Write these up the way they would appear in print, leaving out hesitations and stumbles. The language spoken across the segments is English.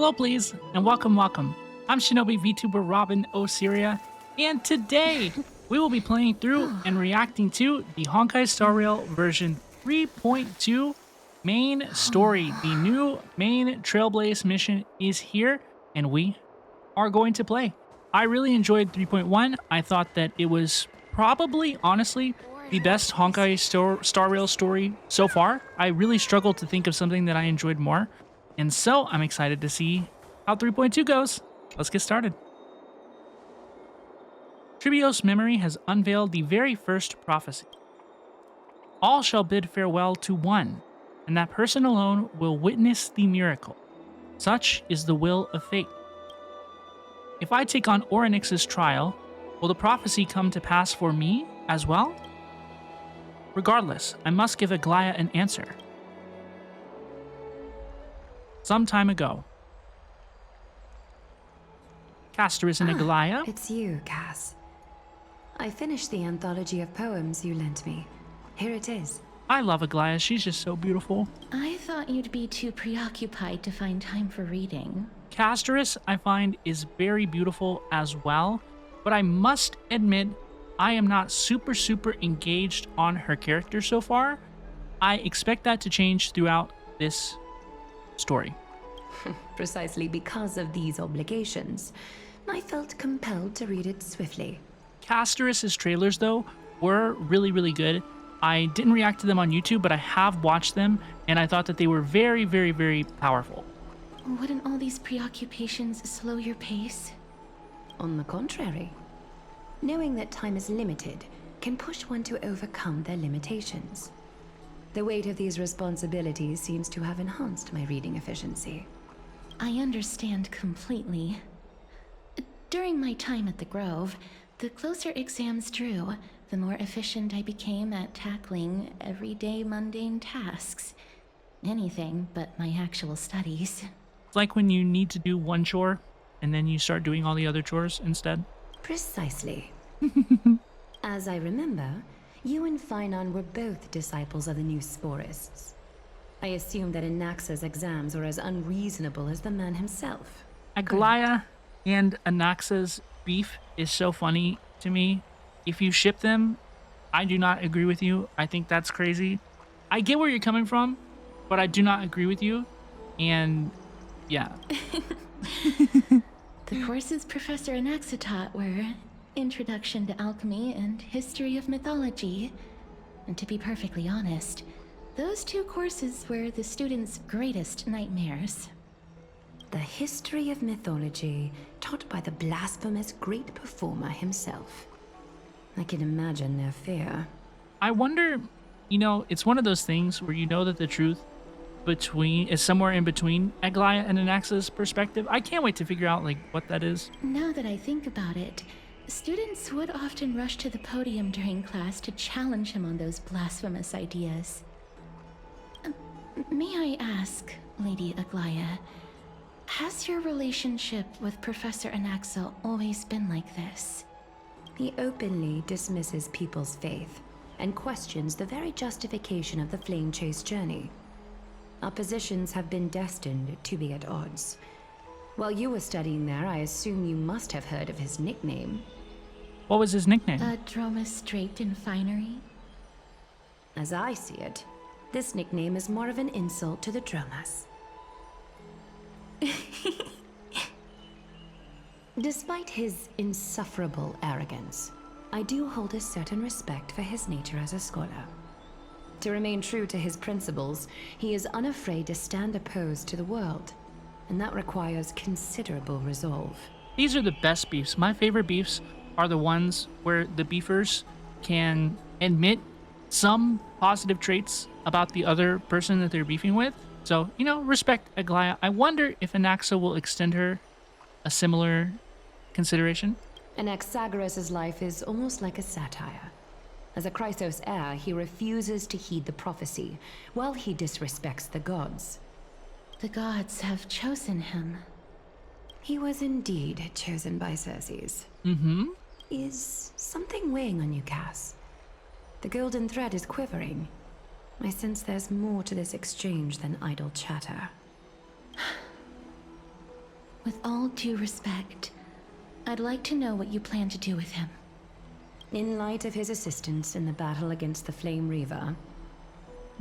Hello, please, and welcome. I'm Shinobi VTuber Robin Osiria, and today we will be playing through and reacting to the Honkai Star Rail version 3.2 main story. The new main Trailblaze mission is here, and we are going to play. I really enjoyed 3.1. I thought that it was probably, honestly, the best Honkai Star Rail story so far. I really struggled to think of something that I enjoyed more. And so I'm excited to see how 3.2 goes. Let's get started. Tribios Memory has unveiled the very first prophecy. All shall bid farewell to one, and that person alone will witness the miracle. Such is the will of fate. If I take on Orynyx's trial, will the prophecy come to pass for me as well? Regardless, I must give Aglaia an answer. Some time ago. Castorice and Aglaia. It's you, Cass. I finished the anthology of poems you lent me. Here it is. I love Aglaia. She's just so beautiful. I thought you'd be too preoccupied to find time for reading. Castorice, I find, is very beautiful as well, but I must admit, I am not super engaged on her character so far. I expect that to change throughout this story. Precisely because of these obligations, I felt compelled to read it swiftly. Castorice's trailers, though, were really good. I didn't react to them on YouTube, but I have watched them, and I thought that they were very powerful. Wouldn't all these preoccupations slow your pace? On the contrary, knowing that time is limited can push one to overcome their limitations. The weight of these responsibilities seems to have enhanced my reading efficiency. I understand completely. During my time at the Grove, the closer exams drew, the more efficient I became at tackling everyday mundane tasks. Anything but my actual studies. It's like when you need to do one chore, and then you start doing all the other chores instead. Precisely. As I remember, you and Finon were both disciples of the new Sporists. I assume that Anaxa's exams were as unreasonable as the man himself. Aglaia and Anaxa's beef is so funny to me. If you ship them, I do not agree with you. I think that's crazy. I get where you're coming from, but I do not agree with you. And yeah. The courses Professor Anaxa taught were Introduction to Alchemy and History of Mythology. And to be perfectly honest, those two courses were the students' greatest nightmares. The history of mythology, taught by the blasphemous great performer himself. I can imagine their fear. I wonder, it's one of those things where you know that the truth is somewhere in between Aglaia and Anaxa's perspective. I can't wait to figure out what that is. Now that I think about it, students would often rush to the podium during class to challenge him on those blasphemous ideas. May I ask, Lady Aglaia, has your relationship with Professor Anaxa always been like this? He openly dismisses people's faith and questions the very justification of the Flame Chase journey. Our positions have been destined to be at odds. While you were studying there, I assume you must have heard of his nickname. What was his nickname? Dromus Draped in Finery? As I see it, this nickname is more of an insult to the Dromas. Despite his insufferable arrogance, I do hold a certain respect for his nature as a scholar. To remain true to his principles, he is unafraid to stand opposed to the world, and that requires considerable resolve. These are the best beefs. My favorite beefs are the ones where the beefers can admit some positive traits about the other person that they're beefing with. So, respect Aglaia. I wonder if Anaxa will extend her a similar consideration. Anaxagoras' life is almost like a satire. As a Chrysos heir, he refuses to heed the prophecy, while he disrespects the gods. The gods have chosen him. He was indeed chosen by Circes. Is something weighing on you, Cass? The golden thread is quivering. I sense there's more to this exchange than idle chatter. With all due respect, I'd like to know what you plan to do with him. In light of his assistance in the battle against the Flame Reaver,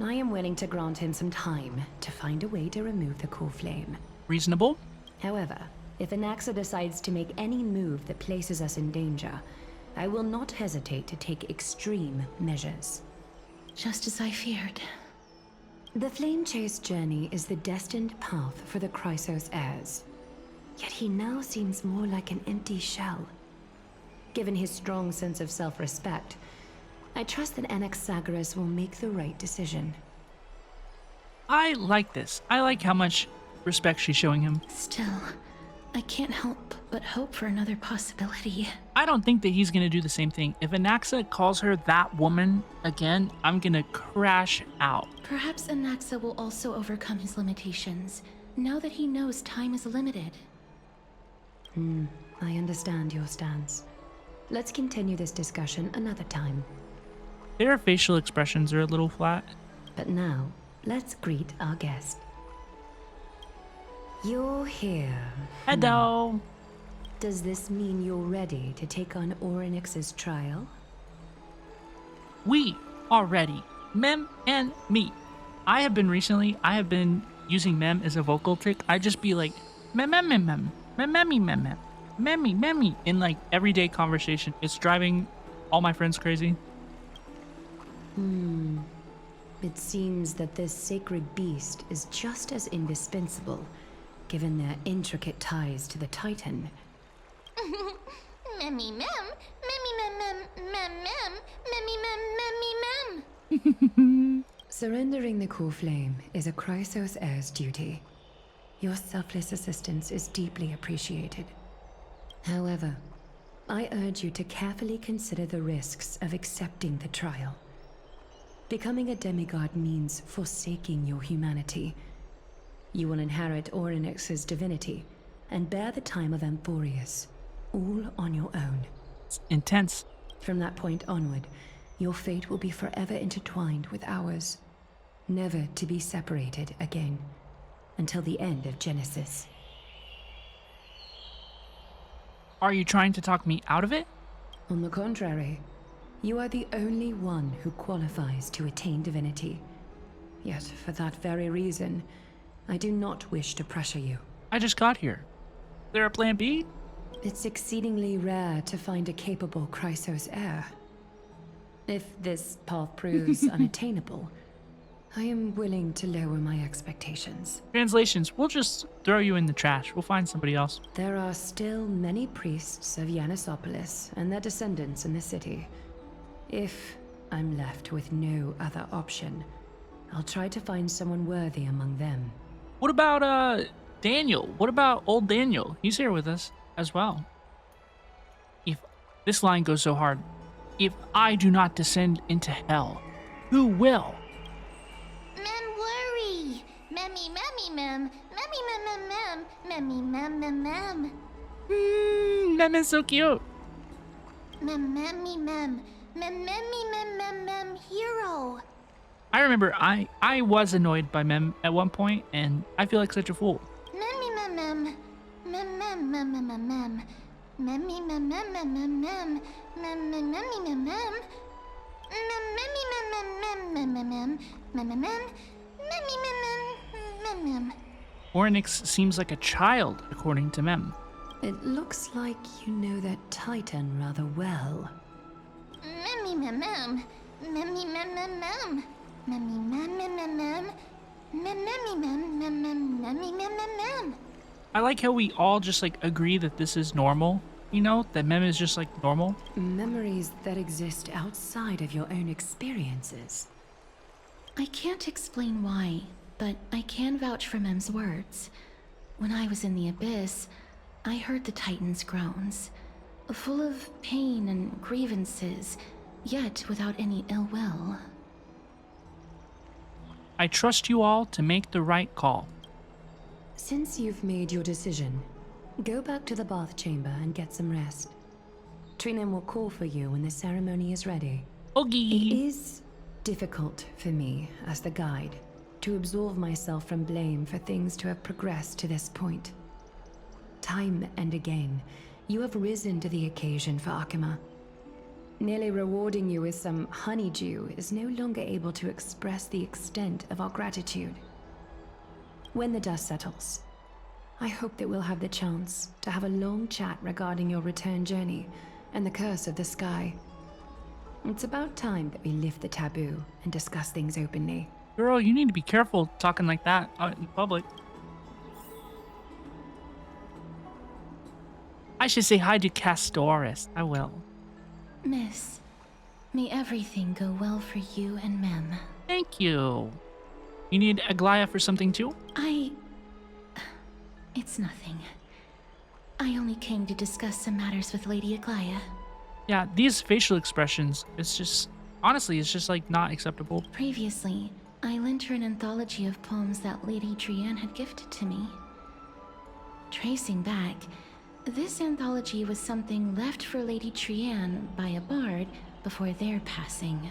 I am willing to grant him some time to find a way to remove the core flame. Reasonable? However, if Anaxa decides to make any move that places us in danger, I will not hesitate to take extreme measures. Just as I feared. The Flame Chase journey is the destined path for the Chrysos heirs. Yet he now seems more like an empty shell. Given his strong sense of self-respect, I trust that Anaxagoras will make the right decision. I like this. I like how much respect she's showing him. Still, I can't help but hope for another possibility. I don't think that he's going to do the same thing. If Anaxa calls her that woman again, I'm going to crash out. Perhaps Anaxa will also overcome his limitations, now that he knows time is limited. I understand your stance. Let's continue this discussion another time. Their facial expressions are a little flat. But now, let's greet our guest. You're here. Hello. Does this mean you're ready to take on Orynyx's trial? We are ready. Mem and me. I have been using Mem as a vocal trick. I just be like, mem, mem, mem, mem, mem, mem, mem, mem, memmy, memmy, in like everyday conversation. It's driving all my friends crazy. It seems that this sacred beast is just as indispensable, given their intricate ties to the Titan. Memmy mem, memmy mem mem, mem mem, memmy mem, memmy mem. Surrendering the core flame is a Chrysos heir's duty. Your selfless assistance is deeply appreciated. However, I urge you to carefully consider the risks of accepting the trial. Becoming a demigod means forsaking your humanity. You will inherit Orynyx's divinity and bear the time of Amphorius, all on your own. It's intense. From that point onward, your fate will be forever intertwined with ours, never to be separated again, until the end of Genesis. Are you trying to talk me out of it? On the contrary, you are the only one who qualifies to attain divinity. Yet, for that very reason, I do not wish to pressure you. I just got here. Is there a plan B? It's exceedingly rare to find a capable Chrysos heir. If this path proves unattainable, I am willing to lower my expectations. Translations, we'll just throw you in the trash. We'll find somebody else. There are still many priests of Yanissopolis and their descendants in the city. If I'm left with no other option, I'll try to find someone worthy among them. What about, Daniel? What about old Daniel? He's here with us as well. If this line goes so hard, if I do not descend into hell, who will? Mem worry. Memmy memmy mem, memmy mem mem mem, memmy mem mem mem. Mem is so cute. Mem memmy mem, mem memmy mem mem mem hero. I remember I was annoyed by Mem at one point, and I feel like such a fool. Memmy mem mem, mem mem mem mem mem mem, memmy mem mem mem mem mem, mem mem memmy mem mem, mem memmy mem mem mem mem mem mem mem mem, memmy mem mem mem mem. Orynyx seems like a child, according to Mem. It looks like you know that Titan rather well. Memmy mem mem, memmy mem mem mem, memmy mem mem mem mem, mem memmy mem mem mem, memmy mem mem mem. I like how we all just like agree that this is normal. You know, that Mem is just like normal. Memories that exist outside of your own experiences. I can't explain why, but I can vouch for Mem's words. When I was in the abyss, I heard the Titan's groans, full of pain and grievances, yet without any ill will. I trust you all to make the right call. Since you've made your decision, go back to the bath chamber and get some rest. Trinem will call for you when the ceremony is ready. It Oogie. is difficult for me, as the guide, to absolve myself from blame for things to have progressed to this point. time and again, you have risen to the occasion for Akima. Nearly rewarding you with some honeydew is no longer able to express the extent of our gratitude. When the dust settles, I hope that we'll have the chance to have a long chat regarding your return journey and the curse of the sky. It's about time that we lift the taboo and discuss things openly. Girl, you need to be careful talking like that out in public. I should say hi to Castorice. I will. Miss, may everything go well for you and Mem. Thank you. You need Aglaya for something too? It's nothing. I only came to discuss some matters with Lady Aglaya. Yeah, these facial expressions, it's just, honestly, it's just like not acceptable. Previously, I lent her an anthology of poems that Lady Trianne had gifted to me. Tracing back, this anthology was something left for Lady Trianne by a bard before their passing.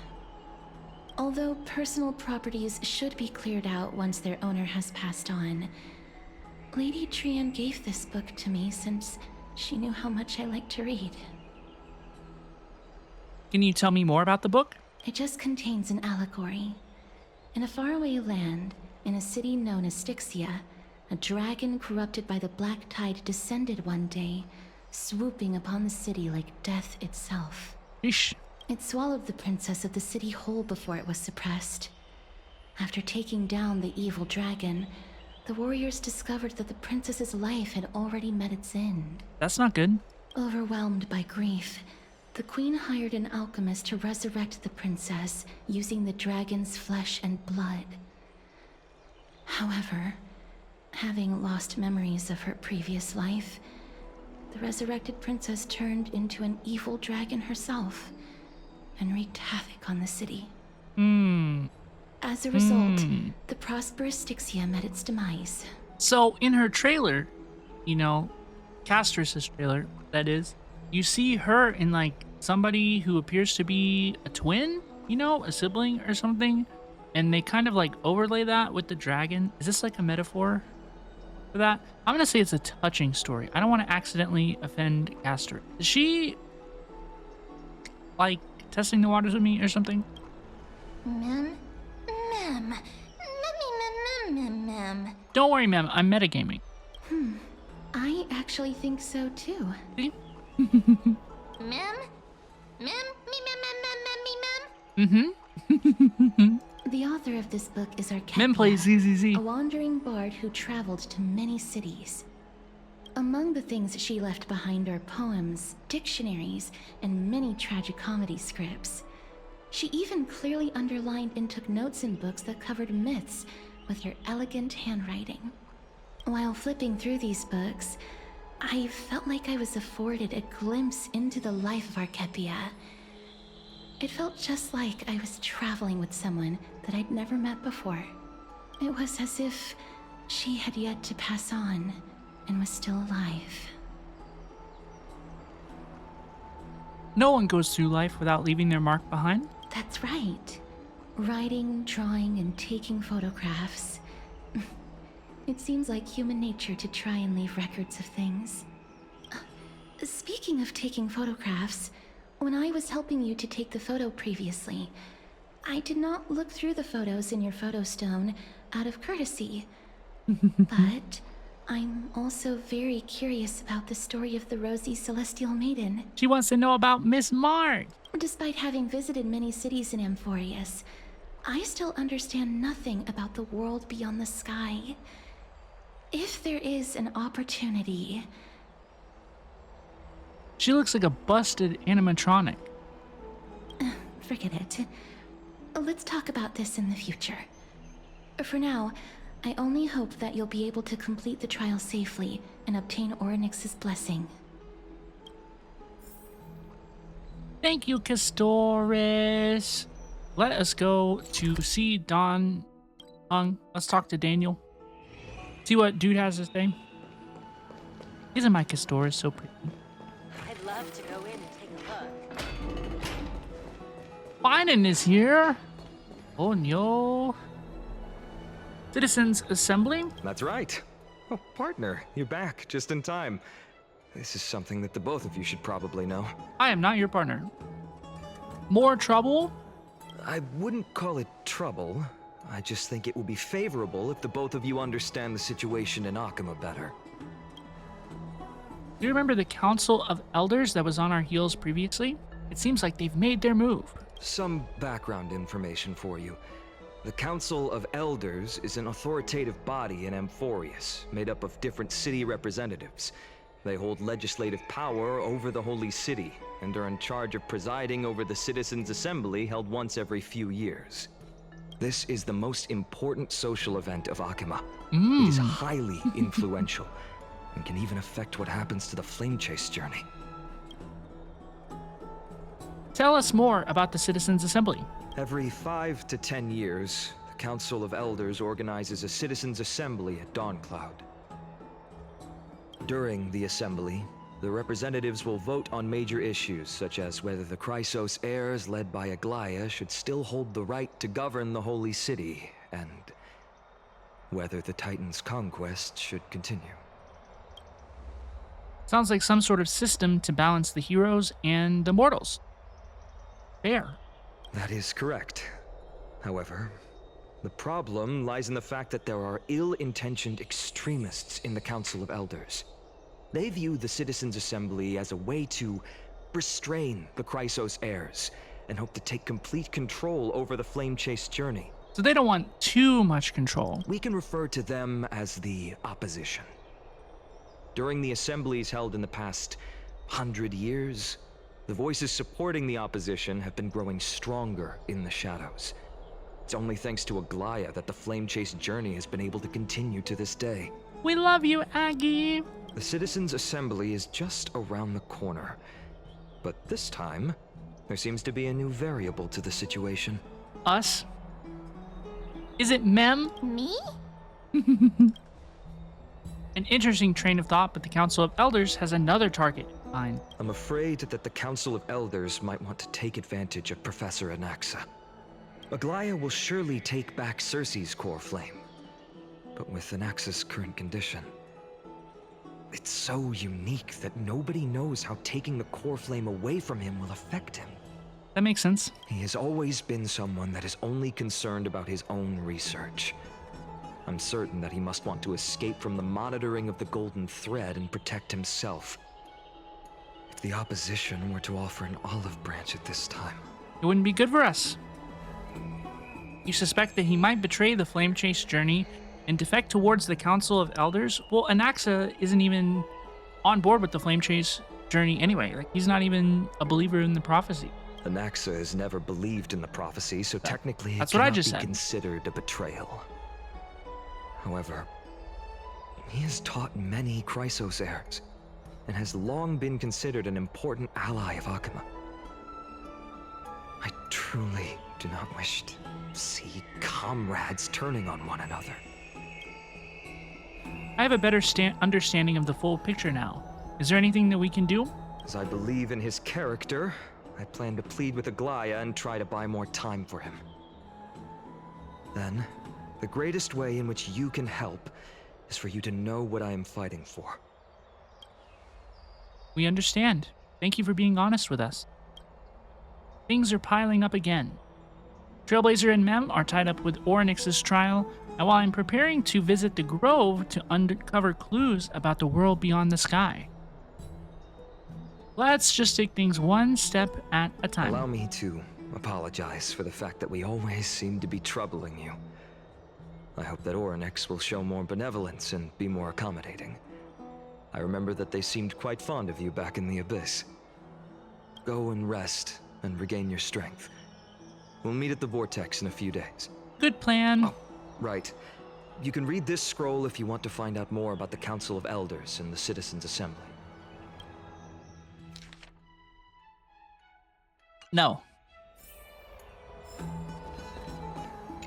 Although personal properties should be cleared out once their owner has passed on, Lady Trianne gave this book to me since she knew how much I like to read. Can you tell me more about the book? It just contains an allegory. In a faraway land, in a city known as Styxia, a dragon corrupted by the black tide descended one day, swooping upon the city like death itself. Eesh. It swallowed the princess of the city whole before it was suppressed. After taking down the evil dragon, the warriors discovered that the princess's life had already met its end. That's not good. Overwhelmed by grief, the queen hired an alchemist to resurrect the princess using the dragon's flesh and blood. However, having lost memories of her previous life, the resurrected princess turned into an evil dragon herself and wreaked havoc on the city. As a result, the prosperous Styxia met its demise. So in her trailer, you know, Castorice's trailer, that is, you see her in like somebody who appears to be a twin, you know, a sibling or something, and they kind of like overlay that with the dragon. Is this like a metaphor for that? I'm gonna say it's a touching story. I don't want to accidentally offend Castor. Is she like testing the waters with me or something? Mem. Don't worry, ma'am. I'm metagaming. I actually think so too. See? Mem? The author of this book is Arcadia, Mem plays ZZZ. a wandering bard who traveled to many cities. Among the things she left behind are poems, dictionaries, and many tragicomedy scripts. She even clearly underlined and took notes in books that covered myths with her elegant handwriting. While flipping through these books, I felt like I was afforded a glimpse into the life of Arcadia. It felt just like I was traveling with someone that I'd never met before. It was as if she had yet to pass on and was still alive. No one goes through life without leaving their mark behind. That's right. Writing, drawing, and taking photographs. It seems like human nature to try and leave records of things. Speaking of taking photographs, when I was helping you to take the photo previously, I did not look through the photos in your photo stone out of courtesy. But I'm also very curious about the story of the Rosy Celestial Maiden. She wants to know about Miss Mark. Despite having visited many cities in Amphorius, I still understand nothing about the world beyond the sky. If there is an opportunity... She looks like a busted animatronic. Forget it. Let's talk about this in the future. For now, I only hope that you'll be able to complete the trial safely and obtain Orynyx's blessing. Thank you, Castorice. Let us go to see Don Hung. Let's talk to Daniel. See what dude has to say. Isn't my Castorice so pretty? I'd love to go in and take a look. Biden is here. Oh no. Citizens Assembly? That's right. Oh, partner, you're back just in time. This is something that the both of you should probably know. I am not your partner. More trouble? I wouldn't call it trouble. I just think it will be favorable if the both of you understand the situation in Akama better. Do you remember the Council of Elders that was on our heels previously? It seems like they've made their move. Some background information for you. The Council of Elders is an authoritative body in Amphorius, made up of different city representatives. They hold legislative power over the Holy City, and are in charge of presiding over the Citizens' Assembly held once every few years. This is the most important social event of Akama. It is highly influential, and can even affect what happens to the Flame Chase journey. Tell us more about the Citizens' Assembly. Every 5 to 10 years, the Council of Elders organizes a Citizens' Assembly at Dawncloud. During the assembly, the representatives will vote on major issues, such as whether the Chrysos heirs led by Aglaya should still hold the right to govern the Holy City, and whether the Titan's conquest should continue. Sounds like some sort of system to balance the heroes and the mortals. Fair. That is correct. However, the problem lies in the fact that there are ill-intentioned extremists in the Council of Elders. They view the Citizens' Assembly as a way to restrain the Chrysos heirs, and hope to take complete control over the Flame Chase journey. So they don't want too much control. We can refer to them as the opposition. During the assemblies held in the past 100 years, the voices supporting the opposition have been growing stronger in the shadows. It's only thanks to Aglaya that the Flame Chase journey has been able to continue to this day. We love you, Aggie. The Citizens' Assembly is just around the corner. But this time, there seems to be a new variable to the situation. Us? Is it Mem? Me? An interesting train of thought, but the Council of Elders has another target in mind. I'm afraid that the Council of Elders might want to take advantage of Professor Anaxa. Aglaya will surely take back Circe's core flame. But with Anaxa's current condition, it's so unique that nobody knows how taking the core flame away from him will affect him. That makes sense. He has always been someone that is only concerned about his own research. I'm certain that he must want to escape from the monitoring of the Golden Thread and protect himself. If the opposition were to offer an olive branch at this time, It wouldn't be good for us. You suspect that he might betray the Flame Chase journey and defect towards the Council of Elders? Well, Anaxa isn't even on board with the Flame Chase journey anyway. Like, he's not even a believer in the prophecy. Anaxa has never believed in the prophecy, so technically it That's what I cannot just be said. considered a betrayal. However, he has taught many Chrysos heirs, and has long been considered an important ally of Akama. I truly do not wish to see comrades turning on one another. I have a better understanding of the full picture now. Is there anything that we can do? As I believe in his character, I plan to plead with Aglaya and try to buy more time for him. Then, the greatest way in which you can help is for you to know what I am fighting for. We understand. Thank you for being honest with us. Things are piling up again. Trailblazer and Mem are tied up with Orynyx's trial, and while I'm preparing to visit the Grove to uncover clues about the world beyond the sky. Let's just take things one step at a time. Allow me to apologize for the fact that we always seem to be troubling you. I hope that Orynyx will show more benevolence and be more accommodating. I remember that they seemed quite fond of you back in the Abyss. Go and rest and regain your strength. We'll meet at the Vortex in a few days. Good plan. Oh, right. You can read this scroll if you want to find out more about the Council of Elders and the Citizens' Assembly. No.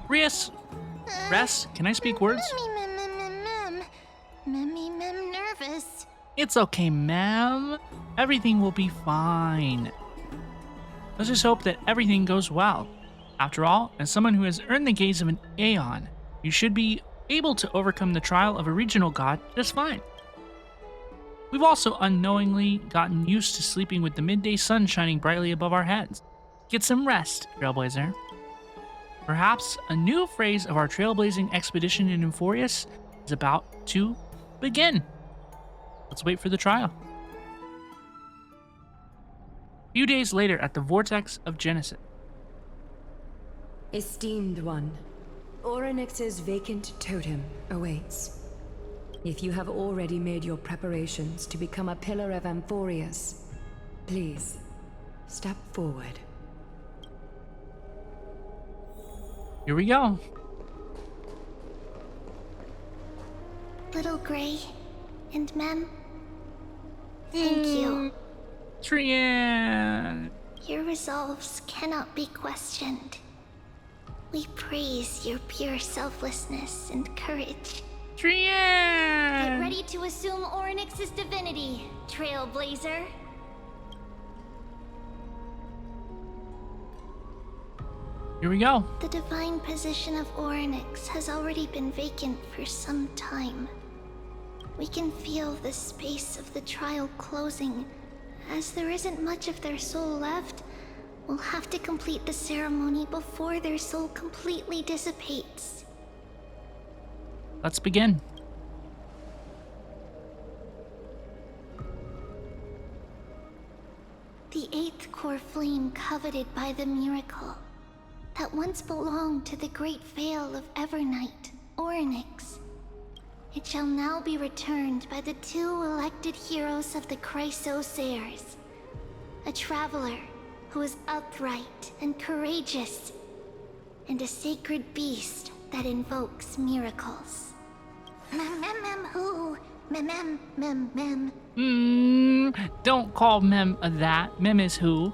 Rias. Ress, can I speak words? Mem nervous. It's okay, ma'am. Everything will be fine. Let's just hope that everything goes well. After all, as someone who has earned the gaze of an Aeon, you should be able to overcome the trial of a regional god just fine. We've also unknowingly gotten used to sleeping with the midday sun shining brightly above our heads. Get some rest, Trailblazer. Perhaps a new phase of our trailblazing expedition in Euphorius is about to begin. Let's wait for the trial. A few days later at the Vortex of Genesis. Esteemed one, Orynyx's vacant totem awaits. If you have already made your preparations to become a pillar of Euphorius, please, step forward. Here we go. Little Gray and Mem, thank you. Trian! Your resolves cannot be questioned. We praise your pure selflessness and courage. Trian! Get ready to assume Orynyx's divinity, Trailblazer. Here we go. The divine position of Orynyx has already been vacant for some time. We can feel the space of the trial closing. As there isn't much of their soul left, we'll have to complete the ceremony before their soul completely dissipates. Let's begin. The eighth core flame coveted by the miracle that once belonged to the great Vale of Evernight, Orynyx. It shall now be returned by the two elected heroes of the Chrysosairs. A traveler who is upright and courageous, and a sacred beast that invokes miracles. Don't call Mem that. Mem is who?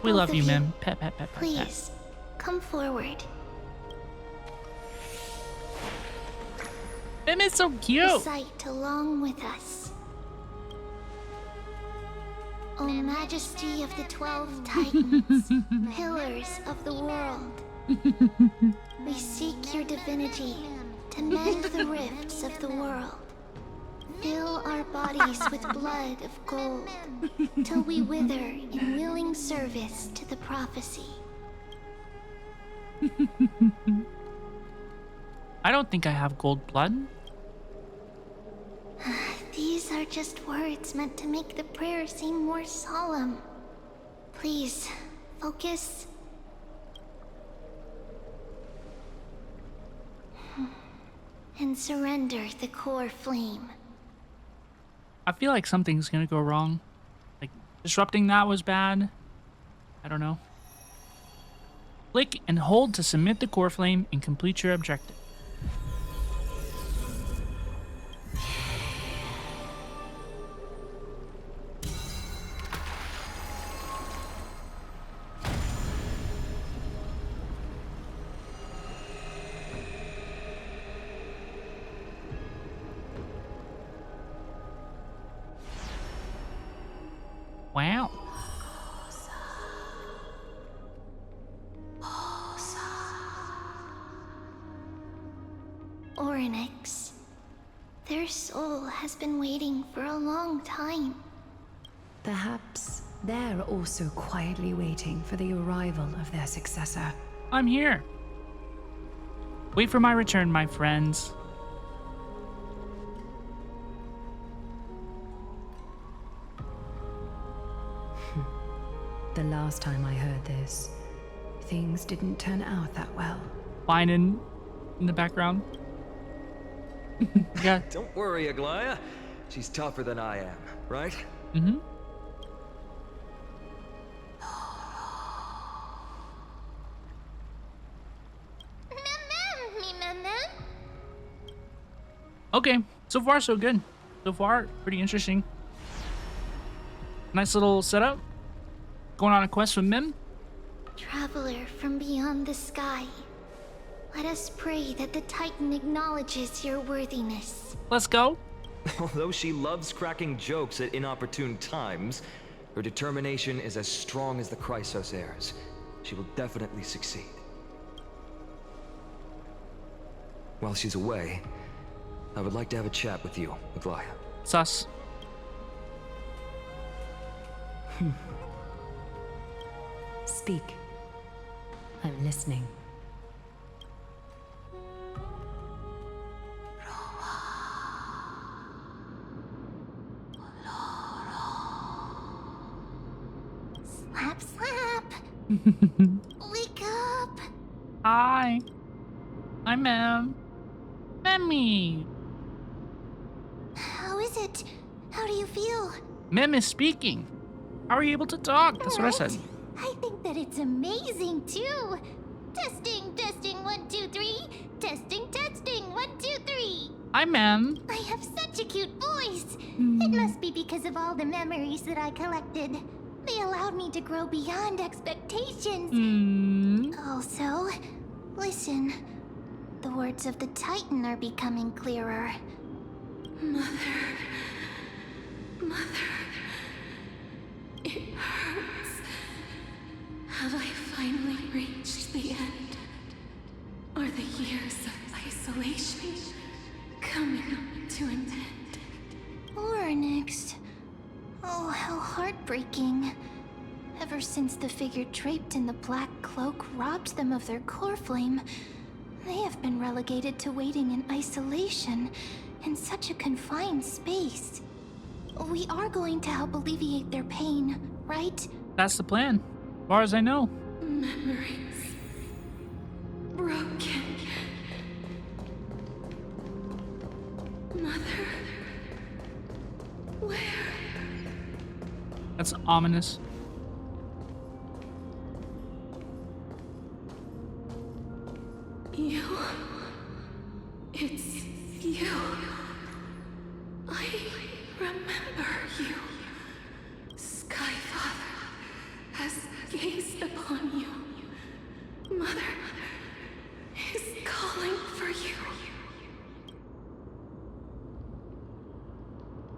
We Both love of you, you. Mem. Pet, pet, pet, pet, pet. Please, come forward. Mem is so cute. Recite along with us. O Majesty of the 12 Titans, pillars of the world, we seek your divinity to mend the rifts of the world. Fill our bodies with blood of gold, till we wither in willing service to the prophecy. I don't think I have gold blood. These are just words meant to make the prayer seem more solemn. Please, focus. And surrender the core flame. I feel like something's gonna go wrong. Like, disrupting that was bad. I don't know. Click and hold to submit the core flame and complete your objective. Wow. Orynyx. Their soul has been waiting for a long time. Perhaps they're also quietly waiting for the arrival of their successor. I'm here. Wait for my return, my friends. The last time I heard this, things didn't turn out that well. Fine in the background. Yeah. Don't worry, Aglaya. She's tougher than I am, right? Mm-hmm. Okay, so far so good. So far, pretty interesting. Nice little setup. Going on a quest with Mim. Traveler from beyond the sky, let us pray that the Titan acknowledges your worthiness. Let's go. Although she loves cracking jokes at inopportune times, her determination is as strong as the Chrysosairs. She will definitely succeed. while she's away, I would like to have a chat with you, Aglaya. Sus. Speak. I'm listening. Slap, slap! Wake up! Hi. Hi, Mem. Memmy. How is it? How do you feel? Mem is speaking. How are you able to talk? That's what I said. I think that it's amazing too. Testing, testing, 1, 2, 3. Testing, testing, 1, 2, 3. Hi, Mem. I have such a cute voice. It must be because of all the memories that I collected. They allowed me to grow beyond expectations. Also, listen. The words of the Titan are becoming clearer. Mother. It hurts. Have I finally reached the end? Are the years of isolation coming to an end? Oryx. Oh, how heartbreaking. Ever since the figure draped in the black cloak robbed them of their core flame, they have been relegated to waiting in isolation in such a confined space. We are going to help alleviate their pain, right? That's the plan, as far as I know. Memories broken. Mother, where? That's ominous. You. It's you. I remember you. Skyfather has gazed upon you. Mother is calling for you.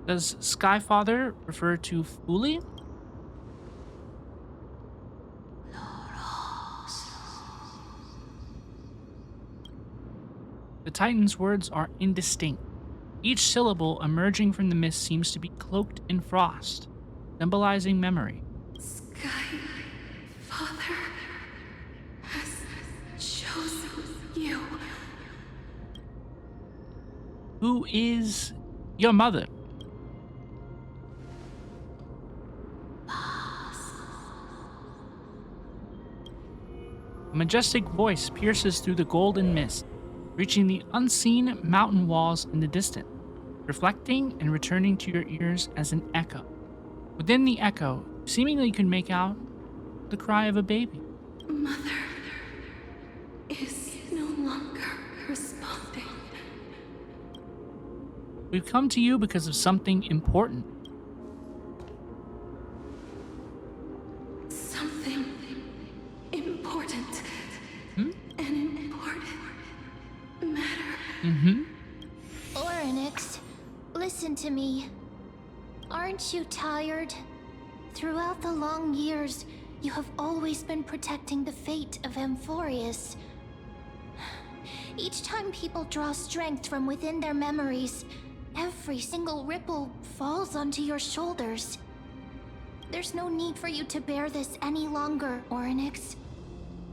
Does Skyfather refer to Fuli? The Titan's words are indistinct. Each syllable emerging from the mist seems to be cloaked in frost, symbolizing memory. Skyfather has chosen you. Who is your mother? A majestic voice pierces through the golden mist, reaching the unseen mountain walls in the distance, reflecting and returning to your ears as an echo. Within the echo, seemingly you can make out the cry of a baby. Mother is no longer responding. We've come to you because of something important. Something important. Hmm? An important matter. Oryx, listen to me. Aren't you tired? Throughout the long years, you have always been protecting the fate of Amphorius. Each time people draw strength from within their memories, every single ripple falls onto your shoulders. There's no need for you to bear this any longer, Oryx.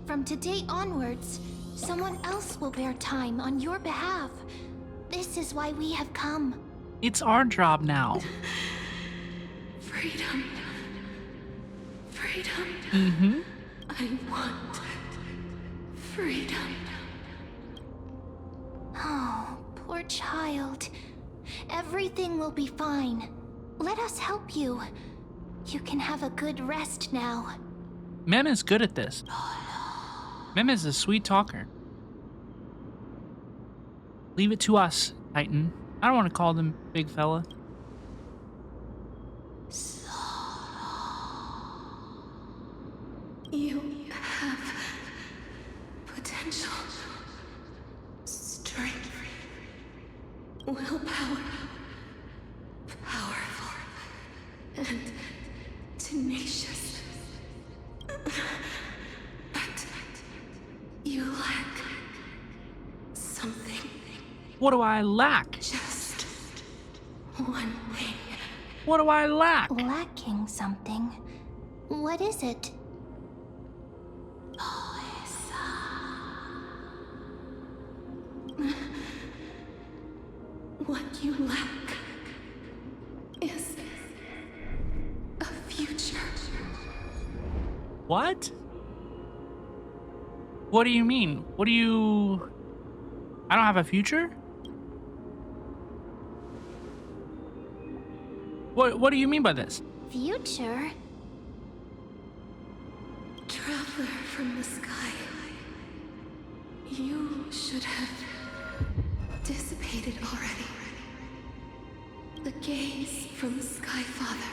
From today onwards, someone else will bear time on your behalf. This is why we have come. It's our job now. Freedom. Freedom. I want freedom. Oh, poor child. Everything will be fine. Let us help you. You can have a good rest now. Mem is good at this. Mem is a sweet talker. Leave it to us, Titan. I don't want to call them big fella. You have potential, strength, willpower, powerful, and tenacious. But you lack something What do I lack? Just one thing. What do I lack? Lacking something. What is it? What you lack is a future. What? What do you mean? What do you... I don't have a future? What do you mean by this? Future? Traveler from the sky. You should have dissipated already. The gaze from Skyfather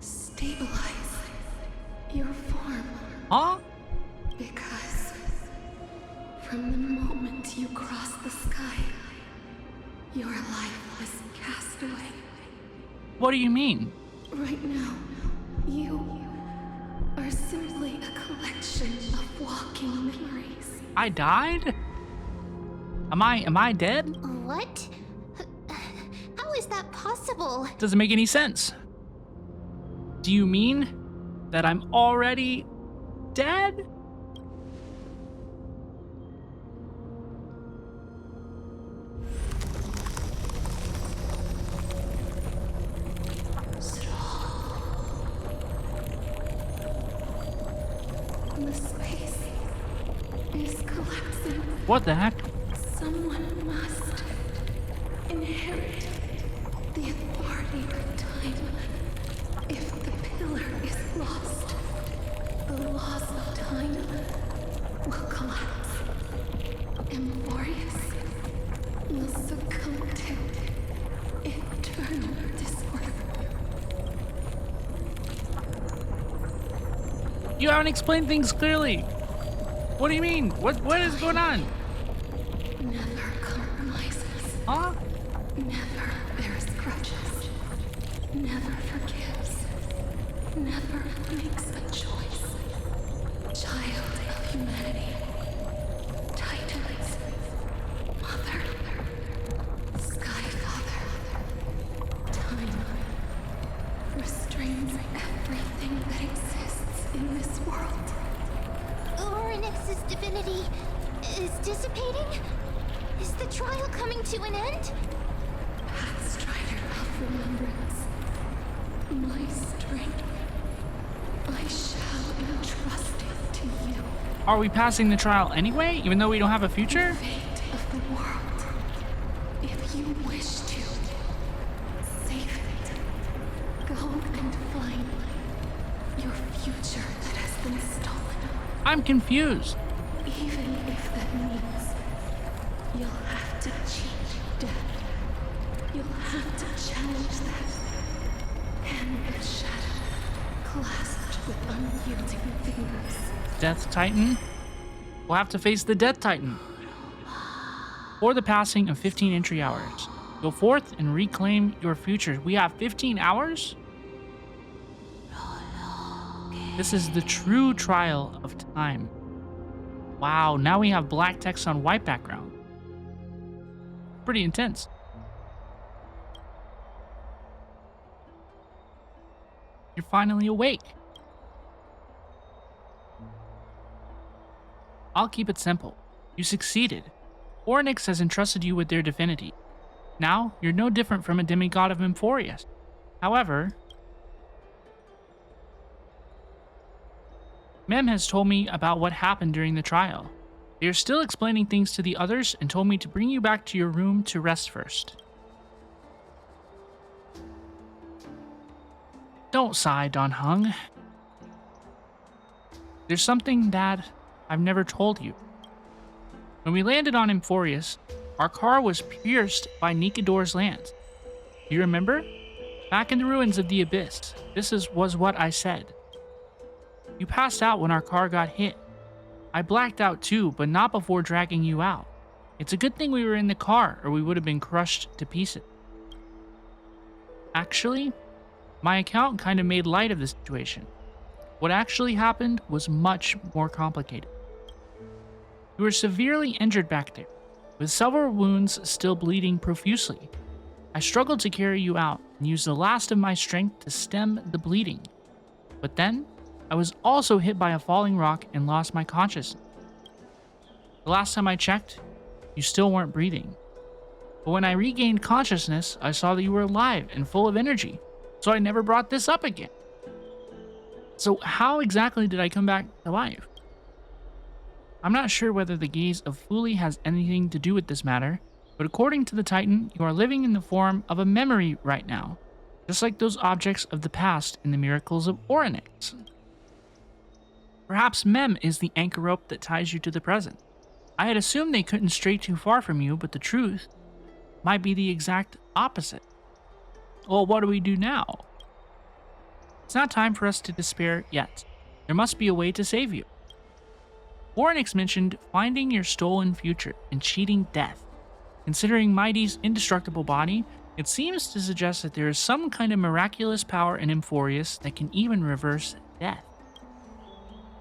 stabilized your form. Huh? Because from the moment you crossed the sky, your life was cast away. What do you mean? Right now, you are simply a collection of walking memories. I died? Am I dead? What? How is that possible? Doesn't make any sense. Do you mean that I'm already dead? The space is collapsing. What the heck? Someone must inherit the authority of time. If the pillar is lost, the laws of time will collapse. Emborius will succumb to eternal disorder. You haven't explained things clearly. What do you mean? What is going on? Never compromises. Huh? Never bears grudges. Never forgives. Never makes a choice. Child of humanity. Titans. Mother. Skyfather. Time. Restrains everything that exists in this world. Oryx's divinity is dissipating? Is the trial coming to an end? Pathstrider of remembrance, my strength, I shall entrust it to you. Are we passing the trial anyway, even though we don't have a future? Fate of the world. If you wish to, save it. Go and find your future that has been stolen. I'm confused. Even if that means you'll have to change death. You'll have to challenge that. Hand of shadow, clasped with unyielding fingers. Death Titan? We'll have to face the Death Titan. Or the passing of 15 entry hours. Go forth and reclaim your future. We have 15 hours? This is the true trial of time. Wow, now we have black text on white background. Pretty intense. You're finally awake. I'll keep it simple. You succeeded. Ornyx has entrusted you with their divinity. Now, you're no different from a demigod of Emphorius. However, Mem has told me about what happened during the trial. They are still explaining things to the others and told me to bring you back to your room to rest first. Don't sigh, Don Hung. There's something that I've never told you. When we landed on Emphorius, our car was pierced by Nikador's lance. Do you remember? Back in the ruins of the Abyss, this was what I said. You passed out when our car got hit. I blacked out too, but not before dragging you out. It's a good thing we were in the car, or we would have been crushed to pieces. Actually, my account kind of made light of the situation. What actually happened was much more complicated. You were severely injured back there. with several wounds still bleeding profusely. I struggled to carry you out and used the last of my strength to stem the bleeding. But then, I was also hit by a falling rock and lost my consciousness. The last time I checked, you still weren't breathing. But when I regained consciousness, I saw that you were alive and full of energy, so I never brought this up again. So how exactly did I come back to life? I'm not sure whether the gaze of Fuli has anything to do with this matter, but according to the Titan, you are living in the form of a memory right now, just like those objects of the past in the miracles of Orynyx. Perhaps Mem is the anchor rope that ties you to the present. I had assumed they couldn't stray too far from you, but the truth might be the exact opposite. Well, what do we do now? It's not time for us to despair yet. There must be a way to save you. Orynyx mentioned finding your stolen future and cheating death. Considering Mighty's indestructible body, it seems to suggest that there is some kind of miraculous power in Emphorius that can even reverse death.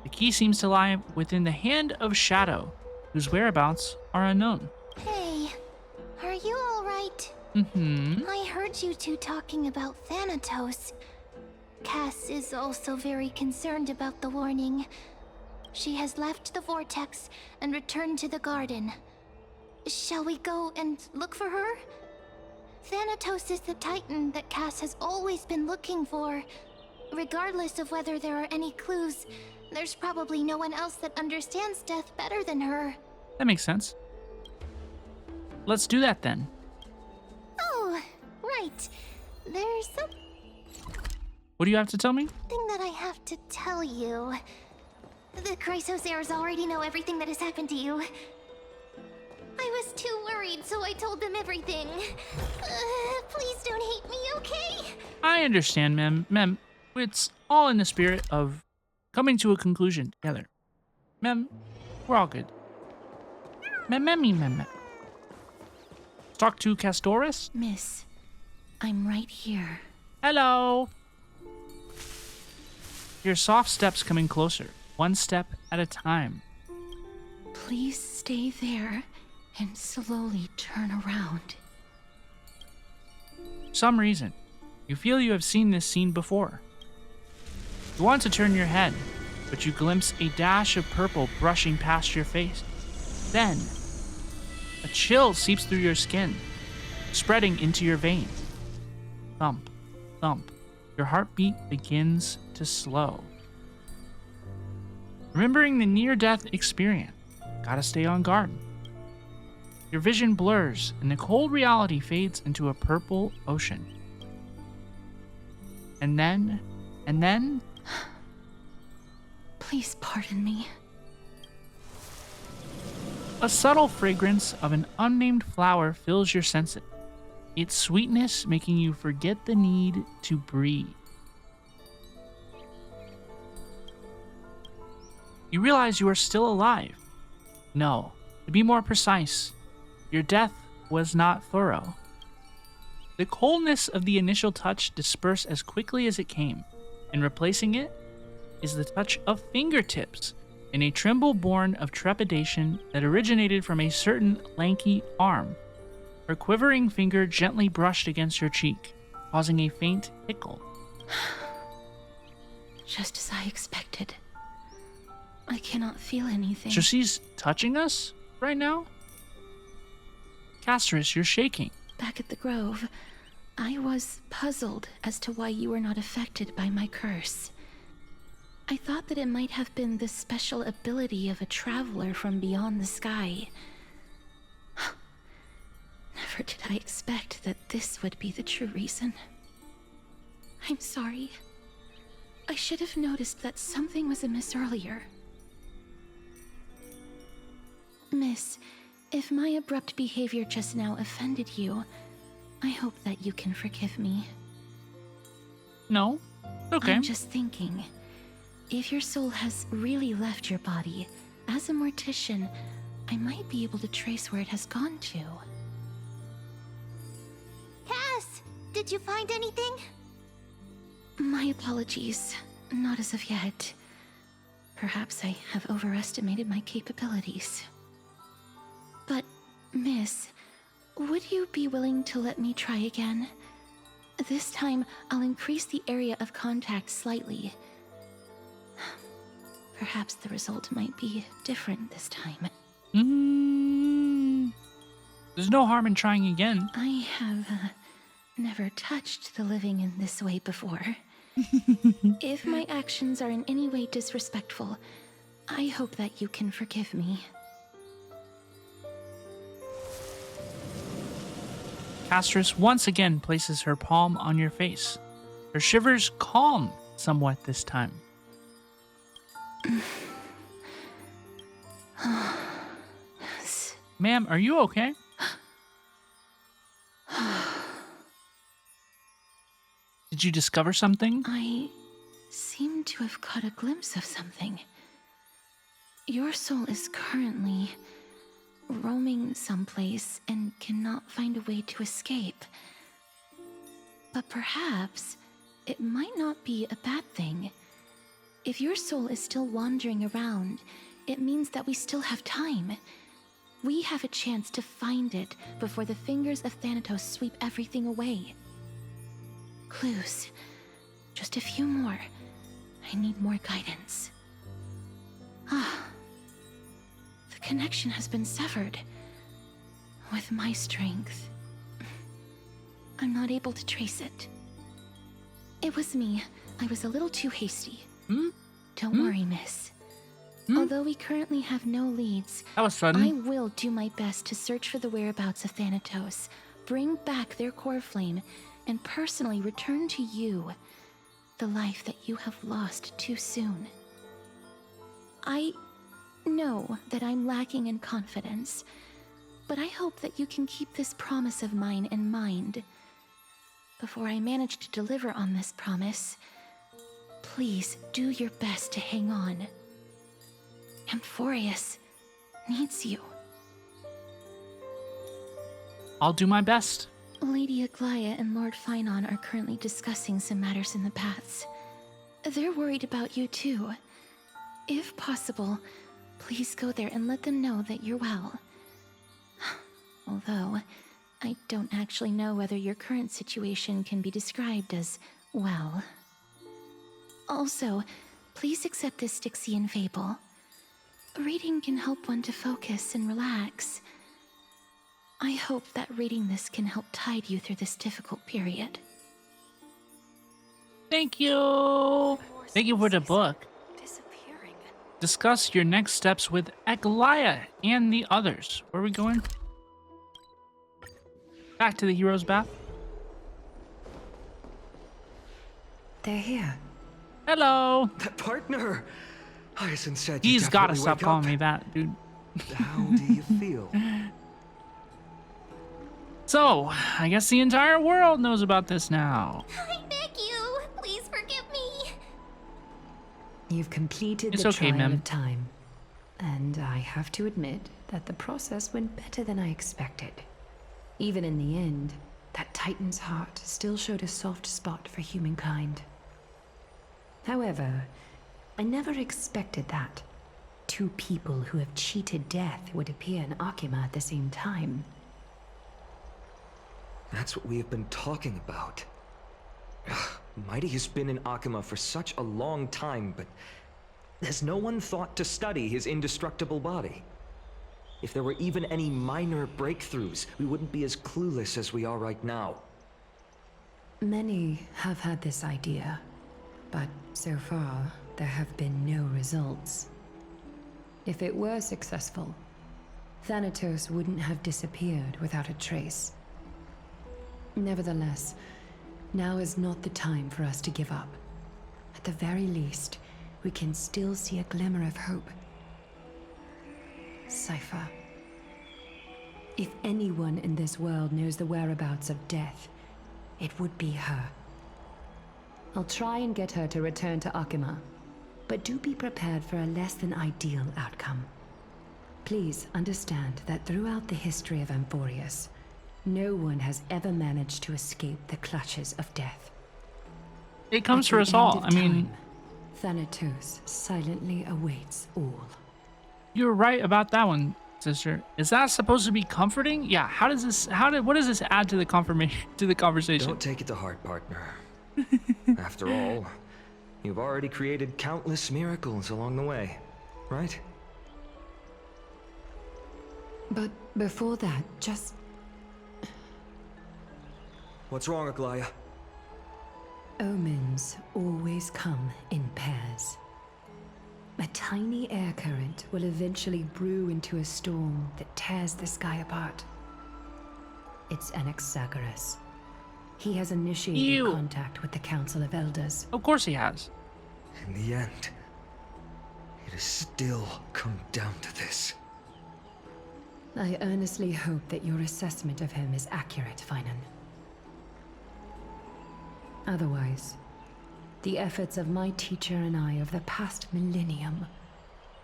The key seems to lie within the Hand of Shadow, whose whereabouts are unknown. Hey, are you alright? I heard you two talking about Thanatos. Cass is also very concerned about the warning. She has left the vortex and returned to the garden. Shall we go and look for her? Thanatos is the Titan that Cass has always been looking for. Regardless of whether there are any clues, there's probably no one else that understands death better than her. That makes sense. Let's do that then. Oh, right. There's something What do you have to tell me? that I have to tell you. The Chrysosairs already know everything that has happened to you. I was too worried, so I told them everything. Please don't hate me, okay? I understand, Mem. It's all in the spirit of coming to a conclusion together. Mem, we're all good. Mem. Let's talk to Castorice. Miss, I'm right here. Hello. Your soft steps coming closer, one step at a time. Please stay there and slowly turn around. For some reason, you feel you have seen this scene before. You want to turn your head, but you glimpse a dash of purple brushing past your face. Then, a chill seeps through your skin, spreading into your veins. Thump, thump. Your heartbeat begins to slow. Remembering the near-death experience, gotta stay on guard. Your vision blurs, and the cold reality fades into a purple ocean. And then... Please pardon me. a subtle fragrance of an unnamed flower fills your senses, its sweetness making you forget the need to breathe. You realize you are still alive. No, to be more precise, your death was not thorough. The coldness of the initial touch dispersed as quickly as it came, and replacing it is the touch of fingertips and a tremble born of trepidation that originated from a certain lanky arm. Her quivering finger gently brushed against your cheek, causing a faint tickle. Just as I expected. I cannot feel anything. So she's touching us right now? Castorice, you're shaking. Back at the Grove, I was puzzled as to why you were not affected by my curse. I thought that it might have been the special ability of a traveler from beyond the sky. Never did I expect that this would be the true reason. I'm sorry. I should have noticed that something was amiss earlier. Miss, if my abrupt behavior just now offended you, I hope that you can forgive me. No? Okay. I'm just thinking, if your soul has really left your body, as a mortician, I might be able to trace where it has gone to. Cass, did you find anything? My apologies. Not as of yet. Perhaps I have overestimated my capabilities. But Miss, would you be willing to let me try again? This time, I'll increase the area of contact slightly. Perhaps the result might be different this time. There's no harm in trying again. I have never touched the living in this way before. If my actions are in any way disrespectful, I hope that you can forgive me. Castorice once again places her palm on your face. Her shivers calm somewhat this time. Ma'am, are you okay? Did you discover something? I seem to have caught a glimpse of something. Your soul is currently roaming someplace and cannot find a way to escape. But perhaps it might not be a bad thing. If your soul is still wandering around, it means that we still have time. We have a chance to find it before the fingers of Thanatos sweep everything away. Clues. Just a few more. I need more guidance. The connection has been severed. With my strength, I'm not able to trace it. It was me. I was a little too hasty. Don't worry, miss. Although we currently have no leads, That was sudden. I will do my best to search for the whereabouts of Thanatos, bring back their core flame, and personally return to you the life that you have lost too soon. I know that I'm lacking in confidence, but I hope that you can keep this promise of mine in mind. Before I manage to deliver on this promise, please do your best to hang on. Amphorius needs you. I'll do my best. Lady Aglaia and Lord Finon are currently discussing some matters in the paths. They're worried about you too. If possible, please go there and let them know that you're well. Although, I don't actually know whether your current situation can be described as well. Also, please accept this Styxian fable. Reading can help one to focus and relax. I hope that reading this can help tide you through this difficult period. Thank you. Thank you for the book. Disappearing. Discuss your next steps with Aglaia and the others. Where are we going? Back to the hero's bath. They're here. Hello. Partner! Hyacinth said you He's gotta definitely stop wake calling up. me that, dude. How do you feel? So, I guess the entire world knows about this now. I beg you, please forgive me. You've completed It's the okay, trial ma'am. of time. And I have to admit that the process went better than I expected. Even in the end, that Titan's heart still showed a soft spot for humankind. However, I never expected that two people who have cheated death would appear in Akima at the same time. That's what we have been talking about. Mighty has been in Akima for such a long time, but has no one thought to study his indestructible body? If there were even any minor breakthroughs, we wouldn't be as clueless as we are right now. Many have had this idea, but so far, there have been no results. If it were successful, Thanatos wouldn't have disappeared without a trace. Nevertheless, now is not the time for us to give up. At the very least, we can still see a glimmer of hope. Cypher. If anyone in this world knows the whereabouts of death, it would be her. I'll try and get her to return to Akima, but do be prepared for a less than ideal outcome. Please understand that throughout the history of Amphorius, no one has ever managed to escape the clutches of death. It comes At for the us all. end I of mean, time, Thanatos silently awaits all. you're right about that one. sister. Is that supposed to be comforting? Yeah. What does this add to the conversation? Don't take it to heart, partner. After all, you've already created countless miracles along the way, right? But before that, just... What's wrong, Aglaya? Omens always come in pairs. A tiny air current will eventually brew into a storm that tears the sky apart. It's Anaxagoras. He has initiated Ew. contact with the Council of Elders. Of course he has. In the end, it has still come down to this. I earnestly hope that your assessment of him is accurate, Finan. Otherwise, the efforts of my teacher and I of the past millennium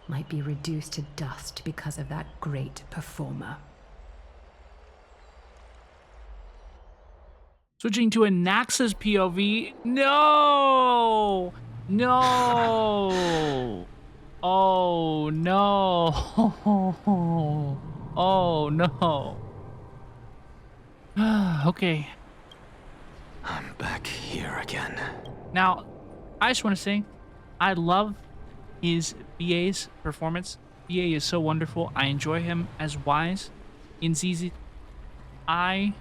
might be reduced to dust because of that great performer. Switching to Anaxa's POV. No! No! Oh no! Oh no! Okay. I'm back here again. Now, I just want to say, I love his BA's performance. BA is so wonderful. I enjoy him as Wise in ZZ. I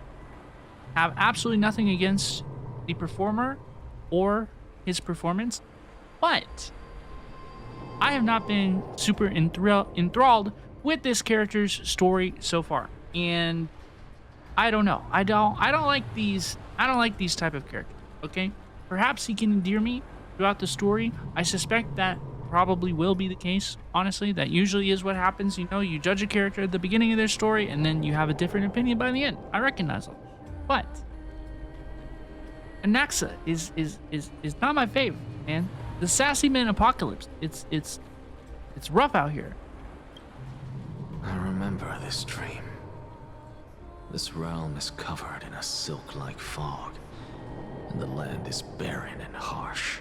have absolutely nothing against the performer or his performance, but I have not been super enthralled with this character's story so far, and I don't know. I don't like these type of characters. Okay, perhaps he can endear me throughout the story. I suspect that probably will be the case. Honestly, that usually is what happens. You know, you judge a character at the beginning of their story, and then you have a different opinion by the end. I recognize them. But Anaxa is not my favorite, man. The sassy man apocalypse. It's rough out here. I remember this dream. This realm is covered in a silk-like fog, and the land is barren and harsh.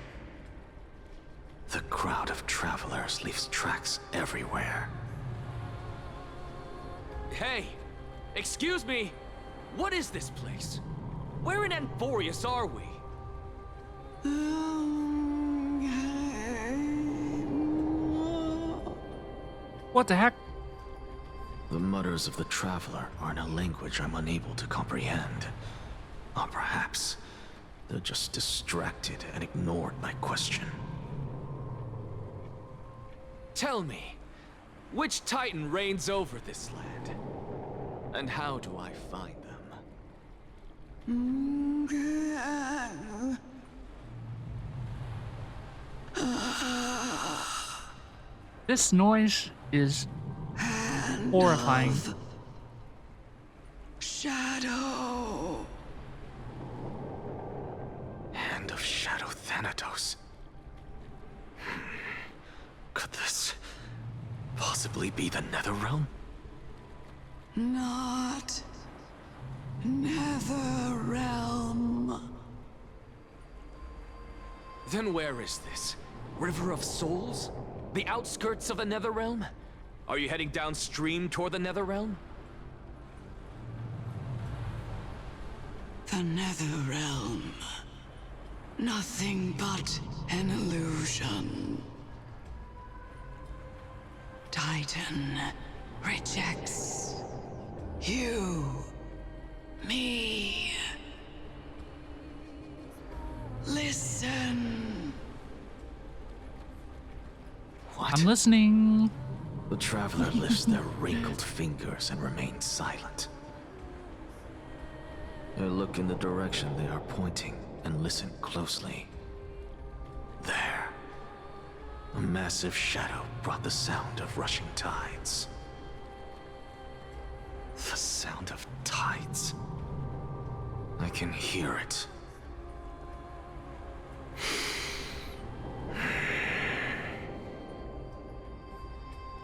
The crowd of travelers leaves tracks everywhere. Hey! Excuse me! What is this place? Where in Amphorius are we? What the heck? The mutters of the traveler are in a language I'm unable to comprehend. Or perhaps they're just distracted and ignored my question. Tell me, which Titan reigns over this land? And how do I find them? This noise is horrifying. Shadow! Hand of Shadow Thanatos. Could this possibly be the Netherrealm? Not Netherrealm. Then where is this? River of Souls? The outskirts of the Netherrealm? Are you heading downstream toward the Netherrealm? The Netherrealm. Nothing but an illusion. Titan rejects you, me. Listen. What? I'm listening. The traveler lifts their wrinkled fingers and remains silent. I look in the direction they are pointing and listen closely. There. A massive shadow brought the sound of rushing tides. The sound of tides. I can hear it.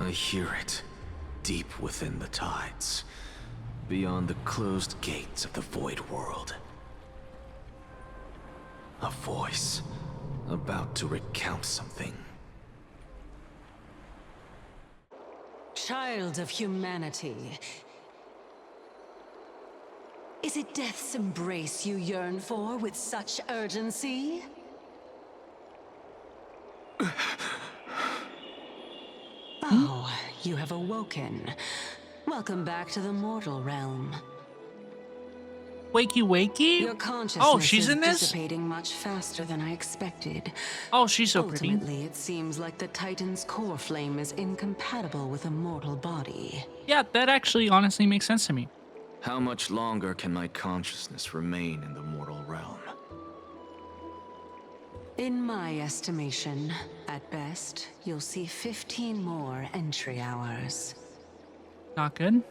I hear it, deep within the tides, beyond the closed gates of the Void World. A voice, about to recount something. child of humanity. Is it death's embrace you yearn for with such urgency? Oh, you have awoken. Welcome back to the mortal realm. Wakey wakey? Your consciousness Oh, she's is in this? dissipating much faster than I expected. Oh, she's so pretty. Ultimately, it seems like the Titan's core flame is incompatible with a mortal body. Yeah, that actually honestly makes sense to me. How much longer can my consciousness remain in the mortal realm? In my estimation, at best, you'll see 15 more entry hours. Not good.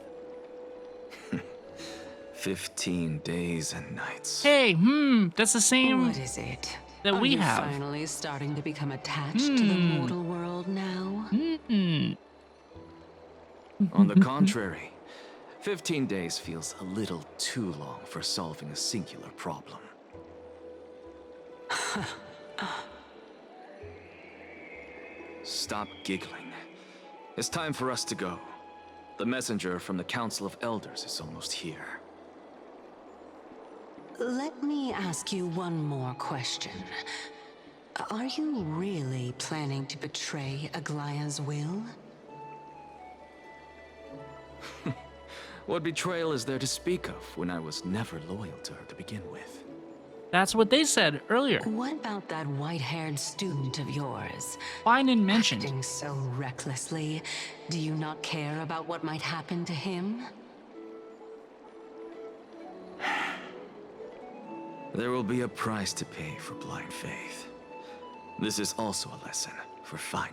15 days and nights. Hey, that's the same What is it? that Are we you have. finally starting to become attached to the mortal world now? On the contrary, 15 days feels a little too long for solving a singular problem. Stop giggling. It's time for us to go. The messenger from the Council of Elders is almost here. Let me ask you one more question. Are you really planning to betray Aglaya's will? What betrayal is there to speak of when I was never loyal to her to begin with? That's what they said earlier. What about that white-haired student of yours? Fine and mentioned. Acting so recklessly, do you not care about what might happen to him? There will be a price to pay for blind faith. This is also a lesson for Finan.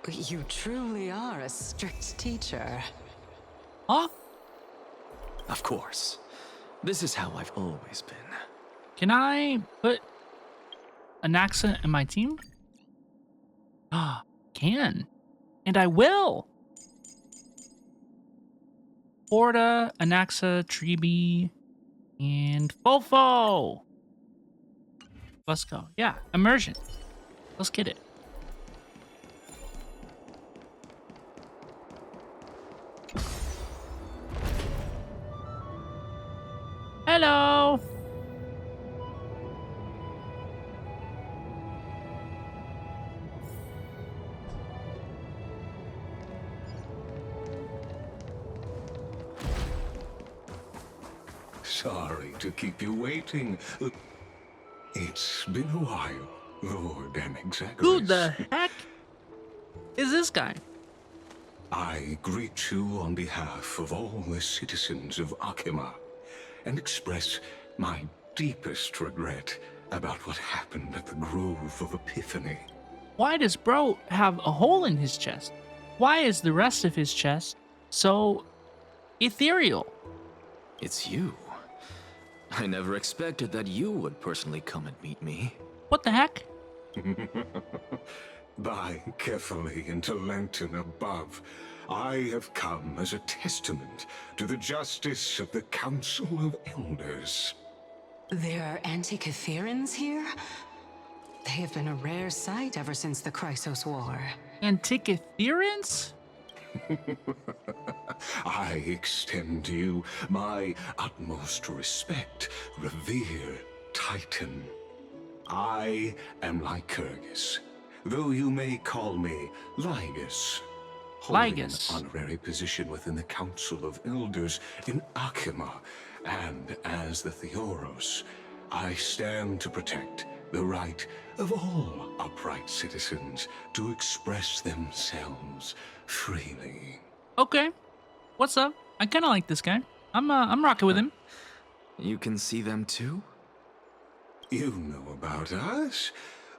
You truly are a strict teacher. Huh? Of course. This is how I've always been. Can I put Anaxa in my team? Ah, can. And I will. Porta, Anaxa, Tribi, and Fofo. Let's go. Yeah, immersion. Let's get it. Hello. Sorry to keep you waiting. It's been a while, Lord Anaxagoras. Who the heck is this guy? I greet you on behalf of all the citizens of Akima and express my deepest regret about what happened at the Grove of Epiphany. Why does bro have a hole in his chest? Why is the rest of his chest so ethereal? It's you. I never expected that you would personally come and meet me. What the heck? By carefully into Lantern above, I have come as a testament to the justice of the Council of Elders. There are Antikytherans here? They have been a rare sight ever since the Chrysos War. Antikytherans? I extend to you my utmost respect, revered Titan. I am Lycurgus, though you may call me Lygus. Holding Lygus. an honorary position within the Council of Elders in Akima, and as the Theoros, I stand to protect the right of all upright citizens to express themselves freely. Okay. What's up? I kind of like this guy. I'm rocking with him. You can see them too? You know about us.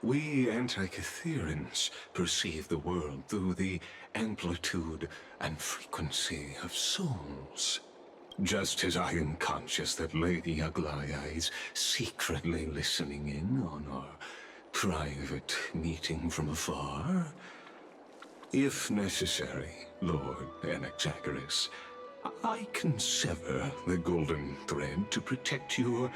We Antikytherans perceive the world through the amplitude and frequency of souls. Just as I am conscious that Lady Aglaya is secretly listening in on our private meeting from afar. If necessary, Lord Anaxagoras, I can sever the golden thread to protect your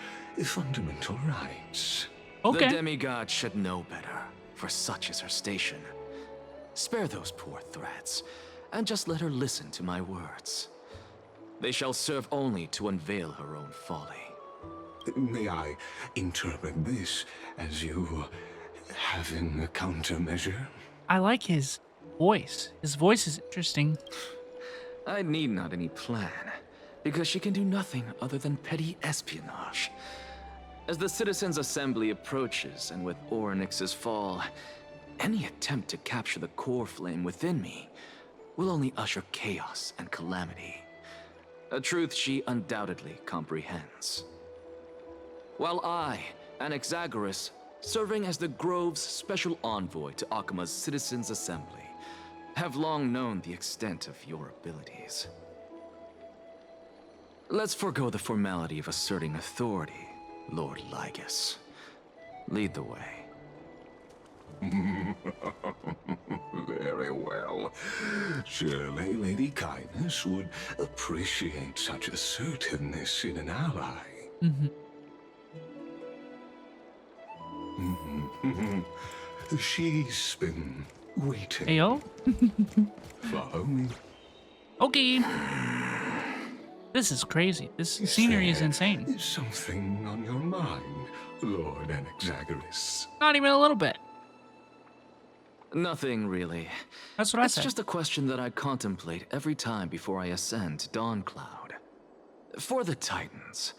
fundamental rights. Okay. The demigod should know better. for such is her station. Spare those poor threats, and just let her listen to my words. They shall serve only to unveil her own folly. May I interpret this as you having a countermeasure? I like his voice. His voice is interesting. I need not any plan, because she can do nothing other than petty espionage. As the Citizens' Assembly approaches, and with Orynyx's fall, any attempt to capture the core flame within me will only usher chaos and calamity. A truth she undoubtedly comprehends. While I, Anaxagoras, serving as the Grove's special envoy to Akima's Citizens' Assembly, have long known the extent of your abilities. Let's forego the formality of asserting authority, Lord Lygus. Lead the way. Very well. Surely Lady Kindness would appreciate such assertiveness in an ally. She's been waiting. Heyo. Follow me. Okay. This is crazy. This scenery is insane. Is something on your mind, Lord Anaxagoras? Not even a little bit. Nothing really. That's what I It's said. just a question that I contemplate every time before I ascend to Dawncloud. For the Titans,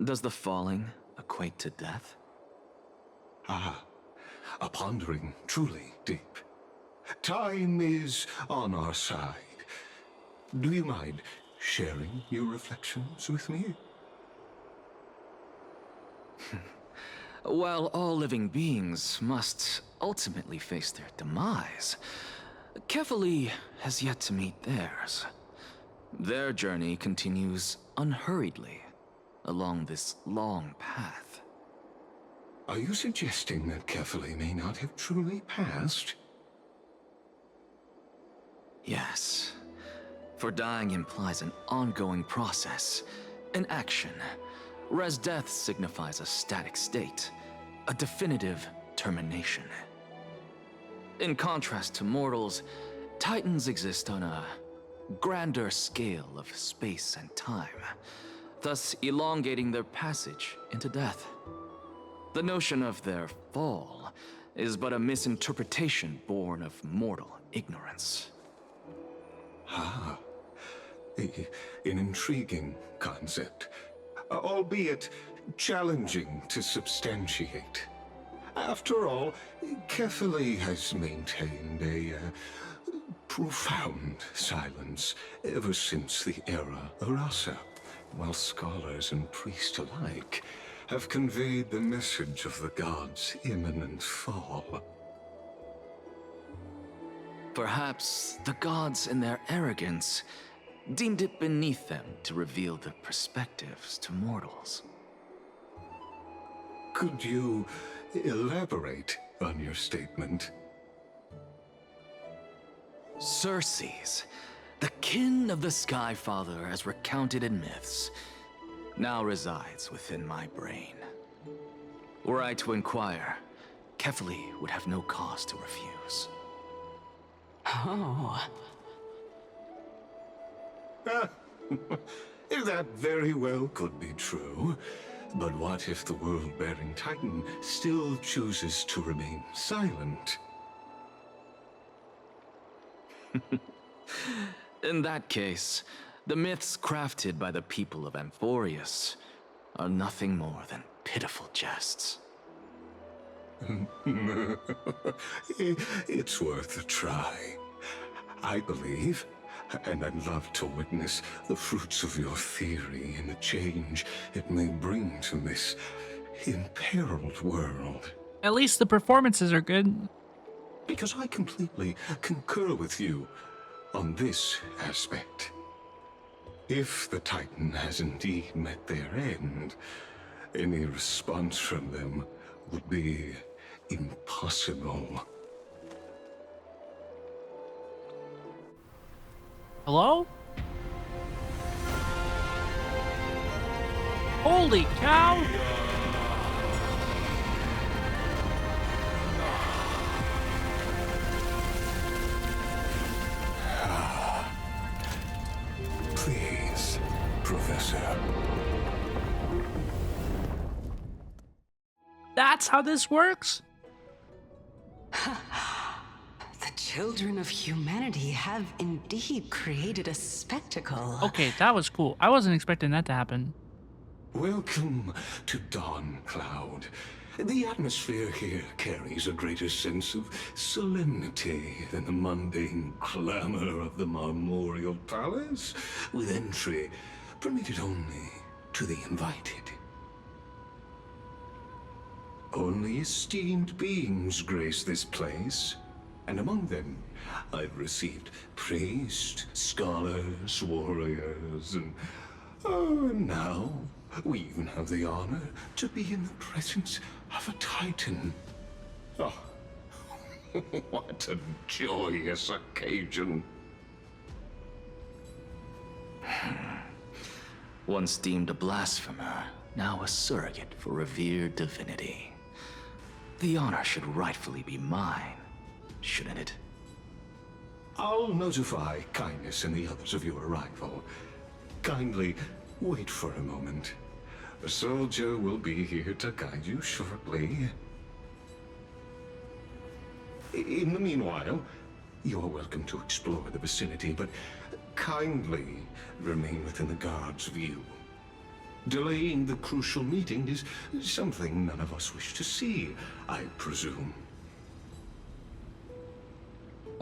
does the falling equate to death? Ah, a pondering truly deep. Time is on our side. Do you mind sharing your reflections with me? While all living beings must ultimately face their demise, Kefali has yet to meet theirs. Their journey continues unhurriedly along this long path. Are you suggesting that Kefali may not have truly passed? Yes. For dying implies an ongoing process, an action, whereas death signifies a static state, a definitive termination. In contrast to mortals, Titans exist on a grander scale of space and time, thus elongating their passage into death. The notion of their fall is but a misinterpretation born of mortal ignorance. Ah, an intriguing concept, albeit challenging to substantiate. After all, Kefali has maintained a profound silence ever since the era Arasa, while scholars and priests alike have conveyed the message of the gods' imminent fall. Perhaps the gods, in their arrogance, deemed it beneath them to reveal their perspectives to mortals. Could you elaborate on your statement? Circes, the kin of the Sky Father as recounted in myths, now resides within my brain. Were I to inquire, Kefali would have no cause to refuse. Oh. That very well could be true. But what if the world-bearing Titan still chooses to remain silent? In that case, the myths crafted by the people of Amphorius are nothing more than pitiful jests. It's worth a try. I believe, and I'd love to witness the fruits of your theory and the change it may bring to this imperiled world. At least the performances are good. Because I completely concur with you on this aspect. If the Titan has indeed met their end, any response from them would be impossible. Hello? Holy cow! That's how this works? The children of humanity have indeed created a spectacle. Okay, that was cool. I wasn't expecting that to happen. Welcome to Dawn Cloud. The atmosphere here carries a greater sense of solemnity than the mundane clamor of the Marmorial Palace, with entry permitted only to the invited. Only esteemed beings grace this place, and among them I've received priests, scholars, warriors, and now we even have the honor to be in the presence of a Titan. Oh, what a joyous occasion. Once deemed a blasphemer, now a surrogate for revered divinity. The honor should rightfully be mine, shouldn't it? I'll notify Kindness and the others of your arrival. Kindly wait for a moment. A soldier will be here to guide you shortly. In the meanwhile, you're welcome to explore the vicinity, but kindly remain within the guard's view. Delaying the crucial meeting is something none of us wish to see, I presume.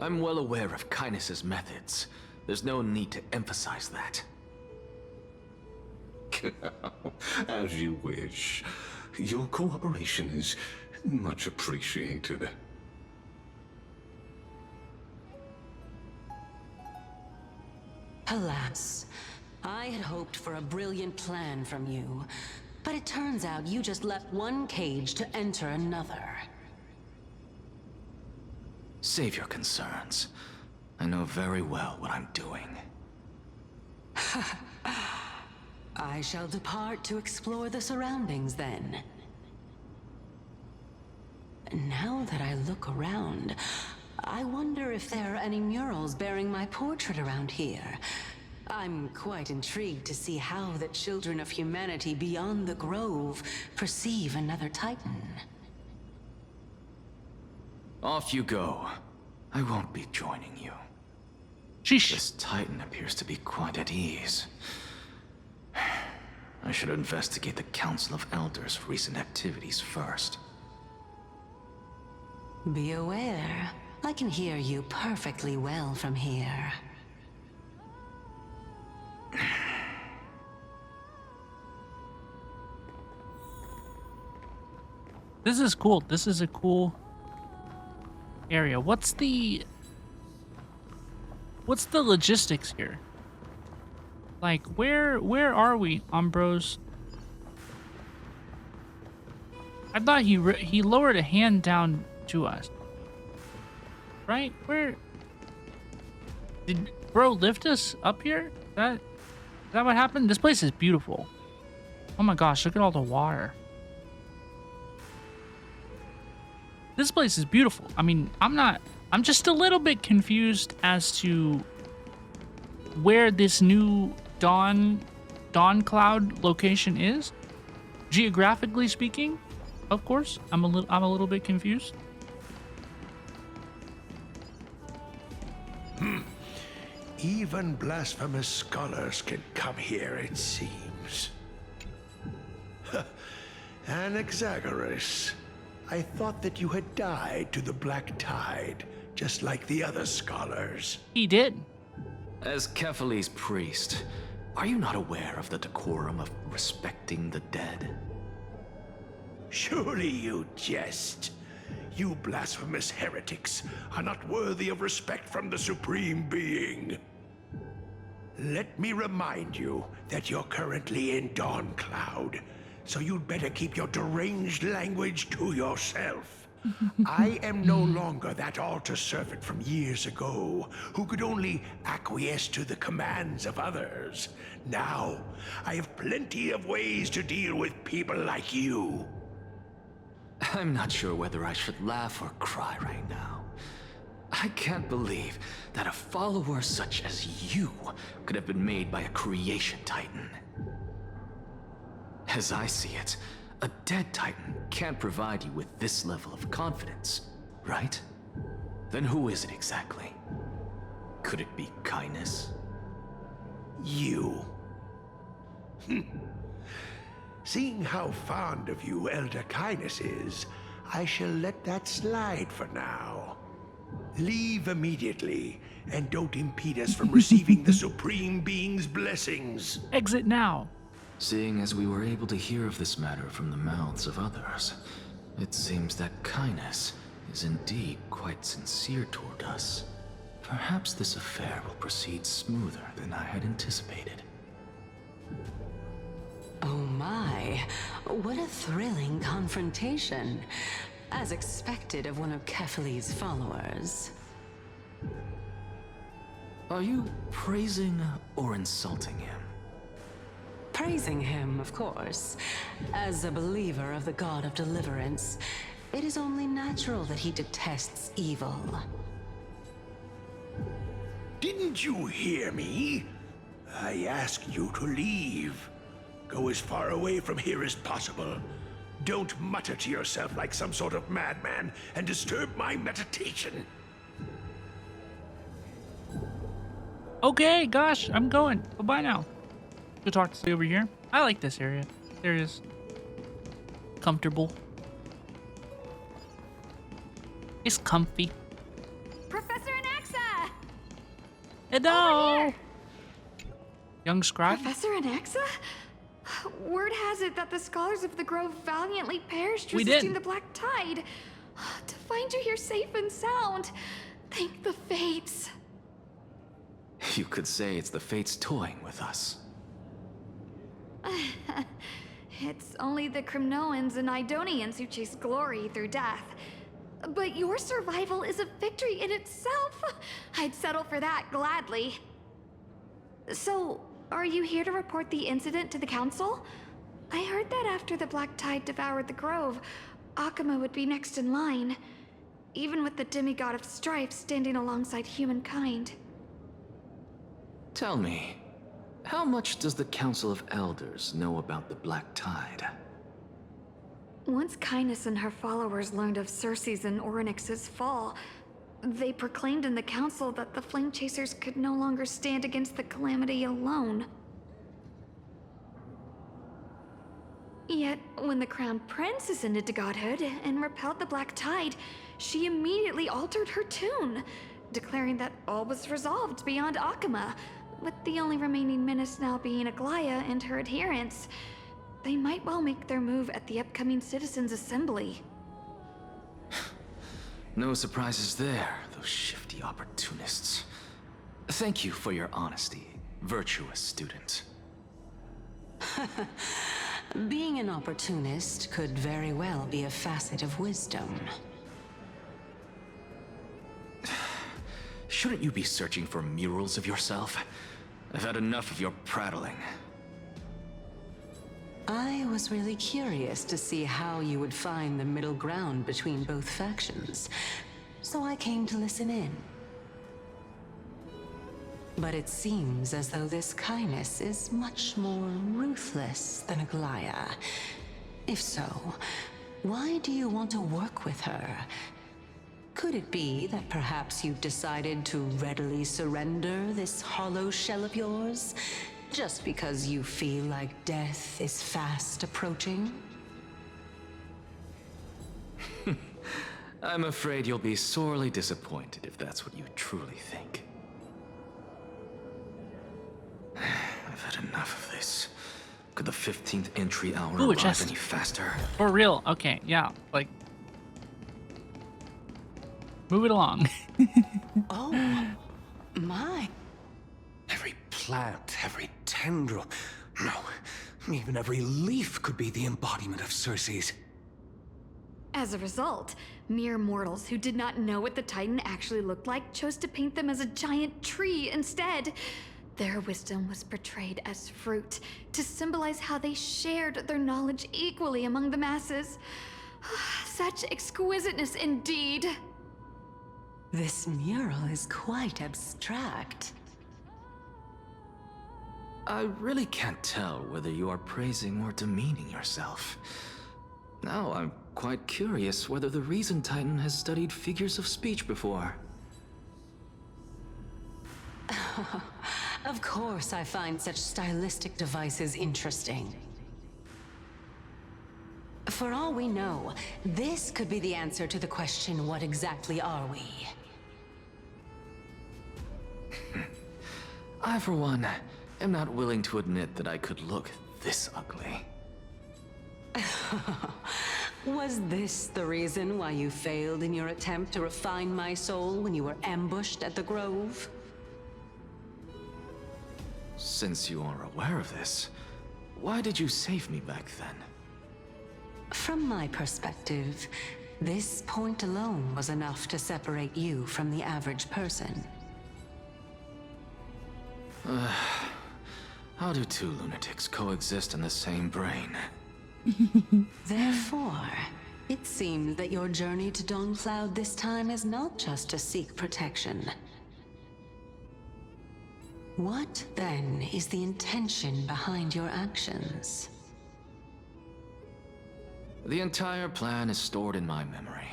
I'm well aware of Kindness's methods. There's no need to emphasize that. As you wish. Your cooperation is much appreciated. Alas, I had hoped for a brilliant plan from you, but it turns out you just left one cage to enter another. Save your concerns. I know very well what I'm doing. I shall depart to explore the surroundings then. Now that I look around, I wonder if there are any murals bearing my portrait around here. I'm quite intrigued to see how the children of humanity beyond the grove perceive another Titan. Off you go. I won't be joining you. Sheesh. This Titan appears to be quite at ease. I should investigate the Council of Elders' recent activities first. Be aware, I can hear you perfectly well from here. This is cool. This is a cool area. What's the logistics here? Like, where are we, Umbros? I thought he lowered a hand down to us. Right? Where did bro lift us up here? Is that what happened? This place is beautiful. Oh my gosh, look at all the water. This place is beautiful. I mean, I'm just a little bit confused as to where this new Dawn Cloud location is. Geographically speaking, of course, I'm a little bit confused. Even blasphemous scholars can come here, it seems. Anaxagoras, I thought that you had died to the Black Tide, just like the other scholars. He did. As Kephale's priest, are you not aware of the decorum of respecting the dead? Surely you jest. You blasphemous heretics are not worthy of respect from the Supreme Being. Let me remind you that you're currently in Dawn Cloud, so you'd better keep your deranged language to yourself. I am no longer that altar servant from years ago, who could only acquiesce to the commands of others. Now, I have plenty of ways to deal with people like you. I'm not sure whether I should laugh or cry right now. I can't believe that a follower such as you could have been made by a creation titan. As I see it, A dead Titan can't provide you with this level of confidence, right? Then who is it exactly? Could it be kindness? You. Seeing how fond of you Elder Kindness is, I shall let that slide for now. Leave immediately, and don't impede us from receiving the Supreme Being's blessings. Exit now. Seeing as we were able to hear of this matter from the mouths of others, it seems that kindness is indeed quite sincere toward us. Perhaps this affair will proceed smoother than I had anticipated. Oh my, what a thrilling confrontation. As expected of one of Kefali's followers. Are you praising or insulting him? Praising him, of course. As a believer of the God of Deliverance, it is only natural that he detests evil. Didn't you hear me? I asked you to leave. Go as far away from here as possible. Don't mutter to yourself like some sort of madman and disturb my meditation. Okay, gosh, I'm going. Bye-bye now. Good talk to stay over here. I like this area. There it is. Comfortable. It's comfy. Professor Anaxa! Hello! Young scribe? Professor Anaxa? Word has it that the scholars of the Grove valiantly perished We resisting did. the Black Tide. To find you here safe and sound, thank the Fates. You could say it's the Fates toying with us. It's only the Crimnoans and Idonians who chase glory through death. But your survival is a victory in itself. I'd settle for that gladly. So, are you here to report the incident to the Council? I heard that after the Black Tide devoured the Grove, Akuma would be next in line, even with the demigod of strife standing alongside humankind. Tell me, how much does the Council of Elders know about the Black Tide? Once Kindness and her followers learned of Circe's and Orynyx's fall, they proclaimed in the council that the Flame Chasers could no longer stand against the calamity alone. Yet, when the Crown Prince ascended to godhood and repelled the Black Tide, she immediately altered her tune, declaring that all was resolved beyond Akuma, with the only remaining menace now being Aglaya and her adherents. They might well make their move at the upcoming Citizens' Assembly. No surprises there, those shifty opportunists. Thank you for your honesty, virtuous student. Being an opportunist could very well be a facet of wisdom. Shouldn't you be searching for murals of yourself? I've had enough of your prattling. I was really curious to see how you would find the middle ground between both factions, so I came to listen in. But it seems as though this Kindness is much more ruthless than Aglaya. If so, why do you want to work with her? Could it be that perhaps you've decided to readily surrender this hollow shell of yours? Just because you feel like death is fast approaching? I'm afraid you'll be sorely disappointed if that's what you truly think. I've had enough of this. Could the 15th entry hour Ooh, a arrive chest. any faster? For real. Okay, yeah. Like, move it along. Oh, my. Every plant, every tendril, no, even every leaf could be the embodiment of Circe's. As a result, mere mortals who did not know what the Titan actually looked like chose to paint them as a giant tree instead. Their wisdom was portrayed as fruit, to symbolize how they shared their knowledge equally among the masses. Such exquisiteness indeed. This mural is quite abstract. I really can't tell whether you are praising or demeaning yourself. Now I'm quite curious whether the Reason Titan has studied figures of speech before. Of course I find such stylistic devices interesting. For all we know, this could be the answer to the question, what exactly are we? I, for one, am not willing to admit that I could look this ugly. Was this the reason why you failed in your attempt to refine my soul when you were ambushed at the Grove? Since you are aware of this, why did you save me back then? From my perspective, this point alone was enough to separate you from the average person. How do two lunatics coexist in the same brain? Therefore, it seems that your journey to Dawnfloud this time is not just to seek protection. What, then, is the intention behind your actions? The entire plan is stored in my memory,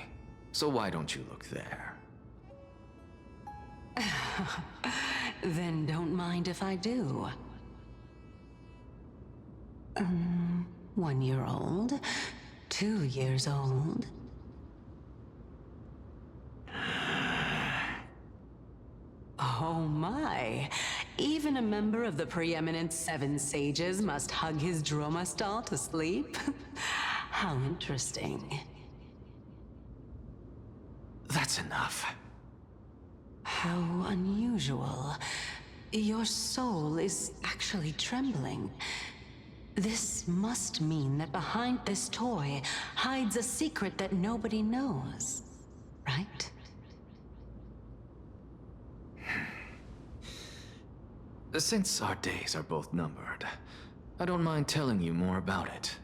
so why don't you look there? Then don't mind if I do. 1 year old, 2 years old. Oh my! Even a member of the preeminent Seven Sages must hug his Dromastal to sleep? How interesting. That's enough. How unusual. Your soul is actually trembling. This must mean that behind this toy hides a secret that nobody knows, right? Since our days are both numbered, I don't mind telling you more about it.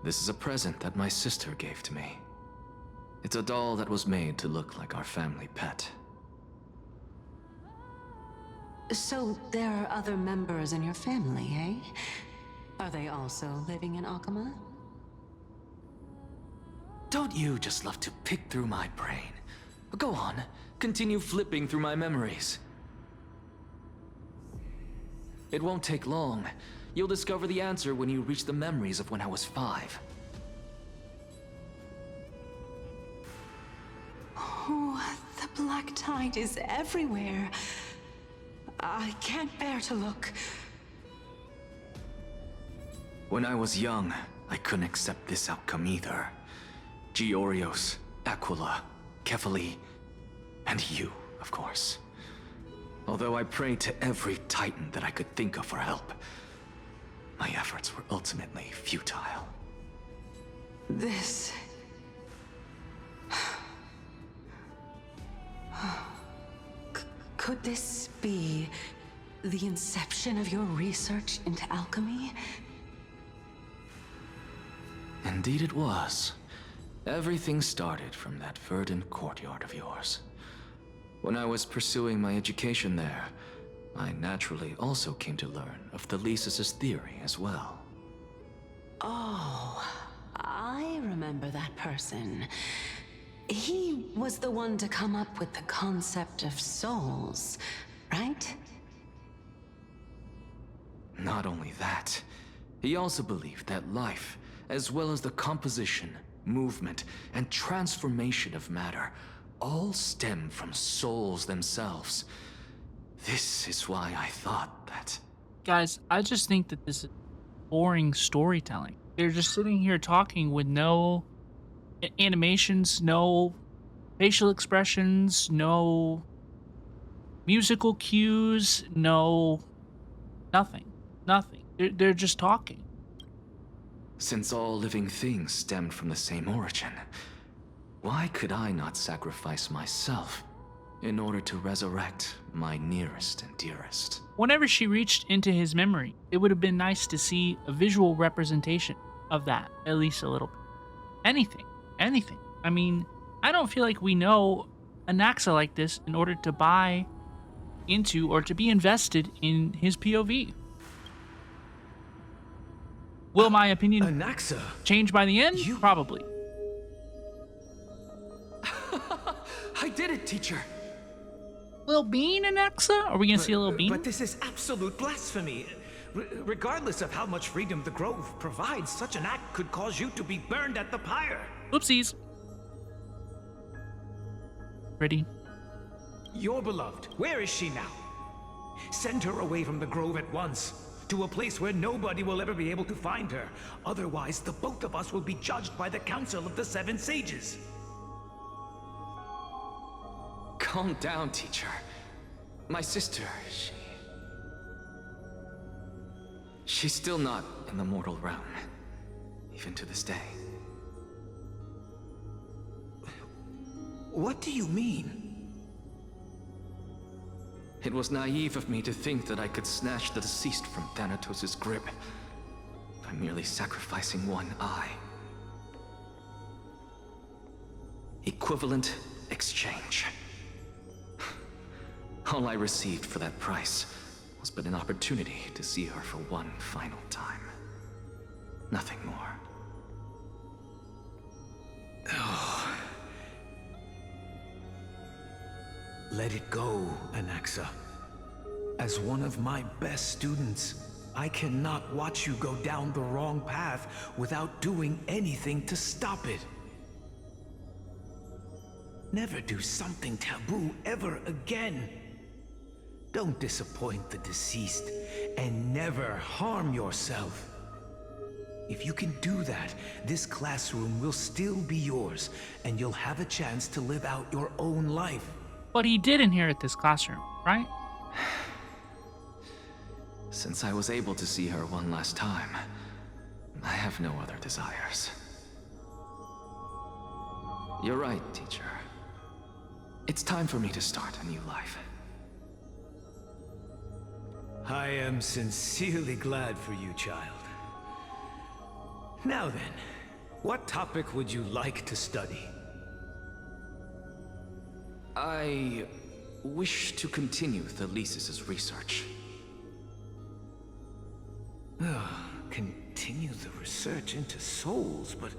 This is a present that my sister gave to me. It's a doll that was made to look like our family pet. So there are other members in your family, eh? Are they also living in Akama? Don't you just love to pick through my brain? Go on, continue flipping through my memories. It won't take long. You'll discover the answer when you reach the memories of when I was 5. Oh, the black tide is everywhere. I can't bear to look. When I was young, I couldn't accept this outcome either. Georios, Aquila, Kefali, and you, of course. Although I prayed to every titan that I could think of for help, my efforts were ultimately futile. This... Could this be the inception of your research into alchemy? Indeed it was. Everything started from that verdant courtyard of yours. When I was pursuing my education there, I naturally also came to learn of Thelesis' theory as well. Oh, I remember that person. He was the one to come up with the concept of souls, right? Not only that, he also believed that life, as well as the composition, movement, and transformation of matter, all stem from souls themselves. This is why I thought that... Guys, I just think that this is boring storytelling. They're just sitting here talking with no animations, no facial expressions, no musical cues, no nothing. They're just talking. Since all living things stemmed from the same origin, why could I not sacrifice myself in order to resurrect my nearest and dearest? Whenever she reached into his memory, it would have been nice to see a visual representation of that, at least a little bit. Anything. I mean, I don't feel like we know Anaxa like this in order to buy into or to be invested in his POV. Will my opinion Anaxa. change by the end? Probably. I did it, teacher. Little Bean Anaxa? Are we gonna see a little Bean? But this is absolute blasphemy. Regardless of how much freedom the Grove provides, such an act could cause you to be burned at the pyre. Oopsies. Ready? Your beloved, where is she now? Send her away from the Grove at once, to a place where nobody will ever be able to find her. Otherwise, the both of us will be judged by the Council of the Seven Sages. Calm down, teacher. My sister, she's still not in the mortal realm, even to this day. What do you mean? It was naive of me to think that I could snatch the deceased from Thanatos' grip by merely sacrificing one eye. Equivalent exchange. All I received for that price was but an opportunity to see her for one final time. Nothing more. Oh. Let it go, Anaxa. As one of my best students, I cannot watch you go down the wrong path without doing anything to stop it. Never do something taboo ever again. Don't disappoint the deceased, and never harm yourself. If you can do that, this classroom will still be yours, and you'll have a chance to live out your own life. But he did inherit this classroom, right? Since I was able to see her one last time, I have no other desires. You're right, teacher. It's time for me to start a new life. I am sincerely glad for you, child. Now then, what topic would you like to study? I wish to continue Thalesis' research. Continue the research into souls, but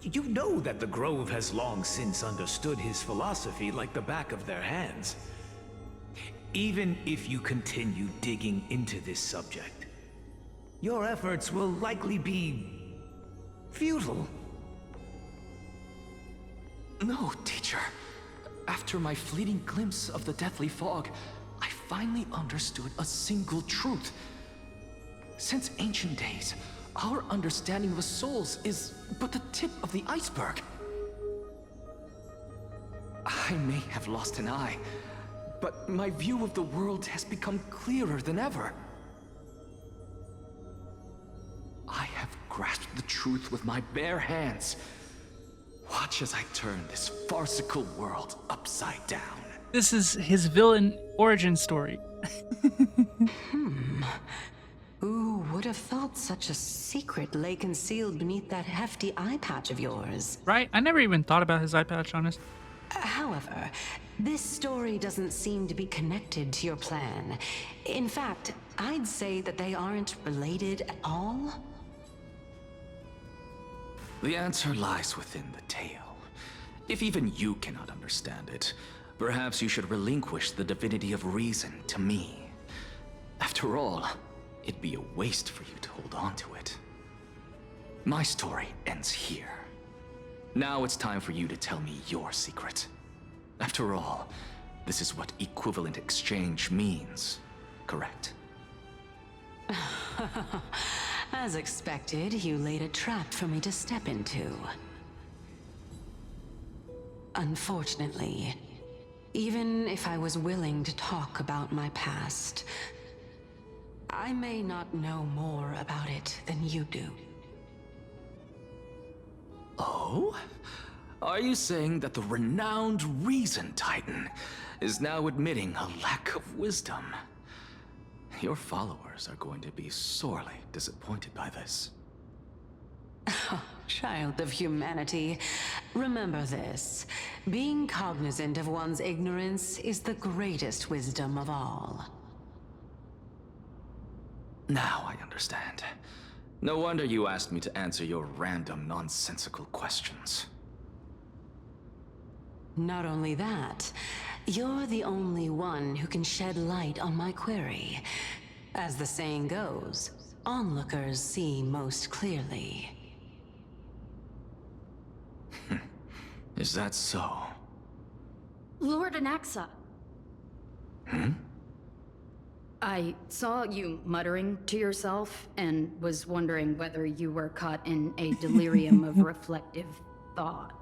you know that the Grove has long since understood his philosophy like the back of their hands. Even if you continue digging into this subject, your efforts will likely be futile. No, teacher. After my fleeting glimpse of the deathly fog, I finally understood a single truth. Since ancient days, our understanding of the souls is but the tip of the iceberg. I may have lost an eye, but my view of the world has become clearer than ever. I have grasped the truth with my bare hands. Watch as I turn this farcical world upside down. This is his villain origin story. Who would have thought such a secret lay concealed beneath that hefty eye patch of yours? Right? I never even thought about his eye patch, honest. However, this story doesn't seem to be connected to your plan. In fact, I'd say that they aren't related at all. The answer lies within the tale. If even you cannot understand it, perhaps you should relinquish the divinity of reason to me. After all, it'd be a waste for you to hold on to it. My story ends here. Now it's time for you to tell me your secret. After all, this is what equivalent exchange means, correct? As expected, you laid a trap for me to step into. Unfortunately, even if I was willing to talk about my past, I may not know more about it than you do. Oh? Are you saying that the renowned Reason Titan is now admitting a lack of wisdom? Your followers are going to be sorely disappointed by this. Child of humanity, remember this. Being cognizant of one's ignorance is the greatest wisdom of all. Now I understand. No wonder you asked me to answer your random, nonsensical questions. Not only that, you're the only one who can shed light on my query. As the saying goes, onlookers see most clearly. Is that so? Lord Anaxa. I saw you muttering to yourself and was wondering whether you were caught in a delirium of reflective thought.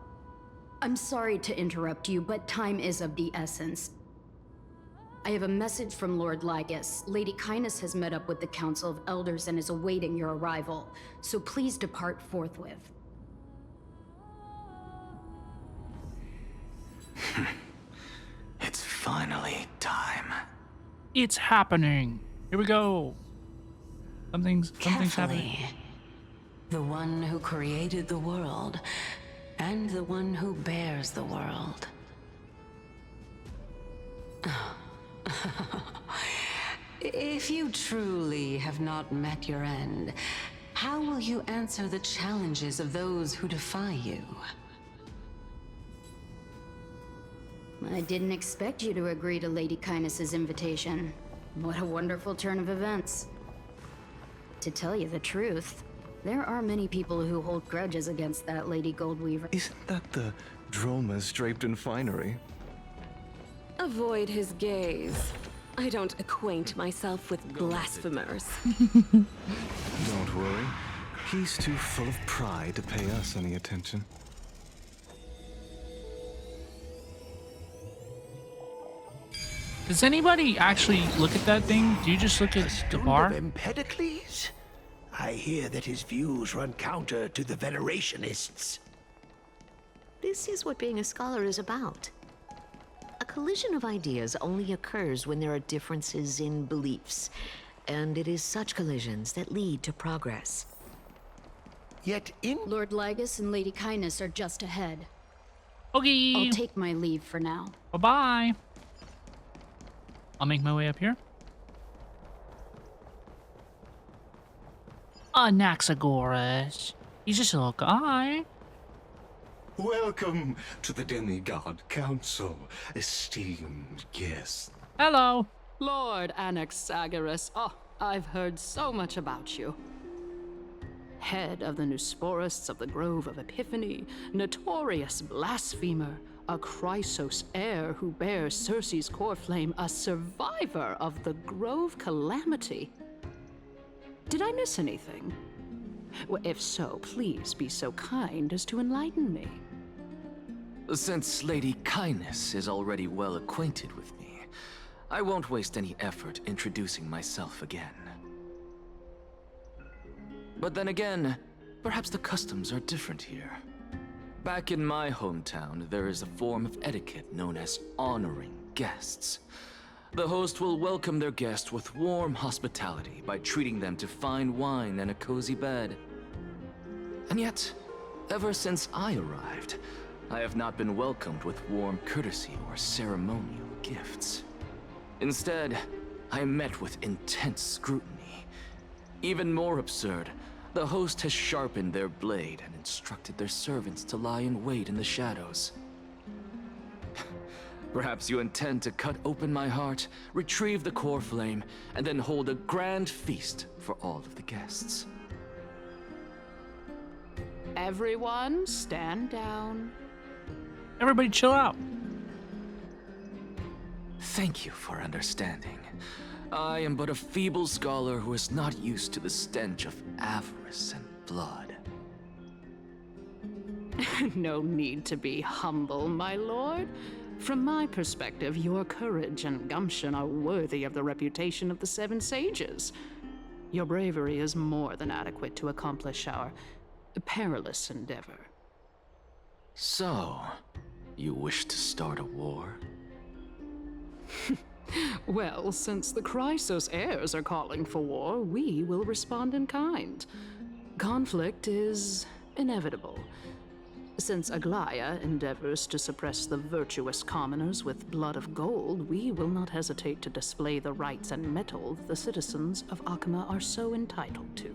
I'm sorry to interrupt you, but time is of the essence. I have a message from Lord Lygus. Lady Kindness has met up with the Council of Elders and is awaiting your arrival, so please depart forthwith. It's finally time. It's happening. Here we go. Something's happening. Carefully. The one who created the world, and the one who bears the world. If you truly have not met your end, how will you answer the challenges of those who defy you? I didn't expect you to agree to Lady Kindness's invitation. What a wonderful turn of events. To tell you the truth, there are many people who hold grudges against that Lady Goldweaver. Isn't that the dromas draped in finery? Avoid his gaze. I don't acquaint myself with blasphemers. Don't worry. He's too full of pride to pay us any attention. Does anybody actually look at that thing? Do you just look at the bar? Of Empedocles? I hear that his views run counter to the Venerationists. This is what being a scholar is about. A collision of ideas only occurs when there are differences in beliefs, and it is such collisions that lead to progress. Yet in... Lord Lygus and Lady Kindness are just ahead. Okay. I'll take my leave for now. Bye-bye. I'll make my way up here. Anaxagoras. He's just a little guy. Welcome to the Demigod Council, esteemed guests. Hello. Lord Anaxagoras. Oh, I've heard so much about you. Head of the Nusporists of the Grove of Epiphany, notorious blasphemer, a Chrysos heir who bears Circe's core flame, a survivor of the Grove calamity. Did I miss anything? Well, if so, please be so kind as to enlighten me. Since Lady Kindness is already well acquainted with me, I won't waste any effort introducing myself again. But then again, perhaps the customs are different here. Back in my hometown, there is a form of etiquette known as honoring guests. The host will welcome their guest with warm hospitality by treating them to fine wine and a cozy bed. And yet, ever since I arrived, I have not been welcomed with warm courtesy or ceremonial gifts. Instead, I am met with intense scrutiny. Even more absurd, the host has sharpened their blade and instructed their servants to lie in wait in the shadows. Perhaps you intend to cut open my heart, retrieve the core flame, and then hold a grand feast for all of the guests. Everyone, stand down. Everybody chill out. Thank you for understanding. I am but a feeble scholar who is not used to the stench of avarice and blood. No need to be humble, my lord. From my perspective, your courage and gumption are worthy of the reputation of the Seven Sages. Your bravery is more than adequate to accomplish our perilous endeavor. So, you wish to start a war? Well, since the Chrysos heirs are calling for war, we will respond in kind. Conflict is inevitable. Since Aglaya endeavors to suppress the virtuous commoners with blood of gold, we will not hesitate to display the rights and mettle the citizens of Akama are so entitled to.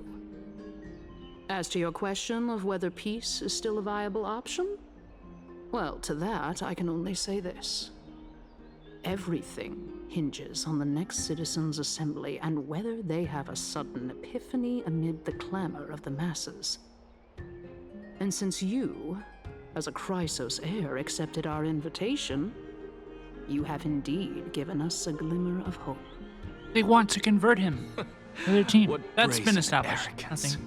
As to your question of whether peace is still a viable option, well, to that I can only say this. Everything hinges on the next citizens' assembly and whether they have a sudden epiphany amid the clamor of the masses. And since you, as a Chrysos heir, accepted our invitation, you have indeed given us a glimmer of hope. They want to convert him to their team. What That's been brazen established. arrogance.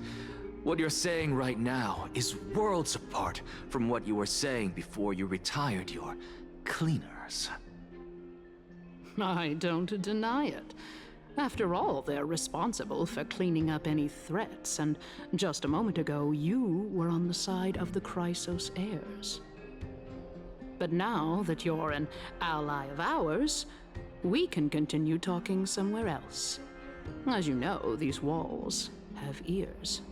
What you're saying right now is worlds apart from what you were saying before you retired your cleaners. I don't deny it. After all, they're responsible for cleaning up any threats, and just a moment ago, you were on the side of the Chrysos heirs. But now that you're an ally of ours, we can continue talking somewhere else. As you know, these walls have ears.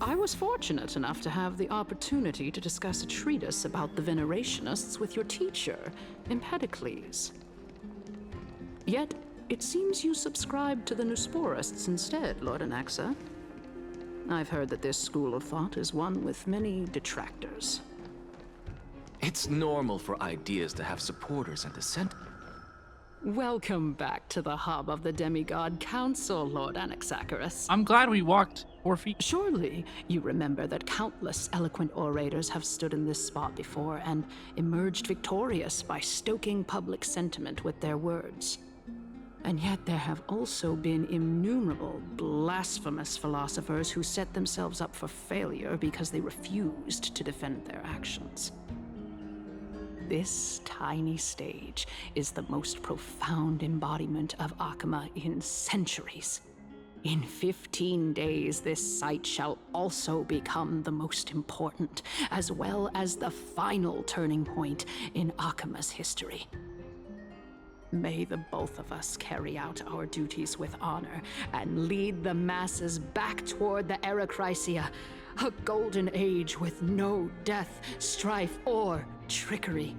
I was fortunate enough to have the opportunity to discuss a treatise about the Venerationists with your teacher, Empedocles. Yet, it seems you subscribed to the Nusporists instead, Lord Anaxa. I've heard that this school of thought is one with many detractors. It's normal for ideas to have supporters and dissent. Welcome back to the hub of the Demigod Council, Lord Anaxagoras. I'm glad we walked 4 feet. Surely you remember that countless eloquent orators have stood in this spot before and emerged victorious by stoking public sentiment with their words. And yet there have also been innumerable blasphemous philosophers who set themselves up for failure because they refused to defend their actions. This tiny stage is the most profound embodiment of Akama in centuries. In 15 days, this site shall also become the most important, as well as the final turning point in Akama's history. May the both of us carry out our duties with honor and lead the masses back toward the Erechrysia, a golden age with no death, strife, or trickery.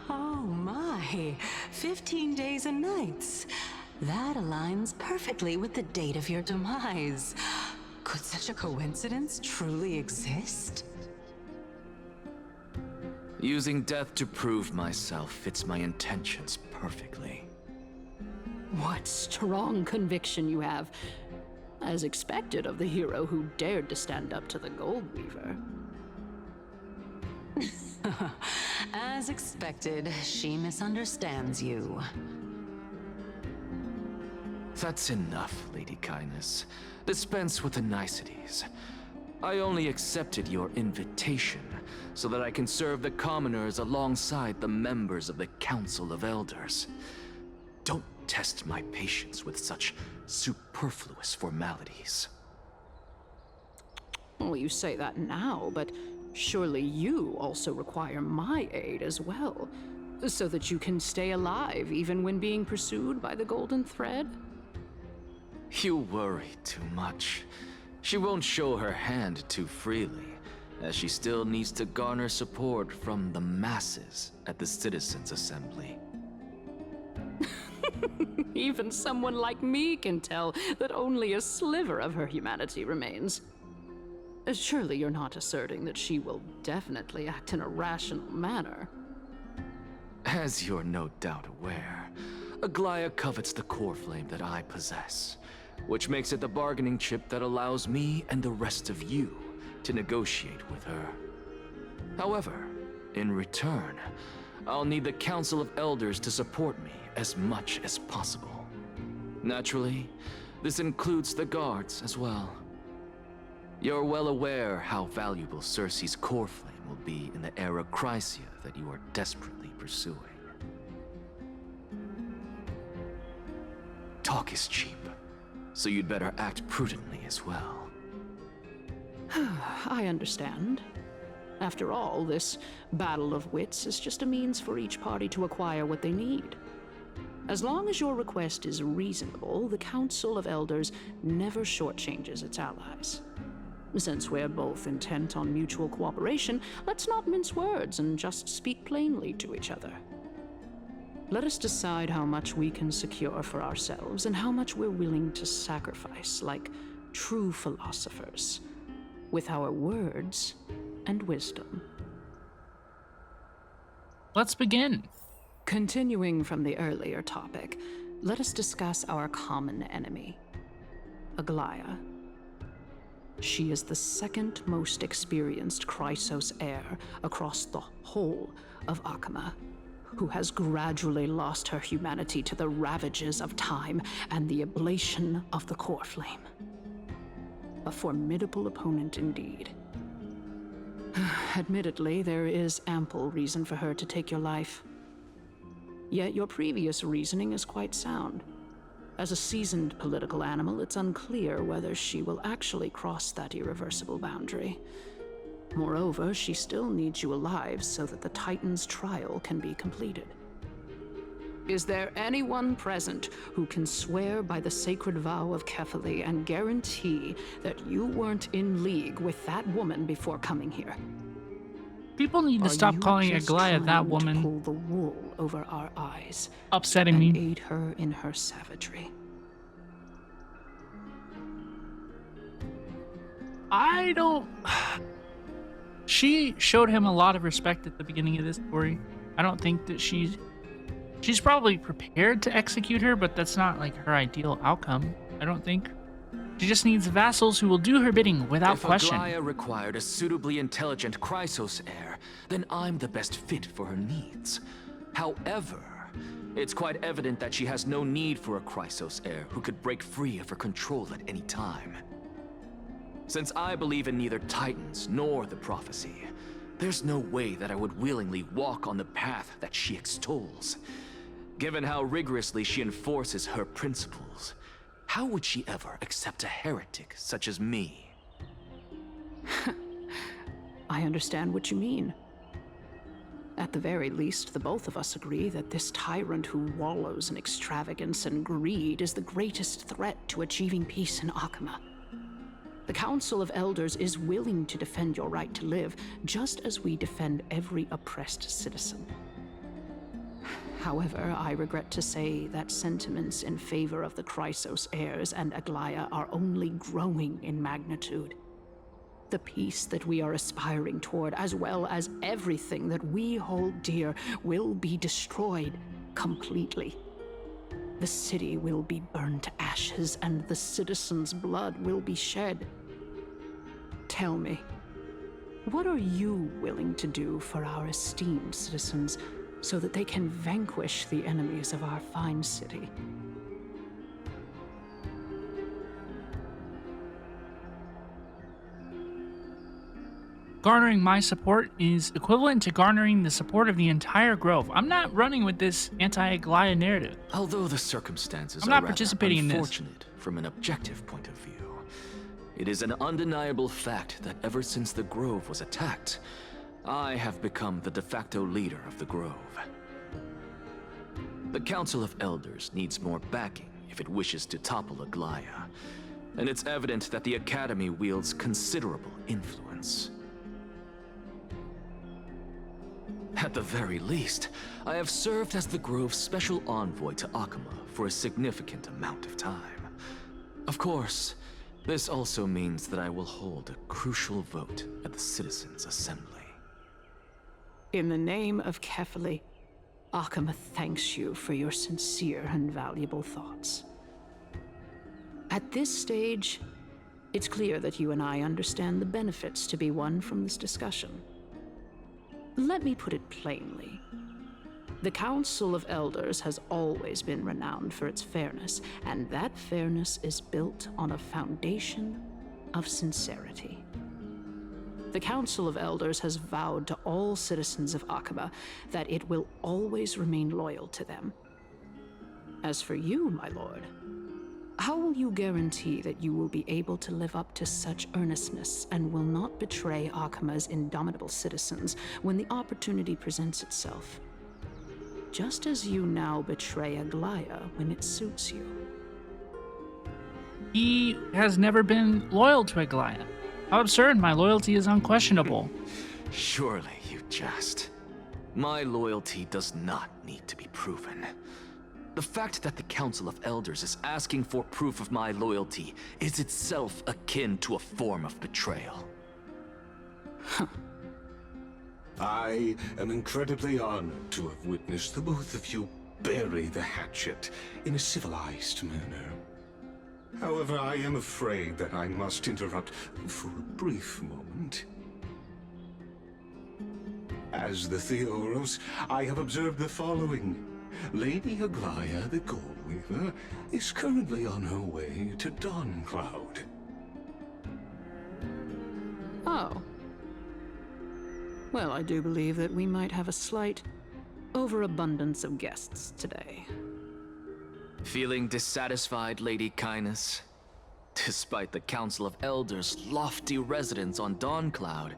Oh my, 15 days and nights. That aligns perfectly with the date of your demise. Could such a coincidence truly exist? Using death to prove myself fits my intentions perfectly. What strong conviction you have, as expected of the hero who dared to stand up to the Gold Weaver. As expected, she misunderstands you. That's enough, Lady Kindness. Dispense with the niceties. I only accepted your invitation so that I can serve the commoners alongside the members of the Council of Elders. Don't test my patience with such superfluous formalities. Well, you say that now, but surely you also require my aid as well, so that you can stay alive even when being pursued by the Golden Thread? You worry too much. She won't show her hand too freely, as she still needs to garner support from the masses at the Citizens' Assembly. Even someone like me can tell that only a sliver of her humanity remains. Surely you're not asserting that she will definitely act in a rational manner. As you're no doubt aware, Aglaya covets the core flame that I possess, which makes it the bargaining chip that allows me and the rest of you to negotiate with her. However, in return, I'll need the Council of Elders to support me as much as possible. Naturally, this includes the guards as well. You're well aware how valuable Circe's core flame will be in the Erechrysia that you are desperately pursuing. Talk is cheap, so you'd better act prudently as well. I understand. After all, this battle of wits is just a means for each party to acquire what they need. As long as your request is reasonable, the Council of Elders never shortchanges its allies. Since we're both intent on mutual cooperation, let's not mince words and just speak plainly to each other. Let us decide how much we can secure for ourselves and how much we're willing to sacrifice, like true philosophers, with our words and wisdom. Let's begin. Continuing from the earlier topic, let us discuss our common enemy, Aglaia. She is the second most experienced Chrysos heir across the whole of Akama, who has gradually lost her humanity to the ravages of time and the ablation of the core flame. A formidable opponent indeed. Admittedly, there is ample reason for her to take your life. Yet your previous reasoning is quite sound. As a seasoned political animal, it's unclear whether she will actually cross that irreversible boundary. Moreover, she still needs you alive so that the Titan's trial can be completed. Is there anyone present who can swear by the sacred vow of Kefali and guarantee that you weren't in league with that woman before coming here? People need to stop calling Aglaia that woman. Pull the wool over our eyes, upsetting and me. Aid her in her savagery. I don't. She showed him a lot of respect at the beginning of this story. I don't think that she's probably prepared to execute her, but that's not like her ideal outcome. I don't think. She just needs vassals who will do her bidding without question. If Aglaia required a suitably intelligent Chrysos heir, then I'm the best fit for her needs. However, it's quite evident that she has no need for a Chrysos heir who could break free of her control at any time. Since I believe in neither Titans nor the prophecy, there's no way that I would willingly walk on the path that she extols. Given how rigorously she enforces her principles, how would she ever accept a heretic such as me? I understand what you mean. At the very least, the both of us agree that this tyrant who wallows in extravagance and greed is the greatest threat to achieving peace in Akama. The Council of Elders is willing to defend your right to live, just as we defend every oppressed citizen. However, I regret to say that sentiments in favor of the Chrysos heirs and Aglaia are only growing in magnitude. The peace that we are aspiring toward, as well as everything that we hold dear, will be destroyed completely. The city will be burned to ashes, and the citizens' blood will be shed. Tell me, what are you willing to do for our esteemed citizens so that they can vanquish the enemies of our fine city? Garnering my support is equivalent to garnering the support of the entire Grove. I'm not running with this anti-Aglaia narrative. Although the circumstances I'm are not rather participating in this. unfortunate from an objective point of view, it is an undeniable fact that ever since the Grove was attacked, I have become the de facto leader of the Grove. The Council of Elders needs more backing if it wishes to topple Aglaia, and it's evident that the Academy wields considerable influence. At the very least, I have served as the Grove's special envoy to Akama for a significant amount of time. Of course, this also means that I will hold a crucial vote at the Citizens' Assembly. In the name of Kefali, Akama thanks you for your sincere and valuable thoughts. At this stage, it's clear that you and I understand the benefits to be won from this discussion. Let me put it plainly. The Council of Elders has always been renowned for its fairness, and that fairness is built on a foundation of sincerity. The Council of Elders has vowed to all citizens of Akama that it will always remain loyal to them. As for you, my lord, how will you guarantee that you will be able to live up to such earnestness and will not betray Akama's indomitable citizens when the opportunity presents itself? Just as you now betray Aglaia when it suits you. He has never been loyal to Aglaia. How absurd, my loyalty is unquestionable. Surely you jest. My loyalty does not need to be proven. The fact that the Council of Elders is asking for proof of my loyalty is itself akin to a form of betrayal. I am incredibly honored to have witnessed the both of you bury the hatchet in a civilized manner. However, I am afraid that I must interrupt for a brief moment. As the Theoros, I have observed the following. Lady Aglaya, the Goldweaver, is currently on her way to Dawncloud. Oh. Well, I do believe that we might have a slight overabundance of guests today. Feeling dissatisfied, Lady Kindness? Despite the Council of Elders' lofty residence on Dawncloud,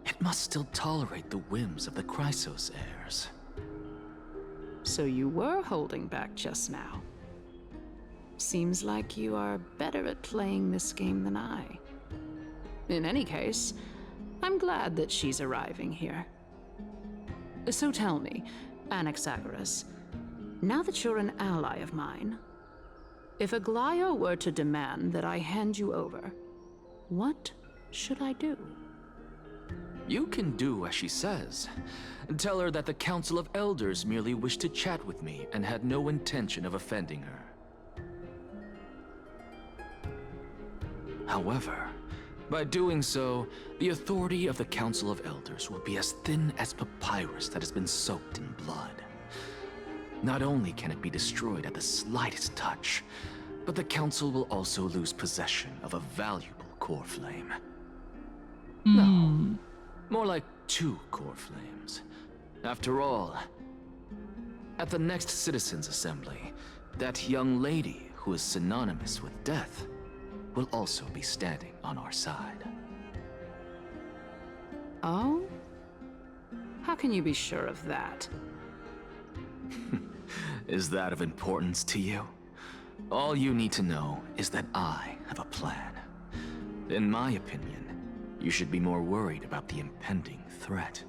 it must still tolerate the whims of the Chrysos heirs. So you were holding back just now. Seems like you are better at playing this game than I. In any case, I'm glad that she's arriving here. So tell me, Anaxagoras, now that you're an ally of mine, if Aglaya were to demand that I hand you over, what should I do? You can do as she says. Tell her that the Council of Elders merely wished to chat with me and had no intention of offending her. However, by doing so, the authority of the Council of Elders will be as thin as papyrus that has been soaked in blood. Not only can it be destroyed at the slightest touch, but the Council will also lose possession of a valuable core flame. No, more like 2 core flames. After all, at the next Citizens' Assembly, that young lady who is synonymous with death will also be standing on our side. Oh? How can you be sure of that? Is that of importance to you? All you need to know is that I have a plan. In my opinion, you should be more worried about the impending threat.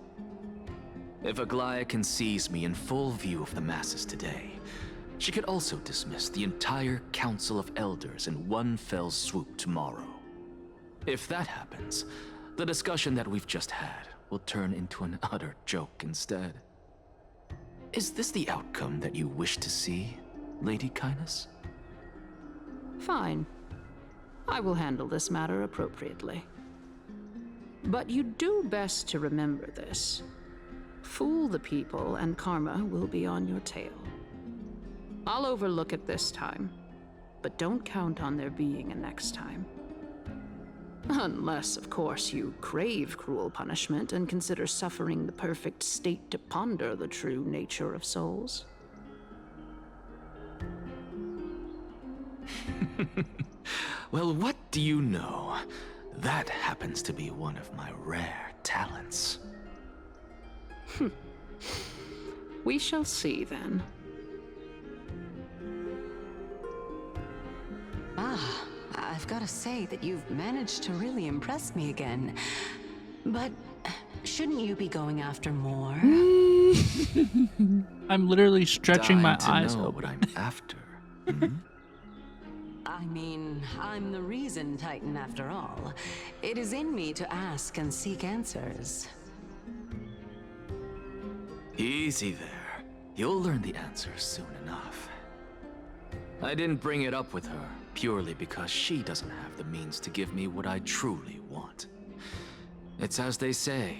If Aglaya can seize me in full view of the masses today, she could also dismiss the entire Council of Elders in one fell swoop tomorrow. If that happens, the discussion that we've just had will turn into an utter joke instead. Is this the outcome that you wish to see, Lady Kindness? Fine. I will handle this matter appropriately. But you do best to remember this. Fool the people and karma will be on your tail. I'll overlook it this time, but don't count on there being a next time. Unless, of course, you crave cruel punishment and consider suffering the perfect state to ponder the true nature of souls. Well, what do you know? That happens to be one of my rare talents. We shall see then. Ah, I've got to say that you've managed to really impress me again. But shouldn't you be going after more? I'm literally stretching my eyes to know open. what I'm after. I mean, I'm the reason Titan after all. It is in me to ask and seek answers. Easy there. You'll learn the answers soon enough. I didn't bring it up with her purely because she doesn't have the means to give me what I truly want. It's as they say,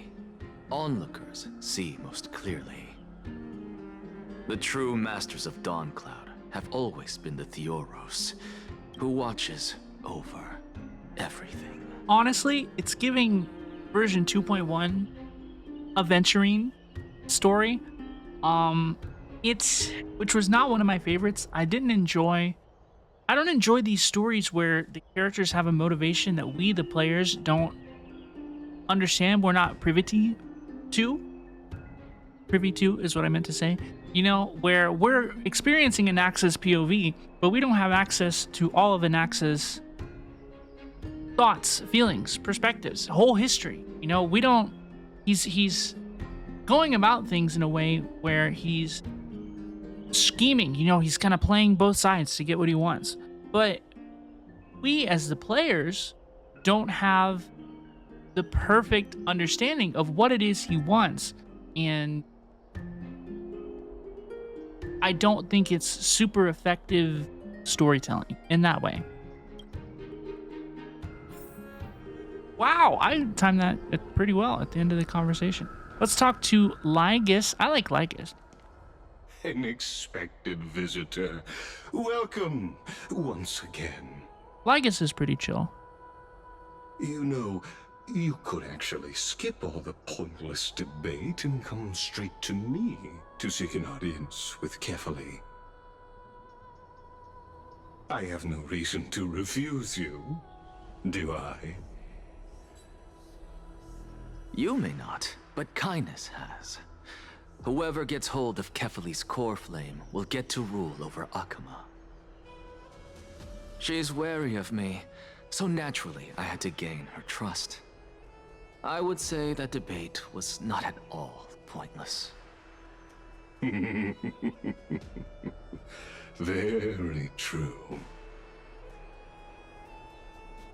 onlookers see most clearly. The true masters of Dawncloud have always been the Theoros, who watches over everything. Honestly, it's giving version 2.1 Aventurine story. Which was not one of my favorites. I don't enjoy these stories where the characters have a motivation that we, the players, don't understand. We're not privy to. Privy to is what I meant to say. You know, where we're experiencing Anaxa's POV, but we don't have access to all of Anaxa's thoughts, feelings, perspectives, whole history. You know, we don't. He's going about things in a way where he's scheming. You know, he's kind of playing both sides to get what he wants. But we, as the players, don't have the perfect understanding of what it is he wants. And I don't think it's super effective storytelling in that way. Wow, I timed that pretty well at the end of the conversation. Let's talk to Lygus. I like Lygus. An expected visitor. Welcome once again. Lygus is pretty chill. You know, you could actually skip all the pointless debate and come straight to me to seek an audience with Kefali. I have no reason to refuse you, do I? You may not, but kindness has. Whoever gets hold of Kefali's core flame will get to rule over Akama. She's wary of me, so naturally I had to gain her trust. I would say that debate was not at all pointless. Very true.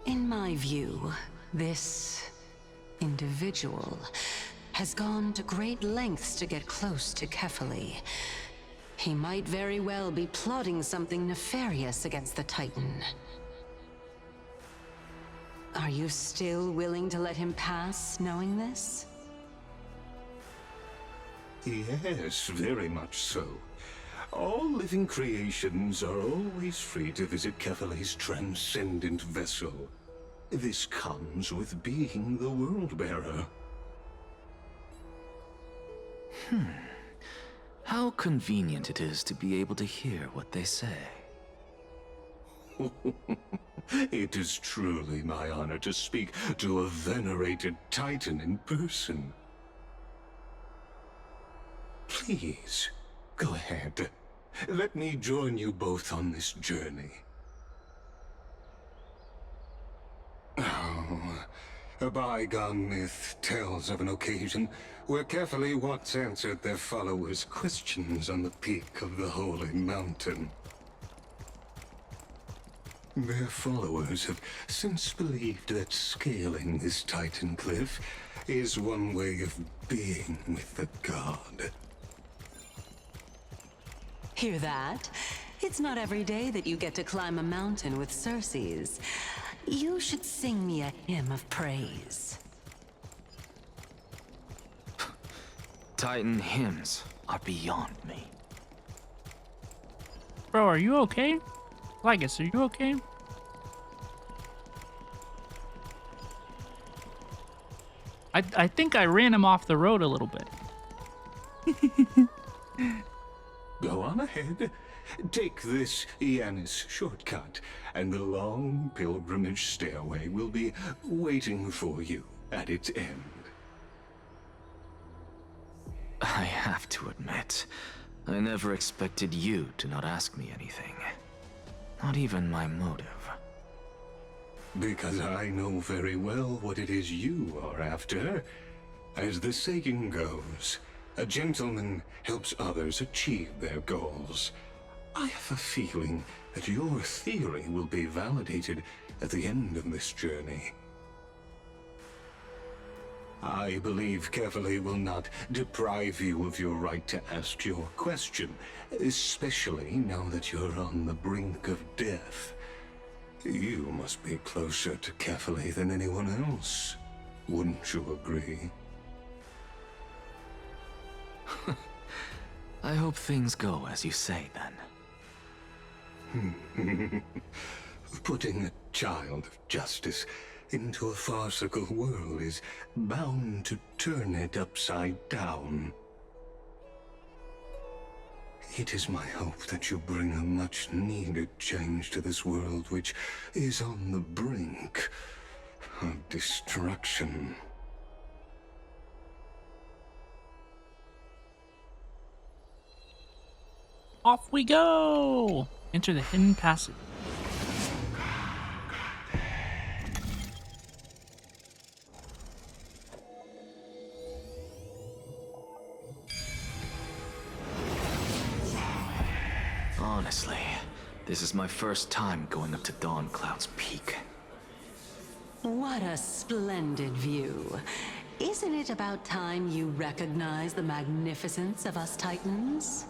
In my view, this individual has gone to great lengths to get close to Kefali. He might very well be plotting something nefarious against the Titan. Are you still willing to let him pass, knowing this? Yes, very much so. All living creations are always free to visit Kefali's transcendent vessel. This comes with being the World-Bearer. How convenient it is to be able to hear what they say. It is truly my honor to speak to a venerated Titan in person. Please, go ahead. Let me join you both on this journey. Oh, a bygone myth tells of an occasion where Kefali once answered their followers' questions on the peak of the Holy Mountain. Their followers have since believed that scaling this Titan cliff is one way of being with the god. Hear that? It's not every day that you get to climb a mountain with Circes. You should sing me a hymn of praise. Titan hymns are beyond me. Bro, are you okay? Lygus, are you okay? I think I ran him off the road a little bit. Go on ahead. Take this Yanis shortcut, and the long pilgrimage stairway will be waiting for you at its end. I have to admit, I never expected you to not ask me anything. Not even my motive. Because I know very well what it is you are after. As the saying goes, a gentleman helps others achieve their goals. I have a feeling that your theory will be validated at the end of this journey. I believe Kefali will not deprive you of your right to ask your question, especially now that you're on the brink of death. You must be closer to Kefali than anyone else. Wouldn't you agree? I hope things go as you say, then. Putting a child of justice into a farcical world is bound to turn it upside down. It is my hope that you bring a much-needed change to this world which is on the brink of destruction. Off we go! Enter the hidden passage. This is my first time going up to Dawn Cloud's peak. What a splendid view. Isn't it about time you recognize the magnificence of us Titans?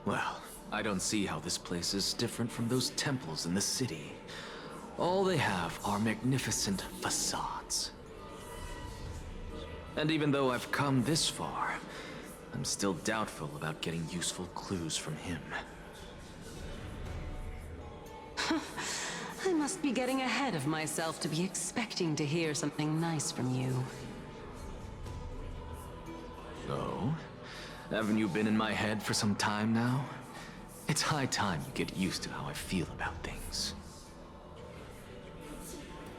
Well, I don't see how this place is different from those temples in the city. All they have are magnificent facades. And even though I've come this far, I'm still doubtful about getting useful clues from him. I must be getting ahead of myself to be expecting to hear something nice from you. Oh? Haven't you been in my head for some time now? It's high time you get used to how I feel about things.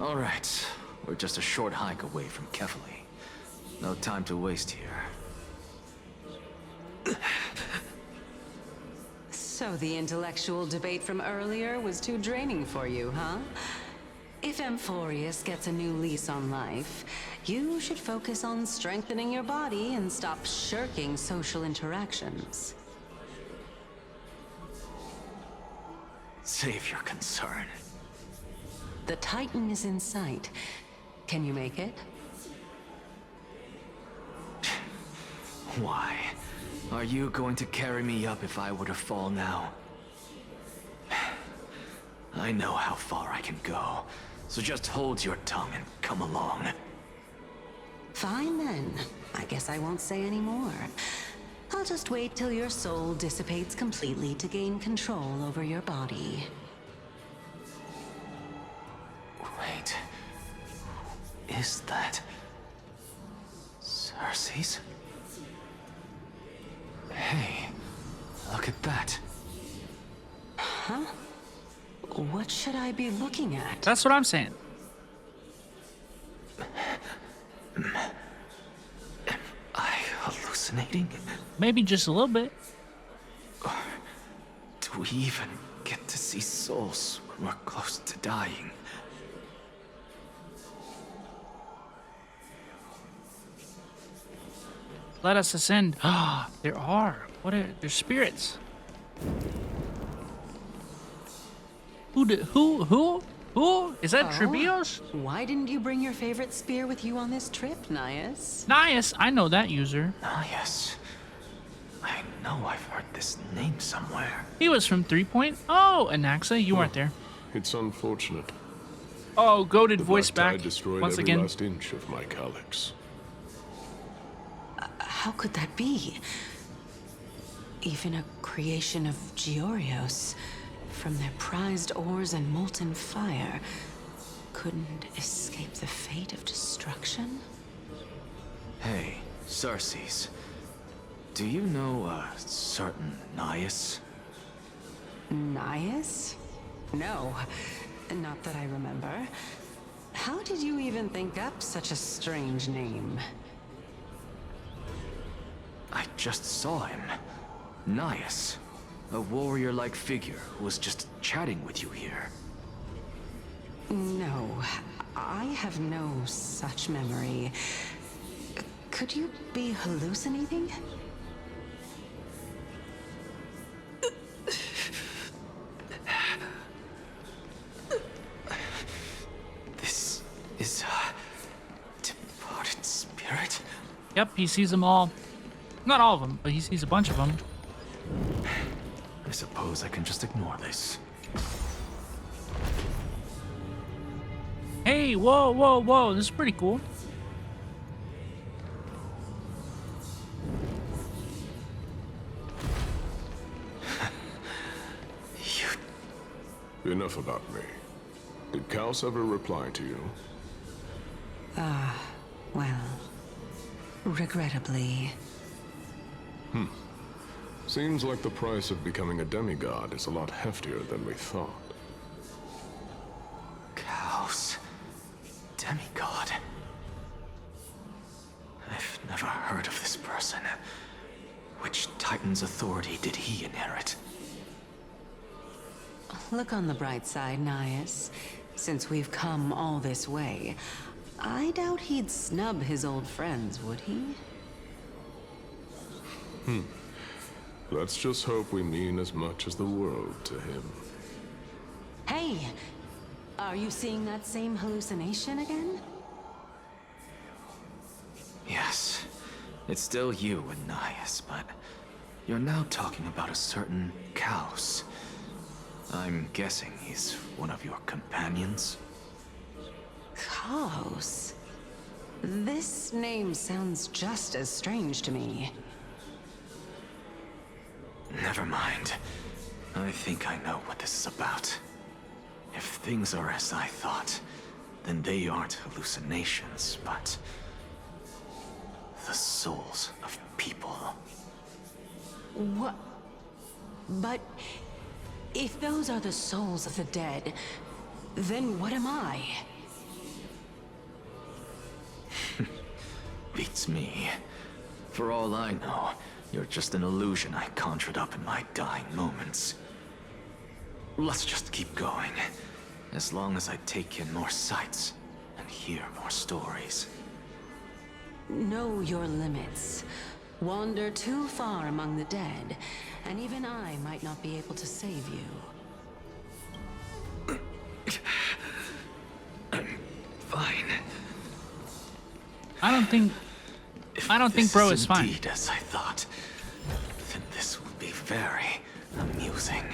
All right, we're just a short hike away from Kefali. No time to waste here. So the intellectual debate from earlier was too draining for you, huh? If Amphorius gets a new lease on life, you should focus on strengthening your body and stop shirking social interactions. Save your concern. The Titan is in sight. Can you make it? Why? Are you going to carry me up if I were to fall now? I know how far I can go, so just hold your tongue and come along. Fine then. I guess I won't say any more. I'll just wait till your soul dissipates completely to gain control over your body. Wait. Is that... Circe's? Hey, look at that. Huh? What should I be looking at? That's what I'm saying. Am I hallucinating? Maybe just a little bit. Or do we even get to see souls when we're close to dying? Let us ascend. Ah, there are. What are their spirits? Who? Is that Trebios? Why didn't you bring your favorite spear with you on this trip, Nias? Nias, I know that user. Nias. I know I've heard this name somewhere. He was from 3.0. Oh, Anaxa, you weren't there. It's unfortunate. Oh, goated The voice black back tide destroyed once every again. last inch of my calyx. How could that be? Even a creation of Georios, from their prized ores and molten fire, couldn't escape the fate of destruction? Hey, Circes. Do you know a certain Nias? Nias? No, not that I remember. How did you even think up such a strange name? I just saw him. Nias. A warrior-like figure who was just chatting with you here. No, I have no such memory. Could you be hallucinating? This is a departed spirit? Yep, he sees them all. Not all of them, but he sees a bunch of them. I suppose I can just ignore this. Hey, whoa, whoa, whoa, this is pretty cool. Enough about me. Did Kaos ever reply to you? Well, regrettably. Seems like the price of becoming a demigod is a lot heftier than we thought. Kaos. Demigod. I've never heard of this person. Which Titan's authority did he inherit? Look on the bright side, Nias. Since we've come all this way, I doubt he'd snub his old friends, would he? Let's just hope we mean as much as the world to him. Hey, are you seeing that same hallucination again? Yes, it's still you, Anais, but you're now talking about a certain Kaos. I'm guessing he's one of your companions? Kaos? This name sounds just as strange to me. Never mind. I think I know what this is about. If things are as I thought, then they aren't hallucinations, but the souls of people. What? But if those are the souls of the dead, then what am I? Beats me. For all I know, you're just an illusion I conjured up in my dying moments. Let's just keep going. As long as I take in more sights and hear more stories. Know your limits. Wander too far among the dead, and even I might not be able to save you. I'm fine. I don't think bro is fine. Indeed, as I thought, then this will be very amusing.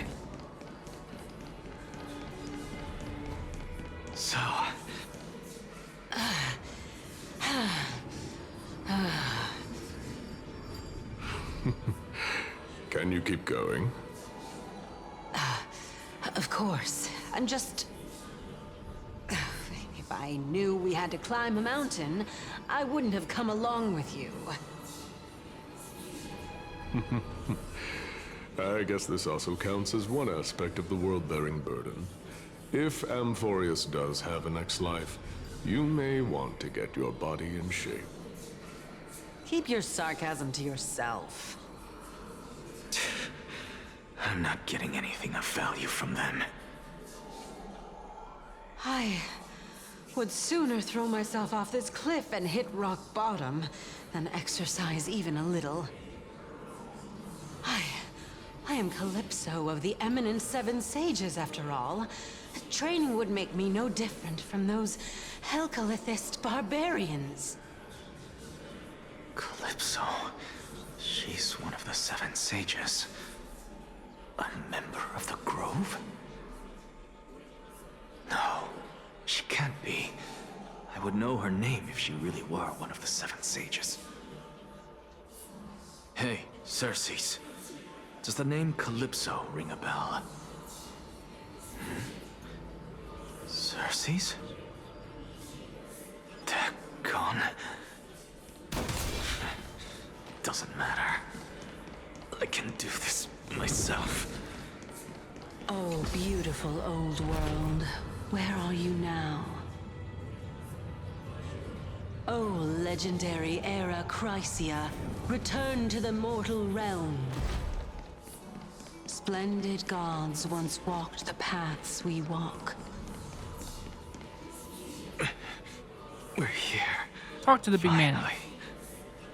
So, can you keep going? Of course. I'm just... If I knew we had to climb a mountain, I wouldn't have come along with you. I guess this also counts as one aspect of the world-bearing burden. If Amphorius does have a next life, you may want to get your body in shape. Keep your sarcasm to yourself. I'm not getting anything of value from them. I would sooner throw myself off this cliff and hit rock bottom than exercise even a little. I am Calypso of the eminent Seven Sages, after all. Training would make me no different from those Helcalithist barbarians. Calypso. She's one of the Seven Sages. A member of the Grove? No, she can't be. I would know her name if she really were one of the Seven Sages. Hey, Circes. Does the name Calypso ring a bell? Circes? Daggone. Doesn't matter. I can do this myself. Oh, beautiful old world. Where are you now? Oh, legendary era Chrysia, return to the mortal realm. Splendid gods once walked the paths we walk. We're here. Talk to the big man.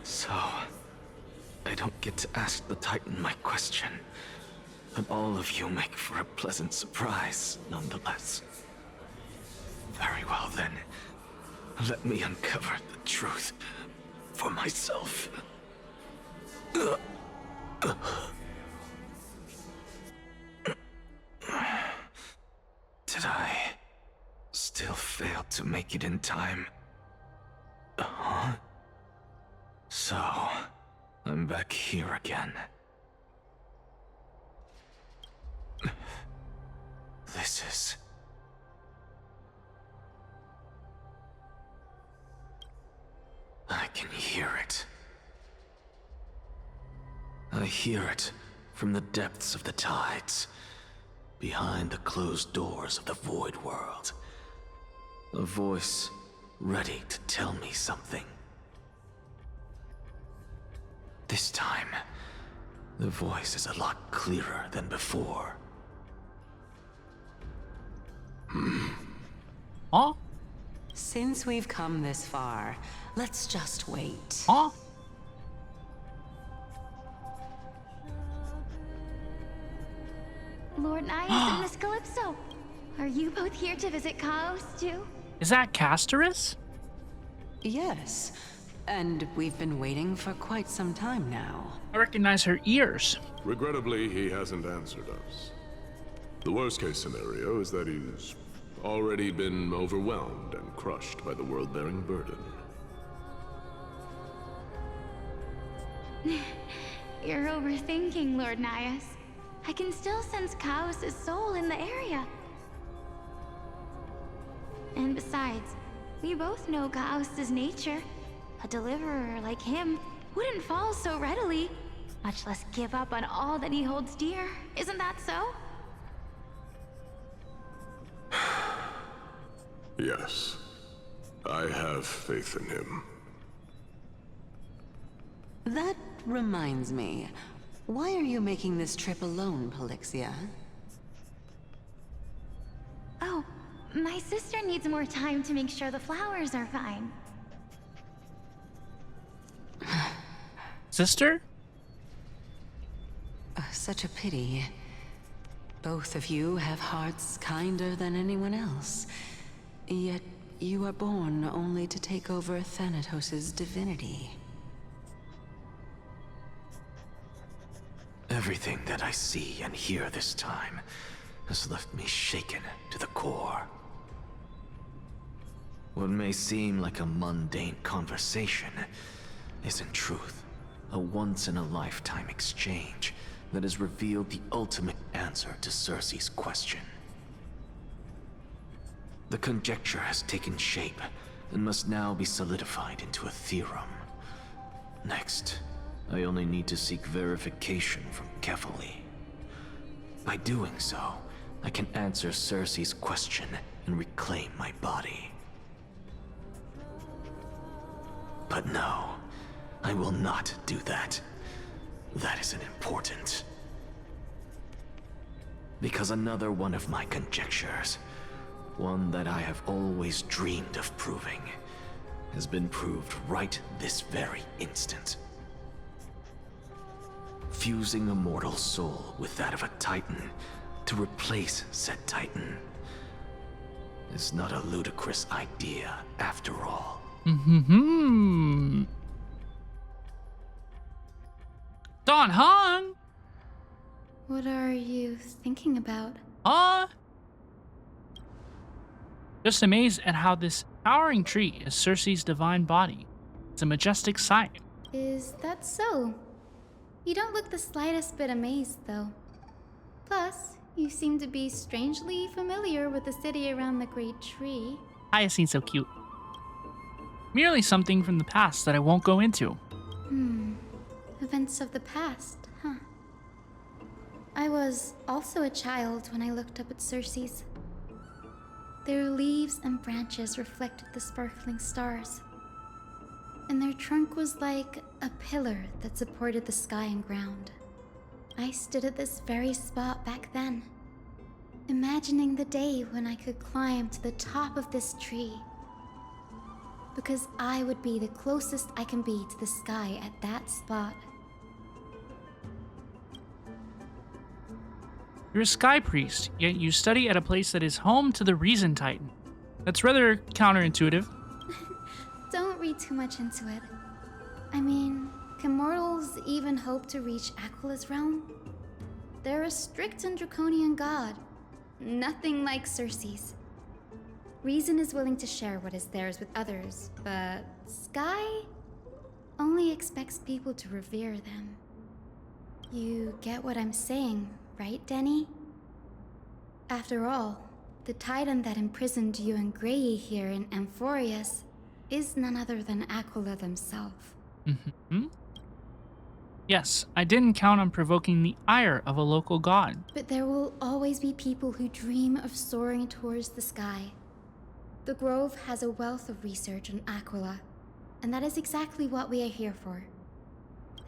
So, I don't get to ask the Titan my question, but all of you make for a pleasant surprise, nonetheless. Very well then. Let me uncover the truth for myself. Did I still fail to make it in time? Huh? So, I'm back here again. This is... I can hear it. I hear it from the depths of the tides, behind the closed doors of the Void World. A voice ready to tell me something. This time, the voice is a lot clearer than before. Huh? Since we've come this far, let's just wait. Huh? Lord Nias and Miss Calypso. Are you both here to visit Chaos, too? Is that Castorice? Yes, and we've been waiting for quite some time now. I recognize her ears. Regrettably, he hasn't answered us. The worst-case scenario is that he's already been overwhelmed and crushed by the world-bearing burden. You're overthinking, Lord Nias. I can still sense Chaos' soul in the area. And besides, we both know Chaos' nature. A deliverer like him wouldn't fall so readily, much less give up on all that he holds dear. Isn't that so? Yes. I have faith in him. That reminds me. Why are you making this trip alone, Polixia? Oh, my sister needs more time to make sure the flowers are fine. Sister? Such a pity. Both of you have hearts kinder than anyone else. Yet you are born only to take over Thanatos' divinity. Everything that I see and hear this time has left me shaken to the core. What may seem like a mundane conversation is in truth a once-in-a-lifetime exchange that has revealed the ultimate answer to Circe's question. The conjecture has taken shape and must now be solidified into a theorem. Next, I only need to seek verification from Kefali. By doing so, I can answer Circe's question and reclaim my body. But no, I will not do that. That isn't important. Because another one of my conjectures, one that I have always dreamed of proving, has been proved right this very instant. Fusing a mortal soul with that of a Titan to replace said Titan is not a ludicrous idea after all. Mm-hmm. Don Hong? What are you thinking about? Just amazed at how this towering tree is Circe's divine body. It's a majestic sight. Is that so? You don't look the slightest bit amazed, though. Plus, you seem to be strangely familiar with the city around the great tree. Hyacinth's so cute. Merely something from the past that I won't go into. Events of the past, huh? I was also a child when I looked up at Circe's. Their leaves and branches reflected the sparkling stars, and their trunk was like a pillar that supported the sky and ground. I stood at this very spot back then, imagining the day when I could climb to the top of this tree, because I would be the closest I can be to the sky at that spot. You're a sky priest, yet you study at a place that is home to the Reason Titan. That's rather counterintuitive. Don't read too much into it. I mean, can mortals even hope to reach Aquila's realm? They're a strict and draconian god. Nothing like Circe's. Reason is willing to share what is theirs with others, but Sky only expects people to revere them. You get what I'm saying, right, Denny? After all, the titan that imprisoned you and Grey here in Amphorius is none other than Aquila themselves. Mm-hmm. Yes, I didn't count on provoking the ire of a local god. But there will always be people who dream of soaring towards the sky. The Grove has a wealth of research on Aquila, and that is exactly what we are here for.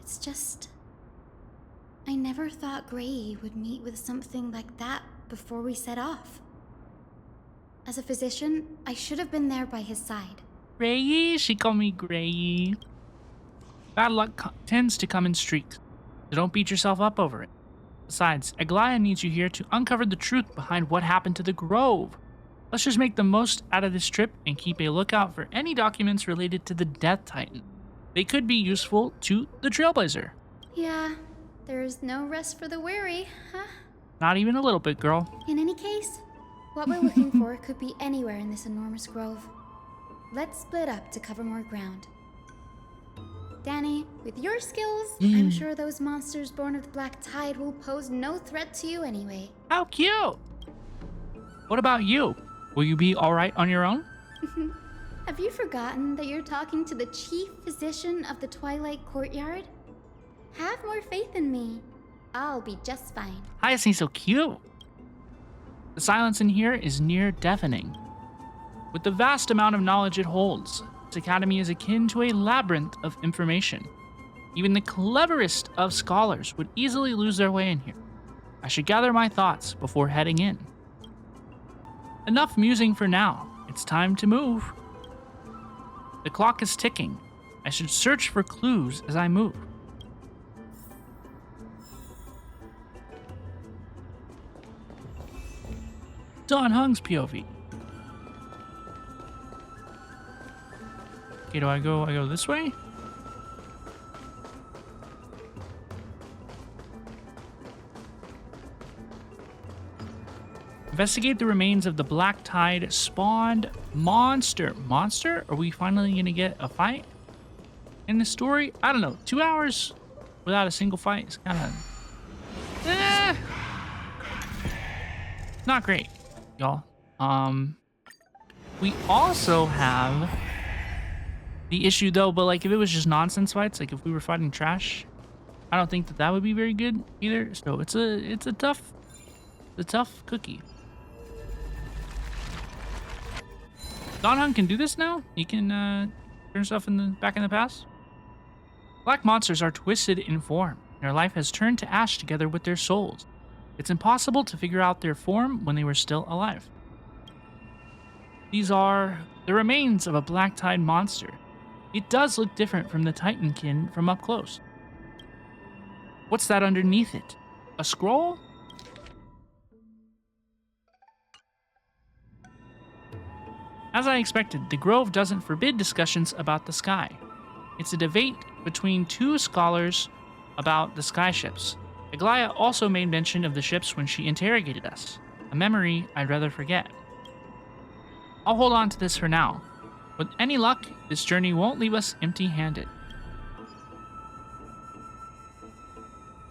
It's just, I never thought Grey would meet with something like that before we set off. As a physician, I should have been there by his side. Grey, she called me Grey. Bad luck tends to come in streaks, so don't beat yourself up over it. Besides, Aglaia needs you here to uncover the truth behind what happened to the Grove. Let's just make the most out of this trip and keep a lookout for any documents related to the Death Titan. They could be useful to the Trailblazer. Yeah, there's no rest for the weary, huh? Not even a little bit, girl. In any case, what we're looking for could be anywhere in this enormous grove. Let's split up to cover more ground. Danny, with your skills, I'm sure those monsters born of the Black Tide will pose no threat to you anyway. How cute! What about you? Will you be alright on your own? Have you forgotten that you're talking to the chief physician of the Twilight Courtyard? Have more faith in me. I'll be just fine. Hyacinth's so cute. The silence in here is near deafening. With the vast amount of knowledge it holds, this academy is akin to a labyrinth of information. Even the cleverest of scholars would easily lose their way in here. I should gather my thoughts before heading in. Enough musing for now. It's time to move. The clock is ticking. I should search for clues as I move. Don Hung's POV. Okay, do I go this way? Investigate the remains of the Black Tide spawned monster. Monster? Are we finally gonna get a fight in the story? I don't know. 2 hours without a single fight is kind of not great, y'all. We also have the issue though, but like if it was just nonsense fights, like if we were fighting trash, I don't think that would be very good either. So it's a tough cookie. Don Hung can do this now? He can turn stuff back in the past? Black monsters are twisted in form. Their life has turned to ash together with their souls. It's impossible to figure out their form when they were still alive. These are the remains of a Black Tide monster. It does look different from the Titankin from up close. What's that underneath it? A scroll? As I expected, the Grove doesn't forbid discussions about the sky. It's a debate between two scholars about the sky ships. Aglaia also made mention of the ships when she interrogated us, a memory I'd rather forget. I'll hold on to this for now. With any luck, this journey won't leave us empty-handed.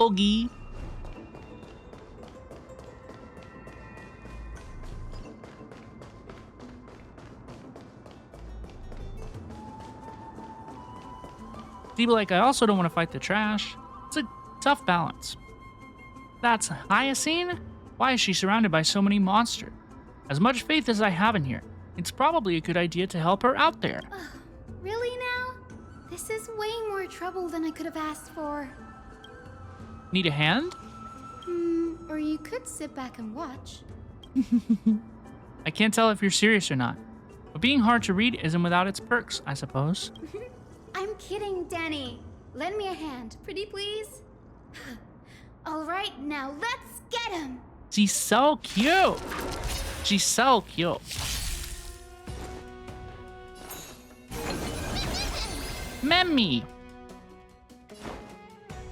Oogie. See, but like, I also don't want to fight the trash. It's a tough balance. That's Hyacinth? Why is she surrounded by so many monsters? As much faith as I have in here, it's probably a good idea to help her out there. Really now? This is way more trouble than I could have asked for. Need a hand? Or you could sit back and watch. I can't tell if you're serious or not. But being hard to read isn't without its perks, I suppose. I'm kidding, Danny. Lend me a hand, pretty please. All right, now let's get him. She's so cute. She's so cute. Memmy.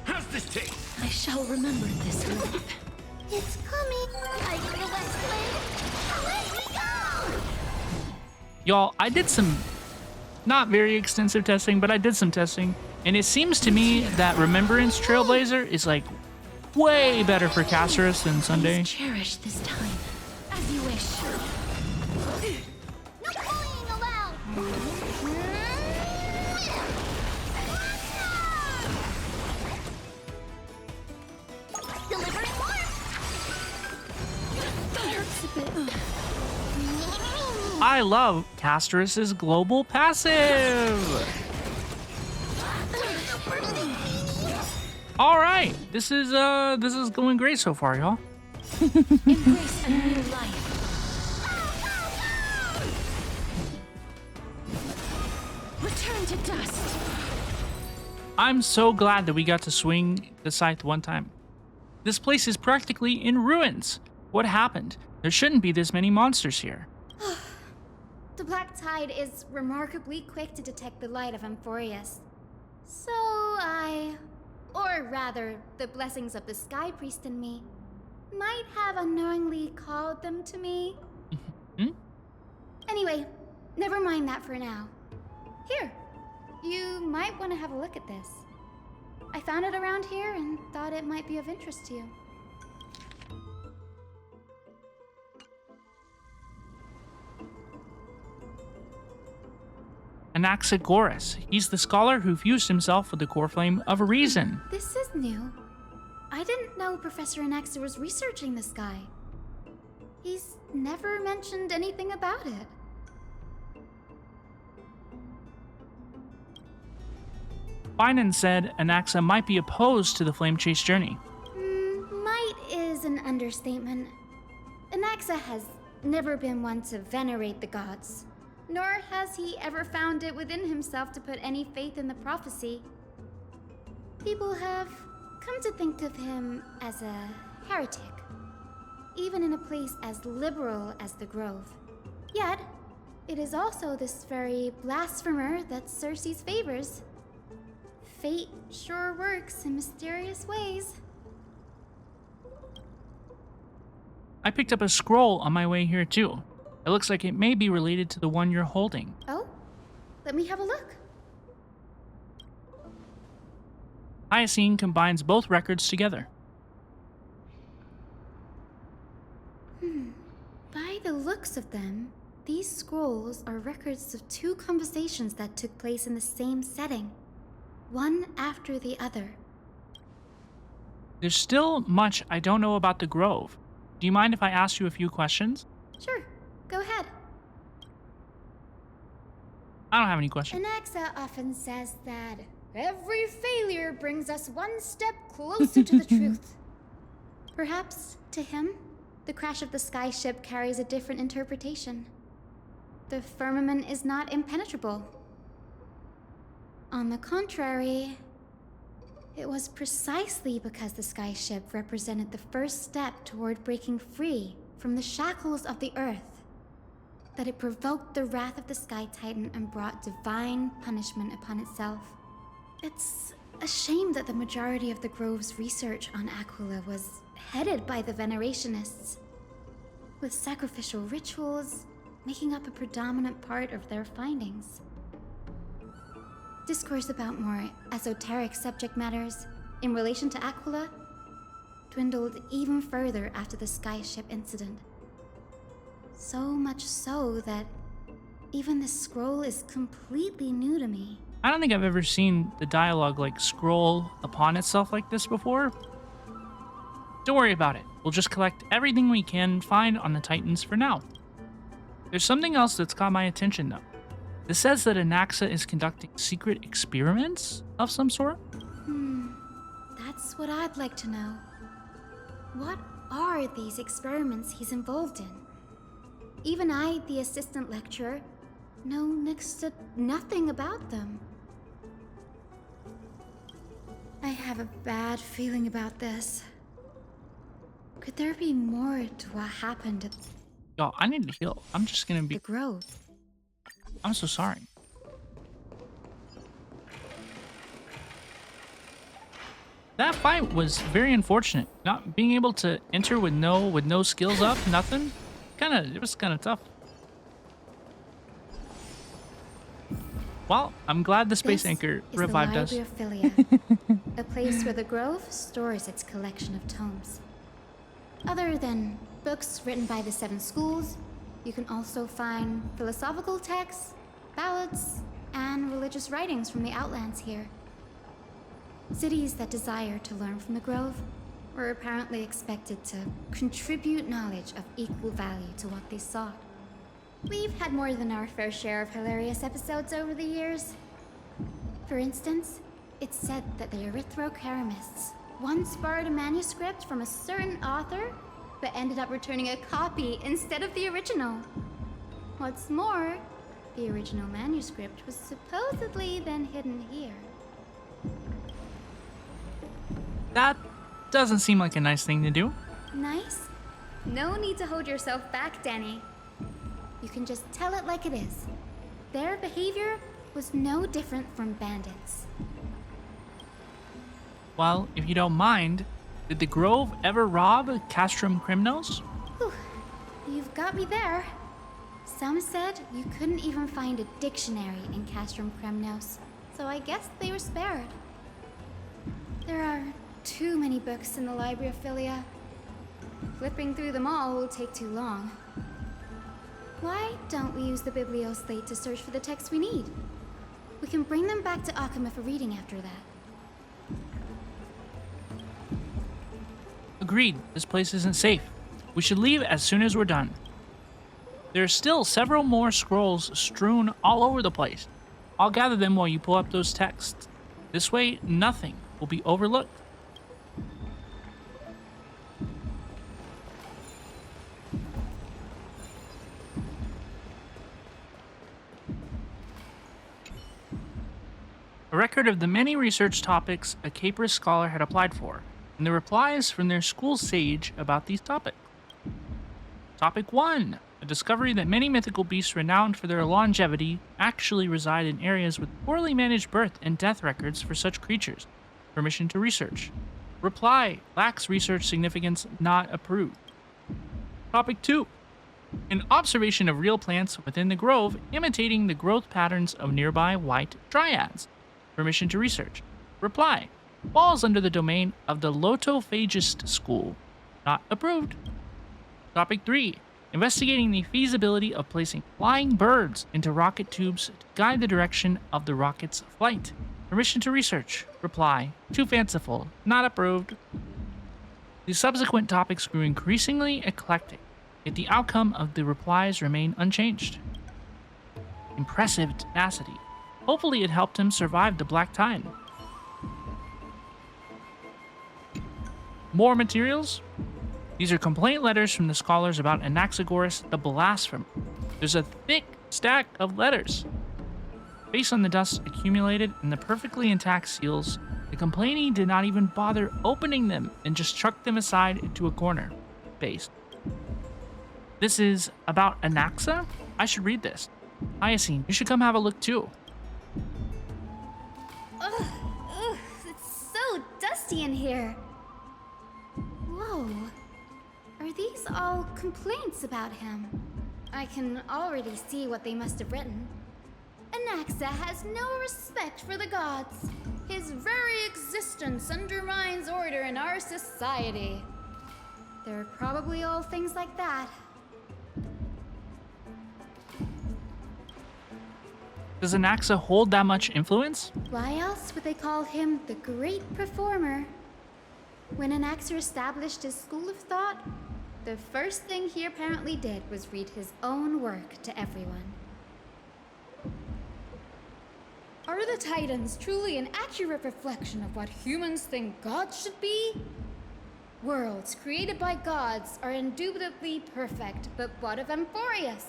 How's this taste? I shall remember this relief. It's coming. I know the best way. Let me go! Y'all, I did some not very extensive testing, but I did some testing, and it seems to me that Remembrance Trailblazer is like way better for Castorice than Sunday. Please cherish this time as you wish. No bullying allowed. Delivering more. That hurts a bit. I love Castorice's global passive. All right, this is going great so far, y'all. Embrace a new life. Return to dust. I'm so glad that we got to swing the scythe one time. This place is practically in ruins. What happened? There shouldn't be this many monsters here. The Black Tide is remarkably quick to detect the light of Amphorius. So or rather, the blessings of the Sky Priest in me, might have unknowingly called them to me. Anyway, never mind that for now. Here, you might want to have a look at this. I found it around here and thought it might be of interest to you. Anaxa. He's the scholar who fused himself with the core flame of reason. This is new. I didn't know Professor Anaxa was researching the sky. He's never mentioned anything about it. Finan said Anaxa might be opposed to the flame chase journey. Might is an understatement. Anaxa has never been one to venerate the gods, nor has he ever found it within himself to put any faith in the prophecy. People have come to think of him as a heretic, even in a place as liberal as the Grove. Yet, it is also this very blasphemer that Circe's favors. Fate sure works in mysterious ways. I picked up a scroll on my way here too. It looks like it may be related to the one you're holding. Oh? Let me have a look. Hyacine combines both records together. By the looks of them, these scrolls are records of two conversations that took place in the same setting, one after the other. There's still much I don't know about the Grove. Do you mind if I ask you a few questions? Sure, go ahead. I don't have any questions. Anaxa often says that every failure brings us one step closer to the truth. Perhaps, to him, the crash of the sky ship carries a different interpretation. The firmament is not impenetrable. On the contrary, it was precisely because the sky ship represented the first step toward breaking free from the shackles of the earth that it provoked the wrath of the Sky Titan and brought divine punishment upon itself. It's a shame that the majority of the Grove's research on Aquila was headed by the Venerationists, with sacrificial rituals making up a predominant part of their findings. Discourse about more esoteric subject matters in relation to Aquila dwindled even further after the sky ship incident. So much so that even the scroll is completely new to me. I don't think I've ever seen the dialogue like scroll upon itself like this before. Don't worry about it. We'll just collect everything we can find on the Titans for now. There's something else that's caught my attention though. This says that Anaxa is conducting secret experiments of some sort? That's what I'd like to know. What are these experiments he's involved in? Even I, the assistant lecturer, know next to nothing about them. I have a bad feeling about this. Could there be more to what happened at Yo, I need to heal. I'm just gonna be... the Grove? I'm so sorry. That fight was very unfortunate. Not being able to enter with no skills up, nothing. It was kind of tough. Well, I'm glad the space anchor revived us. This is the Library of Philia, a place where the Grove stores its collection of tomes. Other than books written by the 7 schools, you can also find philosophical texts, ballads, and religious writings from the Outlands here. Cities that desire to learn from the Grove were apparently expected to contribute knowledge of equal value to what they sought. We've had more than our fair share of hilarious episodes over the years. For instance, it's said that the Erythrocheramists once borrowed a manuscript from a certain author, but ended up returning a copy instead of the original. What's more, the original manuscript was supposedly then hidden here. That doesn't seem like a nice thing to do. Nice? No need to hold yourself back, Danny. You can just tell it like it is. Their behavior was no different from bandits. Well, if you don't mind, did the Grove ever rob Castrum criminals? Whew. You've got me there. Some said you couldn't even find a dictionary in Castrum Kremnos, so I guess they were spared. There are too many books in the Library of Philia. Flipping through them all will take too long. Why don't we use the Biblioslate to search for the texts we need? We can bring them back to Akama for reading after that. Agreed, this place isn't safe. We should leave as soon as we're done. There are still several more scrolls strewn all over the place. I'll gather them while you pull up those texts. This way, nothing will be overlooked. A record of the many research topics a Capris scholar had applied for, and the replies from their school sage about these topics. Topic 1. A discovery that many mythical beasts renowned for their longevity actually reside in areas with poorly managed birth and death records for such creatures. Permission to research. Reply. Lacks research significance, not approved. Topic 2. An observation of real plants within the grove imitating the growth patterns of nearby white dryads. Permission to research. Reply. Falls under the domain of the Lotophagist school. Not approved. Topic 3. Investigating the feasibility of placing flying birds into rocket tubes to guide the direction of the rocket's flight. Permission to research. Reply. Too fanciful. Not approved. The subsequent topics grew increasingly eclectic, yet the outcome of the replies remained unchanged. Impressive tenacity. Hopefully it helped him survive the Black Tide. More materials? These are complaint letters from the scholars about Anaxagoras the Blasphemer. There's a thick stack of letters. Based on the dust accumulated in the perfectly intact seals, the complainee did not even bother opening them and just chucked them aside into a corner. Based. This is about Anaxa? I should read this. Hyacine, you should come have a look too. Ugh, it's so dusty in here. Whoa. Are these all complaints about him? I can already see what they must have written. Anaxa has no respect for the gods. His very existence undermines order in our society. They're probably all things like that. Does Anaxa hold that much influence? Why else would they call him the Great Performer? When Anaxa established his school of thought, the first thing he apparently did was read his own work to everyone. Are the Titans truly an accurate reflection of what humans think gods should be? Worlds created by gods are indubitably perfect, but what of Amphorius?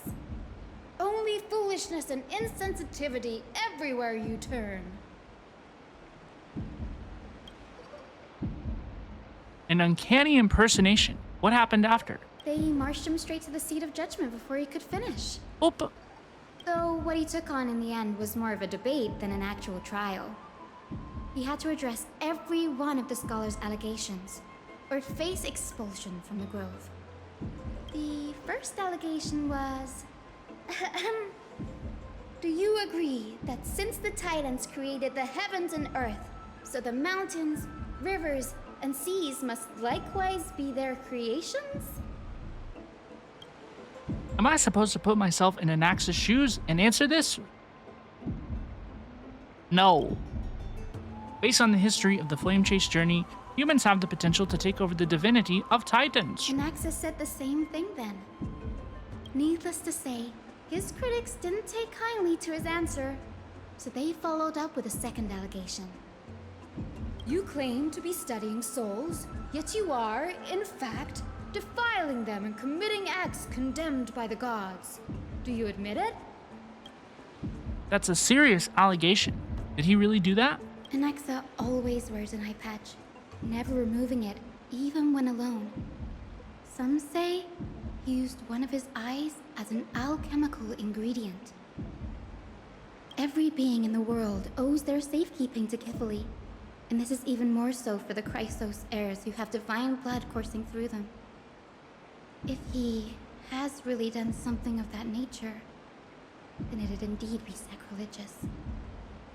Only foolishness and insensitivity everywhere you turn. An uncanny impersonation. What happened after? They marched him straight to the seat of judgment before he could finish. Oop. Though what he took on in the end was more of a debate than an actual trial. He had to address every one of the scholar's allegations, or face expulsion from the Grove. The first allegation was... Do you agree that since the Titans created the heavens and earth, so the mountains, rivers, and seas must likewise be their creations? Am I supposed to put myself in Anaxa's shoes and answer this? No. Based on the history of the Flame Chase journey, humans have the potential to take over the divinity of Titans. Anaxa said the same thing then. Needless to say, his critics didn't take kindly to his answer, so they followed up with a second allegation. You claim to be studying souls, yet you are, in fact, defiling them and committing acts condemned by the gods. Do you admit it? That's a serious allegation. Did he really do that? Anaxa always wears an eye patch, never removing it, even when alone. Some say he used one of his eyes as an alchemical ingredient. Every being in the world owes their safekeeping to Kifili, and this is even more so for the Chrysos heirs who have divine blood coursing through them. If he has really done something of that nature, then it'd indeed be sacrilegious.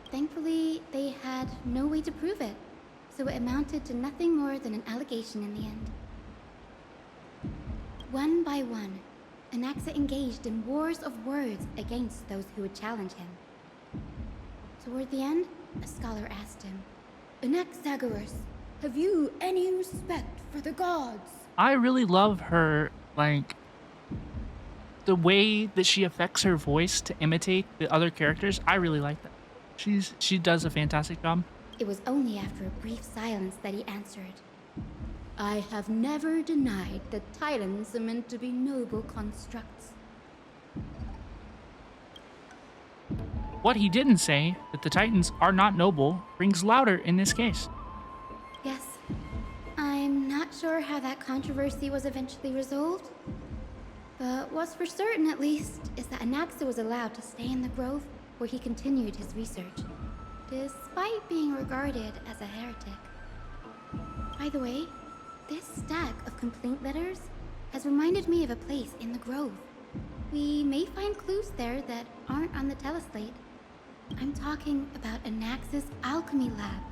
Thankfully, they had no way to prove it, so it amounted to nothing more than an allegation in the end. One by one, Anaxa engaged in wars of words against those who would challenge him. Toward the end, a scholar asked him, "Anaxagoras, have you any respect for the gods?" I really love her, like, the way that she affects her voice to imitate the other characters. I really like that. She does a fantastic job. It was only after a brief silence that he answered, "I have never denied that titans are meant to be noble constructs." What he didn't say, that the Titans are not noble, rings louder in this case. Yes. I'm not sure how that controversy was eventually resolved, but what's for certain at least is that Anaxa was allowed to stay in the grove where he continued his research, despite being regarded as a heretic. By the way, this stack of complaint letters has reminded me of a place in the grove. We may find clues there that aren't on the teleslate. I'm talking about Anaxa's alchemy lab,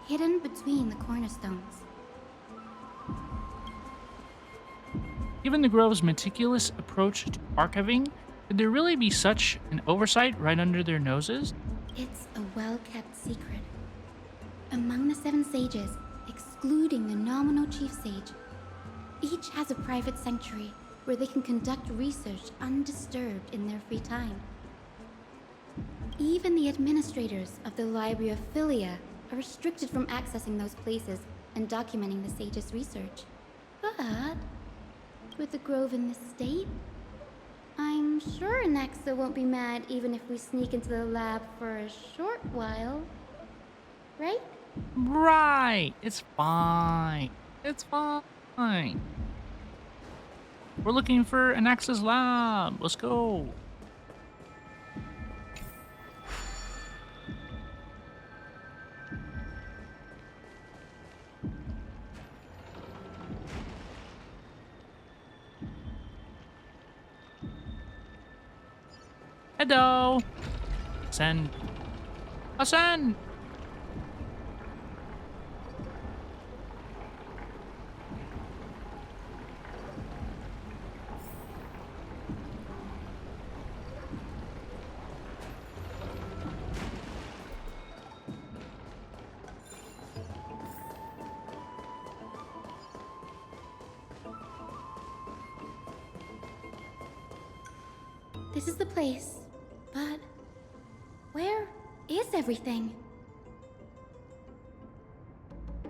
hidden between the cornerstones. Given the Grove's meticulous approach to archiving, could there really be such an oversight right under their noses? It's a well-kept secret. Among the 7 sages, excluding the nominal chief sage, each has a private sanctuary where they can conduct research undisturbed in their free time. Even the administrators of the Library of Philia are restricted from accessing those places and documenting the sage's research. But with the grove in this state, I'm sure Anaxa won't be mad even if we sneak into the lab for a short while. Right? Right. It's fine. It's fine. We're looking for Anaxa's lab. Let's go. Hello. Ascend. Ascend. This is the place, but where is everything?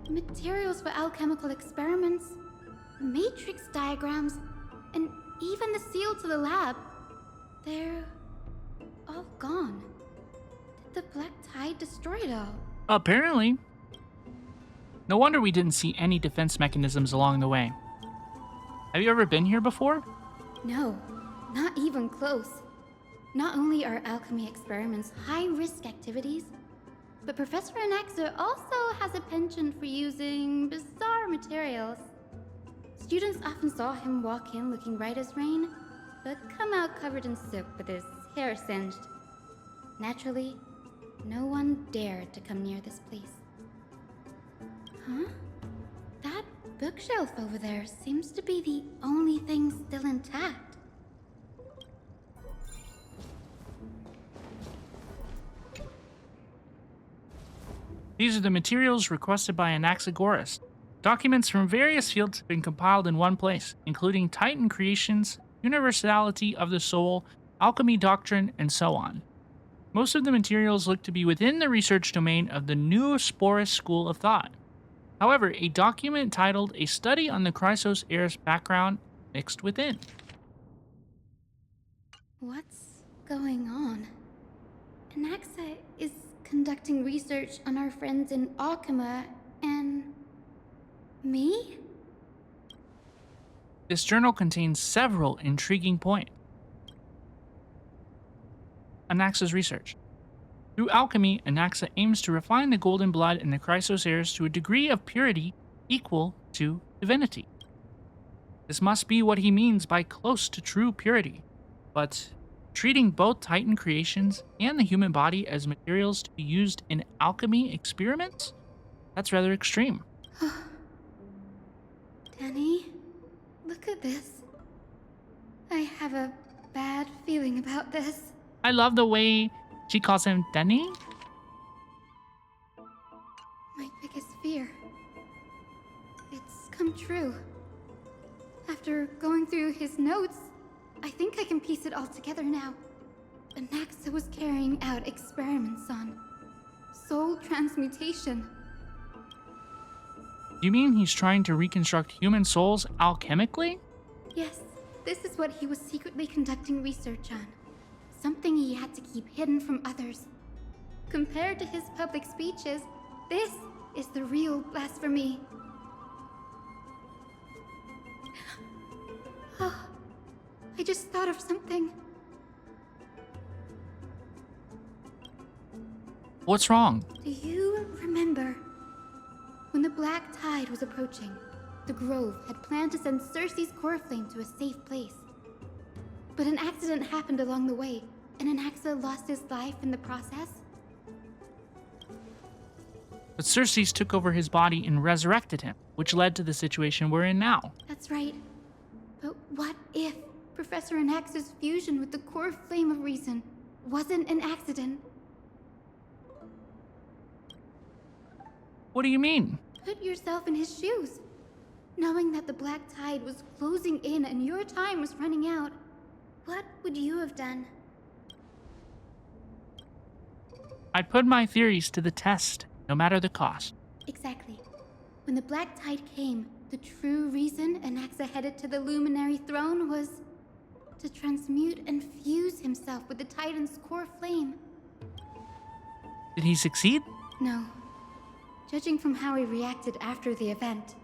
Materials for alchemical experiments, matrix diagrams, and even the seal to the lab. They're all gone. Did the Black Tide destroy it all? Apparently. No wonder we didn't see any defense mechanisms along the way. Have you ever been here before? No, not even close. Not only are alchemy experiments high-risk activities, but Professor Anaxa also has a penchant for using bizarre materials. Students often saw him walk in looking bright as rain, but come out covered in soot with his hair singed. Naturally, no one dared to come near this place. Huh? That bookshelf over there seems to be the only thing still intact. These are the materials requested by Anaxagoras. Documents from various fields have been compiled in one place, including Titan creations, universality of the soul, alchemy doctrine, and so on. Most of the materials look to be within the research domain of the new Sporus school of thought. However, a document titled A Study on the Chrysos Heir's Background mixed within. What's going on? Anaxa is conducting research on our friends in Alchema and me? This journal contains several intriguing points. Anaxa's research. Through alchemy, Anaxa aims to refine the golden blood in the chrysoseirs to a degree of purity equal to divinity. This must be what he means by close to true purity, but treating both Titan creations and the human body as materials to be used in alchemy experiments? That's rather extreme. Danny, look at this. I have a bad feeling about this. I love the way she calls him Danny. My biggest fear. It's come true. After going through his notes, I think I can piece it all together now. Anaxa was carrying out experiments on soul transmutation. You mean he's trying to reconstruct human souls alchemically? Yes, this is what he was secretly conducting research on. Something he had to keep hidden from others. Compared to his public speeches, this is the real blasphemy. Oh, I just thought of something. What's wrong? Do you remember when the Black Tide was approaching? The Grove had planned to send Circe's core flame to a safe place. But an accident happened along the way, and Anaxa lost his life in the process. But Circe took over his body and resurrected him, which led to the situation we're in now. That's right. But what if Professor Anaxa's fusion with the core flame of reason wasn't an accident? What do you mean? Put yourself in his shoes. Knowing that the Black Tide was closing in and your time was running out, what would you have done? I'd put my theories to the test, no matter the cost. Exactly. When the Black Tide came, the true reason Anaxa headed to the Luminary Throne was to transmute and fuse himself with the Titan's core flame. Did he succeed? No. Judging from how he reacted after the event,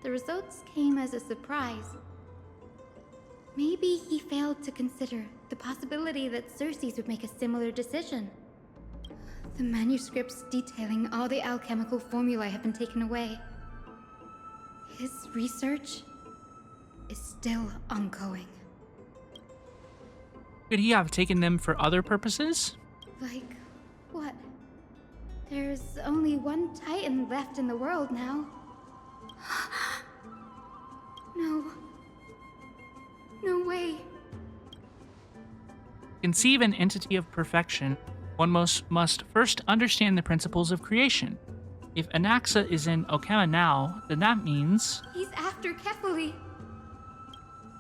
the results came as a surprise. Maybe he failed to consider the possibility that Circe would make a similar decision. The manuscripts detailing all the alchemical formulae have been taken away. His research is still ongoing. Could he have taken them for other purposes? Like what? There's only one Titan left in the world now. No. No way. To conceive an entity of perfection, one must first understand the principles of creation. If Anaxa is in Okama now, then that means... He's after Kefali.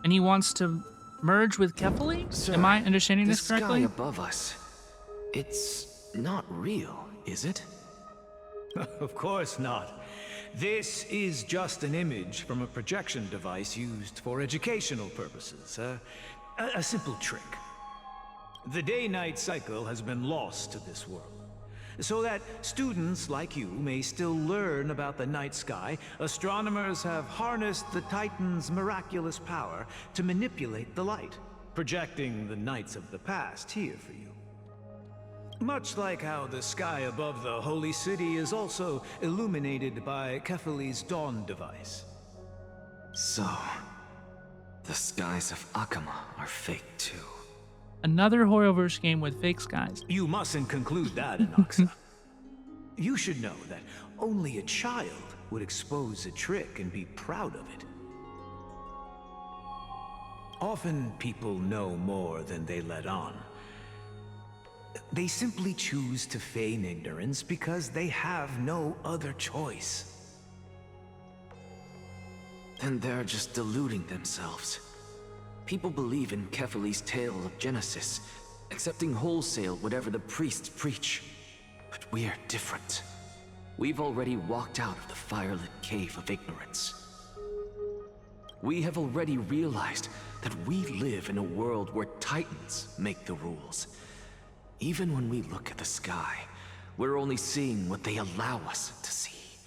And he wants to merge with Kefali? Sir, am I understanding this the correctly? sky above us, it's not real, is it? Of course not. This is just an image from a projection device used for educational purposes. A simple trick. The day-night cycle has been lost to this world. So that students like you may still learn about the night sky, astronomers have harnessed the Titan's miraculous power to manipulate the light, projecting the nights of the past here for you. Much like how the sky above the Holy City is also illuminated by Kefali's dawn device. So, the skies of Akama are fake too. Another Horrorverse game with fake skies. You mustn't conclude that, Anaxa. You should know that only a child would expose a trick and be proud of it. Often people know more than they let on. They simply choose to feign ignorance because they have no other choice. Then they're just deluding themselves. People believe in Kefali's tale of Genesis, accepting wholesale whatever the priests preach. But we're different. We've already walked out of the firelit cave of ignorance. We have already realized that we live in a world where Titans make the rules. Even when we look at the sky, we're only seeing what they allow us to see.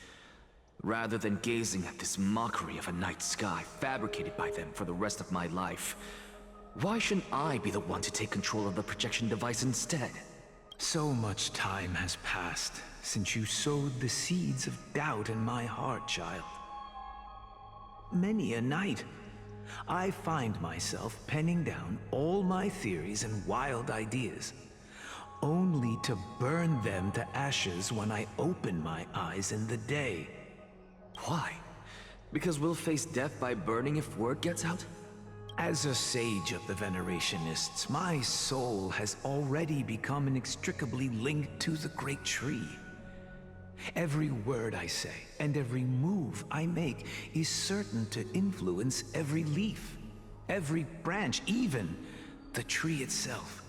rather than gazing at this mockery of a night sky fabricated by them for the rest of my life. Why shouldn't I be the one to take control of the projection device instead? So much time has passed since you sowed the seeds of doubt in my heart, child. Many a night, I find myself penning down all my theories and wild ideas, only to burn them to ashes when I open my eyes in the day. Why? Because we'll face death by burning if word gets out? As a sage of the Venerationists, my soul has already become inextricably linked to the great tree. Every word I say and every move I make is certain to influence every leaf, every branch, even the tree itself.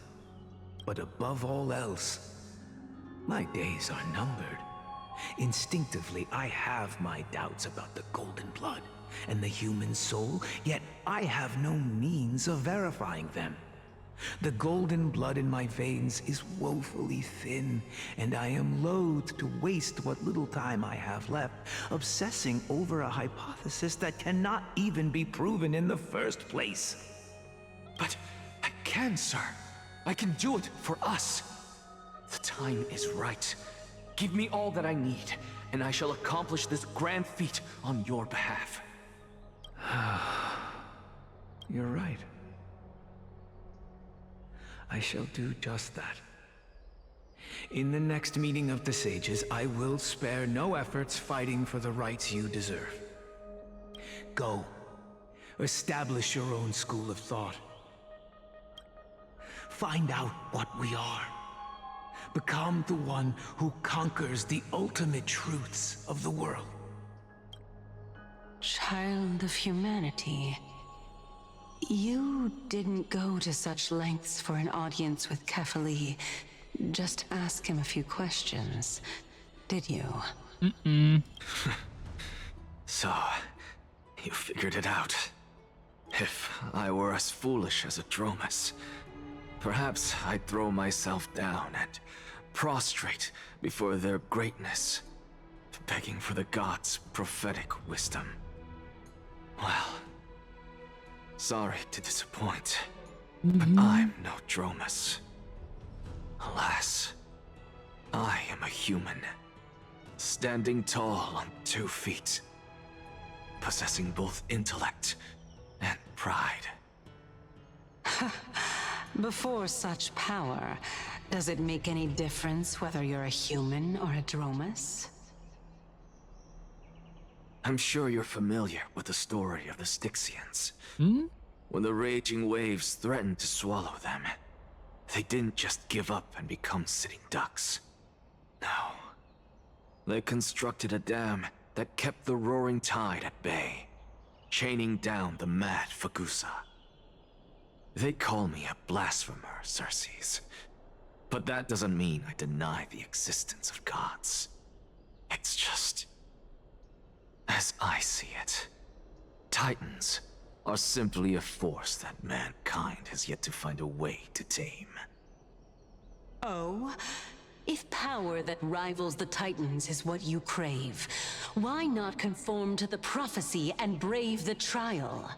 But above all else, my days are numbered. Instinctively, I have my doubts about the golden blood and the human soul, yet I have no means of verifying them. The golden blood in my veins is woefully thin, and I am loath to waste what little time I have left obsessing over a hypothesis that cannot even be proven in the first place. But I can, sir. I can do it for us. The time is right. Give me all that I need, and I shall accomplish this grand feat on your behalf. You're right. I shall do just that. In the next meeting of the sages, I will spare no efforts fighting for the rights you deserve. Go. Establish your own school of thought. Find out what we are. Become the one who conquers the ultimate truths of the world. Child of humanity. You didn't go to such lengths for an audience with Kefali. Just ask him a few questions, did you? So, you figured it out. If I were as foolish as a Dromus, perhaps I'd throw myself down and prostrate before their greatness, begging for the gods' prophetic wisdom. Well, sorry to disappoint, but I'm no Dromus. Alas, I am a human, standing tall on 2 feet, possessing both intellect and pride. Before such power, does it make any difference whether you're a human or a Dromus? I'm sure you're familiar with the story of the Styxians. When the raging waves threatened to swallow them, they didn't just give up and become sitting ducks. No. They constructed a dam that kept the roaring tide at bay, chaining down the mad Fagusa. They call me a blasphemer, Xerxes. But that doesn't mean I deny the existence of gods. It's just, as I see it, Titans are simply a force that mankind has yet to find a way to tame. Oh? If power that rivals the Titans is what you crave, why not conform to the prophecy and brave the trial?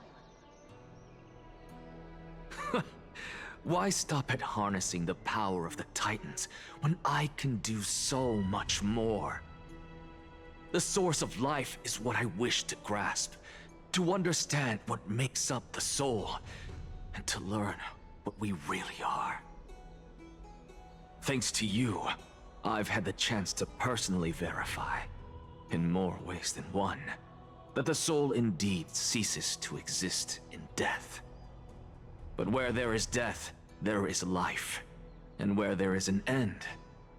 Why stop at harnessing the power of the Titans when I can do so much more? The source of life is what I wish to grasp, to understand what makes up the soul, and to learn what we really are. Thanks to you, I've had the chance to personally verify, in more ways than one, that the soul indeed ceases to exist in death. But where there is death, there is life. And where there is an end,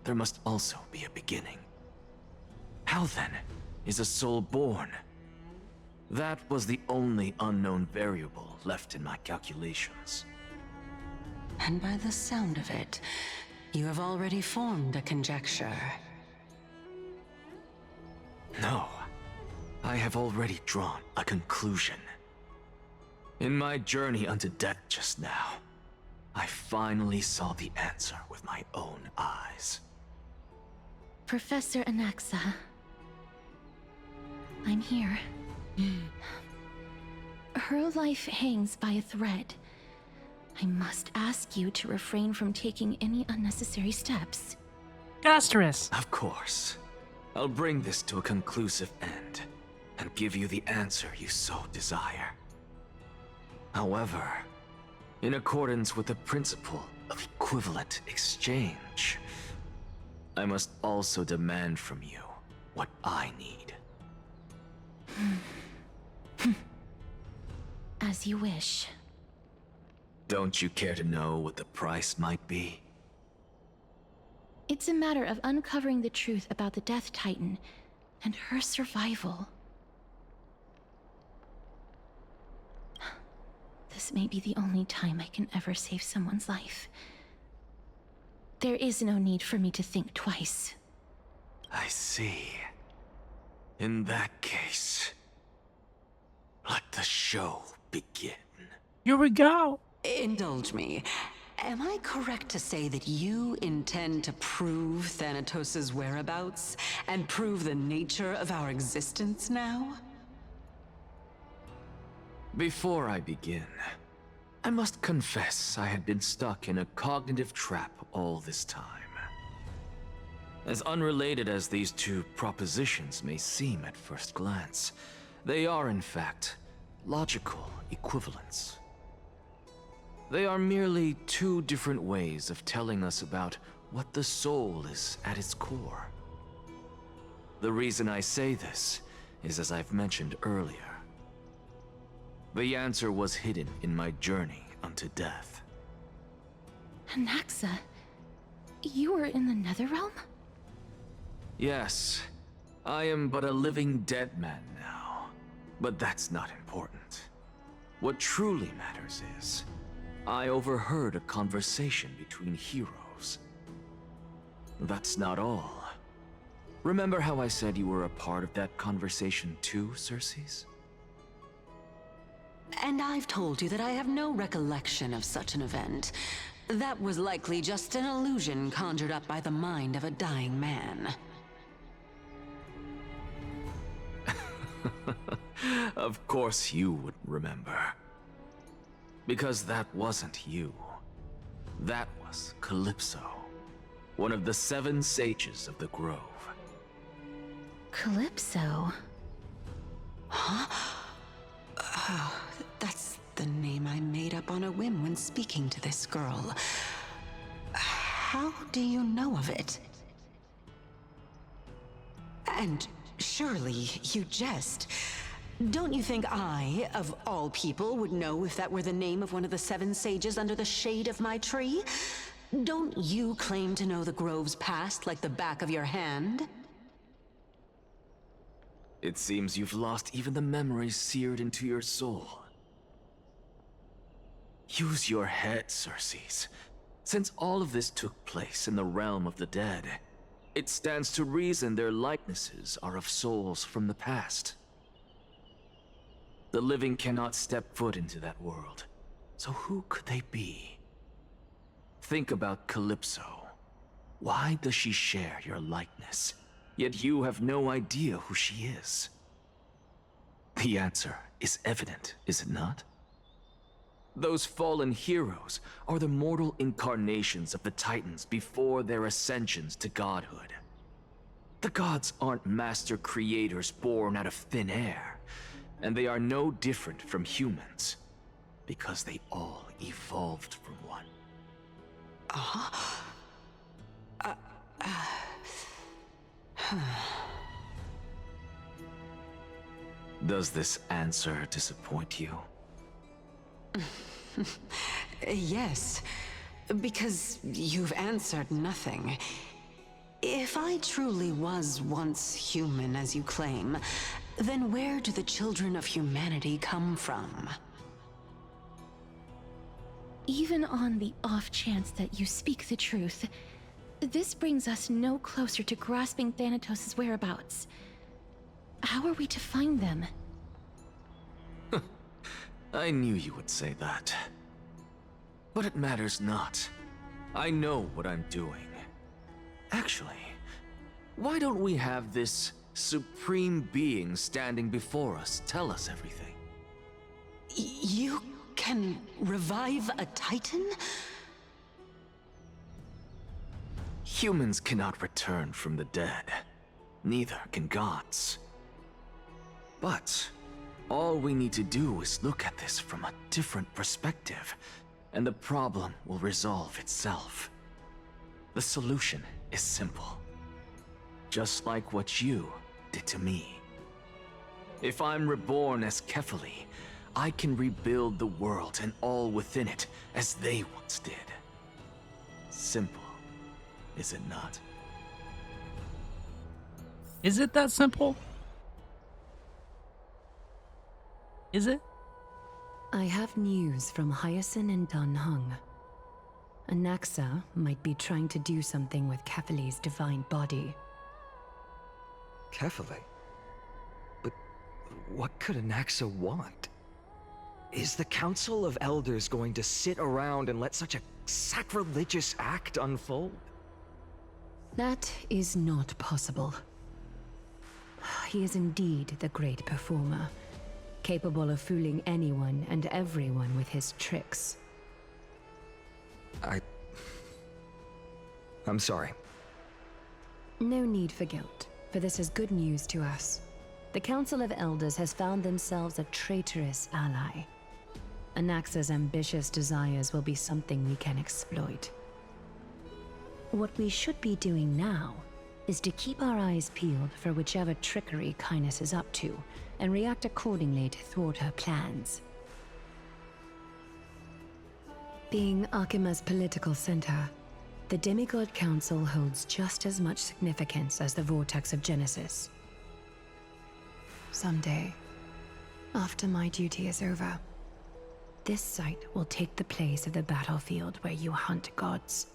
there must also be a beginning. How then is a soul born? That was the only unknown variable left in my calculations. And by the sound of it, you have already formed a conjecture. No, I have already drawn a conclusion. In my journey unto death just now, I finally saw the answer with my own eyes. Professor Anaxa. I'm here. Her life hangs by a thread. I must ask you to refrain from taking any unnecessary steps. Castorice! Of course. I'll bring this to a conclusive end and give you the answer you so desire. However, in accordance with the principle of equivalent exchange, I must also demand from you what I need. As you wish. Don't you care to know what the price might be? It's a matter of uncovering the truth about the Death Titan and her survival. This may be the only time I can ever save someone's life. There is no need for me to think twice. I see. In that case, let the show begin. Here we go! Indulge me. Am I correct to say that you intend to prove Thanatos' whereabouts and prove the nature of our existence now? Before I begin, I must confess I had been stuck in a cognitive trap all this time. As unrelated as these two propositions may seem at first glance, they are in fact logical equivalents. They are merely two different ways of telling us about what the soul is at its core. The reason I say this is, as I've mentioned earlier, the answer was hidden in my journey unto death. Anaxa, you were in the Netherrealm? Yes, I am but a living dead man now, but that's not important. What truly matters is, I overheard a conversation between heroes. That's not all. Remember how I said you were a part of that conversation too, Circes? And I've told you that I have no recollection of such an event. That was likely just an illusion conjured up by the mind of a dying man. Of course you would remember. Because that wasn't you. That was Calypso, one of the 7 sages of the Grove. Calypso? Huh? Oh, that's the name I made up on a whim when speaking to this girl. How do you know of it? And surely you jest. Don't you think I, of all people, would know if that were the name of one of the 7 sages under the shade of my tree? Don't you claim to know the Grove's past like the back of your hand? It seems you've lost even the memories seared into your soul. Use your head, Circes. Since all of this took place in the realm of the dead, it stands to reason their likenesses are of souls from the past. The living cannot step foot into that world, so who could they be? Think about Calypso. Why does she share your likeness, yet you have no idea who she is? The answer is evident, is it not? Those fallen heroes are the mortal incarnations of the Titans before their ascensions to godhood. The gods aren't master creators born out of thin air. And they are no different from humans, because they all evolved from one. Does this answer disappoint you? Yes, because you've answered nothing. If I truly was once human, as you claim, then where do the children of humanity come from? Even on the off chance that you speak the truth, this brings us no closer to grasping Thanatos' whereabouts. How are we to find them? I knew you would say that. But it matters not. I know what I'm doing. Actually, why don't we have this Supreme beings standing before us tell us everything. You can revive a Titan? Humans cannot return from the dead. Neither can gods. But all we need to do is look at this from a different perspective, and the problem will resolve itself. The solution is simple. Just like what you did to me. If I'm reborn as Kefali, I can rebuild the world and all within it as they once did. Simple, is it not? Is it that simple? Is it? I have news from Hyacinth and Danhung. Anaxa might be trying to do something with Kefali's divine body. Kefali? But what could Anaxa want? Is the Council of Elders going to sit around and let such a sacrilegious act unfold? That is not possible. He is indeed the great performer, capable of fooling anyone and everyone with his tricks. I'm sorry. No need for guilt, for this is good news to us. The Council of Elders has found themselves a traitorous ally. Anaxa's ambitious desires will be something we can exploit. What we should be doing now is to keep our eyes peeled for whichever trickery Kindness is up to, and react accordingly to thwart her plans. Being Akima's political center, the Demigod Council holds just as much significance as the Vortex of Genesis. Someday, after my duty is over, this site will take the place of the battlefield where you hunt gods,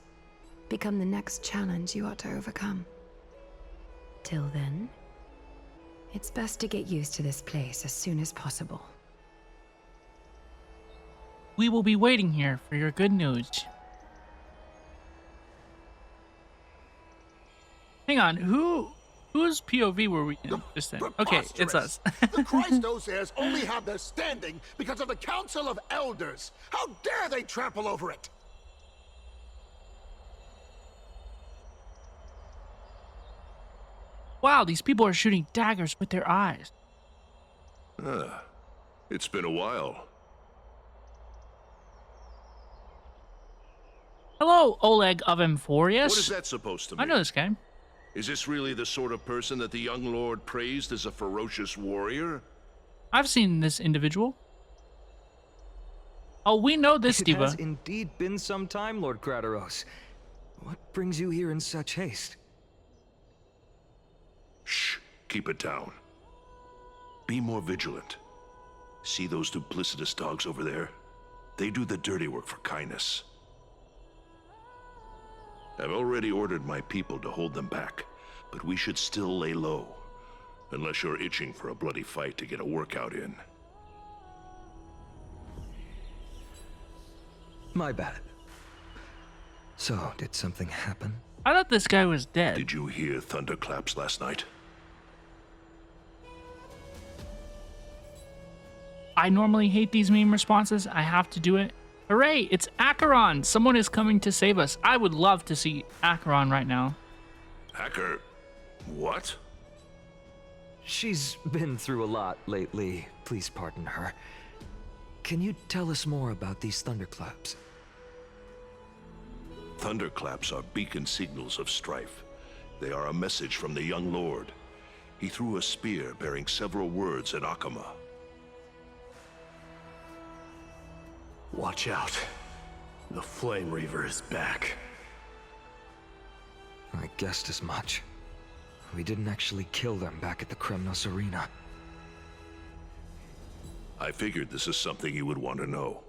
become the next challenge you ought to overcome. Till then, it's best to get used to this place as soon as possible. We will be waiting here for your good news. Hang on, whose POV were we in just then? Okay, it's us. The Christosirs only have their standing because of the Council of Elders. How dare they trample over it? Wow, these people are shooting daggers with their eyes. It's been a while. Hello, Oleg of Emphorius. What is that supposed to mean? I know this guy. Is this really the sort of person that the young lord praised as a ferocious warrior? I've seen this individual. Oh, we know this It diva. has indeed been some time, Lord Krateros. What brings you here in such haste? Shh, keep it down. Be more vigilant. See those duplicitous dogs over there? They do the dirty work for Kindness. I've already ordered my people to hold them back, but we should still lay low. Unless you're itching for a bloody fight to get a workout in. My bad. So, did something happen? I thought this guy was dead. Did you hear thunderclaps last night? I normally hate these meme responses. I have to do it. Hooray, it's Acheron! Someone is coming to save us. I would love to see Acheron right now. Hacker... what? She's been through a lot lately. Please pardon her. Can you tell us more about these thunderclaps? Thunderclaps are beacon signals of strife. They are a message from the young lord. He threw a spear bearing several words at Akama. Watch out. The Flame Reaver is back. I guessed as much. We didn't actually kill them back at the Kremnos Arena. I figured this is something you would want to know.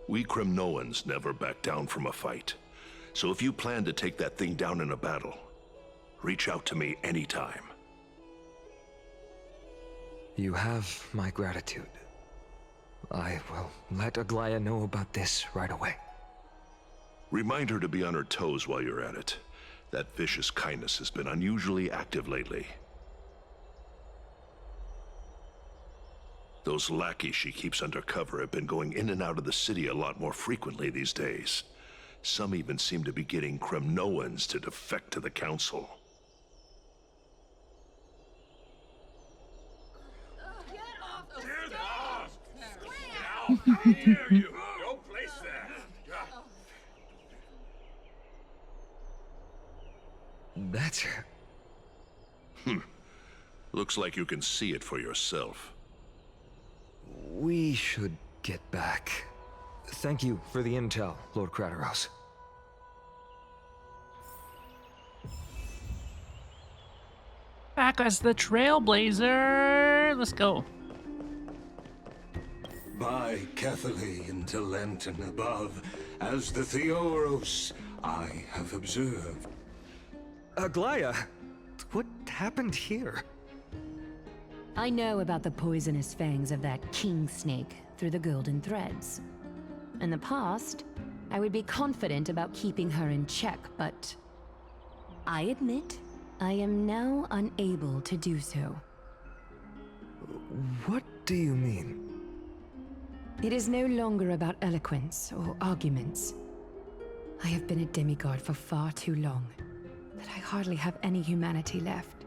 We Kremnoans never back down from a fight. So if you plan to take that thing down in a battle, reach out to me anytime. You have my gratitude. I will let Aglaya know about this right away. Remind her to be on her toes while you're at it. That vicious Kindness has been unusually active lately. Those lackeys she keeps undercover have been going in and out of the city a lot more frequently these days. Some even seem to be getting Kremnoans to defect to the Council. How dare you! No place there! That's... Looks like you can see it for yourself. We should get back. Thank you for the intel, Lord Crateros. Back as the Trailblazer. Let's go. By Catholic to Lenten above, as the Theoros I have observed. Aglaya, what happened here? I know about the poisonous fangs of that king snake through the golden threads. In the past, I would be confident about keeping her in check, but I admit I am now unable to do so. What do you mean? It is no longer about eloquence or arguments. I have been a demigod for far too long that I hardly have any humanity left.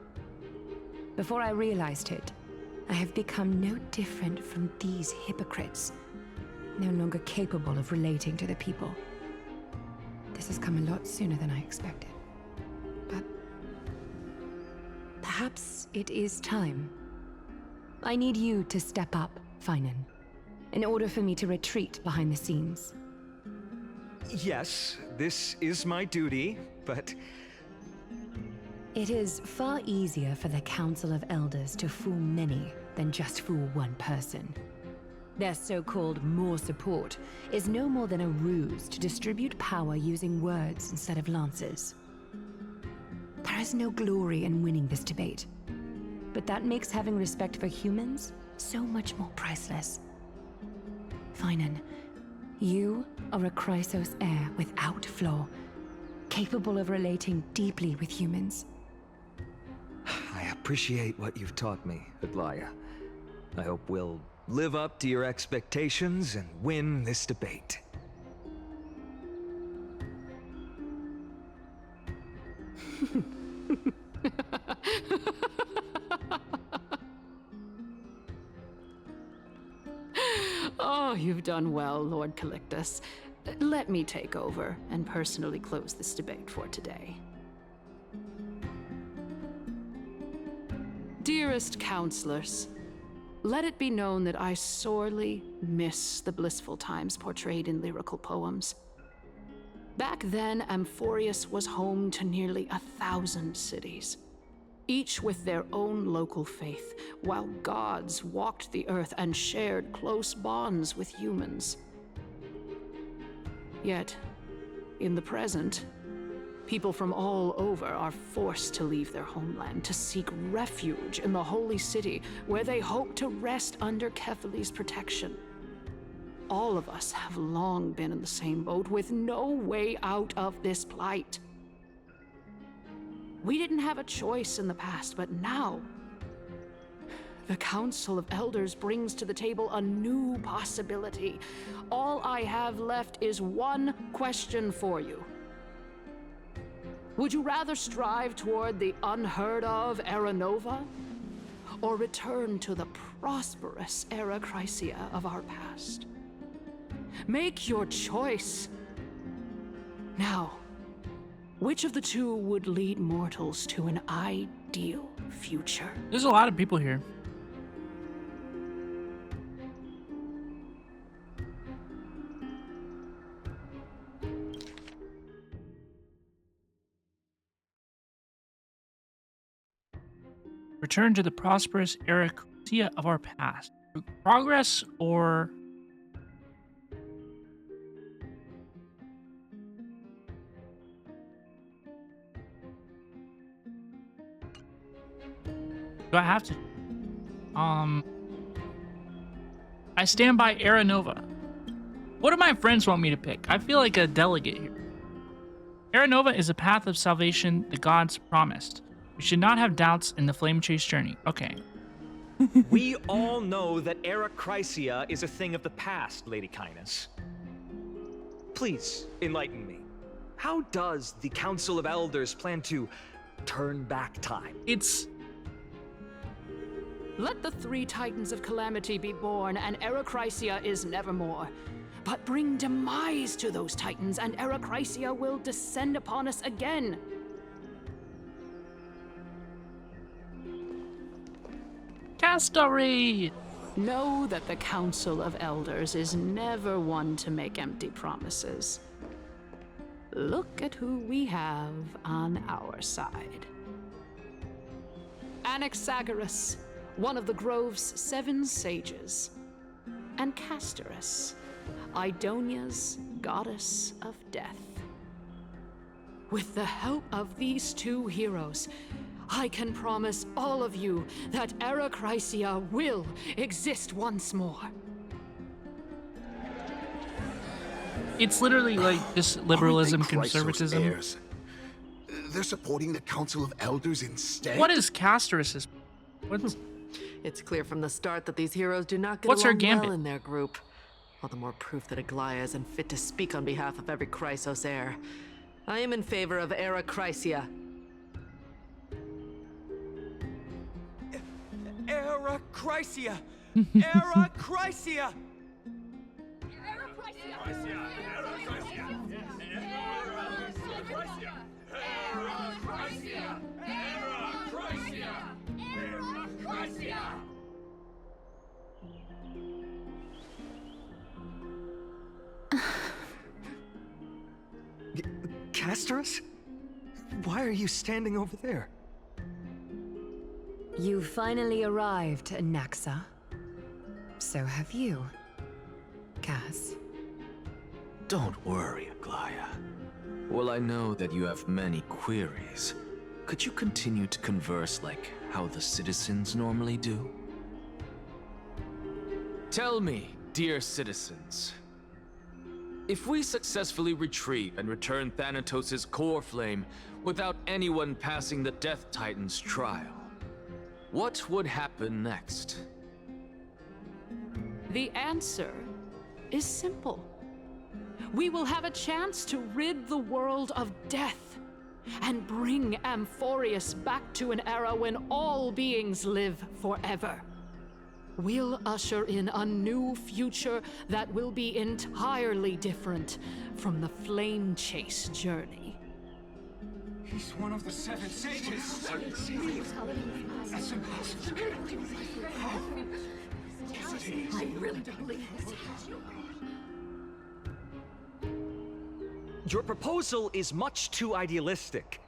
Before I realized it, I have become no different from these hypocrites, no longer capable of relating to the people. This has come a lot sooner than I expected. But perhaps it is time. I need you to step up, Finan, in order for me to retreat behind the scenes. Yes, this is my duty, but... It is far easier for the Council of Elders to fool many than just fool one person. Their so-called more support is no more than a ruse to distribute power using words instead of lances. There is no glory in winning this debate, but that makes having respect for humans so much more priceless. Finan, you are a Chrysos heir without flaw, capable of relating deeply with humans. I appreciate what you've taught me, Aglaya. I hope we'll live up to your expectations and win this debate. Oh, you've done well, Lord Calictus. Let me take over and personally close this debate for today. Dearest counselors, let it be known that I sorely miss the blissful times portrayed in lyrical poems. Back then, Amphorius was home to nearly 1,000 cities, each with their own local faith, while gods walked the earth and shared close bonds with humans. Yet, in the present, people from all over are forced to leave their homeland to seek refuge in the holy city, where they hope to rest under Kefali's protection. All of us have long been in the same boat, with no way out of this plight. We didn't have a choice in the past, but now, the Council of Elders brings to the table a new possibility. All I have left is one question for you. Would you rather strive toward the unheard of Era Nova, or return to the prosperous Era Chrysia of our past? Make your choice. Now, which of the two would lead mortals to an ideal future? There's a lot of people here. Return to the prosperous era Chrysia of our past. Progress or... do I have to? I stand by Era Nova. What do my friends want me to pick? I feel like a delegate here. Era Nova is a path of salvation the gods promised. We should not have doubts in the flame chase journey. Okay. We all know that Era Chrysia is a thing of the past, Lady Kindness. Please, enlighten me. How does the Council of Elders plan to turn back time? Let the 3 Titans of Calamity be born, and Era Chrysia is nevermore. But bring demise to those Titans, and Era Chrysia will descend upon us again. Castorice! Know that the Council of Elders is never one to make empty promises. Look at who we have on our side. Anaxagoras, one of the Grove's 7 sages, and Castorice, Idonia's goddess of death. With the help of these 2 heroes, I can promise all of you that Era Chrysia will exist once more. It's literally like just liberalism, Aren't they Chrysos conservatism. heirs? They're supporting the Council of Elders instead? What is Castorice's? What's... It's clear from the start that these heroes do not get What's her along gambit? well in their group. All the more proof that Aglaya is unfit to speak on behalf of every Chrysos heir. I am in favor of Era Chrysia. Era Chrysia! Era Chrysia! Castorice? Why are you standing over there? You finally arrived, Anaxa. So have you, Cass. Don't worry, Aglaya. Well, I know that you have many queries. Could you continue to converse like how the citizens normally do? Tell me, dear citizens, if we successfully retrieve and return Thanatos' core flame without anyone passing the Death Titan's trial, what would happen next? The answer is simple. We will have a chance to rid the world of death and bring Amphorius back to an era when all beings live forever. We'll usher in a new future that will be entirely different from the flame chase journey. He's one of the 7 sages. That's impossible. I really believe this. Your proposal is much too idealistic.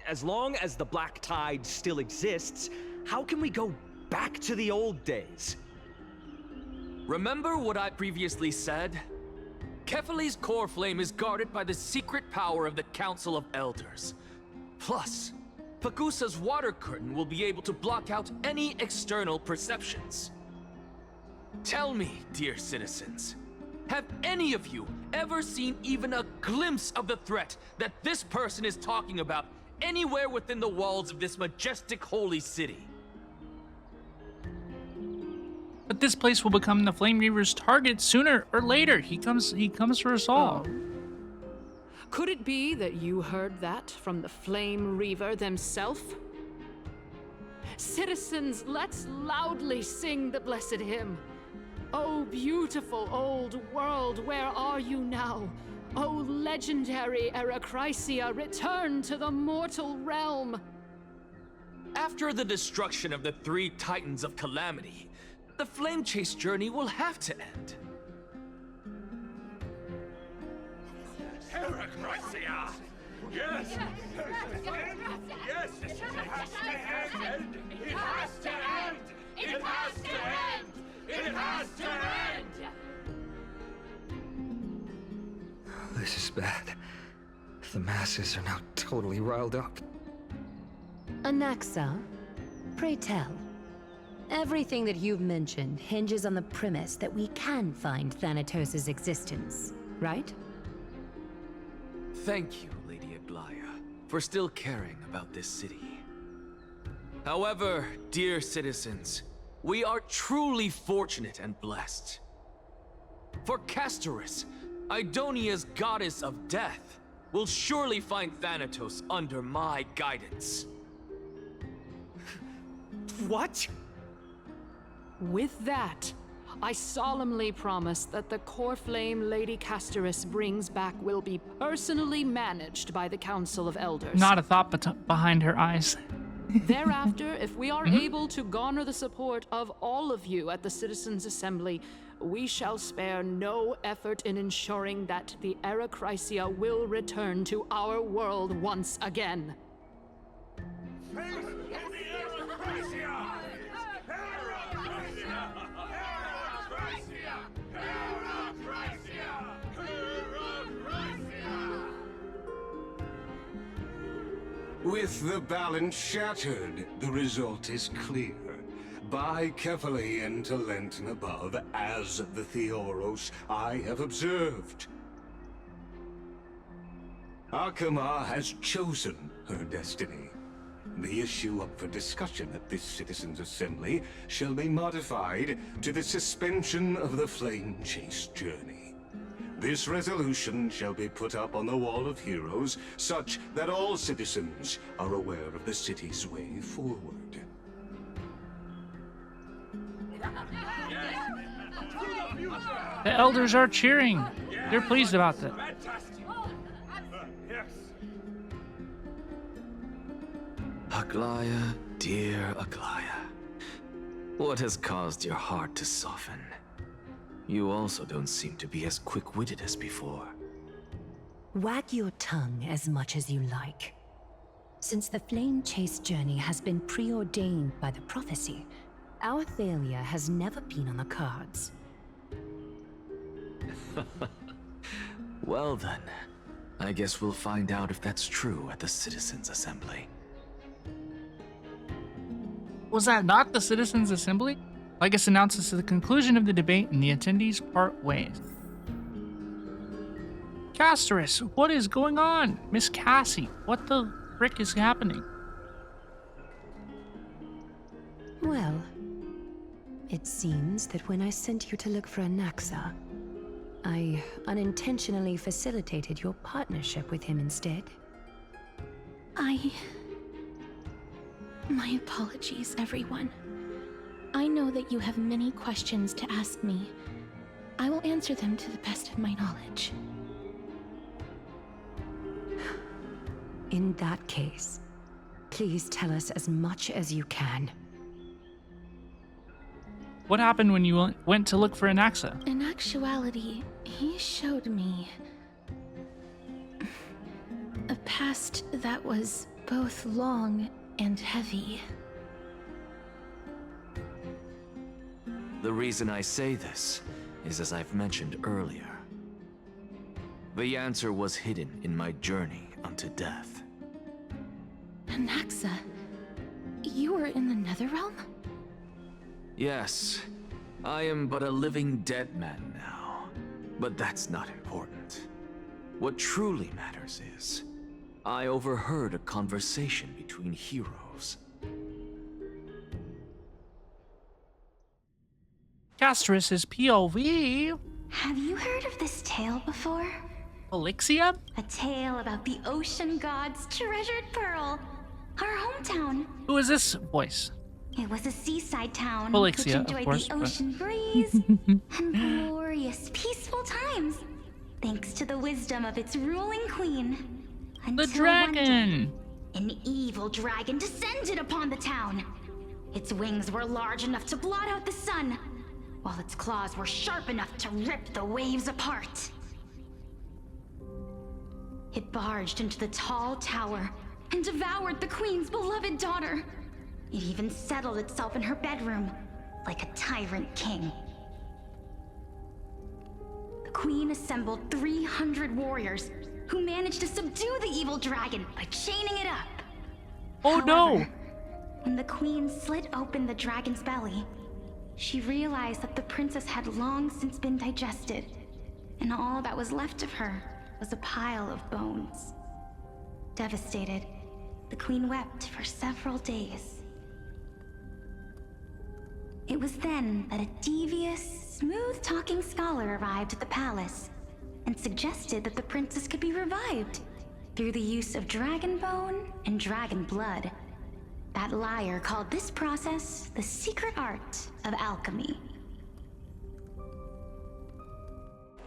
As long as the Black Tide still exists, how can we go back to the old days? Remember what I previously said? Kefali's core flame is guarded by the secret power of the Council of Elders. Plus, Pagusa's water curtain will be able to block out any external perceptions. Tell me, dear citizens, have any of you ever seen even a glimpse of the threat that this person is talking about anywhere within the walls of this majestic holy city? But this place will become the Flame Reaver's target sooner or later. He comes for us all. Could it be that you heard that from the Flame Reaver themselves? Citizens, let's loudly sing the blessed hymn. Oh, beautiful old world, where are you now? Oh, legendary Era Chrysia, return to the mortal realm. After the destruction of the 3 Titans of Calamity, the Flame Chase journey will have to end. Era Chrysia! Yes! Yes! It has to end! It has to end! It has to end! It has to end! This is bad. The masses are now totally riled up. Anaxa, pray tell. Everything that you've mentioned hinges on the premise that we can find Thanatos' existence, right? Thank you, Lady Aglaya, for still caring about this city. However, dear citizens, We are truly fortunate and blessed. For Castorice, Idonia's goddess of death, will surely find Thanatos under my guidance. What? With that, I solemnly promise that the core flame Lady Castorice brings back will be personally managed by the Council of Elders. Not a thought behind her eyes. Thereafter, if we are able to garner the support of all of you at the Citizens' Assembly, we shall spare no effort in ensuring that the Era Chrysia will return to our world once again. With the balance shattered, the result is clear. Buy carefully into Lenten above, as the Theoros I have observed. Akama has chosen her destiny. The issue up for discussion at this Citizens' Assembly shall be modified to the suspension of the Flame Chase journey. This resolution shall be put up on the Wall of Heroes, such that all citizens are aware of the city's way forward. The elders are cheering. They're pleased about that. Aglaya, dear Aglaya, what has caused your heart to soften? You also don't seem to be as quick-witted as before. Wag your tongue as much as you like. Since the Flame Chase journey has been preordained by the prophecy, our failure has never been on the cards. Well then, I guess we'll find out if that's true at the Citizens' Assembly. Was that not the Citizens' Assembly? Legus announces the conclusion of the debate and the attendees part ways. Castorice, what is going on? Miss Cassie, what the frick is happening? Well, it seems that when I sent you to look for Anaxa, I unintentionally facilitated your partnership with him instead. My apologies, everyone. I know that you have many questions to ask me. I will answer them to the best of my knowledge. In that case, please tell us as much as you can. What happened when you went to look for Anaxa? In actuality, he showed me a past that was both long and heavy. The reason I say this is as I've mentioned earlier. The answer was hidden in my journey unto death. Anaxa, you were in the Netherrealm? Yes, I am but a living dead man now, but that's not important. What truly matters is, I overheard a conversation between heroes. Castorice's POV. Have you heard of this tale before? Elixia? A tale about the ocean god's treasured pearl, our hometown. Who is this voice? It was a seaside town Elixia, which of enjoyed course, the ocean breeze and glorious, peaceful times, thanks to the wisdom of its ruling queen. The Until dragon! One day, an evil dragon descended upon the town. Its wings were large enough to blot out the sun, while its claws were sharp enough to rip the waves apart. It barged into the tall tower and devoured the queen's beloved daughter. It even settled itself in her bedroom, like a tyrant king. The queen assembled 300 warriors who managed to subdue the evil dragon by chaining it up. Oh no! When the queen slit open the dragon's belly, she realized that the princess had long since been digested, and all that was left of her was a pile of bones. Devastated, the queen wept for several days. It was then that a devious, smooth-talking scholar arrived at the palace and suggested that the princess could be revived through the use of dragon bone and dragon blood. That liar called this process the secret art of alchemy.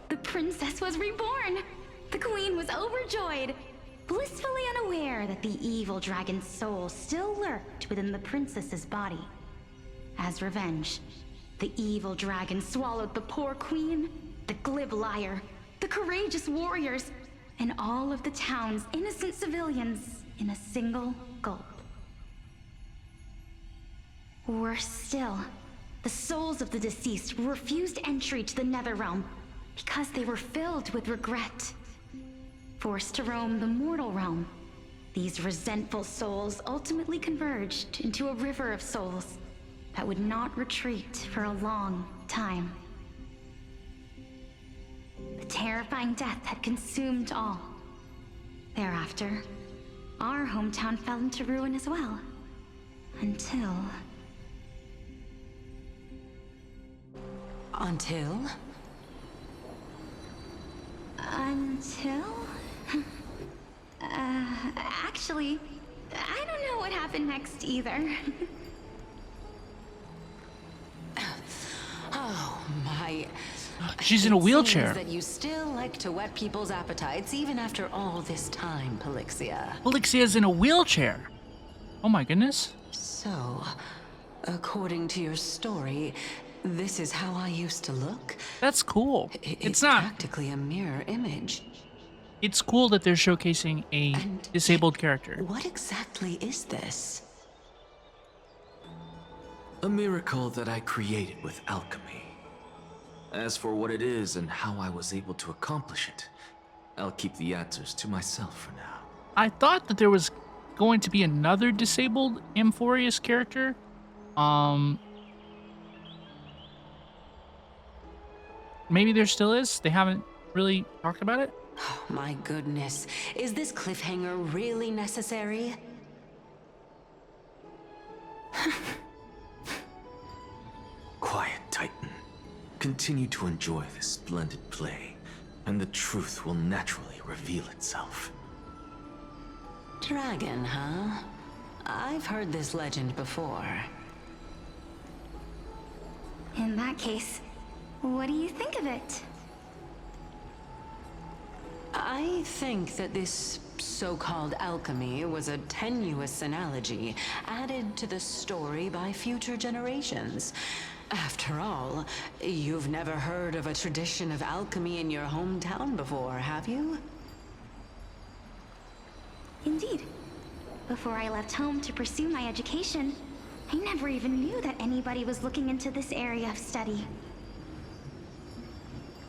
The princess was reborn! The queen was overjoyed, blissfully unaware that the evil dragon's soul still lurked within the princess's body. As revenge, the evil dragon swallowed the poor queen, the glib liar, the courageous warriors, and all of the town's innocent civilians in a single gulp. Worse still, the souls of the deceased refused entry to the Netherrealm because they were filled with regret. Forced to roam the mortal realm, these resentful souls ultimately converged into a river of souls that would not retreat for a long time. The terrifying death had consumed all. Thereafter, our hometown fell into ruin as well. Until... Until? Actually, I don't know what happened next either. Oh, my... She's in a wheelchair. It seems that you still like to whet people's appetites even after all this time, Pelixia. Pelixia's in a wheelchair. Oh my goodness. So, according to your story, this is how I used to look? That's cool. It's not practically a mirror image. It's cool that they're showcasing a disabled character. What exactly is this? A miracle that I created with alchemy. As for what it is and how I was able to accomplish it, I'll keep the answers to myself for now. I thought that there was going to be another disabled Amphorius character. Maybe there still is. They haven't really talked about it. Oh, my goodness. Is this cliffhanger really necessary? Quiet, Titan. Continue to enjoy this splendid play, and the truth will naturally reveal itself. Dragon, huh? I've heard this legend before. In that case, what do you think of it? I think that this so-called alchemy was a tenuous analogy added to the story by future generations. After all, you've never heard of a tradition of alchemy in your hometown before, have you? Indeed. Before I left home to pursue my education, I never even knew that anybody was looking into this area of study.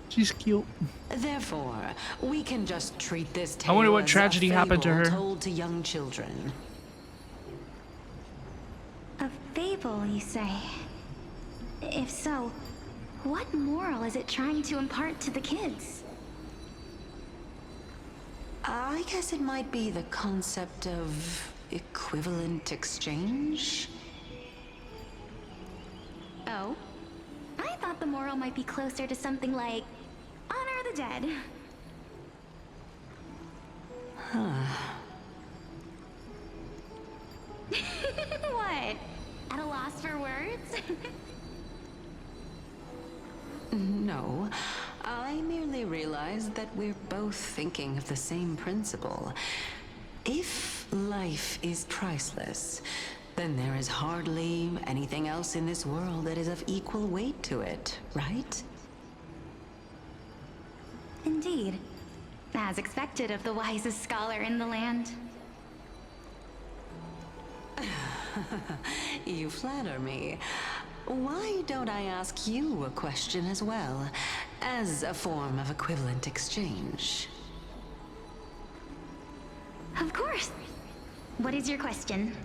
She's cute. Therefore, we can just treat this tale I wonder what as tragedy a happened to fable her. told to young children. A fable, you say? If so, what moral is it trying to impart to the kids? I guess it might be the concept of equivalent exchange? Oh? I thought the moral might be closer to something like honor the dead. What? At a loss for words? No, I merely realized that we're both thinking of the same principle. If life is priceless, then there is hardly anything else in this world that is of equal weight to it, right? Indeed. As expected of the wisest scholar in the land. You flatter me. Why don't I ask you a question as well, as a form of equivalent exchange? Of course. What is your question?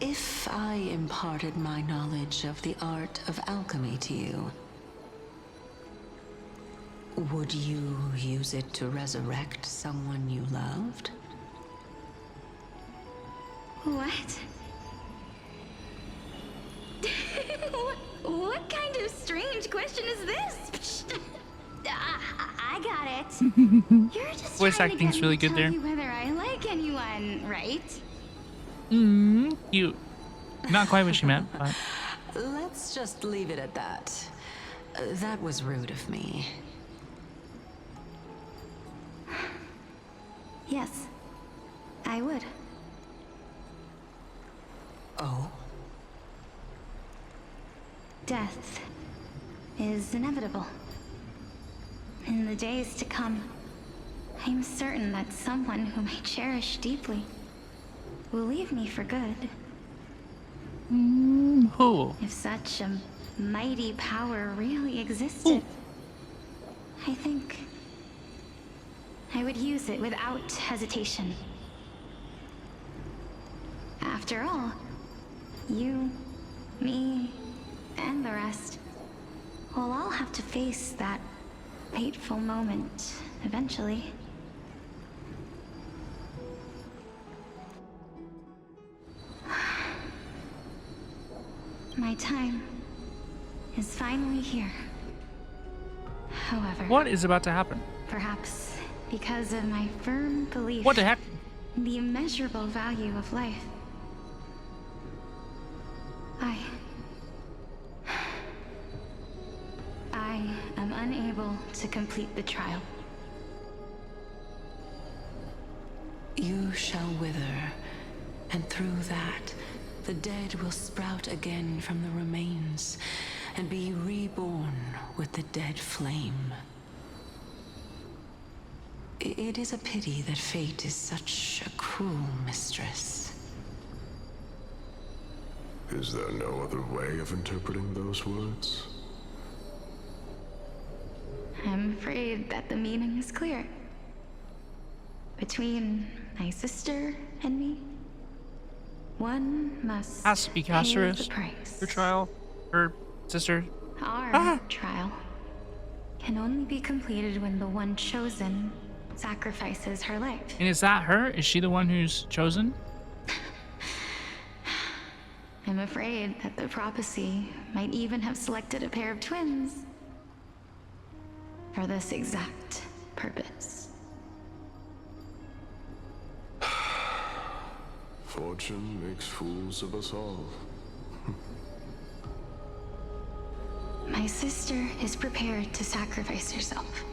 If I imparted my knowledge of the art of alchemy to you, would you use it to resurrect someone you loved? What? of strange question is this? I got it. You're just Voice trying to acting's get really me to good tell there. you whether I like anyone, right? Cute. Not quite what she meant, but Let's just leave it at that. That was rude of me. Yes, I would. Oh? Death is inevitable. In the days to come, I'm certain that someone whom I cherish deeply will leave me for good. Who? If such a mighty power really existed, I think I would use it without hesitation. After all, you, me, and the rest will all have to face that fateful moment eventually. My time is finally here. However, What is about to happen? perhaps because of my firm belief What the heck? in the immeasurable value of life, I am unable to complete the trial. You shall wither, and through that, the dead will sprout again from the remains, and be reborn with the dead flame. It is a pity that fate is such a cruel mistress. Is there no other way of interpreting those words? I'm afraid that the meaning is clear. Between my sister and me, one must Has to be pay Castorice. the price. Her trial. Her sister. Our trial can only be completed when the one chosen sacrifices her life. And is that her? Is she the one who's chosen? I'm afraid that the prophecy might even have selected a pair of twins for this exact purpose. Fortune makes fools of us all. My sister is prepared to sacrifice herself.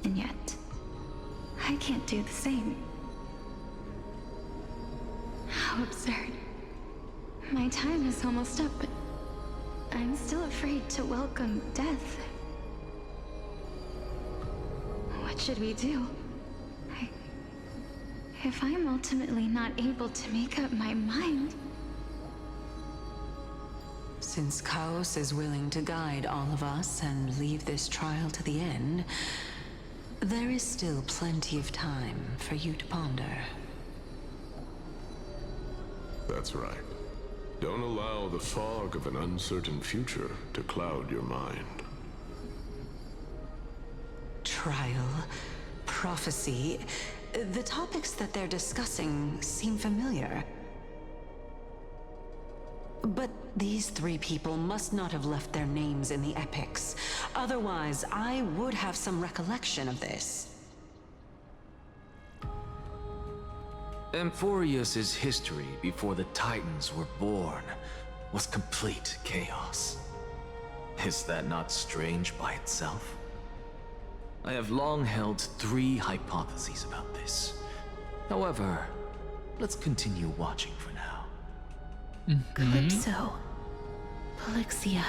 And yet, I can't do the same. How absurd. My time is almost up, but I'm still afraid to welcome death. What should we do? If I'm ultimately not able to make up my mind... Since Chaos is willing to guide all of us and leave this trial to the end, there is still plenty of time for you to ponder. That's right. Don't allow the fog of an uncertain future to cloud your mind. Trial, prophecy, the topics that they're discussing seem familiar. But these three people must not have left their names in the epics. Otherwise, I would have some recollection of this. Amphorius's history before the Titans were born was complete chaos. Is that not strange by itself? I have long held three hypotheses about this. However, let's continue watching for now. Calypso, Polixia,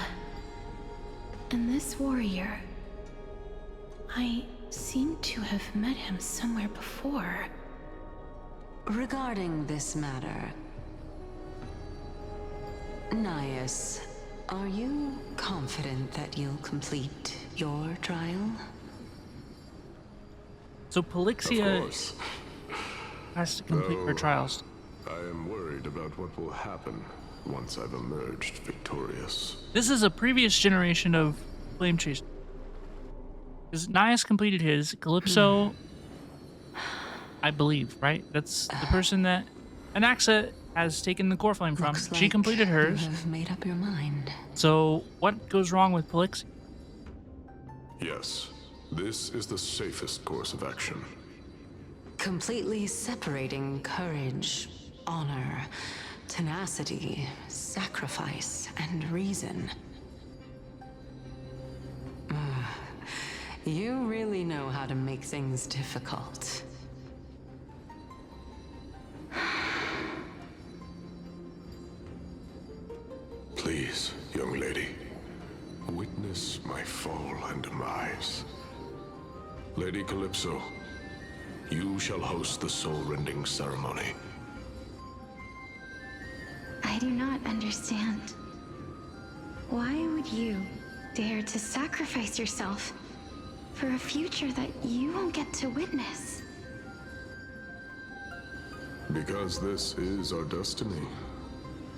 and this warrior. I seem to have met him somewhere before. Regarding this matter, Nias, are you confident that you'll complete your trial? So Polixia has to complete her trials. I am worried about what will happen once I've emerged victorious. This is a previous generation of Flame Chase. Because Nias completed his. Calypso, I believe, right? That's the person that Anaxa has taken the core flame from. Looks She like completed hers. You have made up your mind. So what goes wrong with Pelixia? Yes, this is the safest course of action. Completely separating courage, honor, tenacity, sacrifice, and reason. You really know how to make things difficult. Please, young lady, witness my fall and demise. Lady Calypso, you shall host the soul-rending ceremony. I do not understand. Why would you dare to sacrifice yourself for a future that you won't get to witness? Because this is our destiny.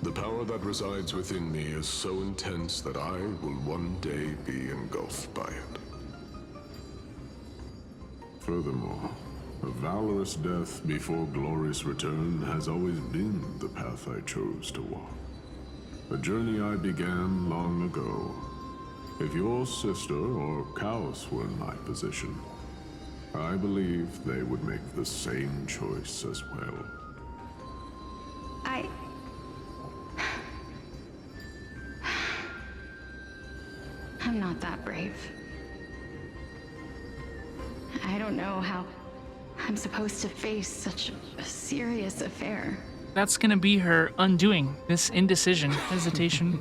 The power that resides within me is so intense that I will one day be engulfed by it. Furthermore, a valorous death before glorious return has always been the path I chose to walk. A journey I began long ago. If your sister or Kaos were in my position, I believe they would make the same choice as well. I'm not that brave. I don't know how I'm supposed to face such a serious affair. That's gonna be her undoing, this indecision, hesitation.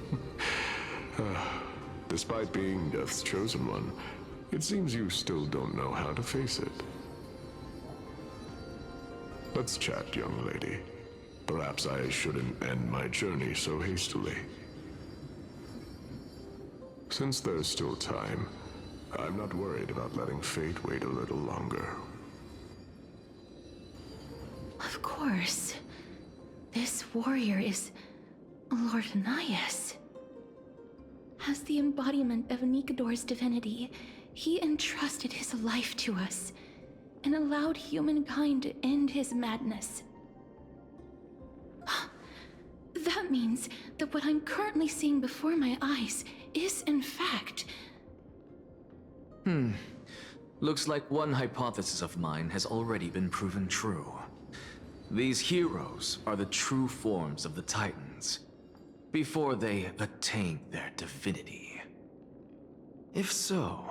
Despite being Death's chosen one, it seems you still don't know how to face it. Let's chat, young lady. Perhaps I shouldn't end my journey so hastily. Since there's still time, I'm not worried about letting fate wait a little longer. Of course. This warrior is Lord Anias. As the embodiment of Nikador's divinity, he entrusted his life to us and allowed humankind to end his madness. That means that what I'm currently seeing before my eyes is, in fact... Looks like one hypothesis of mine has already been proven true. These heroes are the true forms of the Titans, before they attained their divinity. If so,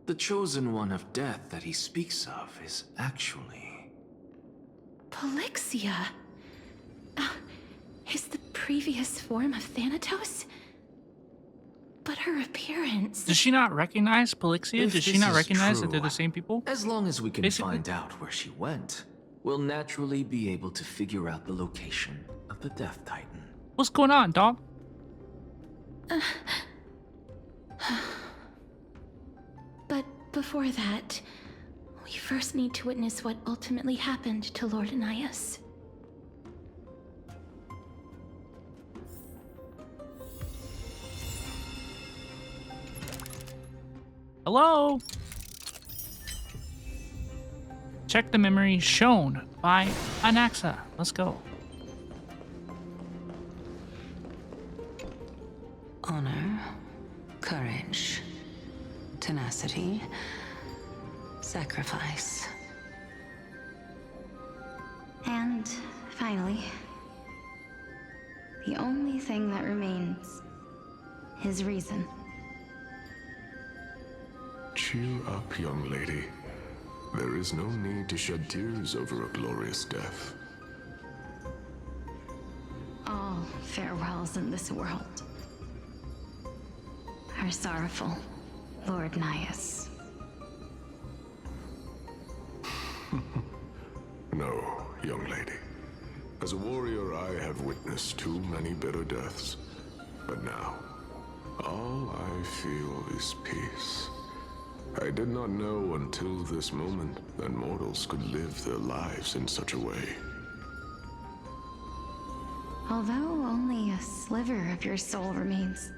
the chosen one of death that he speaks of is actually... Pelixia? Is the previous form of Thanatos? But her appearance... Does she not recognize Pelixia? If Does she this not is recognize that true, they're the same people? As long as we can Basically. find out where she went, we'll naturally be able to figure out the location of the Death Titan. What's going on, dog? But before that, we first need to witness what ultimately happened to Lord Anias. Hello? Check the memory shown by Anaxa. Let's go. Honor, courage, tenacity, sacrifice. And finally, the only thing that remains is reason. Cheer up, young lady. There is no need to shed tears over a glorious death. All farewells in this world are sorrowful, Lord Nias. No, young lady. As a warrior, I have witnessed too many bitter deaths. But now, all I feel is peace. I did not know until this moment that mortals could live their lives in such a way. Although only a sliver of your soul remains,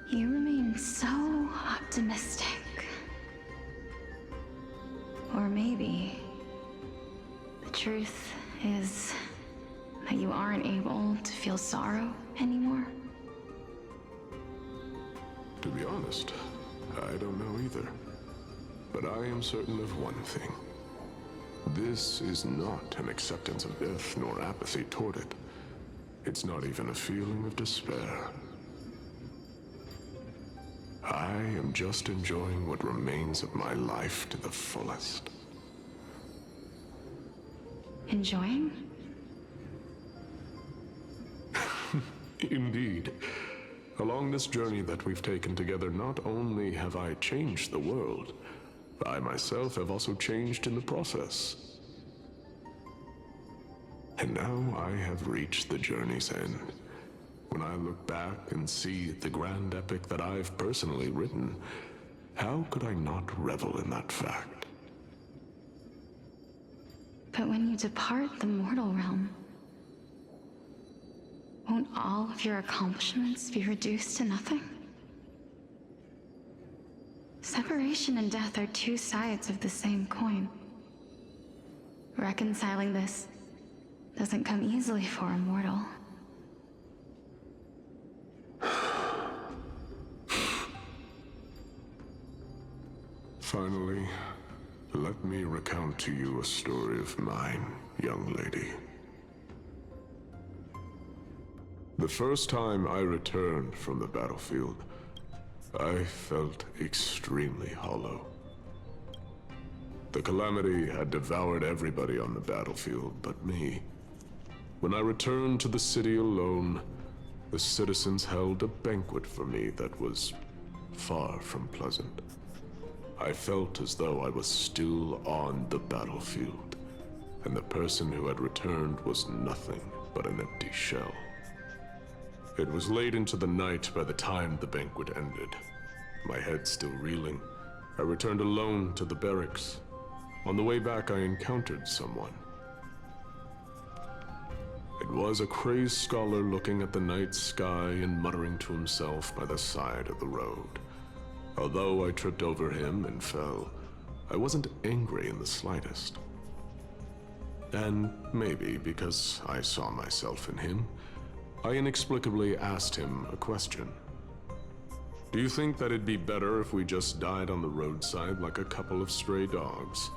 you remain so optimistic. Or maybe the truth is that that you aren't able to feel sorrow anymore? To be honest, I don't know either. But I am certain of one thing. This is not an acceptance of death nor apathy toward it. It's not even a feeling of despair. I am just enjoying what remains of my life to the fullest. Enjoying? Indeed. Along this journey that we've taken together, not only have I changed the world, I myself have also changed in the process. And now I have reached the journey's end. When I look back and see the grand epic that I've personally written, how could I not revel in that fact? But when you depart the mortal realm, won't all of your accomplishments be reduced to nothing? Separation and death are two sides of the same coin. Reconciling this doesn't come easily for a mortal. Finally, let me recount to you a story of mine, young lady. The first time I returned from the battlefield, I felt extremely hollow. The calamity had devoured everybody on the battlefield but me. When I returned to the city alone, the citizens held a banquet for me that was far from pleasant. I felt as though I was still on the battlefield, and the person who had returned was nothing but an empty shell. It was late into the night by the time the banquet ended. My head still reeling, I returned alone to the barracks. On the way back, I encountered someone. It was a crazed scholar looking at the night sky and muttering to himself by the side of the road. Although I tripped over him and fell, I wasn't angry in the slightest. And maybe because I saw myself in him, I inexplicably asked him a question. Do you think that it'd be better if we just died on the roadside like a couple of stray dogs?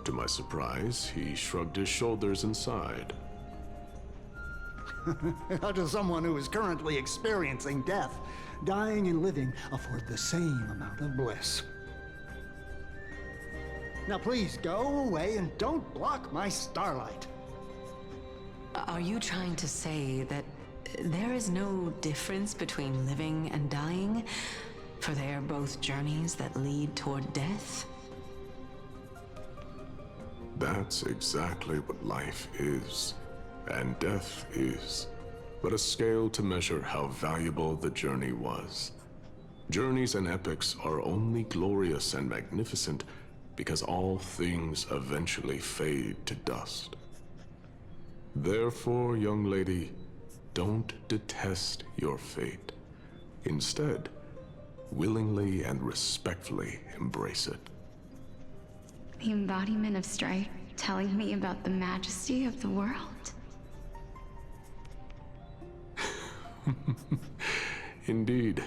To my surprise, he shrugged his shoulders and sighed. How does someone who is currently experiencing death, dying and living, afford the same amount of bliss? Now please go away and don't block my starlight. Are you trying to say that there is no difference between living and dying? For they are both journeys that lead toward death? That's exactly what life is. And death is but a scale to measure how valuable the journey was. Journeys and epics are only glorious and magnificent because all things eventually fade to dust. Therefore, young lady, don't detest your fate. Instead, willingly and respectfully embrace it. The embodiment of strife telling me about the majesty of the world? Indeed.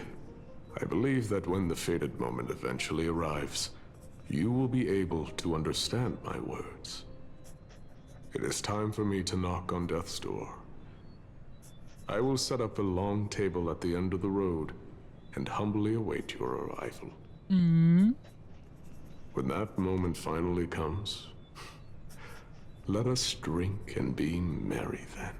I believe that when the fated moment eventually arrives, you will be able to understand my words. It is time for me to knock on death's door. I will set up a long table at the end of the road and humbly await your arrival. When that moment finally comes, let us drink and be merry then.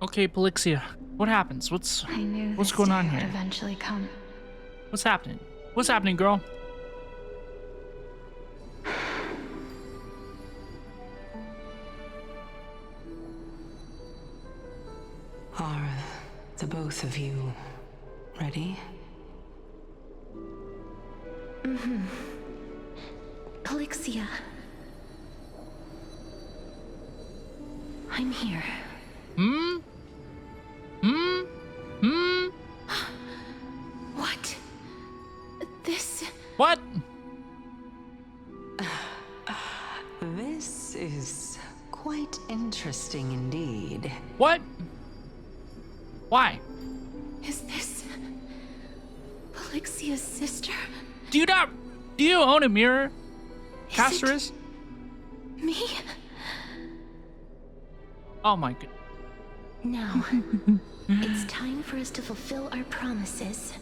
Okay, Pelixia, what happens? What's going on here? Eventually come. What's happening? What's happening, girl? Are the both of you ready? Mm-hmm. Pelixia. I'm here. What? This... What? This is quite interesting indeed. What? Why? Is this Polyxia's sister? Do you own a mirror, Castorice? Me? Oh my god. Now, it's time for us to fulfill our promises.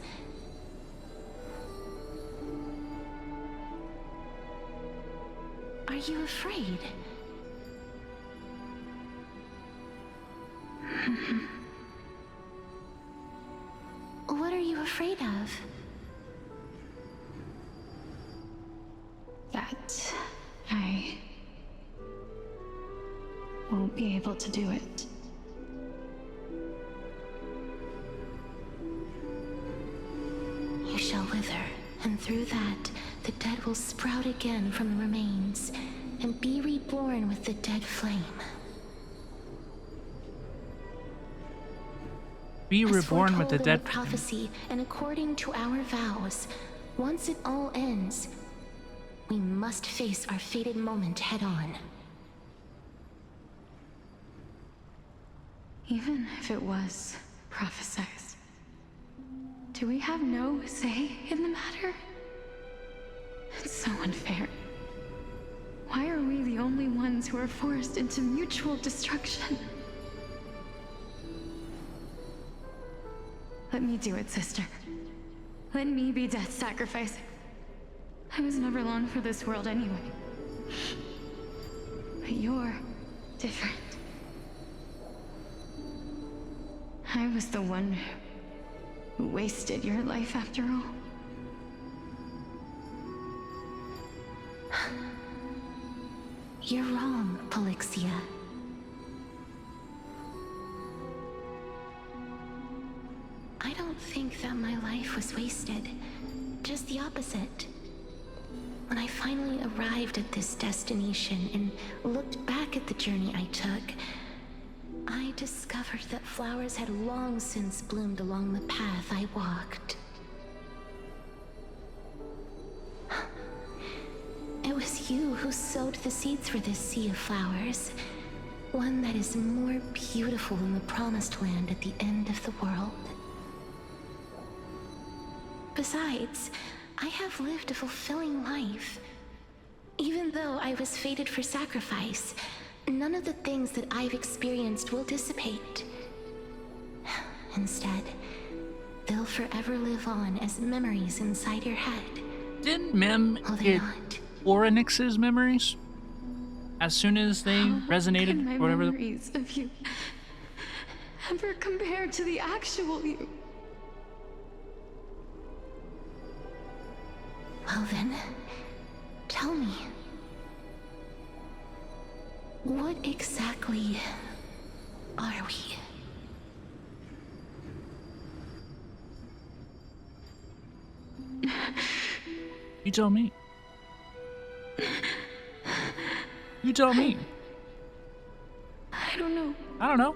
Are you afraid? What are you afraid of? That I won't be able to do it. You shall wither, and through that, the dead will sprout again from the remains, and be reborn with the dead flame. Be reborn with the dead flame. Prophecy, and according to our vows, once it all ends, we must face our fated moment head on. Even if it was prophesized, do we have no say in the matter? It's so unfair. Why are we the only ones who are forced into mutual destruction? Let me do it, sister. Let me be death's sacrifice. I was never long for this world anyway. But you're different. I was the one who wasted your life after all. You're wrong, Polyxia. I don't think that my life was wasted. Just the opposite. When I finally arrived at this destination and looked back at the journey I took, I discovered that flowers had long since bloomed along the path I walked. It was you who sowed the seeds for this sea of flowers, one that is more beautiful than the promised land at the end of the world. Besides, I have lived a fulfilling life. Even though I was fated for sacrifice, none of the things that I've experienced will dissipate. Instead, they'll forever live on as memories inside your head. Didn't Mem get Orynyx's memories as soon as they resonated? Can my Whatever. memories of you ever compare to the actual you? Well then, tell me. What exactly are we? You tell me. You tell me. I don't know. I don't know.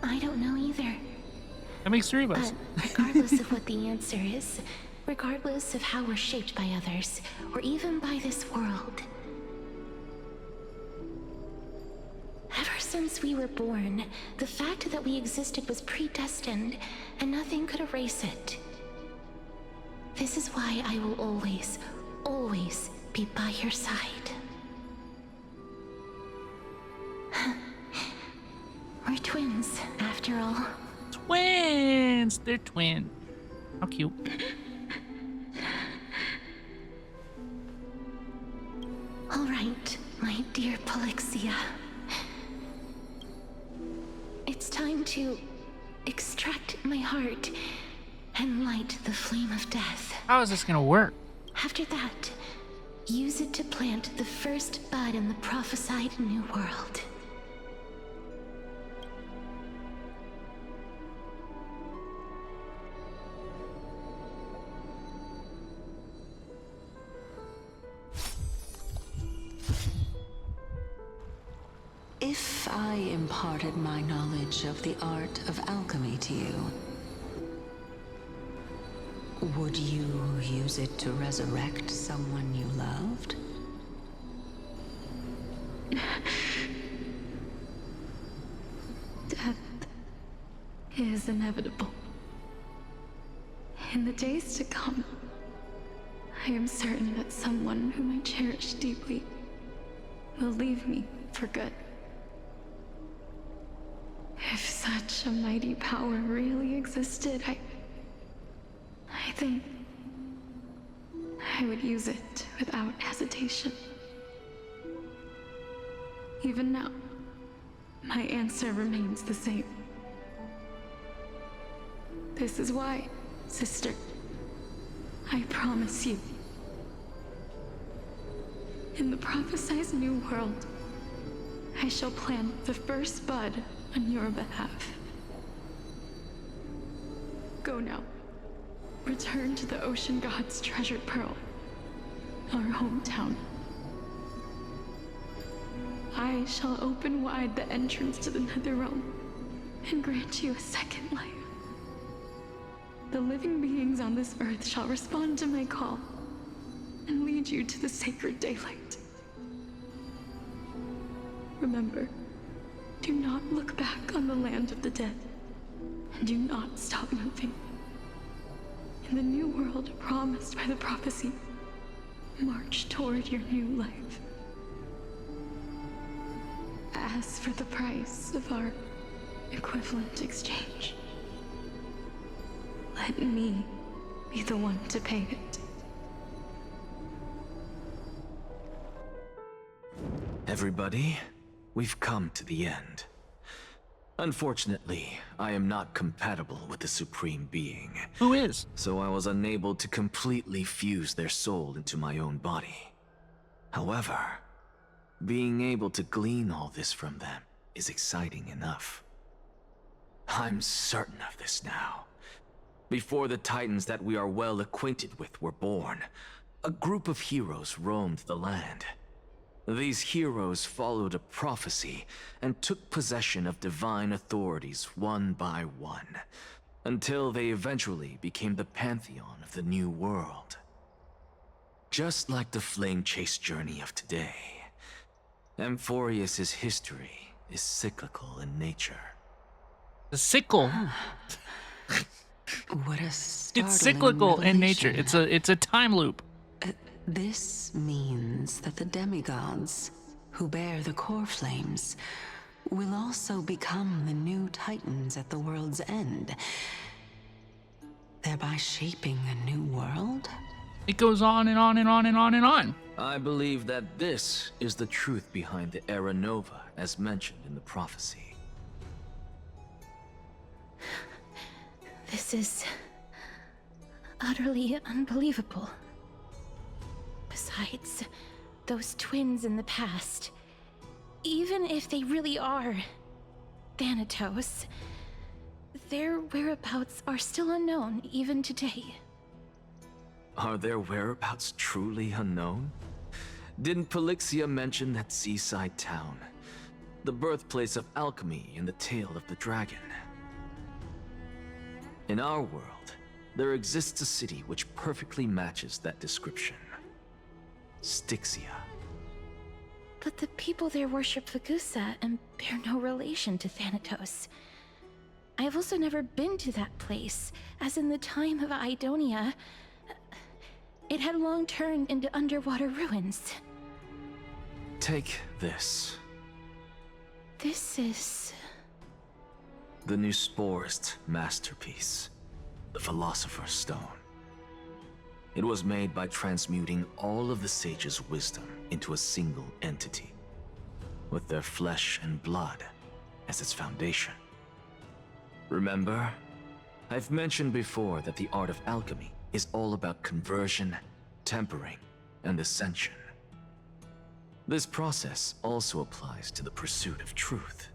I don't know either. That makes three of us. But regardless of what the answer is, regardless of how we're shaped by others, or even by this world, ever since we were born, the fact that we existed was predestined, and nothing could erase it. This is why I will always, always be by your side. We're twins, after all. Twins! They're twins. How cute. All right, my dear Polyxia. It's time to extract my heart and light the flame of death. How is this gonna work? After that, use it to plant the first bud in the prophesied new world. If I imparted my knowledge of the art of alchemy to you, Would you use it to resurrect someone you loved? Death is inevitable. In the days to come, I am certain that someone whom I cherish deeply will leave me for good. If such a mighty power really existed, I think I would use it without hesitation. Even now, my answer remains the same. This is why, sister, I promise you, in the prophesized new world, I shall plant the first bud on your behalf. Go now. Return to the ocean god's treasured pearl, our hometown. I shall open wide the entrance to the Netherrealm and grant you a second life. The living beings on this earth shall respond to my call and lead you to the sacred daylight. Remember, do not look back on the land of the dead, and do not stop moving. In the new world promised by the prophecy, march toward your new life. As for the price of our equivalent exchange, let me be the one to pay it. Everybody, we've come to the end. Unfortunately, I am not compatible with the Supreme Being. Who is? So I was unable to completely fuse their soul into my own body. However, being able to glean all this from them is exciting enough. I'm certain of this now. Before the Titans that we are well acquainted with were born, a group of heroes roamed the land. These heroes followed a prophecy and took possession of divine authorities one by one, until they eventually became the pantheon of the new world. Just like the flame chase journey of today, Amphorius's history is cyclical in nature. The sickle? What a startling It's cyclical in nature. revelation. It's a time loop. This means that the demigods, who bear the core flames, will also become the new titans at the world's end, thereby shaping a new world? It goes on and on and on and on and on. I believe that this is the truth behind the Era Nova, as mentioned in the prophecy. This is utterly unbelievable. Besides, those twins in the past, even if they really are Thanatos, their whereabouts are still unknown even today. Are their whereabouts truly unknown? Didn't Polixia mention that seaside town, the birthplace of alchemy in the tale of the dragon? In our world, there exists a city which perfectly matches that description. Styxia. But the people there worship Vagusa and bear no relation to Thanatos. I have also never been to that place, as in the time of Idonia, it had long turned into underwater ruins. Take this. This is... The new Sporist masterpiece, the Philosopher's Stone. It was made by transmuting all of the sages' wisdom into a single entity, with their flesh and blood as its foundation. Remember, I've mentioned before that the art of alchemy is all about conversion, tempering, and ascension. This process also applies to the pursuit of truth.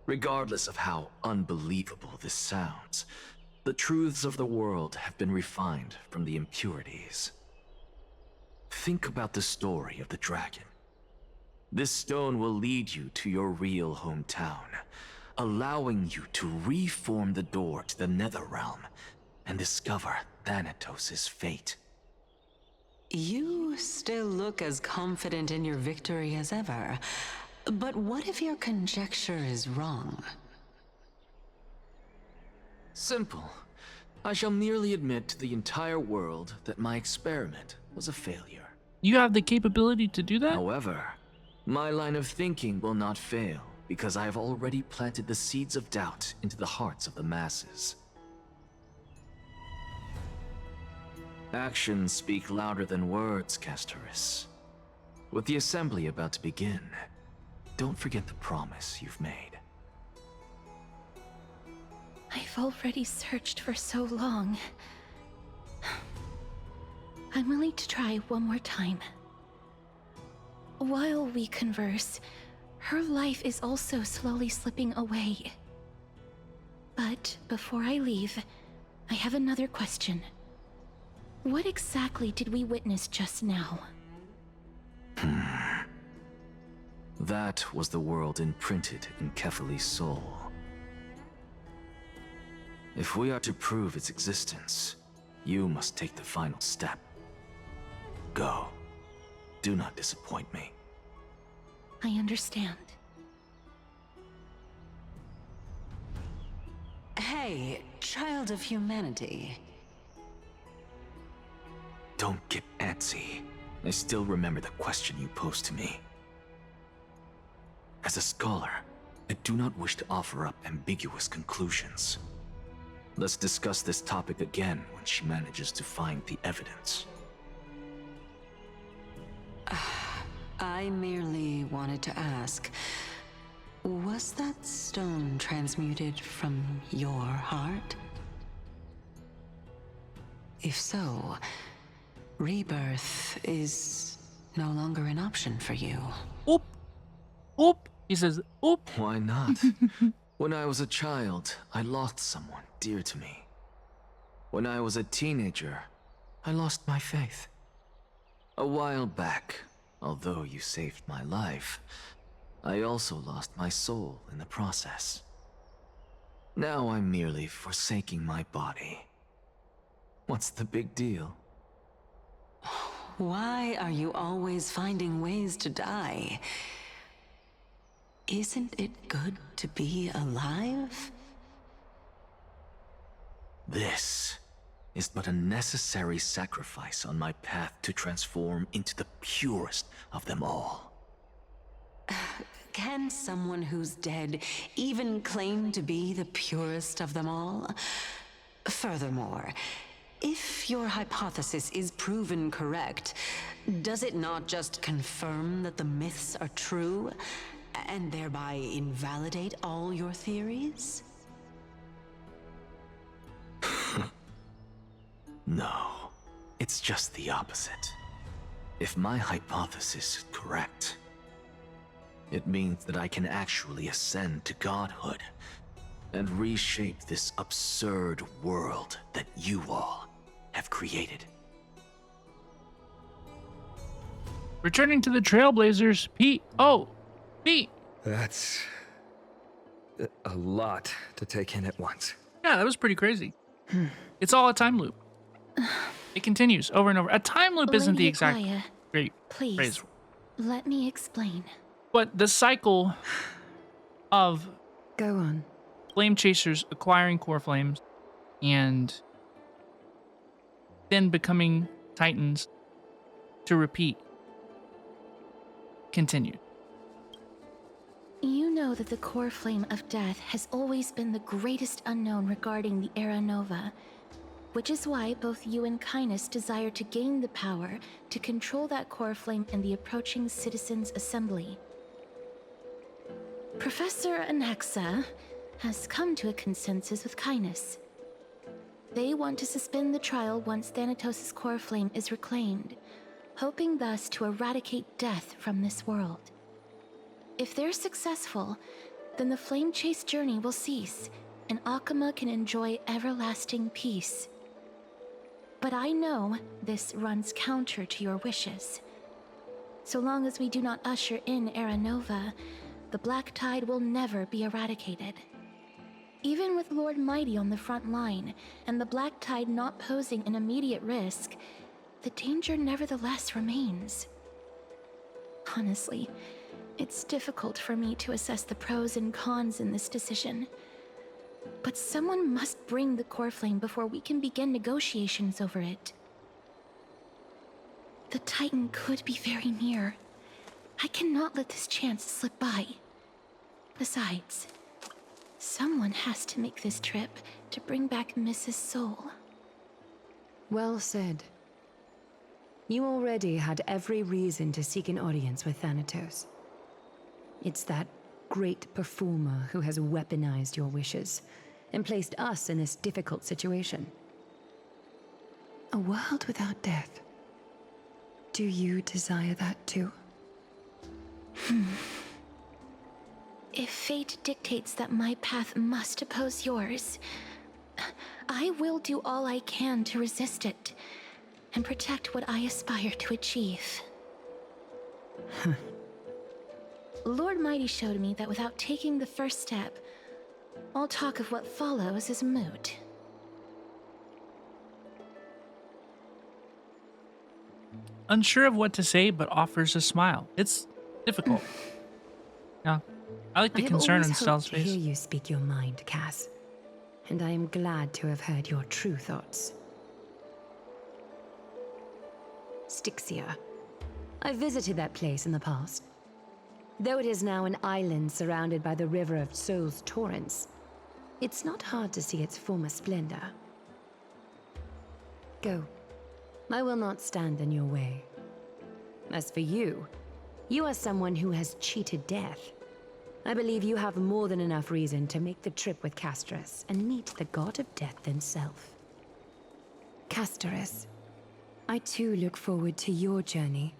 Regardless of how unbelievable this sounds, the truths of the world have been refined from the impurities. Think about the story of the dragon. This stone will lead you to your real hometown, allowing you to reform the door to the Netherrealm and discover Thanatos' fate. You still look as confident in your victory as ever. But what if your conjecture is wrong? Simple. I shall merely admit to the entire world that my experiment was a failure. You have the capability to do that? However, my line of thinking will not fail because I have already planted the seeds of doubt into the hearts of the masses. Actions speak louder than words, Castorice. With the assembly about to begin, don't forget the promise you've made. I've already searched for so long. I'm willing to try one more time. While we converse, her life is also slowly slipping away. But before I leave, I have another question. What exactly did we witness just now? That was the world imprinted in Kefali's soul. If we are to prove its existence, you must take the final step. Go. Do not disappoint me. I understand. Hey, child of humanity. Don't get antsy. I still remember the question you posed to me. As a scholar, I do not wish to offer up ambiguous conclusions. Let's discuss this topic again when she manages to find the evidence. I merely wanted to ask, was that stone transmuted from your heart? If so, rebirth is no longer an option for you. Oop! Oop! He says, oop! Why not? When I was a child, I lost someone dear to me. When I was a teenager, I lost my faith. A while back, although you saved my life, I also lost my soul in the process. Now I'm merely forsaking my body. What's the big deal? Why are you always finding ways to die? Isn't it good to be alive? This is but a necessary sacrifice on my path to transform into the purest of them all. Can someone who's dead even claim to be the purest of them all? Furthermore, if your hypothesis is proven correct, does it not just confirm that the myths are true, and thereby invalidate all your theories? No, it's just the opposite. If my hypothesis is correct, it means that I can actually ascend to godhood and reshape this absurd world that you all have created. Returning to the Trailblazers, Pete. Oh, Pete. That's a lot to take in at once. Yeah, that was pretty crazy. It's all a time loop. It continues over and over. A time loop isn't the exact great please, phrase. Let me explain. But the cycle of go on flame chasers acquiring core flames and then becoming titans to repeat continued. You know that the core flame of death has always been the greatest unknown regarding the Era Nova, which is why both you and Kindness desire to gain the power to control that core flame in the approaching Citizens' Assembly. Professor Anaxa has come to a consensus with Kindness. They want to suspend the trial once Thanatos' core flame is reclaimed, hoping thus to eradicate death from this world. If they're successful, then the flame chase journey will cease, and Akama can enjoy everlasting peace. But I know this runs counter to your wishes. So long as we do not usher in Era Nova, the Black Tide will never be eradicated. Even with Lord Mighty on the front line, and the Black Tide not posing an immediate risk, the danger nevertheless remains. Honestly, it's difficult for me to assess the pros and cons in this decision. But someone must bring the core flame before we can begin negotiations over it. The Titan could be very near. I cannot let this chance slip by. Besides, someone has to make this trip to bring back Mrs. Soul. Well said. You already had every reason to seek an audience with Thanatos. It's that great performer who has weaponized your wishes and placed us in this difficult situation. A world without death. Do you desire that too? If fate dictates that my path must oppose yours, I will do all I can to resist it and protect what I aspire to achieve. Lord Mighty showed me that without taking the first step, all talk of what follows is moot. Unsure of what to say, but offers a smile. It's difficult. Yeah. I like the concern on Stell's face. I hear you speak your mind, Cass. And I am glad to have heard your true thoughts. Styxia. I visited that place in the past. Though it is now an island surrounded by the river of Souls torrents, it's not hard to see its former splendor. Go. I will not stand in your way. As for you, you are someone who has cheated death. I believe you have more than enough reason to make the trip with Castorice and meet the god of death himself. Castorice, I too look forward to your journey.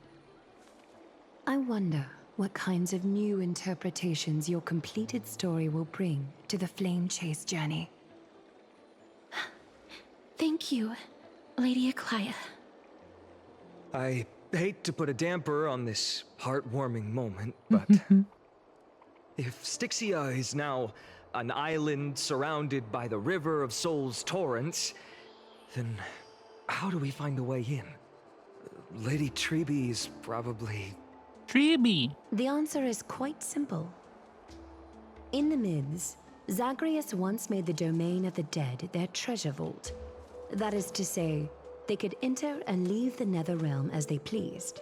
I wonder what kinds of new interpretations your completed story will bring to the Flame Chase journey. Thank you, Lady Aklia. I hate to put a damper on this heartwarming moment, but if Styxia is now an island surrounded by the river of Souls torrents, then how do we find a way in? Lady Trebe is probably... Trebe! The answer is quite simple. In the myths, Zagreus once made the domain of the dead their treasure vault. That is to say, they could enter and leave the nether realm as they pleased.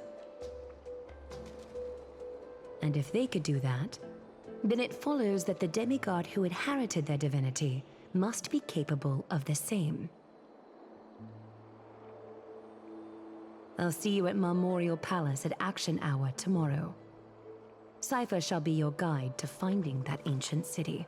And if they could do that, then it follows that the demigod who inherited their divinity must be capable of the same. I'll see you at Memorial Palace at Action Hour tomorrow. Cypher shall be your guide to finding that ancient city.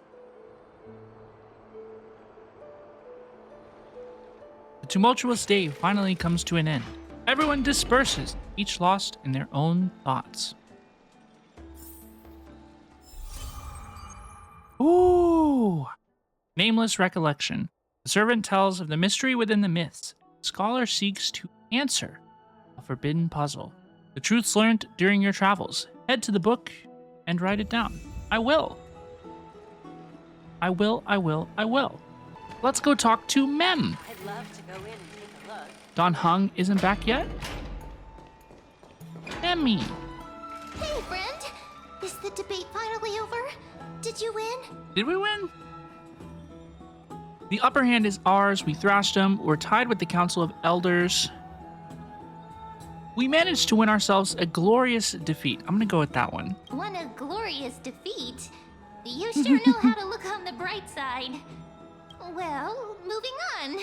The tumultuous day finally comes to an end. Everyone disperses, each lost in their own thoughts. Ooh! Nameless recollection. The servant tells of the mystery within the myths. The scholar seeks to answer a forbidden puzzle. The truths learned during your travels. Head to the book and write it down. I will. I will. Let's go talk to Mem. I'd love to go in and take a look. Don Hung isn't back yet? Memmy. Hey, friend! Is the debate finally over? Did you win? Did we win? The upper hand is ours. We thrashed them. We're tied with the Council of Elders. We managed to win ourselves a glorious defeat. I'm gonna go with that one. Won a glorious defeat? You sure know how to look on the bright side. Well, moving on.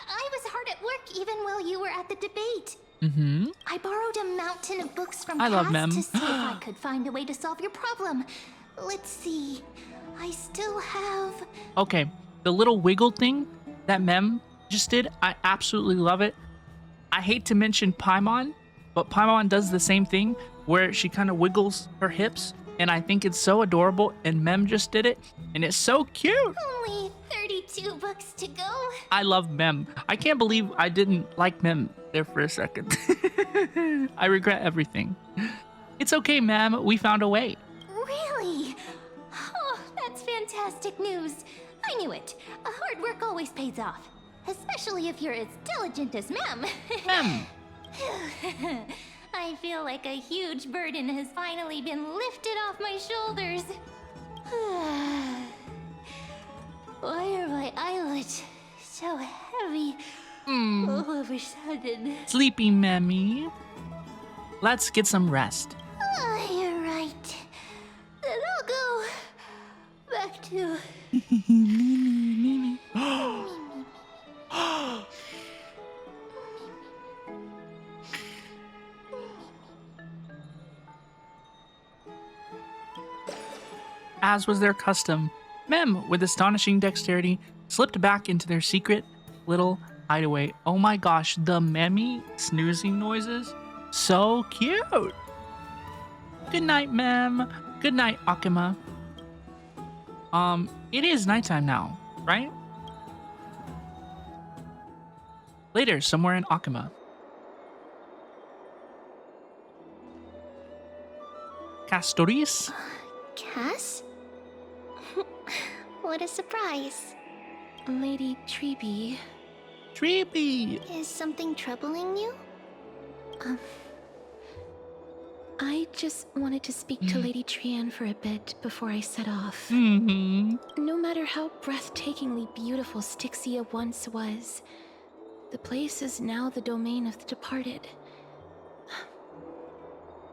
I was hard at work even while you were at the debate. I borrowed a mountain of books from love Cass Mem. to see if I could find a way to solve your problem. Let's see. I still have... Okay, the little wiggle thing that Mem just did, I absolutely love it. I hate to mention Paimon, but Paimon does the same thing where she kind of wiggles her hips, and I think it's so adorable, and Mem just did it, and it's so cute. Only 32 books to go. I love Mem. I can't believe I didn't like Mem there for a second. I regret everything. It's okay, Mem. We found a way. Really? Oh, that's fantastic news. I knew it. Hard work always pays off. Especially if you're as diligent as Mem. Mem! I feel like a huge burden has finally been lifted off my shoulders. Why are my eyelids so heavy all of a sudden? Sleepy Memmy. Let's get some rest. You're right. Then I'll go back to... As was their custom, Mem, with astonishing dexterity, slipped back into their secret little hideaway. Oh my gosh, the Memmy snoozing noises. So cute. Good night, Mem. Good night, Akima. It is nighttime now, right? Later, somewhere in Akima. Castorice? Cass? What a surprise. Lady Treeby. Treeby! Is something troubling you? I just wanted to speak to Lady Trian for a bit before I set off. No matter how breathtakingly beautiful Styxia once was, the place is now the domain of the departed.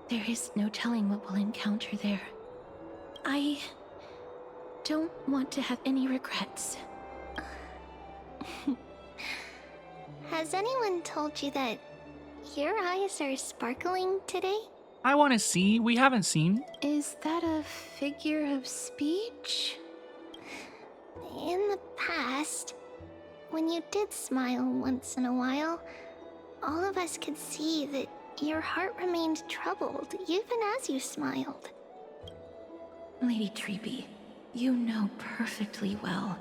There is no telling what we'll encounter there. I don't want to have any regrets. Has anyone told you that your eyes are sparkling today? I want to see. We haven't seen. Is that a figure of speech? In the past, when you did smile once in a while, all of us could see that your heart remained troubled even as you smiled. Lady Treeby, you know perfectly well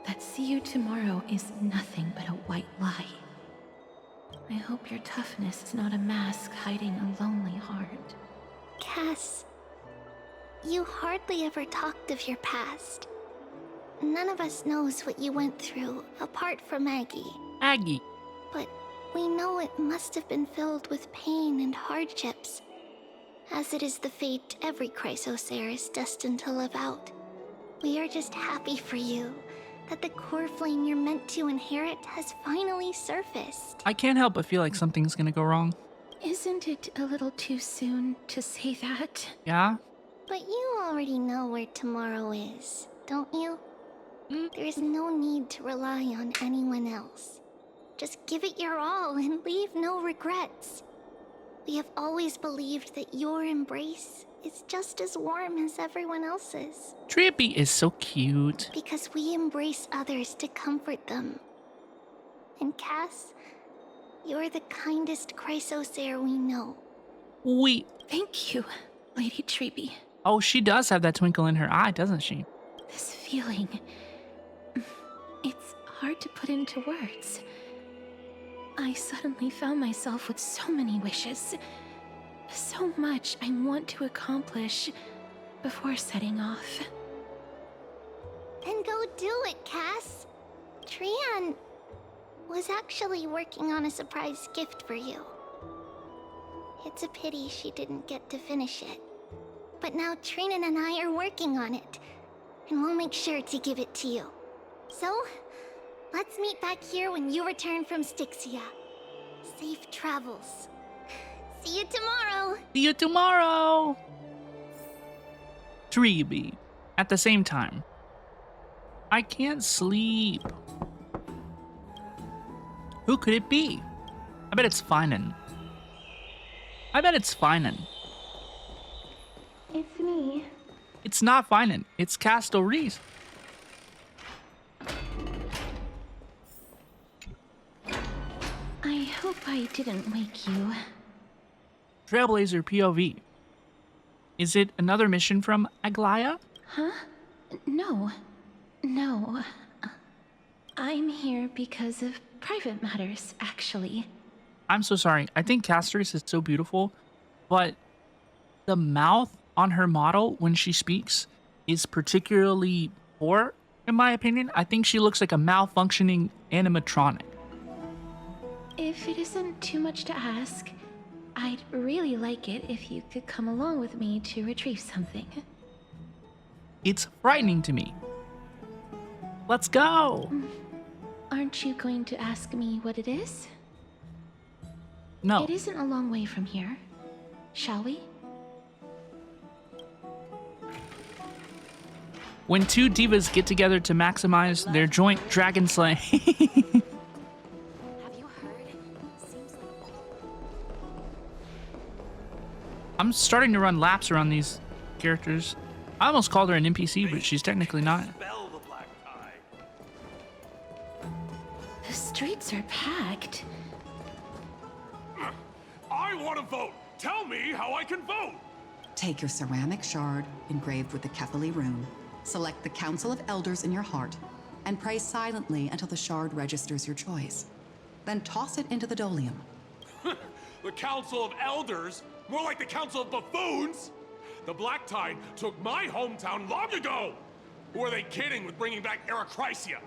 that see you tomorrow is nothing but a white lie. I hope your toughness is not a mask hiding a lonely heart. Cass, you hardly ever talked of your past. None of us knows what you went through, apart from Aggie. Aggie. But we know it must have been filled with pain and hardships, as it is the fate every Chrysosaur is destined to live out. We are just happy for you that the core flame you're meant to inherit has finally surfaced. I can't help but feel like something's gonna go wrong. Isn't it a little too soon to say that? Yeah? But you already know where tomorrow is, don't you? There is no need to rely on anyone else. Just give it your all and leave no regrets. We have always believed that your embrace is just as warm as everyone else's. Trippy is so cute. Because we embrace others to comfort them. And Cass, you're the kindest Chrysosaur we know. Thank you, Lady Treeby. Oh, she does have that twinkle in her eye, doesn't she? This feeling... it's hard to put into words. I suddenly found myself with so many wishes. So much I want to accomplish before setting off. Then go do it, Cass. Trian was actually working on a surprise gift for you. It's a pity she didn't get to finish it. But now Trinan and I are working on it, and we'll make sure to give it to you. So, let's meet back here when you return from Styxia. Safe travels. See you tomorrow! See you tomorrow! Treeby. At the same time. I can't sleep. Who could it be? I bet it's Finan. It's me. It's not Finan. It's Castorice. I hope I didn't wake you. Trailblazer POV. Is it another mission from Aglaya? Huh? No. No. I'm here because of private matters, actually. I'm so sorry. I think Castorice is so beautiful, but the mouth on her model when she speaks is particularly poor. in my opinion. I think she looks like a malfunctioning animatronic. If it isn't too much to ask, I'd really like it if you could come along with me to retrieve something. It's frightening to me. Let's go! Aren't you going to ask me what it is? No. It isn't a long way from here. Shall we? When two divas get together to maximize their joint dragon slaying. I'm starting to run laps around these characters. I almost called her an NPC, but she's technically not. The streets are packed. I want to vote. Tell me how I can vote. Take your ceramic shard engraved with the Kefali rune. Select the Council of Elders in your heart and pray silently until the shard registers your choice. Then toss it into the dolium. The Council of Elders? More like the Council of Buffoons? The Black Tide took my hometown long ago! Who are they kidding with bringing back Arachrysia?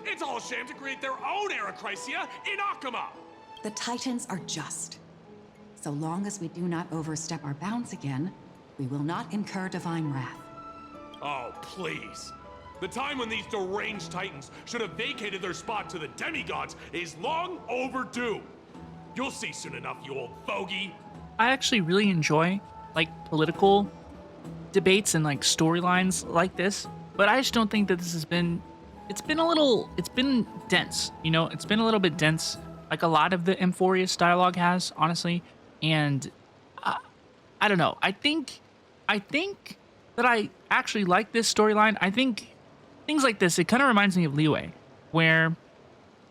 It's all a sham to create their own Arachrysia in Akama! The Titans are just. So long as we do not overstep our bounds again, we will not incur divine wrath. Oh, please. The time when these deranged Titans should have vacated their spot to the demigods is long overdue. You'll see soon enough, you old fogey. I actually really enjoy like political debates and like storylines like this, but I just don't think that this has been, it's been dense, you know, it's been a little bit dense, like a lot of the Amphorius dialogue has, honestly, and I don't know, I think that I actually like this storyline. I think things like this, it kind of reminds me of Liyue, where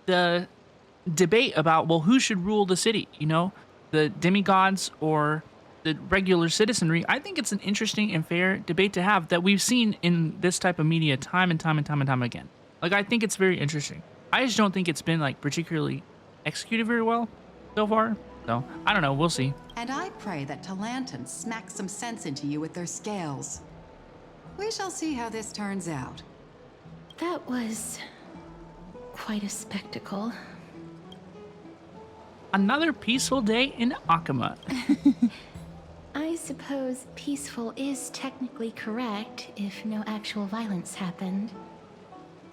the debate about, well, who should rule the city, you know, the demigods or the regular citizenry. I think it's an interesting and fair debate to have that we've seen in this type of media time and time again. Like, I think it's very interesting. I just don't think it's been like particularly executed very well so far. So I don't know, we'll see. And I pray that Talantan smacks some sense into you with their scales. We shall see how this turns out. That was quite a spectacle. Another peaceful day in Akama. I suppose peaceful is technically correct if no actual violence happened.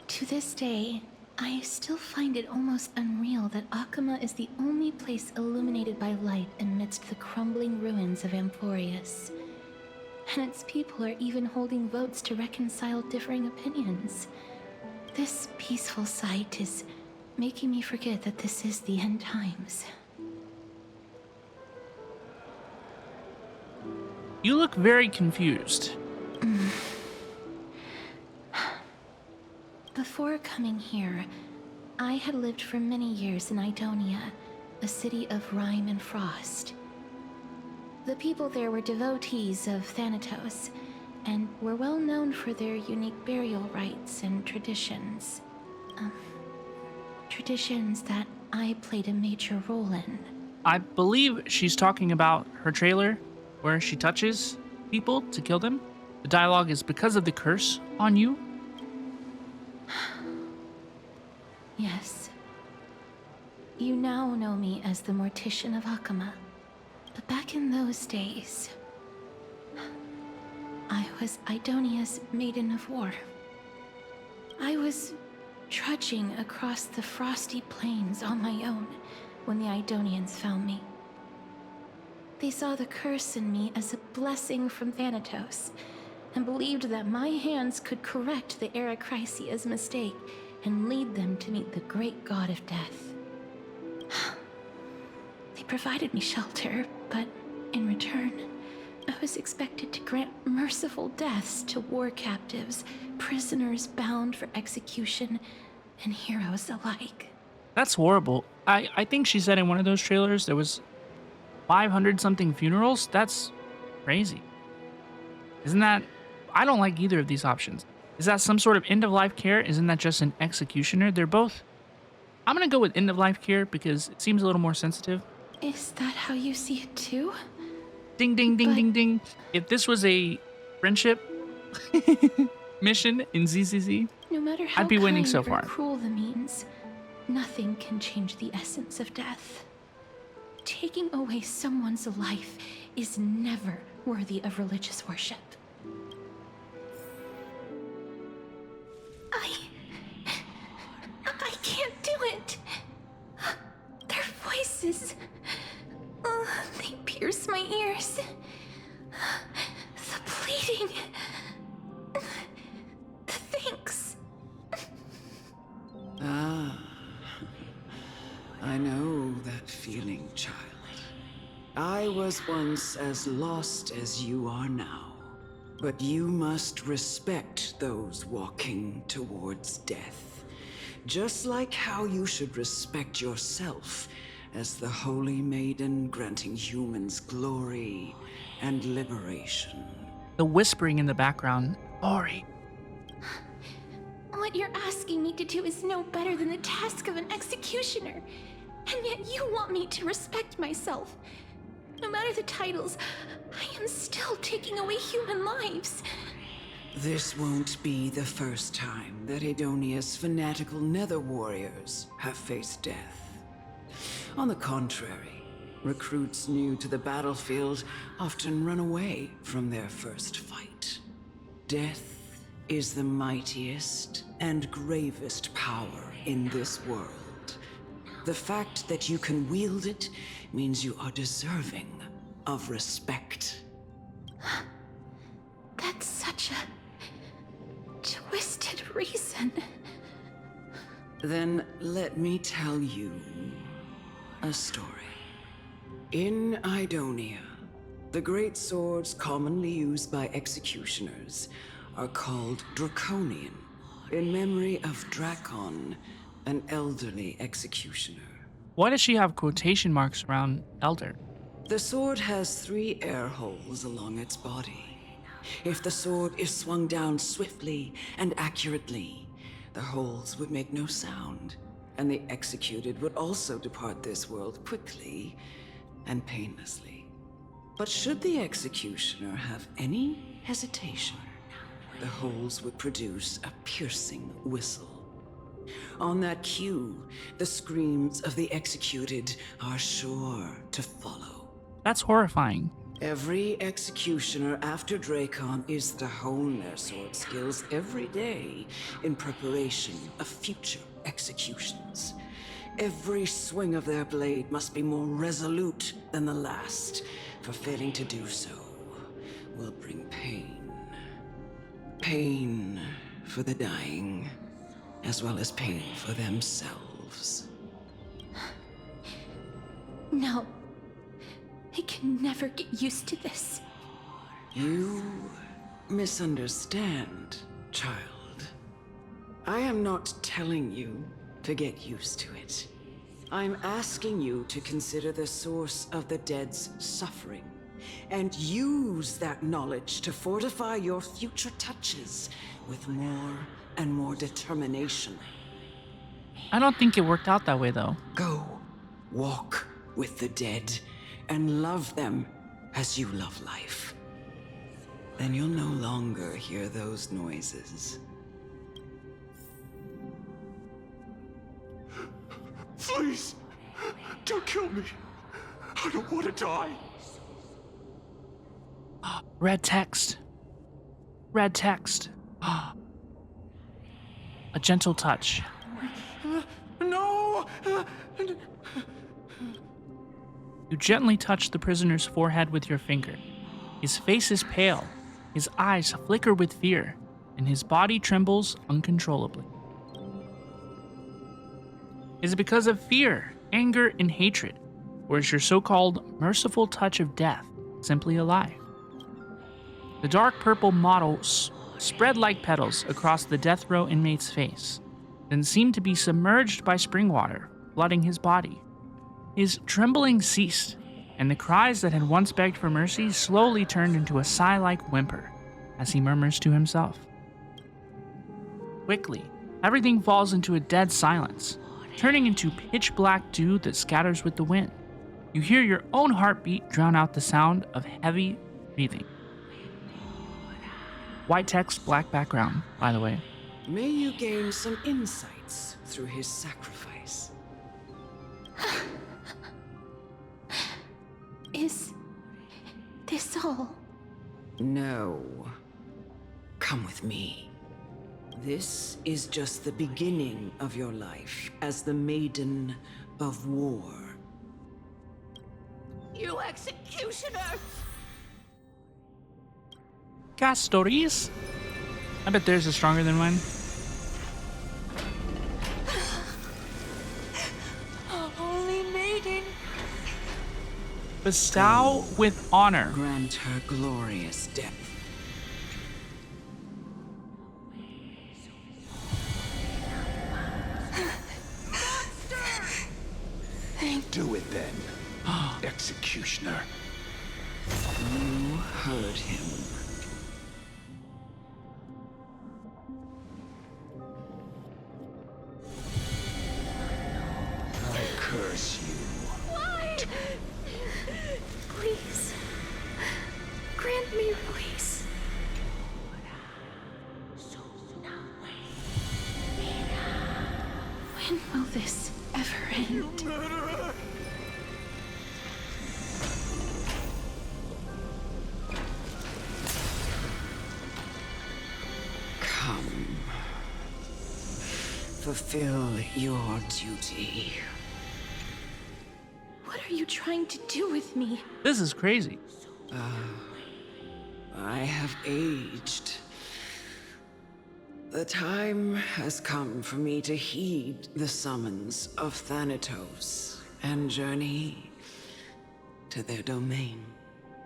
To this day, I still find it almost unreal that Akama is the only place illuminated by light amidst the crumbling ruins of Amphorius. And its people are even holding votes to reconcile differing opinions. This peaceful sight is making me forget that this is the end times. You look very confused. Before coming here, I had lived for many years in Idonia, a city of rime and frost. The people there were devotees of Thanatos, and were well known for their unique burial rites and traditions. Traditions that I played a major role in. I believe she's talking about her trailer, where she touches people to kill them. The dialogue is because of the curse on you. Yes. You now know me as the Mortician of Akama. But back in those days, I was Idonia's Maiden of War. I was trudging across the frosty plains on my own when the Idonians found me. They saw the curse in me as a blessing from Thanatos, and believed that my hands could correct the Arachrysia's mistake and lead them to meet the great god of death. They provided me shelter, but in return, I was expected to grant merciful deaths to war captives, prisoners bound for execution, and heroes alike. That's horrible. I think she said in one of those trailers there was 500 something funerals. That's crazy. Isn't that... I don't like either of these options. Is that some sort of end-of-life care? Isn't that just an executioner? They're both... I'm gonna go with end-of-life care because it seems a little more sensitive. Is that how you see it too? Ding, ding, ding, ding, ding. If this was a friendship, mission in ZZZ, No matter how I'd be winning kind so or far. cruel the means, nothing can change the essence of death. Taking away someone's life is never worthy of religious worship. I can't do it. Their voices, they pierce my ears. The pleading, the thanks. Ah, I know that feeling, child. I was once as lost as you are now, but you must respect those walking towards death, just like how you should respect yourself as the Holy Maiden granting humans glory and liberation. The whispering in the background. Glory. What you're asking me to do is no better than the task of an executioner. And yet you want me to respect myself. No matter the titles, I am still taking away human lives. This won't be the first time that Edonia's fanatical nether warriors have faced death. On the contrary, recruits new to the battlefield often run away from their first fight. Death is the mightiest and gravest power in this world. The fact that you can wield it means you are deserving of respect. That's such a twisted reason. Then let me tell you a story. In Idonia, the great swords commonly used by executioners are called Draconian, in memory of Drakon, an elderly executioner. Why does she have quotation marks around elder? The sword has 3 air holes along its body. If the sword is swung down swiftly and accurately, the holes would make no sound, and the executed would also depart this world quickly and painlessly. But should the executioner have any hesitation, the holes would produce a piercing whistle. On that cue, the screams of the executed are sure to follow. That's horrifying. Every executioner after Drakon is to hone their sword skills every day in preparation of future executions. Every swing of their blade must be more resolute than the last, for failing to do so will bring pain. Pain for the dying, as well as pain for themselves. No. I can never get used to this. You misunderstand, child. I am not telling you to get used to it. I'm asking you to consider the source of the dead's suffering, and use that knowledge to fortify your future touches with more and more determination. I don't think it worked out that way, though. Go, walk with the dead, and love them as you love life. Then you'll no longer hear those noises. Please, don't kill me. I don't want to die. Red text. Red text. A gentle touch. No! You gently touch the prisoner's forehead with your finger. His face is pale, his eyes flicker with fear, and his body trembles uncontrollably. Is it because of fear, anger, and hatred, or is your so-called merciful touch of death simply a lie? The dark purple mottle spread like petals across the death row inmate's face, then seemed to be submerged by spring water, flooding his body. His trembling ceased, and the cries that had once begged for mercy slowly turned into a sigh-like whimper as he murmurs to himself. Quickly, everything falls into a dead silence, turning into pitch-black dew that scatters with the wind. You hear your own heartbeat drown out the sound of heavy breathing. White text, black background, by the way. May you gain some insights through his sacrifice. Is this all? No. Come with me. This is just the beginning of your life as the Maiden of War. You executioner! Castorice? I bet theirs is stronger than mine. Holy maiden! Bestow with honor. Grant her glorious death. Do it then, executioner. You heard him. I curse you. Why? Please. Grant me release. When will this ever end? Come. Fulfill your duty. What are you trying to do with me? This is crazy. I have aged. The time has come for me to heed the summons of Thanatos and journey to their domain,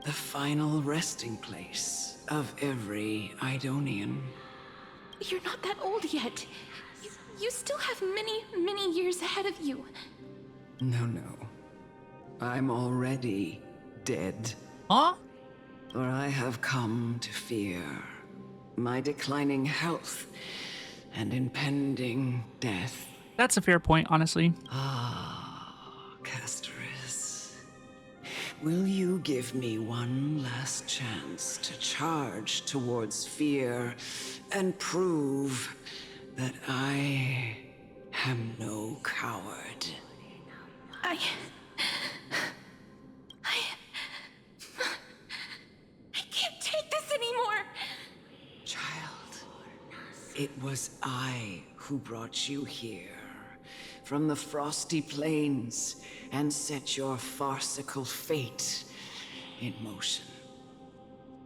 the final resting place of every Idonian. You're not that old yet. You still have many, many years ahead of you. No. I'm already dead. Huh? For I have come to fear my declining health and impending death. That's a fair point, honestly. Castorice, will you give me one last chance to charge towards fear and prove that I am no coward? I can't take this anymore. Child, it was I who brought you here from the frosty plains and set your farcical fate in motion.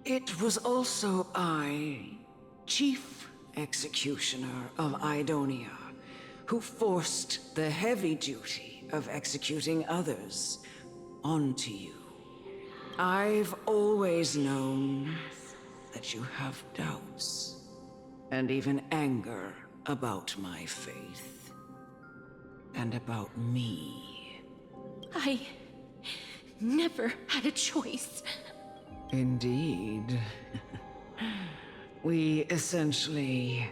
It was also I, Chief Executioner of Idonia, who forced the heavy duty of executing others onto you. I've always known that you have doubts and even anger about my faith and about me. I never had a choice. Indeed. We essentially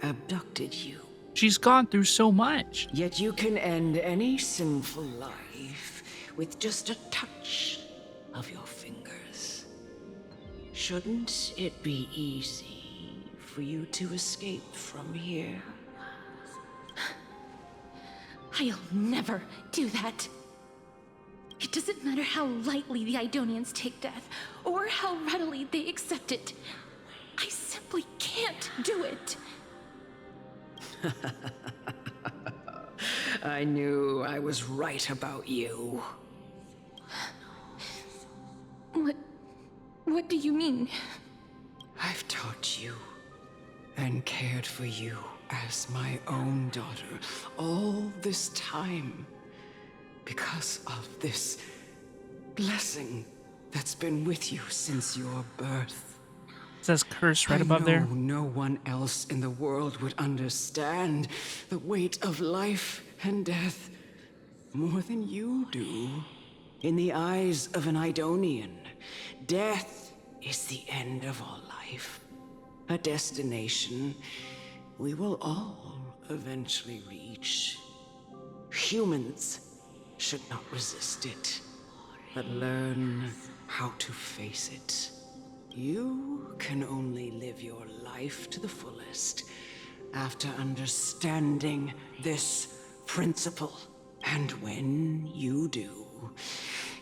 abducted you. She's gone through so much. Yet you can end any sinful life with just a touch of your fingers. Shouldn't it be easy for you to escape from here? I'll never do that. It doesn't matter how lightly the Idonians take death, or how readily they accept it. I simply can't do it. I knew I was right about you. What do you mean? I've taught you and cared for you as my own daughter all this time because of this blessing that's been with you since your birth. It says curse right above there. No one else in the world would understand the weight of life and death more than you do. In the eyes of an Idonian, death is the end of all life. A destination we will all eventually reach. Humans should not resist it, but learn how to face it. You can only live your life to the fullest after understanding this principle. And when you do,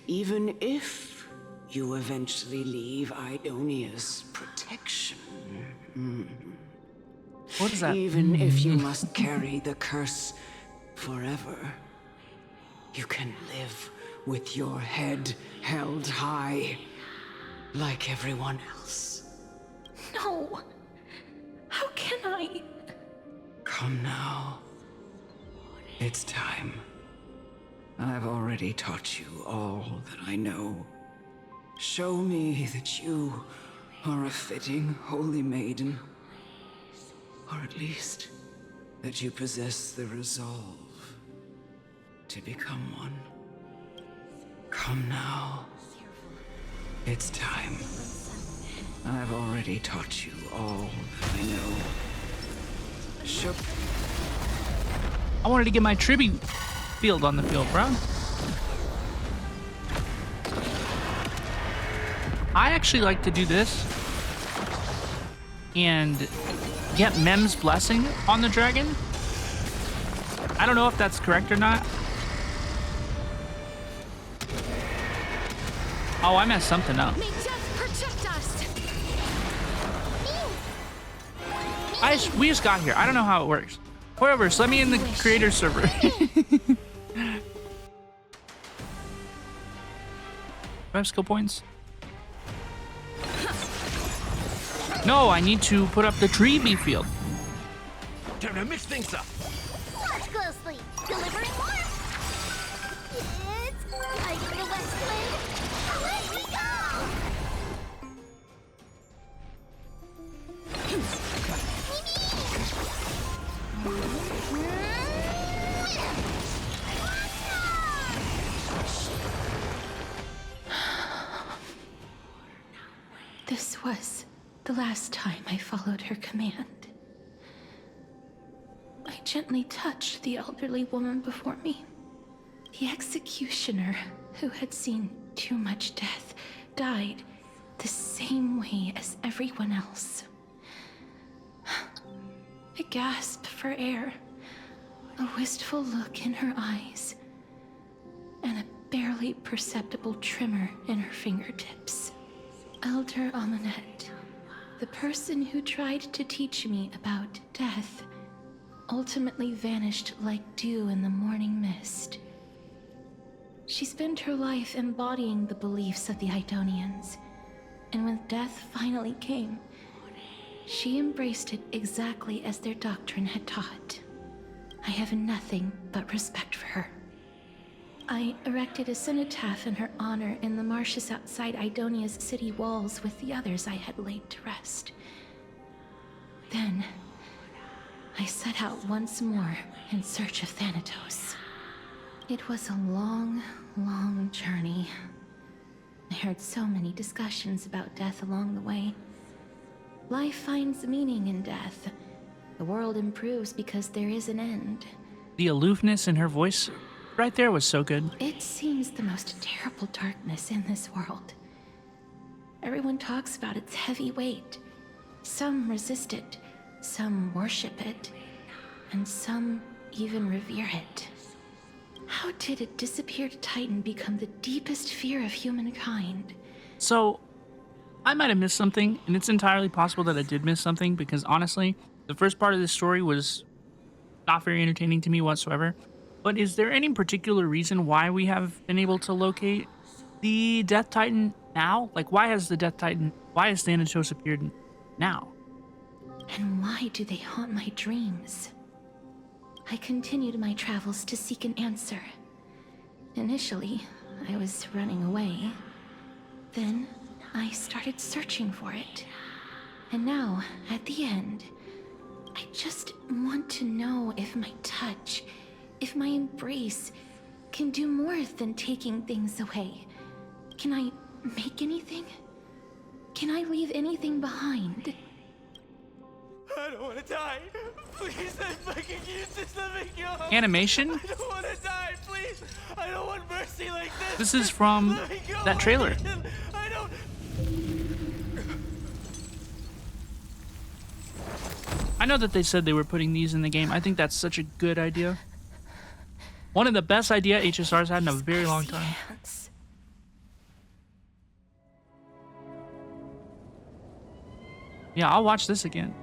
even if you eventually leave Idonia's protection, what is that? Even if you must carry the curse forever, you can live with your head held high, like everyone else. No! How can I? Come now. It's time. I've already taught you all that I know. Show me that you are a fitting holy maiden. Or at least, that you possess the resolve to become one. Come now. It's time. I've already taught you all that I know. I wanted to get my tribute field on the field, bro. I actually like to do this and get Mem's blessing on the dragon. I don't know if that's correct or not. Oh, I messed something up. May death protect us. We just got here. I don't know how it works. Whatever, so let me in the creator server. Do I have skill points? No, I need to put up the tree bee field. Time to mix things up. Watch closely. Delivering more. It's lighting the west wind. Away we go. This was the last time I followed her command. I gently touched the elderly woman before me. The executioner, who had seen too much death, died the same way as everyone else. I gasped for air, a wistful look in her eyes, and a barely perceptible tremor in her fingertips. Elder Amunet, the person who tried to teach me about death, ultimately vanished like dew in the morning mist. She spent her life embodying the beliefs of the Idonians, and when death finally came, she embraced it exactly as their doctrine had taught. I have nothing but respect for her. I erected a cenotaph in her honor in the marshes outside Idonia's city walls with the others I had laid to rest. Then, I set out once more in search of Thanatos. It was a long, long journey. I heard so many discussions about death along the way. Life finds meaning in death. The world improves because there is an end. The aloofness in her voice right there was so good. It seems the most terrible darkness in this world. Everyone talks about its heavy weight. Some resist it, some worship it, and some even revere it. How did a disappeared titan become the deepest fear of humankind? So, I might have missed something, and it's entirely possible that I did miss something, because honestly, the first part of this story was not very entertaining to me whatsoever. But is there any particular reason why we have been able to locate the Death Titan now? Like, why has Thanatos appeared now? And why do they haunt my dreams? I continued my travels to seek an answer. Initially, I was running away. Then, I started searching for it. And now, at the end, I just want to know if my touch, if my embrace, can do more than taking things away. Can I make anything? Can I leave anything behind? I don't want to die. Please, I fucking use this. Let me go. Animation? I don't want to die. Please. I don't want mercy like this. This is from that trailer. I don't. I know that they said they were putting these in the game. I think that's such a good idea. One of the best idea HSR's had in a very long time. Yeah, I'll watch this again.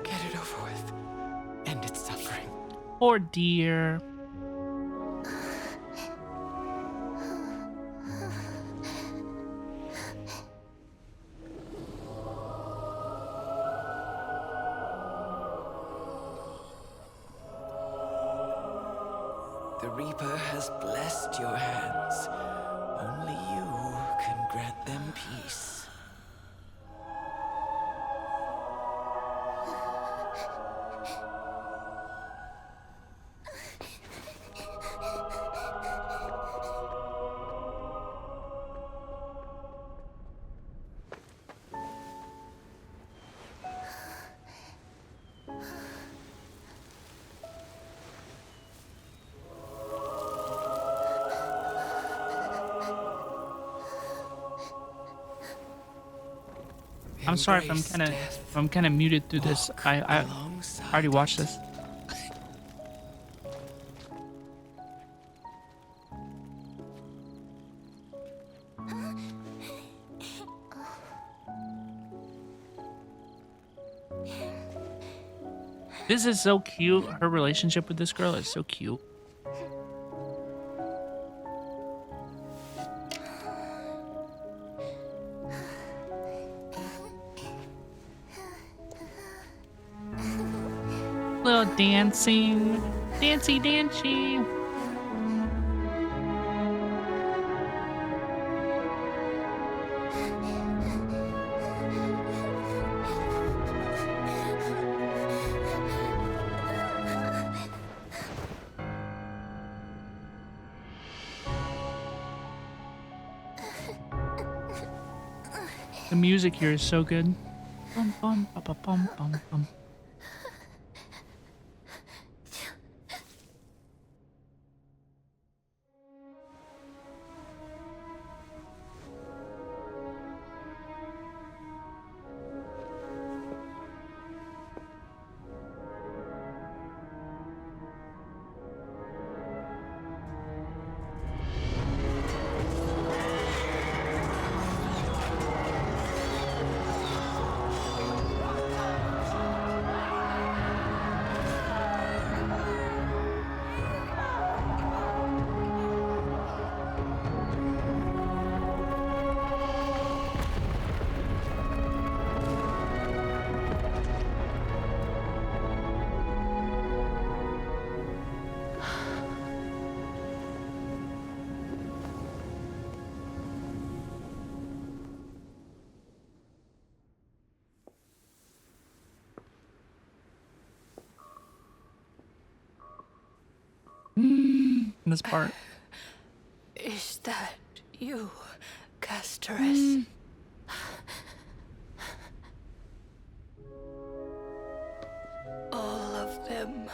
Get it over with. End its suffering. Poor dear. The Reaper has blessed your hands. Only you can grant them peace. I'm sorry if I'm kind of muted through this. I already watched this. This is so cute. Her relationship with this girl is so cute. Little dancing, dancing. The music here is so good. Bum, bum, ba, ba, bum, bum, bum. This part. Is that you, Castorice? All of them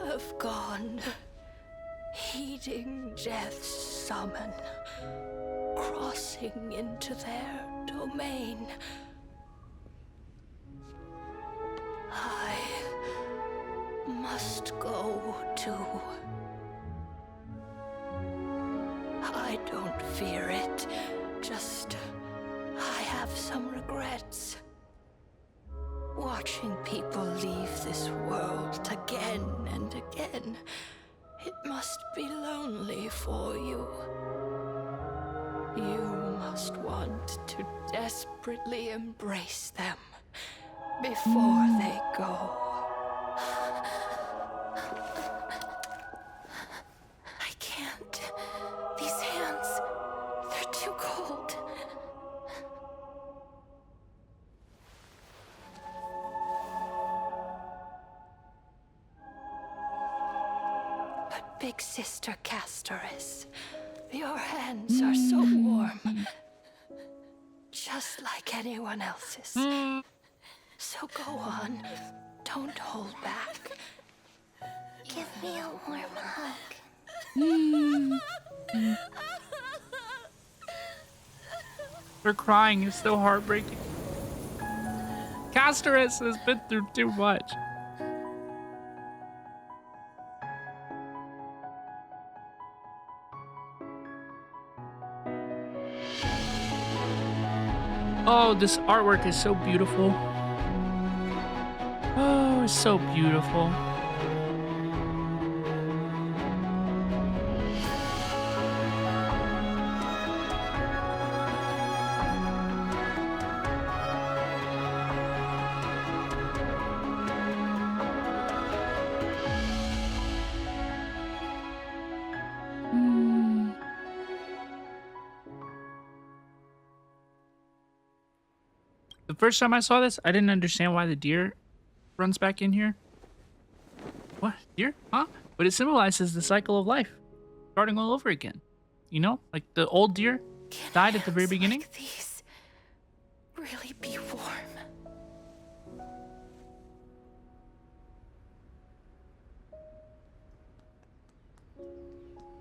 have gone, heeding death's summon, crossing into their domain. I must go too. I don't fear it, just I have some regrets. Watching people leave this world again and again, it must be lonely for you. You must want to desperately embrace them before they go. big sister Castorice. Your hands are so warm. Just like anyone else's. So go on. Don't hold back. Give me a warm hug. Her crying is so heartbreaking. Castorice has been through too much. Oh, this artwork is so beautiful. Oh, it's so beautiful. The first time I saw this, I didn't understand why the deer runs back in here. What? Deer? Huh? But it symbolizes the cycle of life, starting all over again. You know? Like the old deer died at the very beginning. Like these really be warm.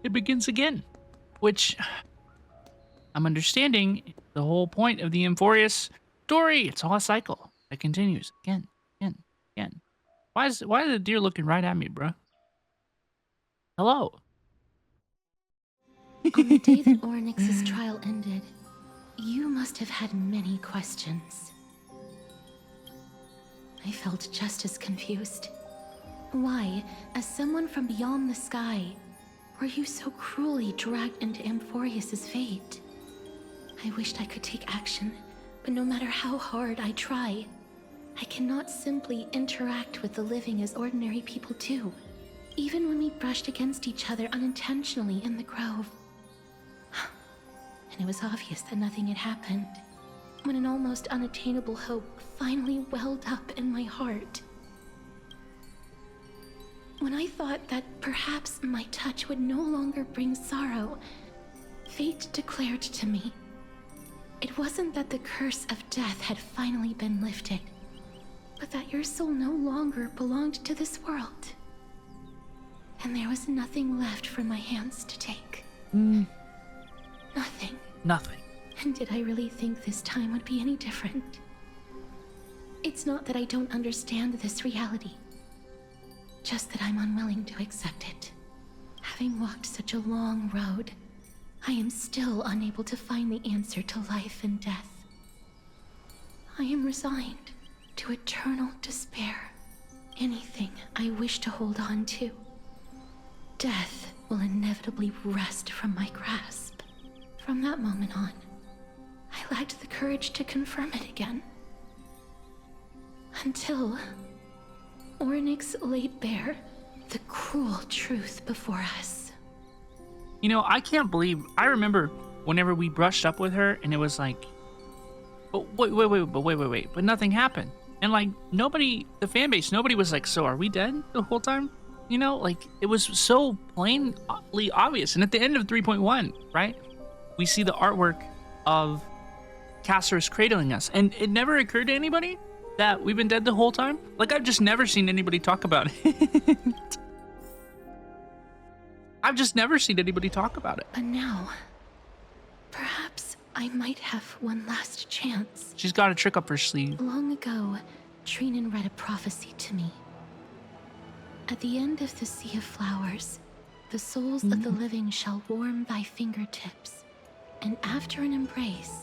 It begins again, which I'm understanding the whole point of the Amphorius story. It's all a cycle that continues again. Why is the deer looking right at me, bro? Hello. On the day that Onyx's trial ended, you must have had many questions. I felt just as confused. Why, as someone from beyond the sky, were you so cruelly dragged into Amphorius's fate? I wished I could take action, but no matter how hard I try, I cannot simply interact with the living as ordinary people do. Even when we brushed against each other unintentionally in the grove. And it was obvious that nothing had happened, when an almost unattainable hope finally welled up in my heart. When I thought that perhaps my touch would no longer bring sorrow, fate declared to me, it wasn't that the curse of death had finally been lifted, but that your soul no longer belonged to this world. And there was nothing left for my hands to take. Nothing. Nothing. And did I really think this time would be any different? It's not that I don't understand this reality, just that I'm unwilling to accept it. Having walked such a long road, I am still unable to find the answer to life and death. I am resigned to eternal despair. Anything I wish to hold on to, death will inevitably wrest from my grasp. From that moment on, I lacked the courage to confirm it again. Until Onyx laid bare the cruel truth before us. You know, I can't believe, I remember whenever we brushed up with her and it was like, but wait, but nothing happened. And like nobody, the fan base, nobody was like, so are we dead the whole time? You know, like it was so plainly obvious. And at the end of 3.1, right, we see the artwork of Castorice cradling us. And it never occurred to anybody that we've been dead the whole time. Like I've just never seen anybody talk about it. I've just never seen anybody talk about it. But now, perhaps I might have one last chance. She's got a trick up her sleeve. Long ago, Trinan read a prophecy to me. At the end of the sea of flowers, the souls of the living shall warm thy fingertips, and after an embrace,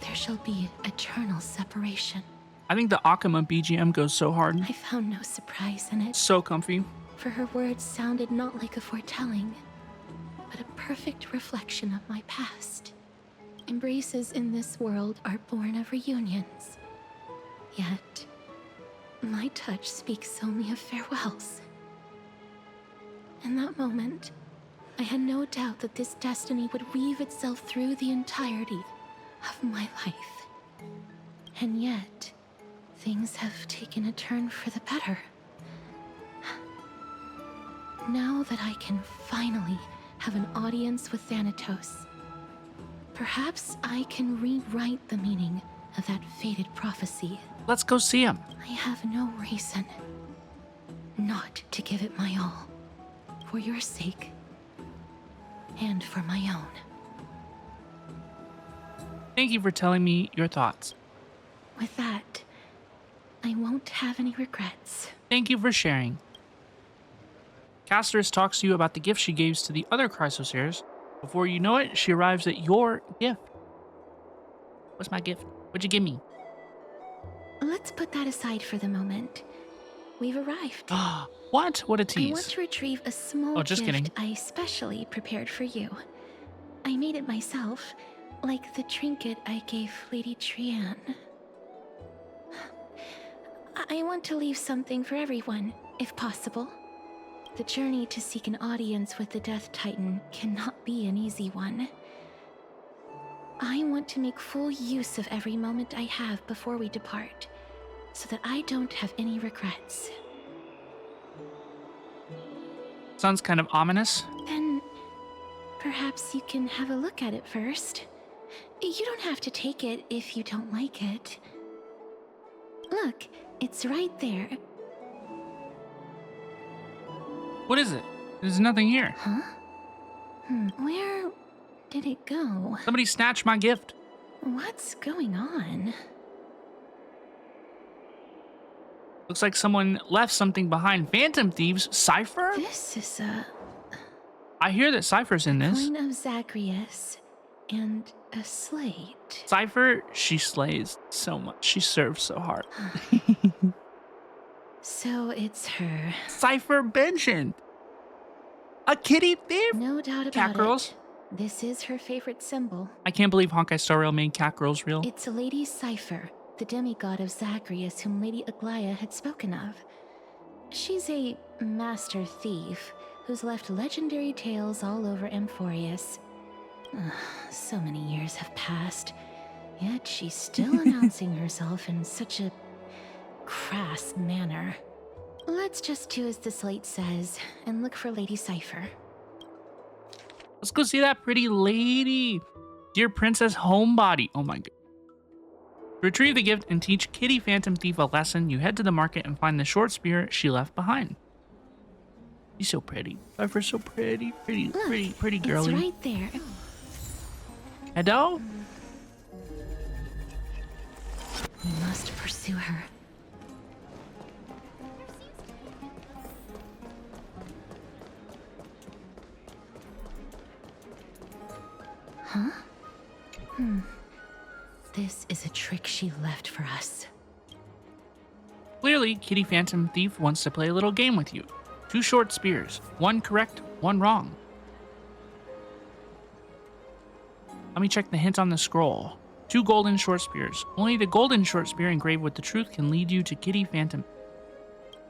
there shall be eternal separation. I think the Akuma BGM goes so hard. I found no surprise in it. So comfy. For her words sounded not like a foretelling, but a perfect reflection of my past. Embraces in this world are born of reunions. Yet, my touch speaks only of farewells. In that moment, I had no doubt that this destiny would weave itself through the entirety of my life. And yet, things have taken a turn for the better. Now that I can finally have an audience with Thanatos, perhaps I can rewrite the meaning of that fated prophecy. Let's go see him. I have no reason not to give it my all, for your sake and for my own. Thank you for telling me your thoughts. With that, I won't have any regrets. Thank you for sharing. Castorice talks to you about the gift she gave to the other Chrysosairs. Before you know it, she arrives at your gift. What's my gift? What'd you give me? Let's put that aside for the moment. We've arrived. What? What a tease. I want to retrieve a small just gift kidding. I specially prepared for you. I made it myself, like the trinket I gave Lady Trianne. I want to leave something for everyone, if possible. The journey to seek an audience with the Death Titan cannot be an easy one. I want to make full use of every moment I have before we depart, so that I don't have any regrets. Sounds kind of ominous. Then, perhaps you can have a look at it first. You don't have to take it if you don't like it. Look, it's right there. What is it? There's nothing here. Huh? Where did it go? Somebody snatched my gift. What's going on? Looks like someone left something behind. Phantom thieves? Cypher? This is a... I hear that Cypher's in this. coin of Zagreus and a slate. Cypher, she slays so much. She serves so hard. So it's her. Cypher mentioned. A kitty thief? No doubt about Cat girls? it. This is her favorite symbol. I can't believe Honkai Star Rail made cat girls real. It's a Lady Cypher, the demigod of Zagreus whom Lady Aglaia had spoken of. She's a master thief who's left legendary tales all over Amphorius. So many years have passed, yet she's still announcing herself in such a crass manner. Let's just do as the slate says and look for Lady Cypher. Let's go see that pretty lady. Dear Princess Homebody. Oh my god. To retrieve the gift and teach Kitty Phantom Thief a lesson, you head to the market and find the short spear she left behind. She's so pretty. Cypher's so pretty. Look, Pretty girly. It's right there. Hello? We must pursue her. Huh? This is a trick she left for us. Clearly, Kitty Phantom Thief wants to play a little game with you. 2 short spears. 1 correct, 1 wrong. Let me check the hint on the scroll. 2 golden short spears. Only the golden short spear engraved with the truth can lead you to Kitty Phantom.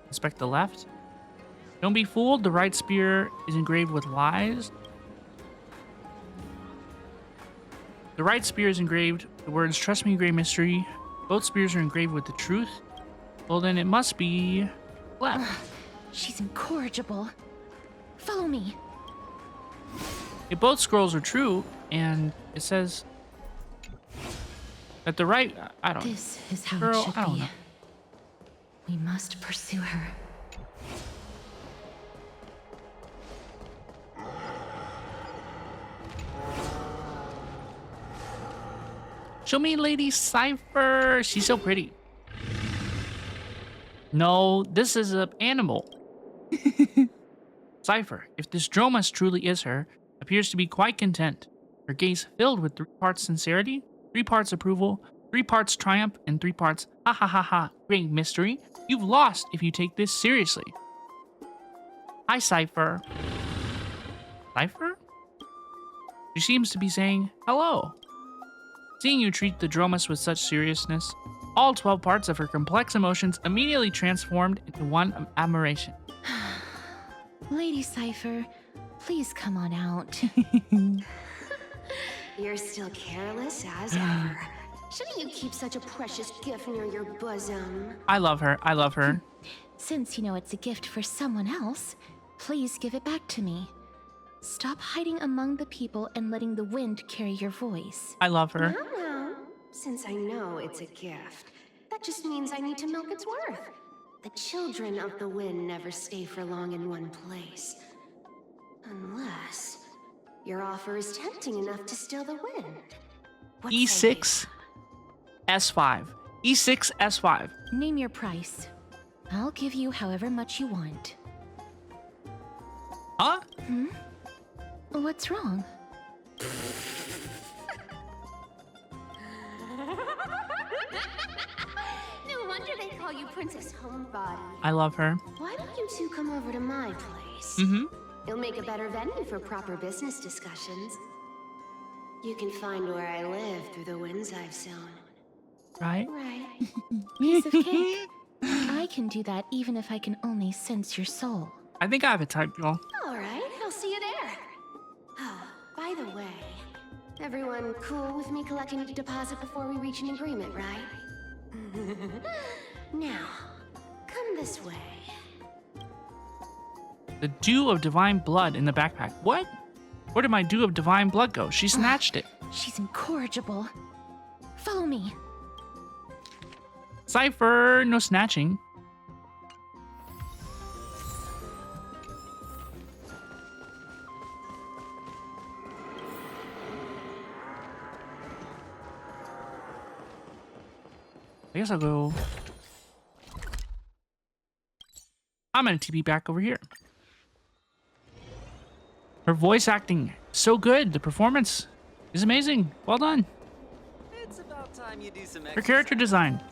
Inspect the left. Don't be fooled, the right spear is engraved with lies. The right spear is engraved with the words, "Trust me, great mystery." Both spears are engraved with the truth. Well, then it must be left. She's incorrigible. Follow me. If both scrolls are true, and it says that the right, I don't know. This is how Girl, it should I don't be. know. We must pursue her. Show me Lady Cypher. She's so pretty. No, this is an animal. Cypher, if this Dromas truly is her, appears to be quite content. Her gaze filled with 3 parts sincerity, 3 parts approval, 3 parts triumph, and 3 parts ha ha ha ha, great mystery. You've lost if you take this seriously. Hi, Cypher. Cypher? She seems to be saying hello. Seeing you treat the Dromas with such seriousness, all 12 parts of her complex emotions immediately transformed into one of admiration. Lady Cypher, please come on out. You're still careless as ever. Shouldn't you keep such a precious gift near your bosom? I love her. I love her. Since you know it's a gift for someone else, Please give it back to me. Stop hiding among the people and letting the wind carry your voice. I love her. No. Since I know it's a gift, that just means I need to milk its worth. The children of the wind never stay for long in one place. Unless your offer is tempting enough to steal the wind. E6 S5. E6 S5. Name your price. I'll give you however much you want. Huh? Hmm? What's wrong? No wonder they call you Princess Homebody. I love her. Why don't you two come over to my place? Mm-hmm. It'll make a better venue for proper business discussions. You can find where I live through the winds I've sown. Right? Right. Piece of cake. I can do that even if I can only sense your soul. I think I have a type, girl. All right, I'll see you there. By the way, everyone cool with me collecting a deposit before we reach an agreement, right? Now, come this way. The Dew of Divine Blood in the backpack. What? Where did my Dew of Divine Blood go? She snatched it. She's incorrigible. Follow me. Cypher, no snatching. I guess I'll go. I'm gonna TP back over here. Her voice acting so good. The performance is amazing. Well done. It's about time you do some Her character design,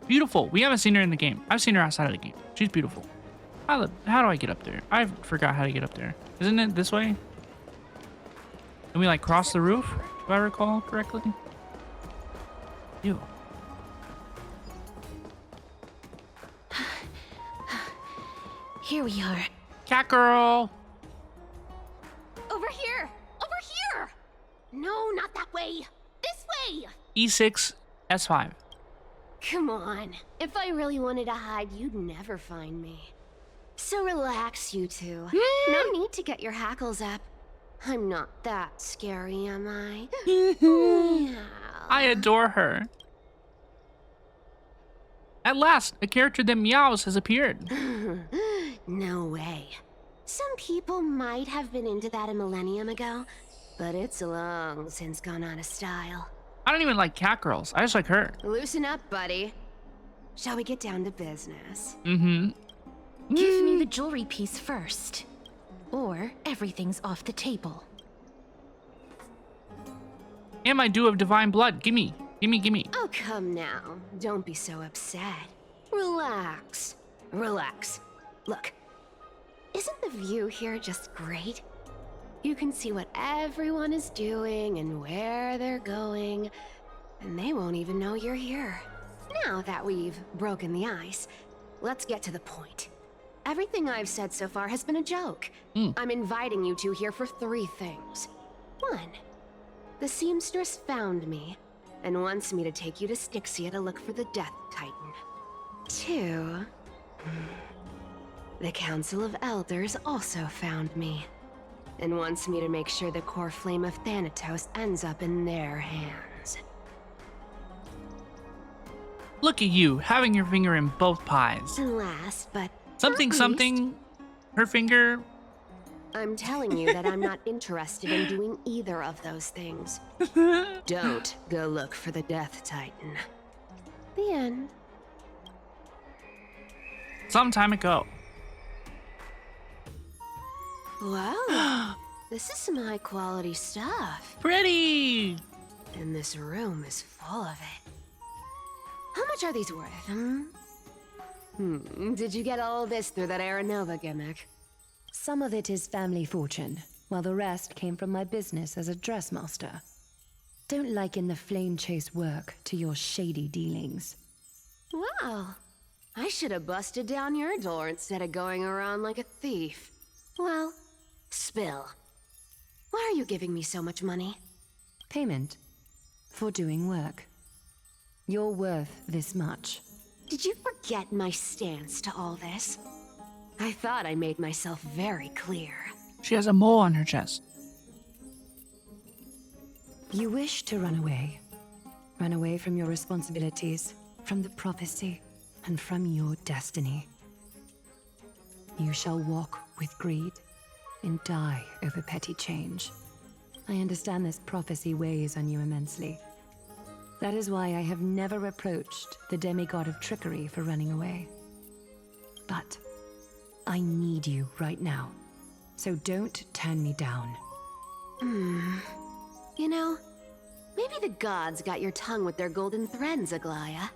beautiful. We haven't seen her in the game. I've seen her outside of the game. She's beautiful. How do I get up there? I forgot how to get up there. Isn't it this way? Can we like cross the roof? If I recall correctly. Ew. Here we are. Cat girl. Over here! Over here! No, not that way! This way! E6 S5. Come on. If I really wanted to hide, you'd never find me. So relax, you two. No need to get your hackles up. I'm not that scary, am I? I adore her. At last, a character that meows has appeared. No way. Some people might have been into that a millennium ago, but it's long since gone out of style. I don't even like cat girls. I just like her. Loosen up, buddy. Shall we get down to business? Mm-hmm. Give me the jewelry piece first, or everything's off the table. And my Dew of Divine Blood. Gimme. Gimme, gimme. Oh, come now. Don't be so upset. Relax. Relax. Look, isn't the view here just great? You can see what everyone is doing and where they're going, and they won't even know you're here. Now that we've broken the ice, let's get to the point. Everything I've said so far has been a joke. I'm inviting you two here for 3 things. 1, the seamstress found me and wants me to take you to Styxia to look for the Death Titan. 2, the Council of Elders also found me and wants me to make sure the core flame of Thanatos ends up in their hands. Look at you, having your finger in both pies. And last, but Something, not something, least, her finger. I'm telling you that I'm not interested in doing either of those things. Don't go look for the Death Titan. The end. Some time ago. Wow, this is some high quality stuff. Pretty! And this room is full of it. How much are these worth, Did you get all this through that Aranova gimmick? Some of it is family fortune, while the rest came from my business as a dressmaster. Don't liken the flame chase work to your shady dealings. Wow, I should have busted down your door instead of going around like a thief. Well, spill. Why are you giving me so much money? Payment for doing work. You're worth this much. Did you forget my stance to all this? I thought I made myself very clear. She has a mole on her chest. You wish to run away. Run away from your responsibilities, from the prophecy, and from your destiny. You shall walk with greed and die over petty change. I understand this prophecy weighs on you immensely. That is why I have never reproached the demigod of trickery for running away. But I need you right now, so don't turn me down. You know, maybe the gods got your tongue with their golden threads, Aglaya.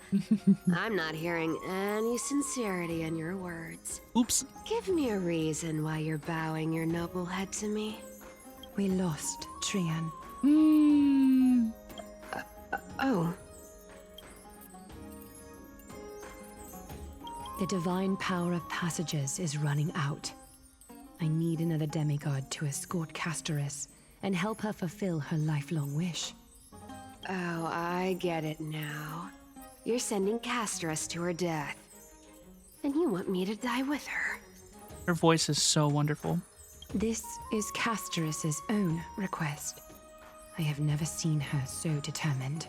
I'm not hearing any sincerity in your words. Oops. Give me a reason why you're bowing your noble head to me. We lost Trian. Oh. The divine power of passages is running out. I need another demigod to escort Castorice and help her fulfill her lifelong wish. Oh, I get it now. You're sending Castorice to her death. And you want me to die with her. Her voice is so wonderful. This is Castorice's own request. I have never seen her so determined.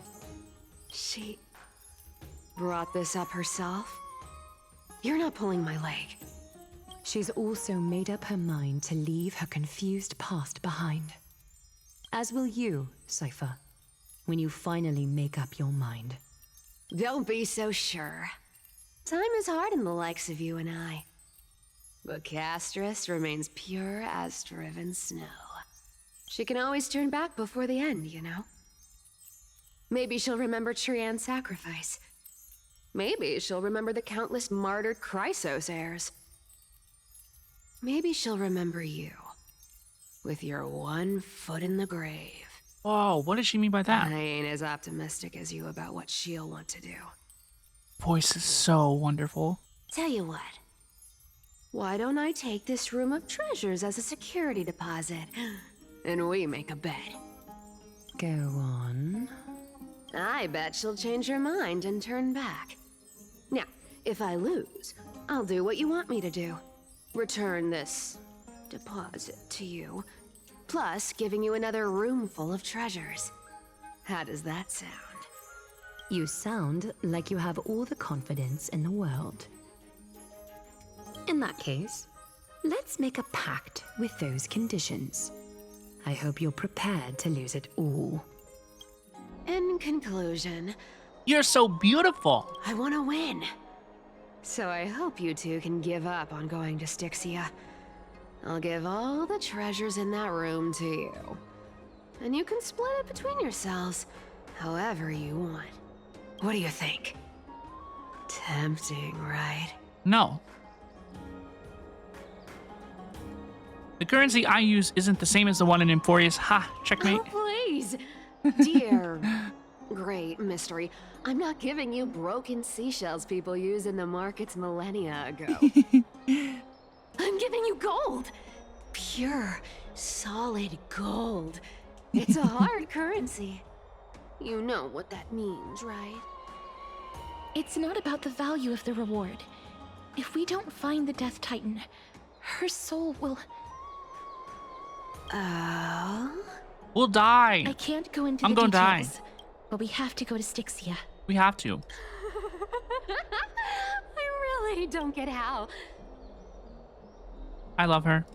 She brought this up herself? You're not pulling my leg. She's also made up her mind to leave her confused past behind. As will you, Cypher, when you finally make up your mind. Don't be so sure. Time is hard in the likes of you and I. But Castorice remains pure as driven snow. She can always turn back before the end, you know? Maybe she'll remember Trian's sacrifice. Maybe she'll remember the countless martyred Chrysos heirs. Maybe she'll remember you, with your one foot in the grave. Oh, what does she mean by that? I ain't as optimistic as you about what she'll want to do. Voice is so wonderful. Tell you what. Why don't I take this room of treasures as a security deposit, and we make a bet? Go on. I bet she'll change her mind and turn back. Now, if I lose, I'll do what you want me to do. Return this deposit to you, plus giving you another room full of treasures. How does that sound? You sound like you have all the confidence in the world. In that case, let's make a pact with those conditions. I hope you're prepared to lose it all. In conclusion, you're so beautiful. I want to win. So I hope you two can give up on going to Styxia. I'll give all the treasures in that room to you. And you can split it between yourselves, however you want. What do you think? Tempting, right? No. The currency I use isn't the same as the one in Emphorius. Ha! Checkmate. Oh, please! Dear great mystery, I'm not giving you broken seashells people use in the markets millennia ago. I'm giving you gold! Pure, solid gold. It's a hard currency. You know what that means, right? It's not about the value of the reward. If we don't find the Death Titan, her soul will... Oh? We'll die. I can't go into I'm the gonna details, die. but we have to go to Styxia. We have to. I really don't get how. I love her.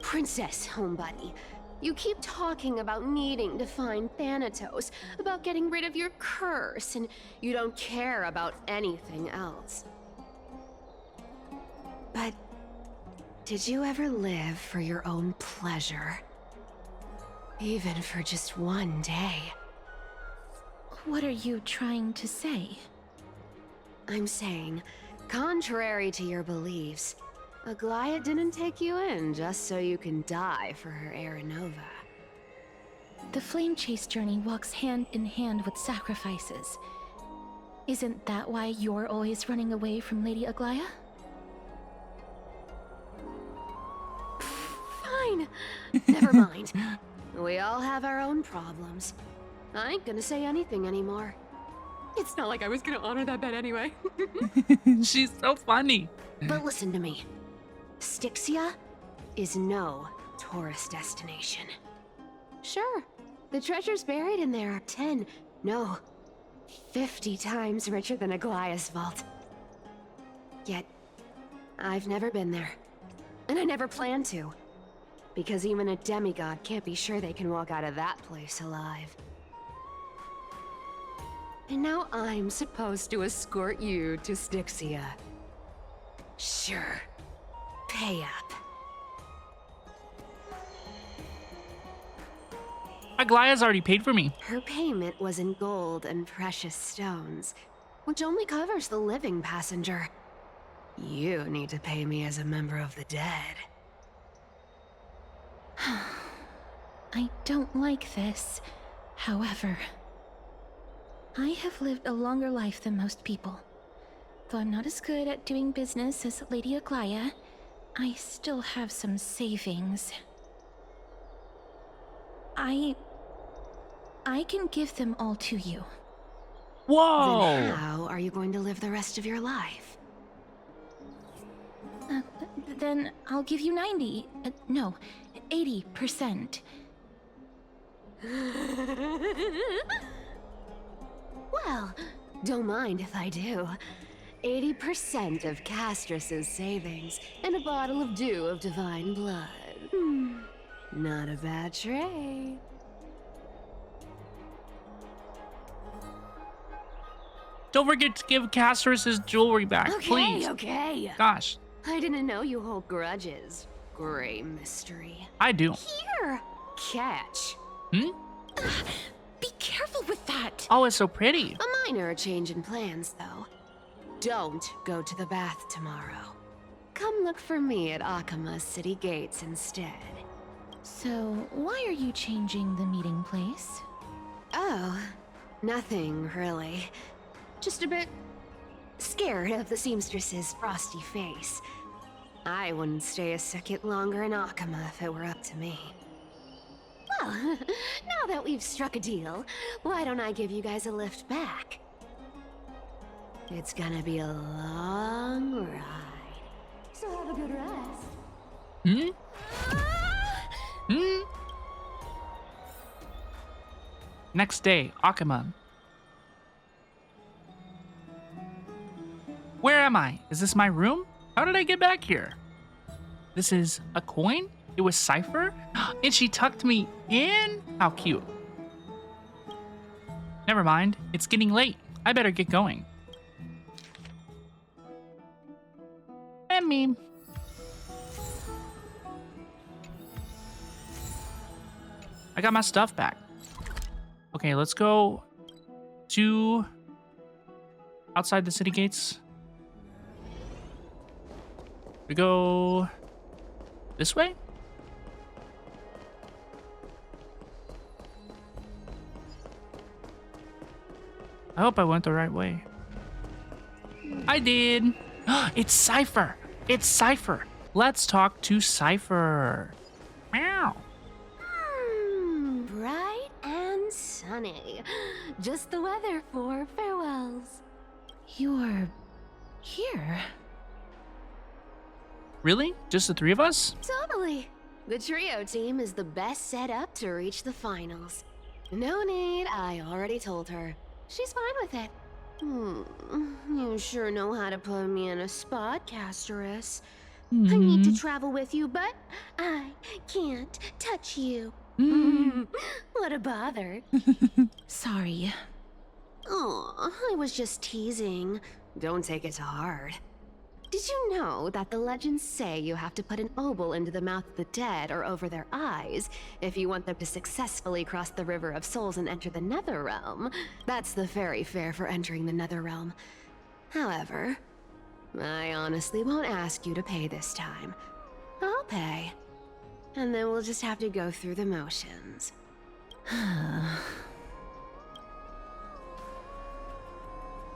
Princess, homebuddy, you keep talking about needing to find Thanatos, about getting rid of your curse, and you don't care about anything else. But did you ever live for your own pleasure? Even for just one day? What are you trying to say? I'm saying, contrary to your beliefs, Aglaya didn't take you in just so you can die for her Aranova. The flame chase journey walks hand in hand with sacrifices. Isn't that why you're always running away from Lady Aglaya? Fine. Never mind. We all have our own problems. I ain't gonna say anything anymore. It's not like I was gonna honor that bet anyway. She's so funny. But listen to me. Styxia is no tourist destination. Sure, the treasures buried in there are 10, no, 50 times richer than Aglaya's vault. Yet, I've never been there. And I never plan to. Because even a demigod can't be sure they can walk out of that place alive. And now I'm supposed to escort you to Styxia. Sure. Pay up. Aglaya's already paid for me. Her payment was in gold and precious stones, which only covers the living passenger. You need to pay me as a member of the dead. I don't like this. However, I have lived a longer life than most people. Though I'm not as good at doing business as Lady Aglaya, I still have some savings. I can give them all to you. Whoa! Then how are you going to live the rest of your life? Then I'll give you 80%. Well, don't mind if I do. 80% of Castorice's savings and a bottle of dew of divine blood. Not a bad trade. Don't forget to give Castorice his jewelry back, please. Okay. Gosh. I didn't know you hold grudges. Gray mystery. I do. Here. Catch. Hmm? Be careful with that. Oh, it's so pretty. A minor change in plans, though. Don't go to the bath tomorrow. Come look for me at Akima's city gates instead. So, why are you changing the meeting place? Oh, nothing really. Just a bit scared of the seamstress's frosty face. I wouldn't stay a second longer in Akima if it were up to me. Well, now that we've struck a deal, why don't I give you guys a lift back? It's gonna be a long ride. So have a good rest. Hmm? Hmm? Next day, Akima. Where am I? Is this my room? How did I get back here? This is a coin? It was Cypher? And she tucked me in? How cute. Never mind. It's getting late. I better get going. And me. I got my stuff back. Okay, let's go to outside the city gates. We go this way? I hope I went the right way. I did. It's Cypher. It's Cypher. Let's talk to Cypher. Meow. Bright and sunny. Just the weather for farewells. You're here. Really? Just the three of us? Totally. The trio team is the best set up to reach the finals. No need, I already told her. She's fine with it. You sure know how to put me in a spot, Castorice. I need to travel with you, but I can't touch you. What a bother. Sorry. Aw, I was just teasing. Don't take it to heart. Did you know that the legends say you have to put an obol into the mouth of the dead or over their eyes if you want them to successfully cross the River of Souls and enter the Nether Realm? That's the fairy fare for entering the Nether Realm. However, I honestly won't ask you to pay this time. I'll pay. And then we'll just have to go through the motions.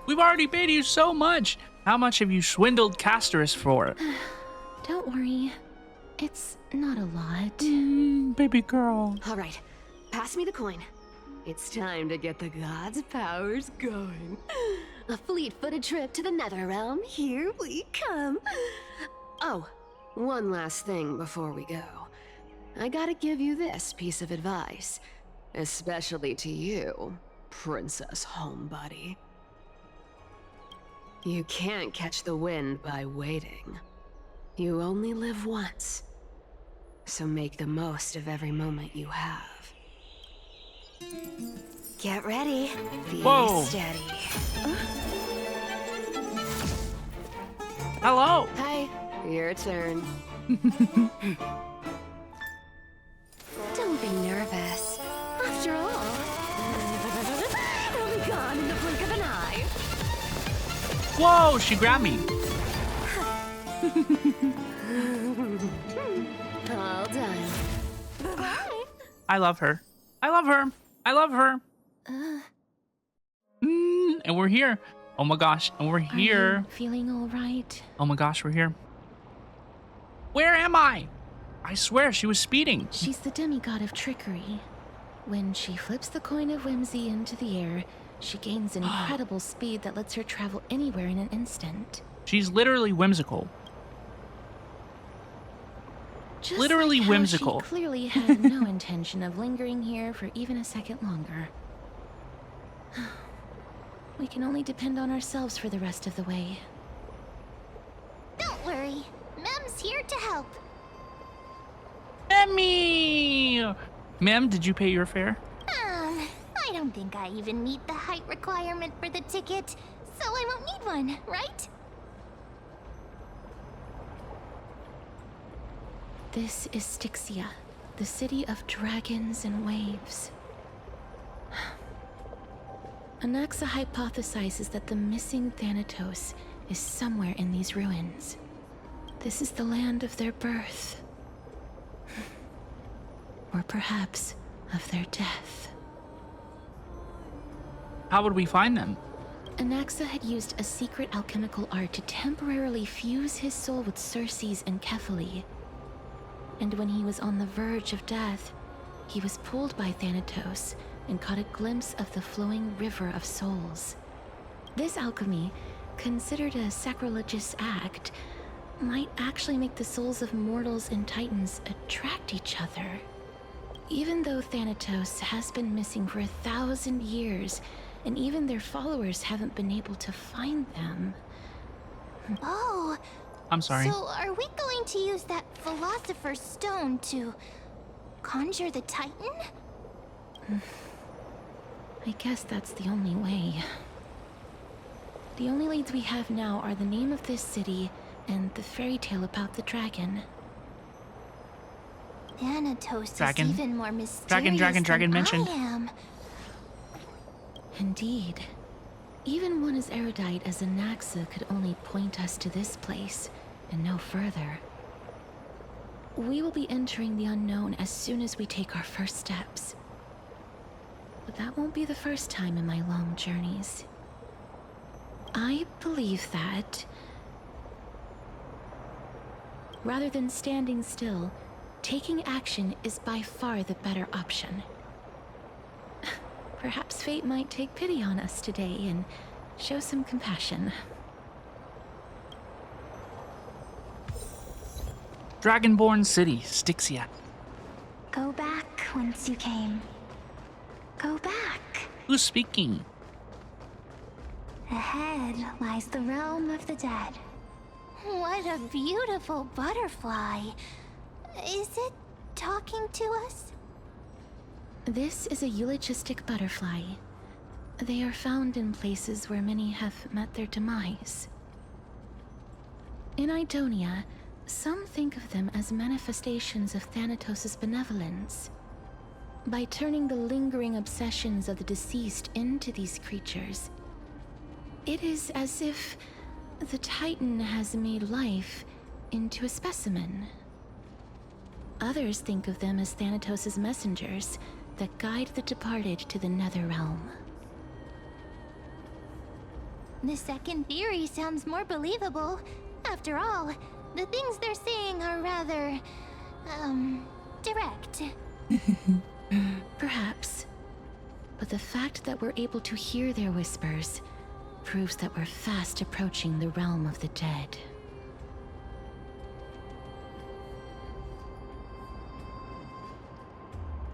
We've already paid you so much. How much have you swindled Castorice for? Don't worry. It's not a lot. Baby girl. All right, pass me the coin. It's time to get the gods' powers going. A fleet-footed trip to the Nether Realm. Here we come. Oh, One last thing before we go. I gotta give you this piece of advice. Especially to you, Princess Homebody. You can't catch the wind by waiting. You only live once. So make the most of every moment you have. Get ready. Be steady. Hello. Hi. Your turn. Don't be nervous. After all, it'll be gone in the blink of an eye. Whoa, she grabbed me. All done. Bye-bye. I love her. I love her. I love her. And we're here. Oh my gosh, and we're here. Are you feeling all right? Oh my gosh, we're here. Where am I? I swear she was speeding. She's the demigod of trickery. When she flips the coin of whimsy into the air, she gains incredible speed that lets her travel anywhere in an instant. She's literally whimsical. Just literally like how whimsical. She clearly had no intention of lingering here for even a second longer. We can only depend on ourselves for the rest of the way. Don't worry. Mem's here to help. Memmy! Mem, did you pay your fare? I don't think I even meet the height requirement for the ticket, so I won't need one, right? This is Styxia, the city of dragons and waves. Anaxa hypothesizes that the missing Thanatos is somewhere in these ruins. This is the land of their birth. Or perhaps of their death. How would we find them? Anaxa had used a secret alchemical art to temporarily fuse his soul with Circe's and Kefali. And when he was on the verge of death, he was pulled by Thanatos and caught a glimpse of the flowing river of souls. This alchemy, considered a sacrilegious act, might actually make the souls of mortals and titans attract each other. Even though Thanatos has been missing for 1,000 years, and even their followers haven't been able to find them. Oh. I'm sorry. So are we going to use that Philosopher's Stone to conjure the Titan? I guess that's the only way. The only leads we have now are the name of this city and the fairy tale about the dragon. Thanatos Dragon. is even more mysterious Dragon than mentioned. I am. Indeed. Even one as erudite as Anaxa could only point us to this place, and no further. We will be entering the unknown as soon as we take our first steps. But that won't be the first time in my long journeys. I believe that, rather than standing still, taking action is by far the better option. Perhaps fate might take pity on us today and show some compassion. Dragonborn City, Styxia. Go back whence you came. Go back. Who's speaking? Ahead lies the realm of the dead. What a beautiful butterfly. Is it talking to us? This is a eulogistic butterfly. They are found in places where many have met their demise. In Idonia, some think of them as manifestations of Thanatos' benevolence. By turning the lingering obsessions of the deceased into these creatures, it is as if the Titan has made life into a specimen. Others think of them as Thanatos' messengers that guide the departed to the nether realm. The second theory sounds more believable. After all, the things they're saying are rather, direct. Perhaps. But the fact that we're able to hear their whispers proves that we're fast approaching the realm of the dead.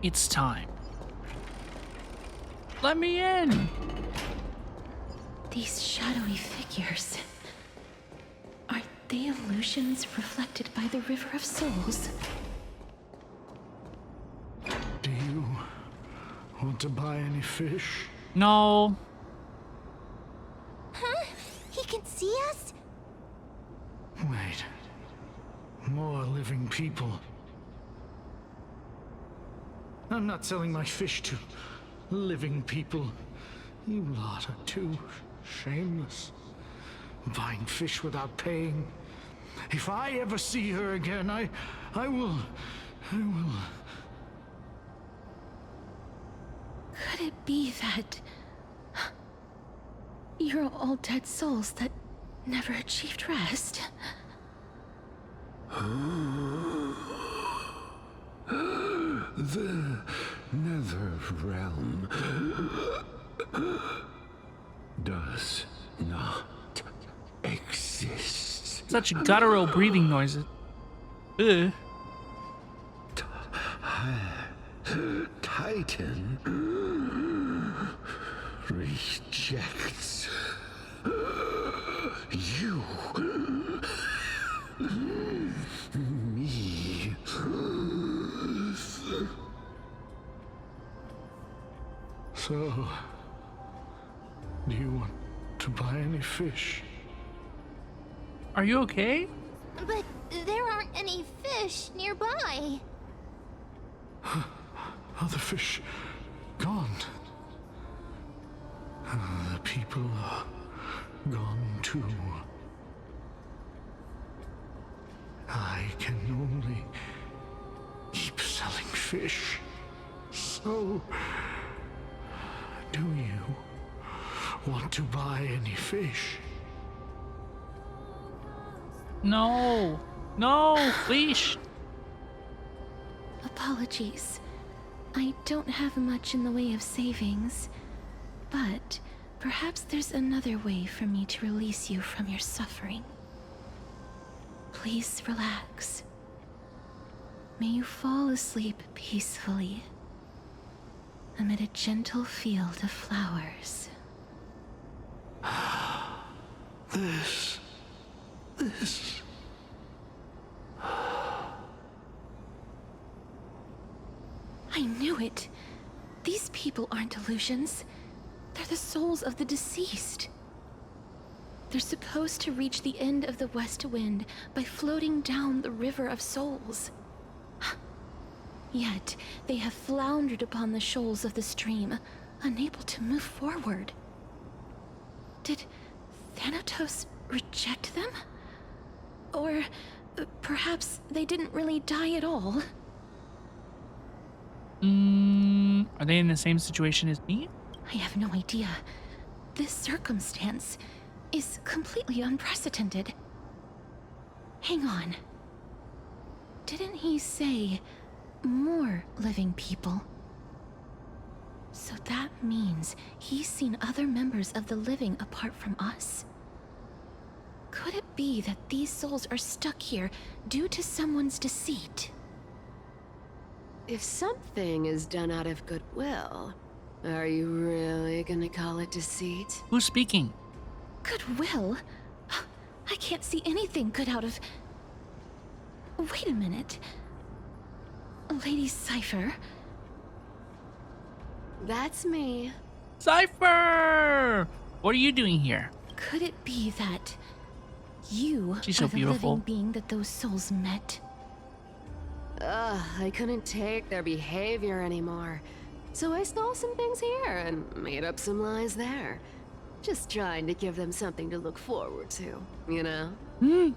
It's time. Let me in! These shadowy figures. Are they illusions reflected by the River of Souls? Do you want to buy any fish? No. Huh? He can see us? Wait. More living people. I'm not selling my fish to living people. You lot are too shameless. Buying fish without paying. If I ever see her again, I will... Could it be that you're all dead souls that never achieved rest? The Nether Realm does not exist. Such guttural breathing noises. Ugh. Titan rejects you. Me. So, do you want to buy any fish? Are you okay? But there aren't any fish nearby. Other fish gone. The people are gone too. I can only keep selling fish. So, do you want to buy any fish? No. No, please. Apologies. I don't have much in the way of savings, but perhaps there's another way for me to release you from your suffering. Please relax. May you fall asleep peacefully amid a gentle field of flowers. This. I knew it. These people aren't illusions. They're the souls of the deceased. They're supposed to reach the end of the West Wind by floating down the River of Souls. Yet, they have floundered upon the shoals of the stream, unable to move forward. Did Thanatos reject them? Or perhaps they didn't really die at all? Are they in the same situation as me? I have no idea. This circumstance is completely unprecedented. Hang on. Didn't he say more living people? So that means he's seen other members of the living apart from us? Could it be that these souls are stuck here due to someone's deceit? If something is done out of goodwill, are you really gonna call it deceit? Who's speaking? Goodwill? I can't see anything good out of... Wait a minute. Lady Cypher? That's me. Cypher! What are you doing here? Could it be that you She's are so the beautiful. living being that those souls met? I couldn't take their behavior anymore. So I stole some things here and made up some lies there. Just trying to give them something to look forward to, you know? It's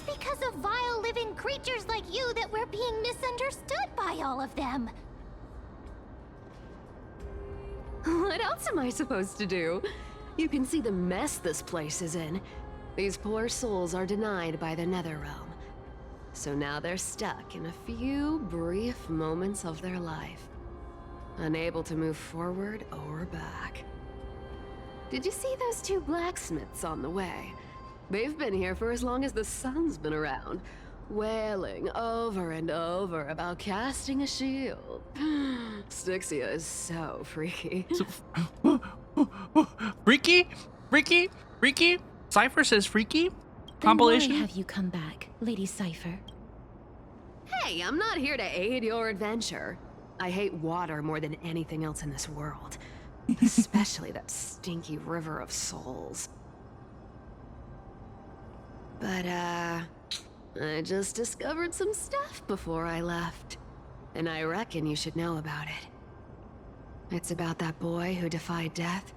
because of vile living creatures like you that we're being misunderstood by all of them. What else am I supposed to do? You can see the mess this place is in. These poor souls are denied by the Netherrealm. So now they're stuck in a few brief moments of their life, unable to move forward or back. Did you see those two blacksmiths on the way? They've been here for as long as the sun's been around, wailing over and over about casting a shield. Styxia is so freaky. Freaky? Freaky? Freaky? Cypher says freaky? Compilation? Then why have you come back, Lady Cypher? Hey, I'm not here to aid your adventure. I hate water more than anything else in this world. Especially that stinky river of souls. But, I just discovered some stuff before I left. And I reckon you should know about it. It's about that boy who defied death.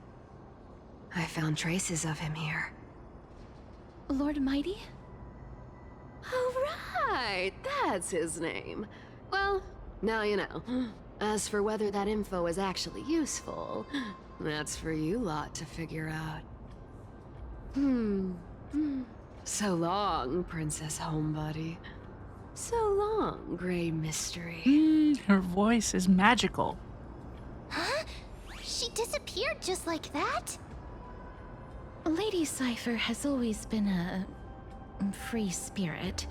I found traces of him here. Lord Mighty? Oh, right! That's his name. Well, now you know. As for whether that info is actually useful, that's for you lot to figure out. So long, Princess Homebody. So long, Grey Mystery. Her voice is magical. Huh? She disappeared just like that? Lady Cypher has always been a free spirit.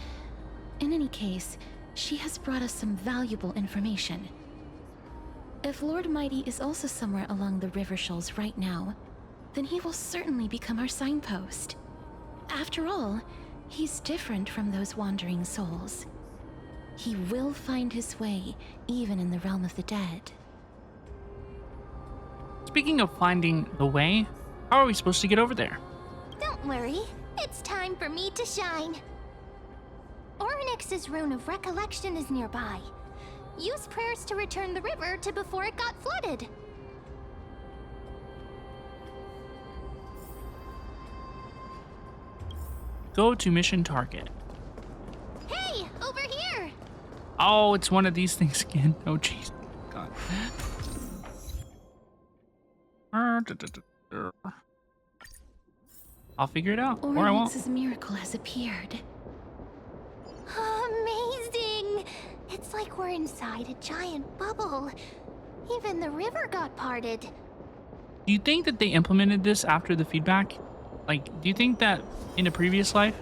In any case, she has brought us some valuable information. If Lord Mighty is also somewhere along the river shoals right now, then he will certainly become our signpost. After all, he's different from those wandering souls. He will find his way, even in the realm of the dead. Speaking of finding the way, how are we supposed to get over there? Don't worry, it's time for me to shine. Ornyx's rune of recollection is nearby. Use prayers to return the river to before it got flooded. Go to mission target. Hey, over here! Oh, it's one of these things again. Oh, jeez. God. I'll figure it out, or I won't. Ornyx's miracle has appeared. Amazing! It's like we're inside a giant bubble. Even the river got parted. Do you think that they implemented this after the feedback? Like, do you think that in a previous life,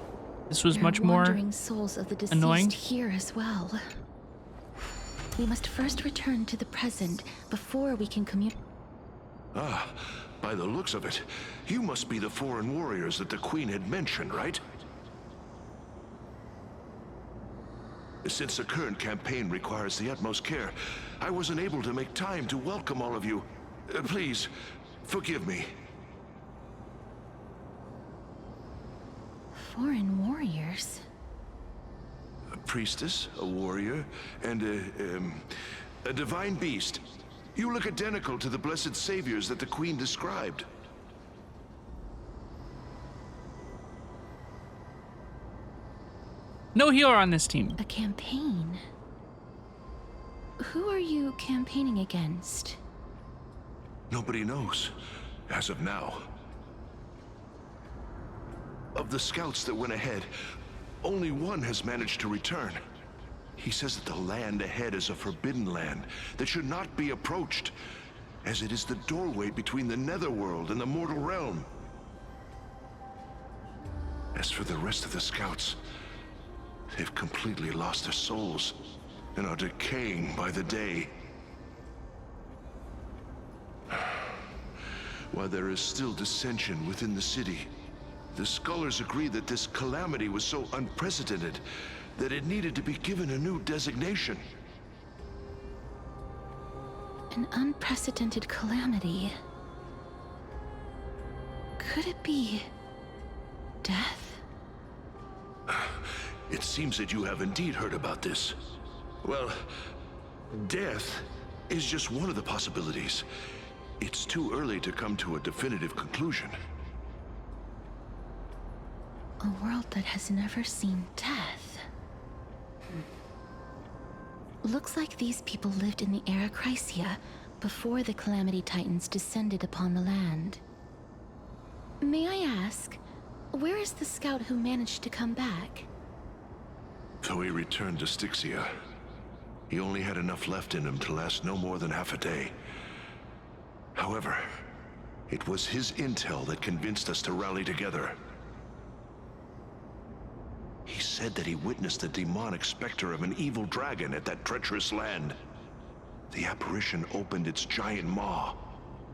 this was much more wandering souls of the deceased annoying here as well? We must first return to the present before we can communicate. Ah, by the looks of it, you must be the foreign warriors that the Queen had mentioned, right? Since the current campaign requires the utmost care, I wasn't able to make time to welcome all of you. Please, forgive me. Foreign warriors? A priestess, a warrior, and a divine beast. You look identical to the blessed saviors that the Queen described. no healer on this team? A campaign? Who are you campaigning against? Nobody knows, as of now. Of the scouts that went ahead, only one has managed to return. He says that the land ahead is a forbidden land that should not be approached, as it is the doorway between the netherworld and the mortal realm. As for the rest of the scouts, they've completely lost their souls and are decaying by the day. While there is still dissension within the city, the scholars agree that this calamity was so unprecedented that it needed to be given a new designation. An unprecedented calamity. Could it be death? It seems that you have indeed heard about this. Well, death is just one of the possibilities. It's too early to come to a definitive conclusion. A world that has never seen death. Looks like these people lived in the era Chrysia before the Calamity Titans descended upon the land. May I ask, where is the scout who managed to come back? So he returned to Styxia. He only had enough left in him to last no more than half a day. However, it was his intel that convinced us to rally together. He said that he witnessed the demonic specter of an evil dragon at that treacherous land. The apparition opened its giant maw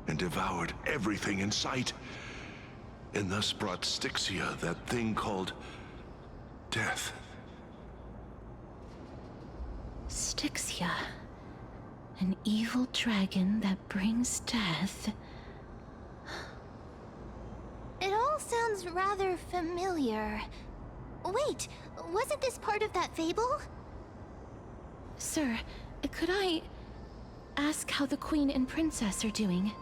and devoured everything in sight, and thus brought Styxia that thing called death. Styxia. An evil dragon that brings death. It all sounds rather familiar. Wait, wasn't this part of that fable? Sir, could I ask how the Queen and Princess are doing?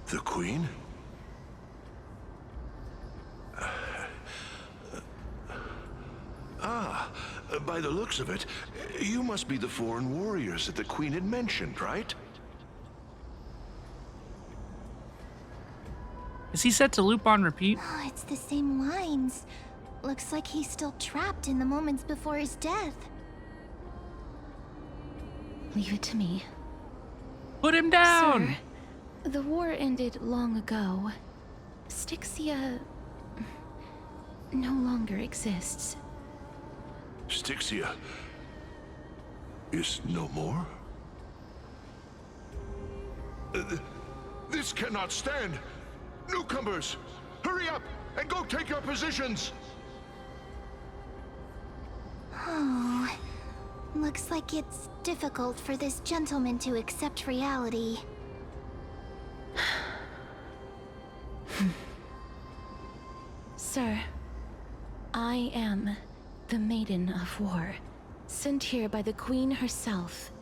The Queen? By the looks of it, you must be the foreign warriors that the Queen had mentioned, right? Is he set to loop on repeat? Oh, it's the same lines. Looks like he's still trapped in the moments before his death. Leave it to me. Put him down! Sir, the war ended long ago. Styxia no longer exists. Styxia is no more? This cannot stand! Newcomers, hurry up and go take your positions! Oh, looks like it's difficult for this gentleman to accept reality. Sir, I am the Maiden of War, sent here by the Queen herself.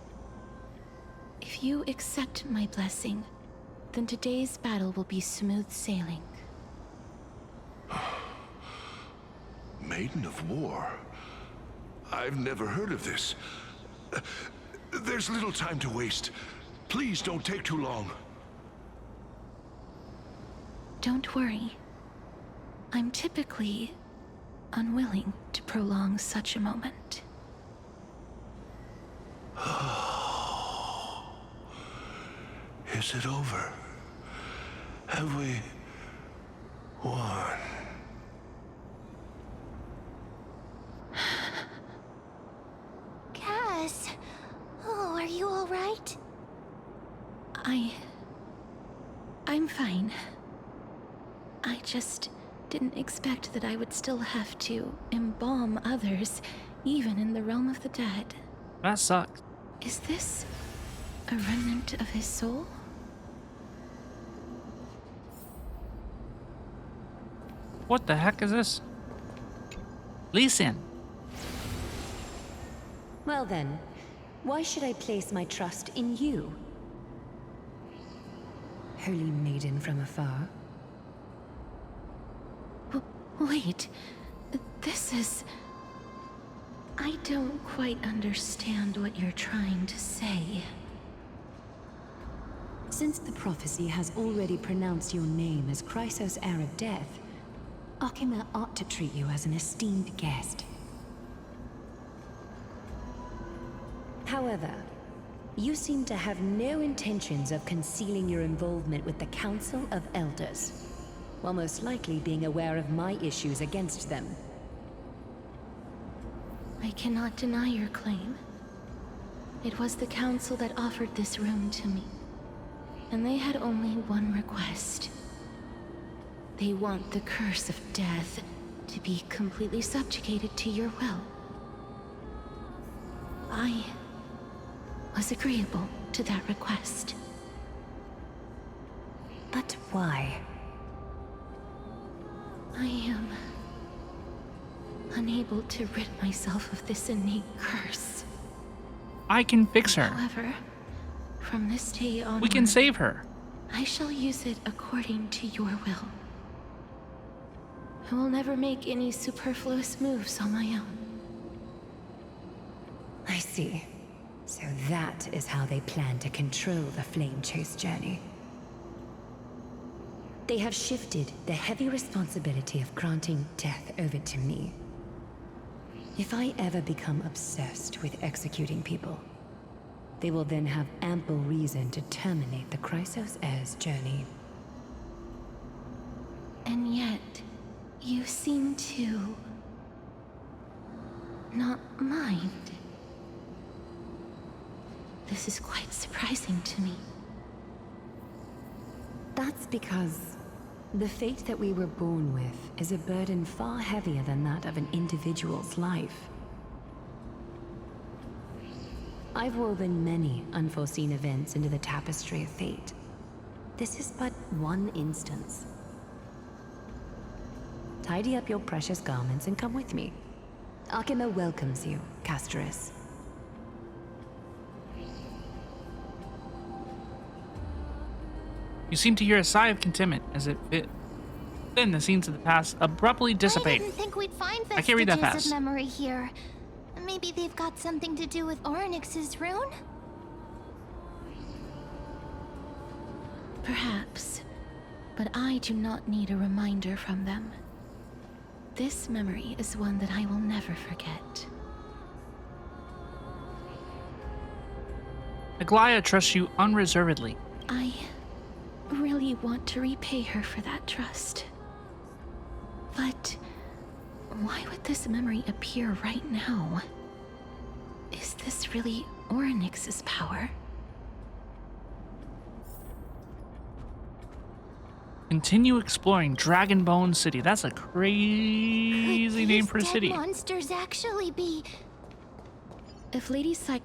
If you accept my blessing, then today's battle will be smooth sailing. Maiden of War? I've never heard of this. There's little time to waste. Please don't take too long. Don't worry. I'm typically unwilling to prolong such a moment. Is it over? Have we won? Cass, oh, are you all right? I'm fine. I just didn't expect that I would still have to embalm others, even in the realm of the dead. That sucks. Is this a remnant of his soul? What the heck is this? Listen. Well then, why should I place my trust in you? Holy maiden from afar. Wait, this is... I don't quite understand what you're trying to say. Since the prophecy has already pronounced your name as Chrysos, heir of death, Akima ought to treat you as an esteemed guest. However, you seem to have no intentions of concealing your involvement with the Council of Elders, while most likely being aware of my issues against them. I cannot deny your claim. It was the Council that offered this room to me, and they had only one request. They want the curse of death to be completely subjugated to your will. I was agreeable to that request. But why? I am unable to rid myself of this innate curse. I can fix her. However, from this day on, We can save her. I shall use it according to your will. I will never make any superfluous moves on my own. I see. So that is how they plan to control the Flame Chase journey. They have shifted the heavy responsibility of granting death over to me. If I ever become obsessed with executing people, they will then have ample reason to terminate the Chrysos heir's journey. And yet, you seem to not mind. This is quite surprising to me. That's because the fate that we were born with is a burden far heavier than that of an individual's life. I've woven many unforeseen events into the tapestry of fate. This is but one instance. Tidy up your precious garments and come with me. Akima welcomes you, Castorice. You seem to hear a sigh of contentment as then the scenes of the past abruptly dissipate. I didn't think we'd find I can't read that vestiges fast. of memory here. Maybe they've got something to do with Orynyx's rune? Perhaps, but I do not need a reminder from them. This memory is one that I will never forget. Aglaia trusts you unreservedly. I really want to repay her for that trust. But why would this memory appear right now? Is this really Orynyx's power? Continue exploring Dragonbone City. That's a crazy name for a city. Monsters actually be... If Lady Psych...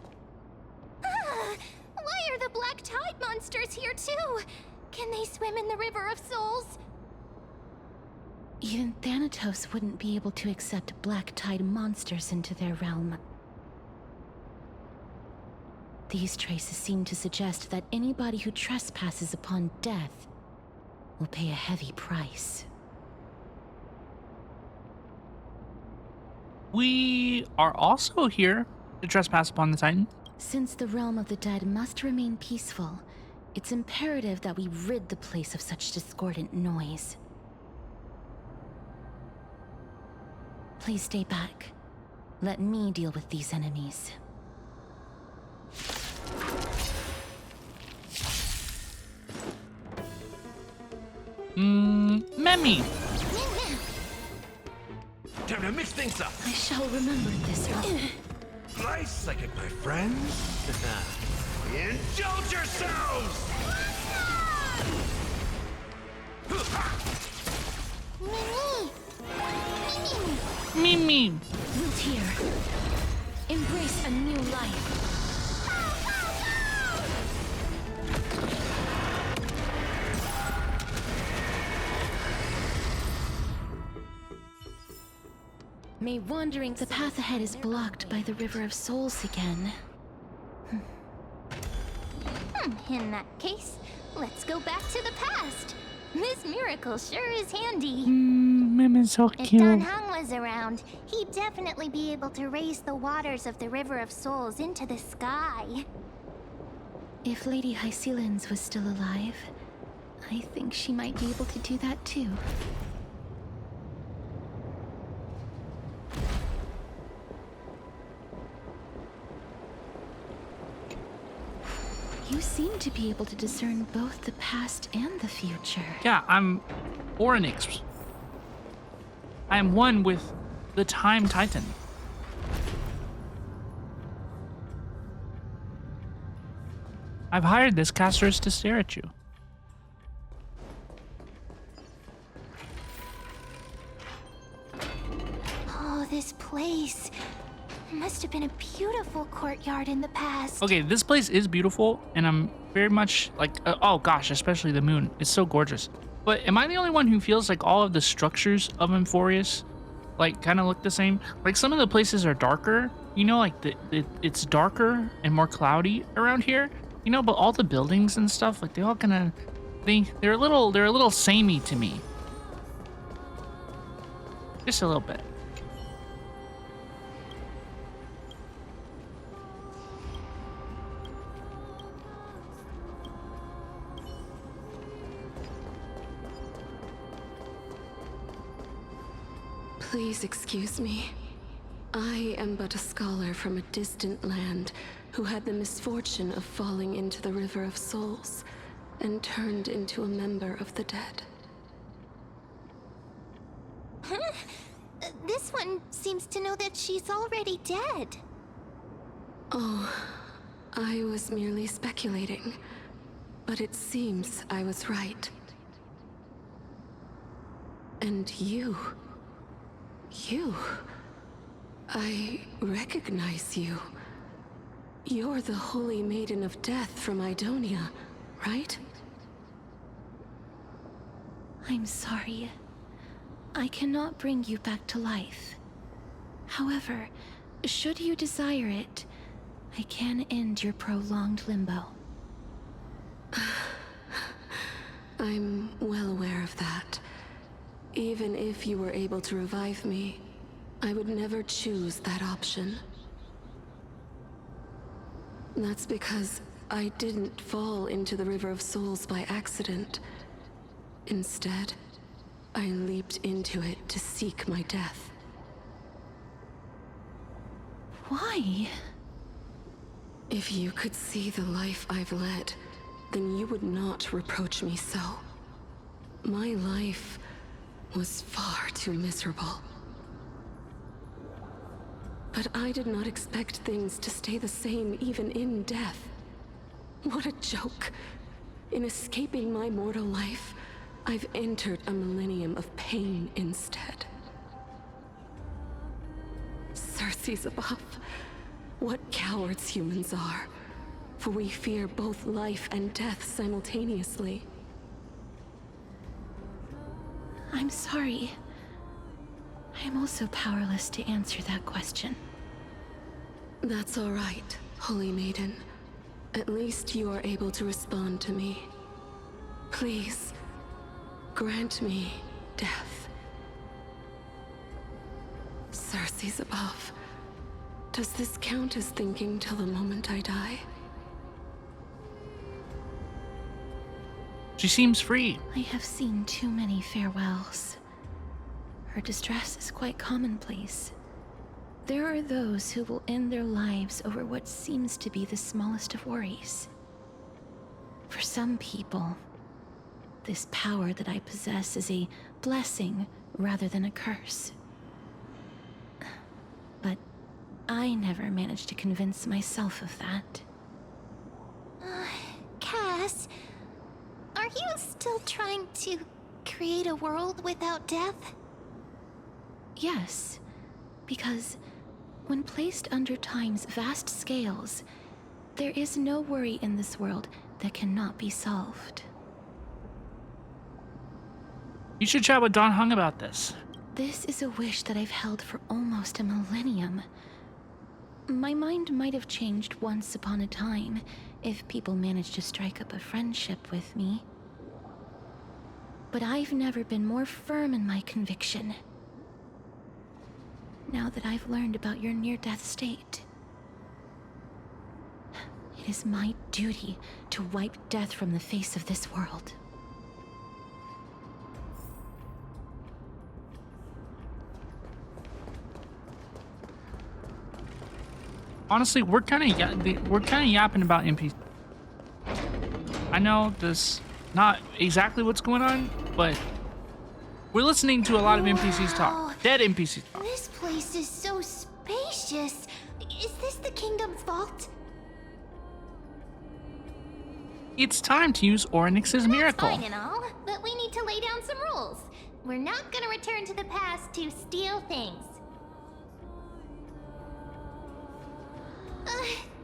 Why are the Black Tide monsters here too? Can they swim in the River of Souls? Even Thanatos wouldn't be able to accept Black Tide monsters into their realm. These traces seem to suggest that anybody who trespasses upon death will pay a heavy price. We are also here to trespass upon the Titan. Since the realm of the dead must remain peaceful, it's imperative that we rid the place of such discordant noise. Please stay back. Let me deal with these enemies. Memi! Time to mix things up. I shall remember this one. Nice psychic, my friends. Indulge yourselves! Mimi! Root here. Embrace a new life. May wandering, the path ahead is blocked by the River of Souls again. In that case, let's go back to the past. This miracle sure is handy. Mimi's so If cute. Don Hung was around, he'd definitely be able to raise the waters of the River of Souls into the sky. If Lady Hycelens was still alive, I think she might be able to do that too. You seem to be able to discern both the past and the future. Yeah, I'm Orynyx. I am one with the Time Titan. I've hired this Castorice to stare at you. Oh, this place. Must have been a beautiful courtyard in the past. Okay, this place is beautiful, and I'm very much like, oh gosh, especially the moon. It's so gorgeous. But am I the only one who feels like all of the structures of Emphorius, like, kind of look the same? Like, some of the places are darker, you know, like, it's darker and more cloudy around here, you know, but all the buildings and stuff, like, they all kind of, they're a little samey to me. Just a little bit. Please excuse me. I am but a scholar from a distant land who had the misfortune of falling into the River of Souls and turned into a member of the dead. This This one seems to know that she's already dead. Oh, I was merely speculating. But it seems I was right. And you... I recognize you. You're the Holy Maiden of Death from Idonia, right? I'm sorry. I cannot bring you back to life. However, should you desire it, I can end your prolonged limbo. I'm well aware of that. Even if you were able to revive me, I would never choose that option. That's because I didn't fall into the River of Souls by accident. Instead, I leaped into it to seek my death. Why? If you could see the life I've led, then you would not reproach me so. My life was far too miserable. But I did not expect things to stay the same even in death. What a joke. In escaping my mortal life, I've entered a millennium of pain instead. Circe's above. What cowards humans are. For we fear both life and death simultaneously. I'm sorry. I am also powerless to answer that question. That's all right, Holy Maiden. At least you are able to respond to me. Please, grant me death. Circe's above. Does this count as thinking till the moment I die? She seems free. I have seen too many farewells. Her distress is quite commonplace. There are those who will end their lives over what seems to be the smallest of worries. For some people, this power that I possess is a blessing rather than a curse. But I never managed to convince myself of that. Cass, are you still trying to create a world without death? Yes, because when placed under time's vast scales, there is no worry in this world that cannot be solved. You should chat with Don Hung about this. This is a wish that I've held for almost a millennium. My mind might have changed once upon a time if people managed to strike up a friendship with me. But I've never been more firm in my conviction. Now that I've learned about your near-death state, it is my duty to wipe death from the face of this world. Honestly, we're kind of yapping about NPCs. I know this not exactly what's going on, but we're listening to a lot of NPCs talk. Dead NPCs talk. This place is so spacious. Is this the kingdom's vault? It's time to use Orynyx's miracle. Fine and all, but we need to lay down some rules. We're not gonna return to the past to steal things.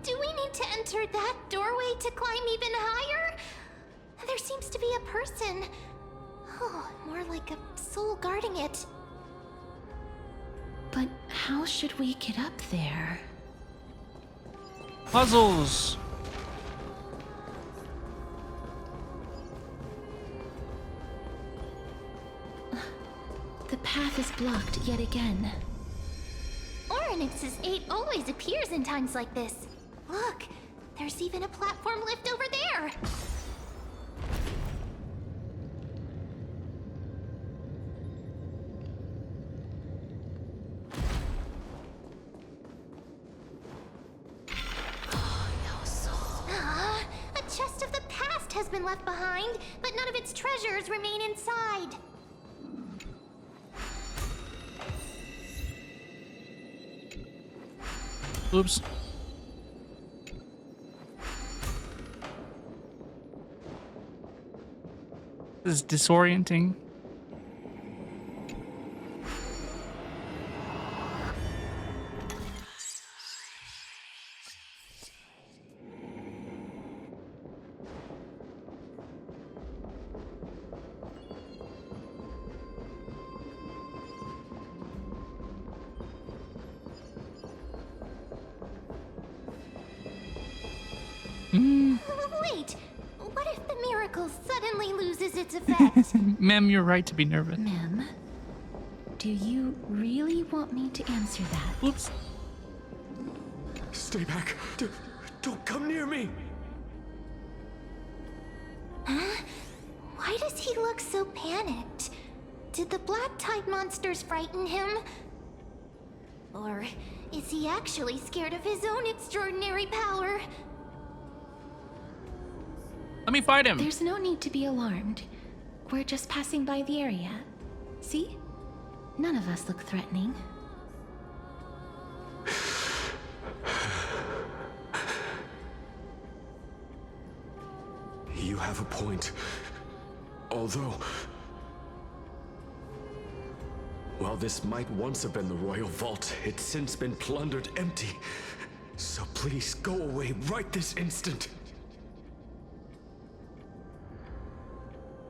Do we need to enter that doorway to climb even higher? There seems to be a person. Oh, more like a soul guarding it. But how should we get up there? Puzzles. The path is blocked yet again. Orynyx's 8 always appears in times like this. Look, there's even a platform lift over there. A chest of the past has been left behind, but none of its treasures remain inside. Oops. This is disorienting. Wait, what if the miracle suddenly loses its effect? Mem, you're right to be nervous. Mem, do you really want me to answer that? Oops. Stay back. Don't come near me. Huh? Why does he look so panicked? Did the black tide monsters frighten him? Or is he actually scared of his own extraordinary power? Let me fight him. There's no need to be alarmed. We're just passing by the area. See? None of us look threatening. You have a point. Although, while this might once have been the royal vault, it's since been plundered empty. So please go away right this instant.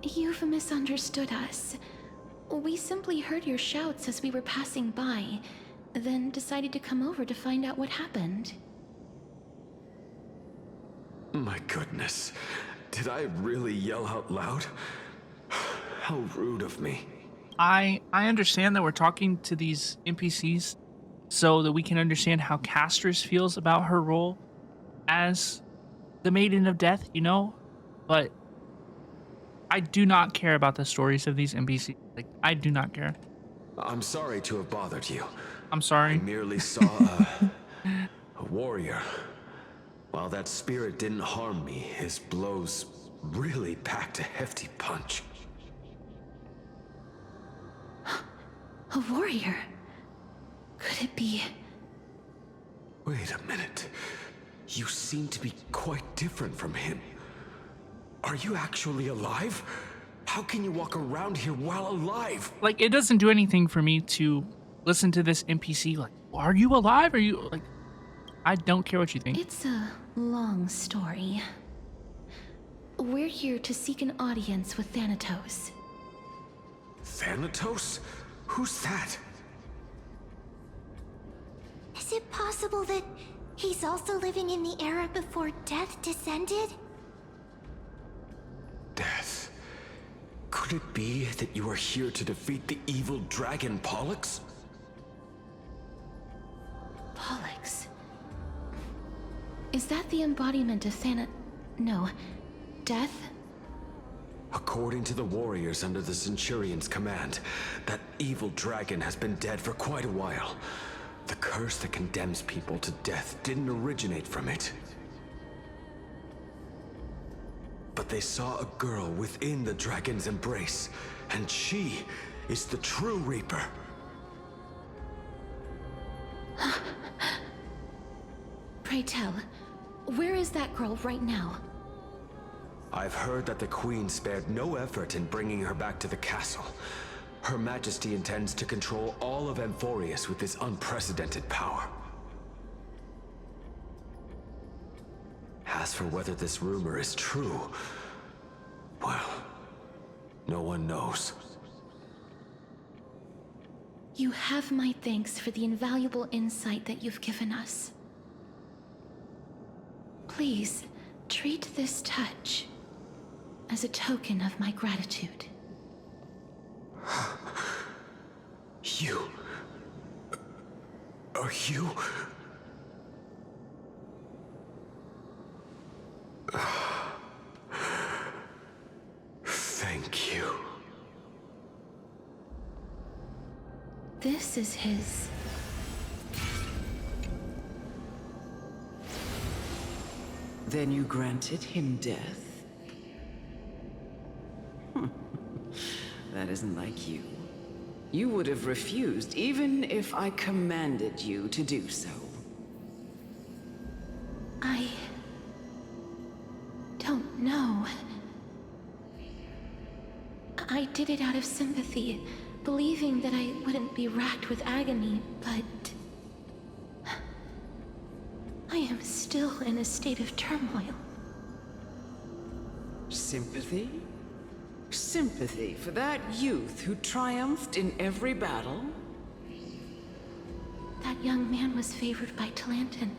You've misunderstood us. We simply heard your shouts as we were passing by, then decided to come over to find out what happened. My goodness. Did I really yell out loud? How rude of me. I understand that we're talking to these NPCs so that we can understand how Castorice feels about her role as the Maiden of Death, you know? But I do not care about the stories of these NPCs. Like, I do not care. I'm sorry to have bothered you. I'm sorry. I merely saw a warrior. While that spirit didn't harm me, his blows really packed a hefty punch. A warrior? Could it be? Wait a minute. You seem to be quite different from him. Are you actually alive? How can you walk around here while alive? Like, it doesn't do anything for me to listen to this NPC like, are you alive? Are you, like, I don't care what you think. It's a long story. We're here to seek an audience with Thanatos. Thanatos? Who's that? Is it possible that he's also living in the era before death descended? Death? Could it be that you are here to defeat the evil dragon Pollux? Pollux? Is that the embodiment of No, death? According to the warriors under the Centurion's command, that evil dragon has been dead for quite a while. The curse that condemns people to death didn't originate from it. But they saw a girl within the dragon's embrace, and she is the true Reaper. Pray tell, where is that girl right now? I've heard that the Queen spared no effort in bringing her back to the castle. Her Majesty intends to control all of Amphorius with this unprecedented power. As for whether this rumor is true, well, no one knows. You have my thanks for the invaluable insight that you've given us. Please, treat this touch as a token of my gratitude. You... Are you... Thank you. This is his... Then you granted him death? That isn't like you. You would have refused even if I commanded you to do so. I don't know. I did it out of sympathy, believing that I wouldn't be racked with agony, but I am still in a state of turmoil. Sympathy? Sympathy for that youth who triumphed in every battle? That young man was favored by Talantin,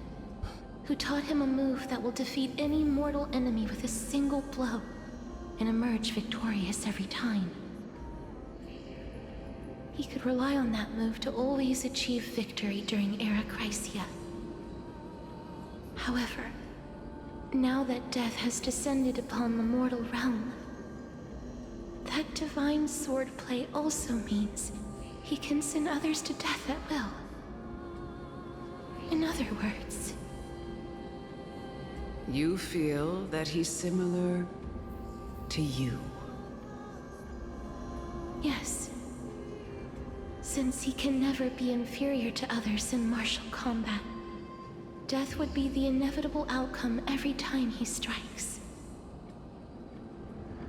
who taught him a move that will defeat any mortal enemy with a single blow and emerge victorious every time. He could rely on that move to always achieve victory during Era Chrysia. However, now that death has descended upon the mortal realm, that divine swordplay also means he can send others to death at will. In other words, you feel that he's similar to you? Yes. Since he can never be inferior to others in martial combat, death would be the inevitable outcome every time he strikes.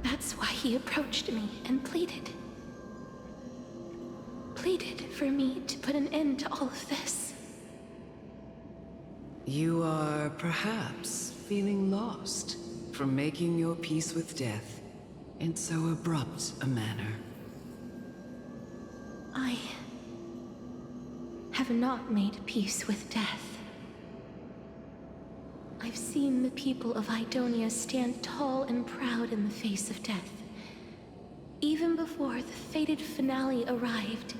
That's why he approached me and pleaded. Pleaded for me to put an end to all of this. You are perhaps feeling lost from making your peace with death in so abrupt a manner. I have not made peace with death. I've seen the people of Idonia stand tall and proud in the face of death. Even before the fated finale arrived,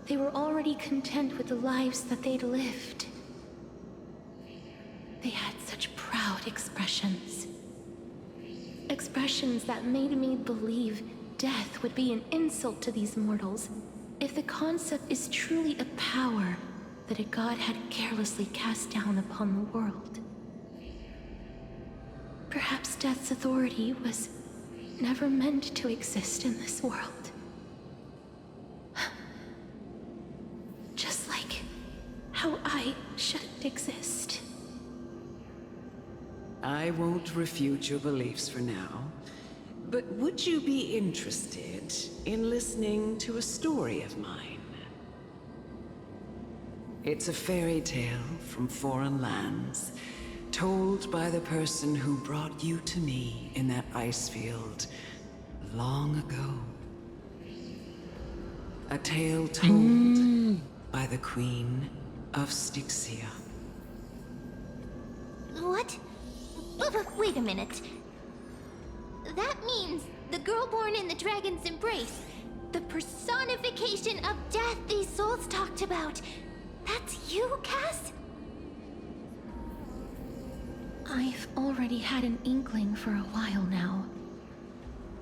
they were already content with the lives that they'd lived. They had such proud expressions. Expressions that made me believe death would be an insult to these mortals if the concept is truly a power that a god had carelessly cast down upon the world. Perhaps death's authority was never meant to exist in this world. Just like how I shouldn't exist. I won't refute your beliefs for now, but would you be interested in listening to a story of mine? It's a fairy tale from foreign lands, told by the person who brought you to me in that ice field long ago. A tale told by the Queen of Styxia. What? Wait a minute. That means the girl born in the dragon's embrace, the personification of death these souls talked about. That's you, Cass? I've already had an inkling for a while now.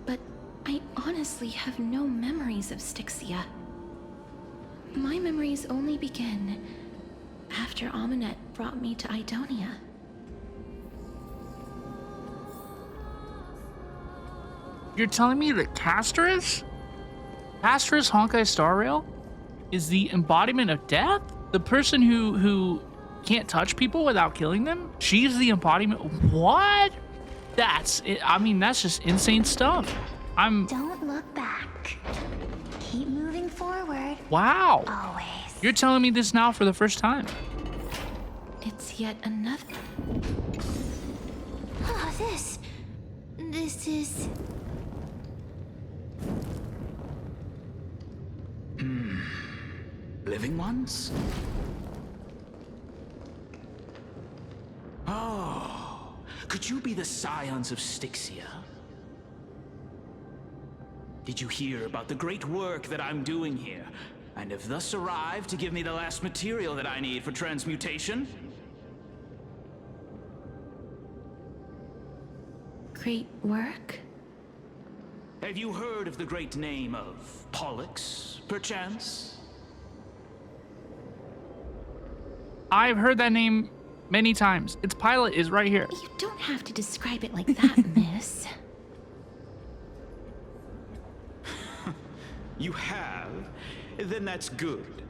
But I honestly have no memories of Styxia. My memories only begin after Aminet brought me to Idonia. You're telling me that Castorice Honkai Star Rail is the embodiment of death? The person who can't touch people without killing them? She's the embodiment. What? That's it. I mean, that's just insane stuff. Don't look back. Keep moving forward. Wow. Always. You're telling me this now for the first time. It's yet another. Oh, this is... Living ones? Oh, could you be the scions of Styxia? Did you hear about the great work that I'm doing here, and have thus arrived to give me the last material that I need for transmutation? Great work? Have you heard of the great name of Pollux, perchance? I've heard that name many times. Its pilot is right here. You don't have to describe it like that, miss. You have? Then that's good.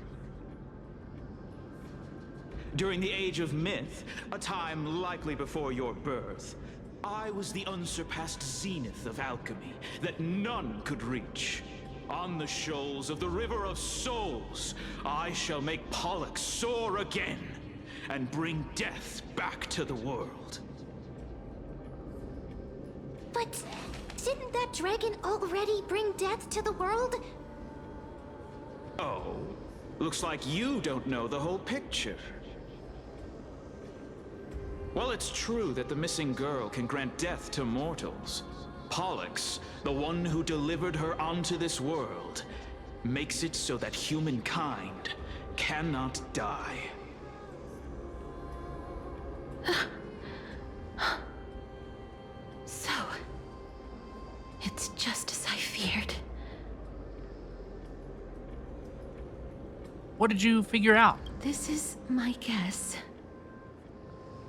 During the Age of Myth, a time likely before your birth, I was the unsurpassed zenith of alchemy that none could reach. On the shoals of the River of Souls, I shall make Pollux soar again and bring death back to the world. But didn't that dragon already bring death to the world? Oh, looks like you don't know the whole picture. Well, it's true that the missing girl can grant death to mortals. Pollux, the one who delivered her onto this world, makes it so that humankind cannot die. So, it's just as I feared. What did you figure out? This is my guess.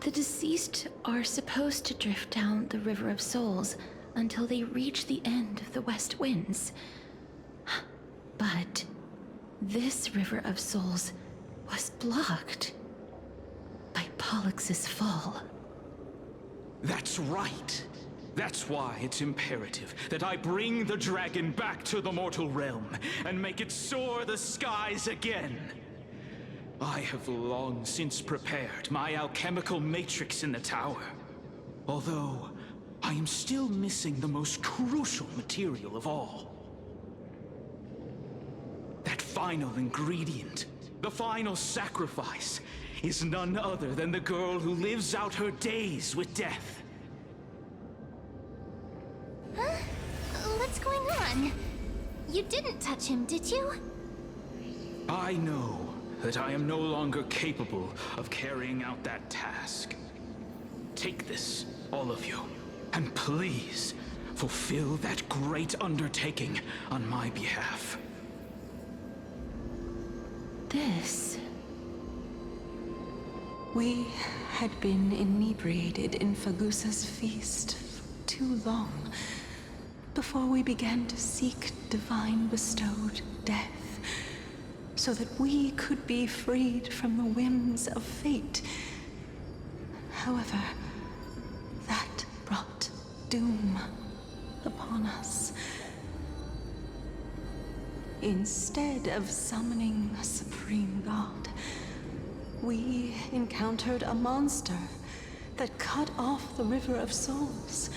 The deceased are supposed to drift down the River of Souls until they reach the end of the West Winds. But this River of Souls was blocked by Pollux's fall. That's right. That's why it's imperative that I bring the dragon back to the mortal realm and make it soar the skies again. I have long since prepared my alchemical matrix in the tower. Although, I am still missing the most crucial material of all. That final ingredient, the final sacrifice, is none other than the girl who lives out her days with death. Huh? What's going on? You didn't touch him, did you? I know that I am no longer capable of carrying out that task. Take this, all of you, and please fulfill that great undertaking on my behalf. This... We had been inebriated in Fagusa's feast for too long before we began to seek divine bestowed death, so that we could be freed from the whims of fate. However, that brought doom upon us. Instead of summoning a supreme god, we encountered a monster that cut off the River of Souls.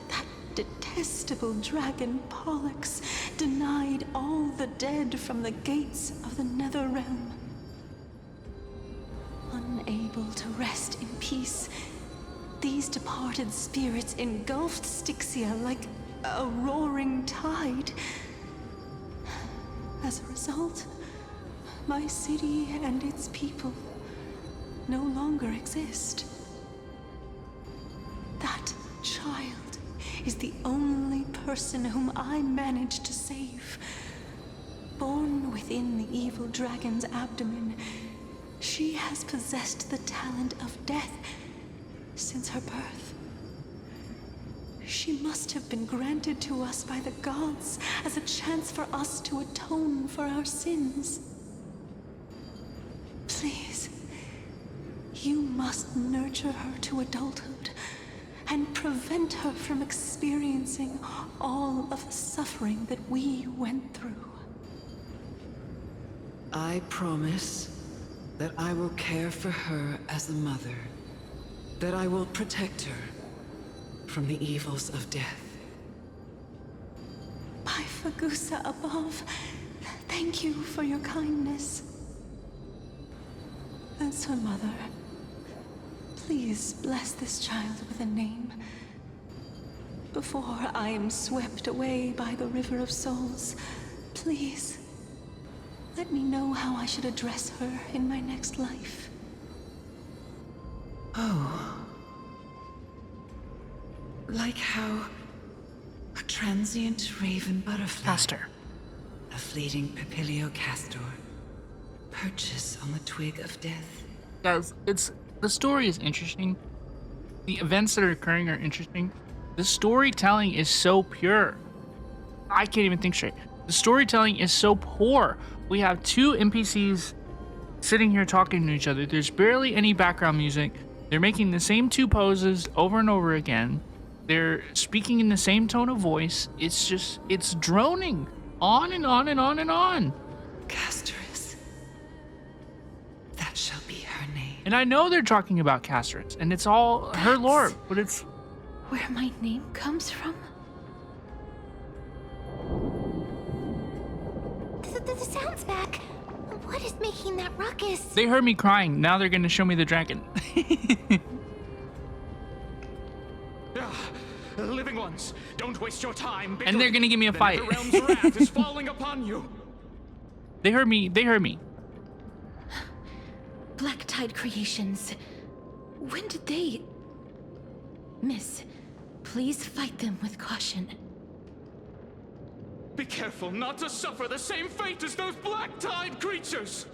That detestable dragon Pollux denied all the dead from the gates of the Nether Realm. Unable to rest in peace, these departed spirits engulfed Styxia like a roaring tide. As a result, my city and its people no longer exist. That child is the only person whom I managed to save. Born within the evil dragon's abdomen, she has possessed the talent of death since her birth. She must have been granted to us by the gods as a chance for us to atone for our sins. Please, you must nurture her to adulthood and prevent her from experiencing all of the suffering that we went through. I promise that I will care for her as a mother, that I will protect her from the evils of death. By Fagusa above, thank you for your kindness. As her mother, please bless this child with a name before I am swept away by the River of Souls. Please, let me know how I should address her in my next life. Oh. Like how a transient raven butterfly, Castor, a fleeting papilio castor, perches on the twig of death. guys, the story is interesting. The events that are occurring are interesting. The storytelling is so pure. I can't even think straight. The storytelling is so poor. We have two NPCs sitting here talking to each other. There's barely any background music. They're making the same two poses over and over again. They're speaking in the same tone of voice. It's just, it's droning on and on and on and on. Castorice. That shall be her name. And I know they're talking about Castorice, and it's all her lore, but it's... Where my name comes from? The sound's back. What is making that ruckus? They heard me crying. Now they're going to show me the dragon. Living ones, don't waste your time. And they're going to give me a fight. The realm's wrath is falling upon you. They heard me. They heard me. Black Tide Creations. When did they... Miss, please fight them with caution. Be careful not to suffer the same fate as those Black Tide creatures.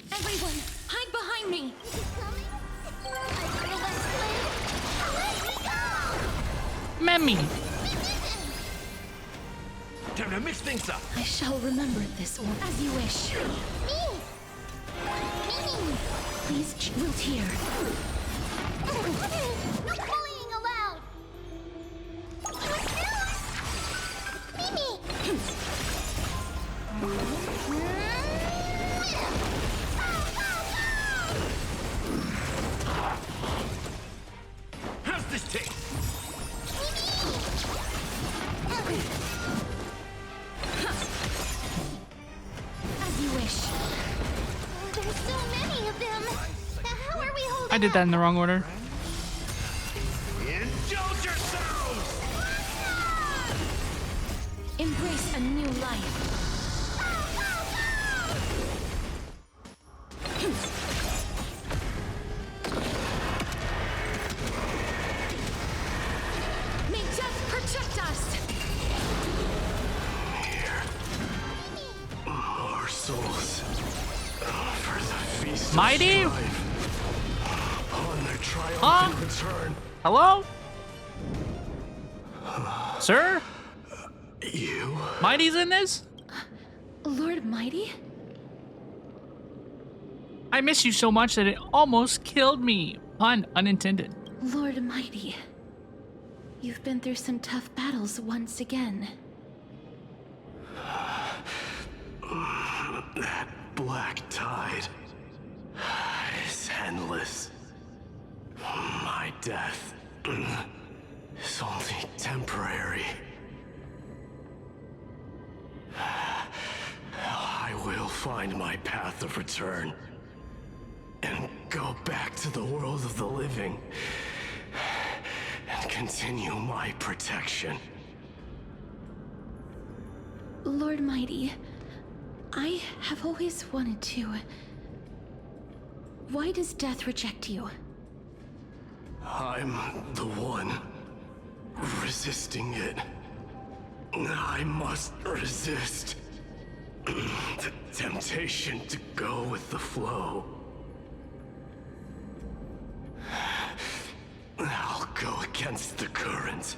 Everyone, hide behind me. Memmy. Time to mix things up. I shall remember this one as you wish. Please, wilt here. No bullying allowed. Mimi. How's this taste? As you wish. There's so many of them. How are we holding I did that in the wrong order. Indulge yourselves! Embrace a new life. May death protect us. Our souls for the feast of Mighty? strife. On their triumphant return. Hello? Sir? You? Mighty's in this? Lord Mighty? I miss you so much that it almost killed me. Pun unintended. Lord Mighty. You've been through some tough battles once again. That black tide is endless. My death is only temporary. I will find my path of return and go back to the world of the living and continue my protection. Lord Mighty, I have always wanted to... Why does death reject you? I'm the one resisting it. I must resist the temptation to go with the flow. I'll go against the current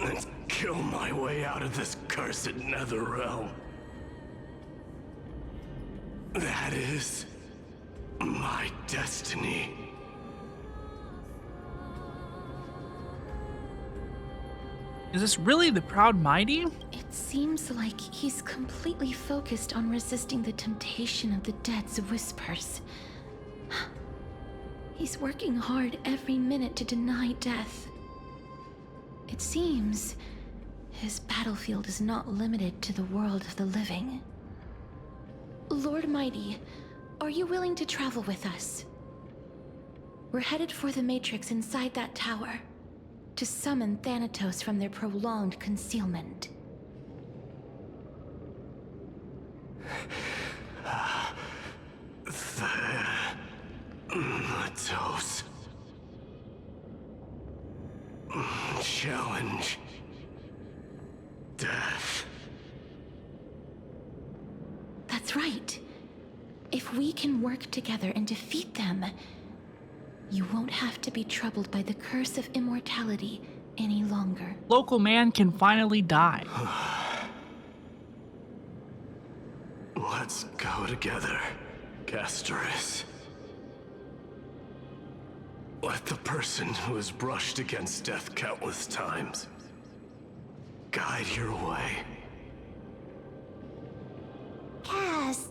and kill my way out of this cursed nether realm. That is my destiny. Is this really the Proud Mighty? It seems like he's completely focused on resisting the temptation of the dead's whispers. He's working hard every minute to deny death. It seems his battlefield is not limited to the world of the living. Lord Mighty, are you willing to travel with us? We're headed for the Matrix inside that tower, to summon Thanatos from their prolonged concealment. Thanatos. Challenge. Death. That's right. If we can work together and defeat them, you won't have to be troubled by the curse of immortality any longer. Local man can finally die. Let's go together, Castorice. Let the person who has brushed against death countless times guide your way. Cass,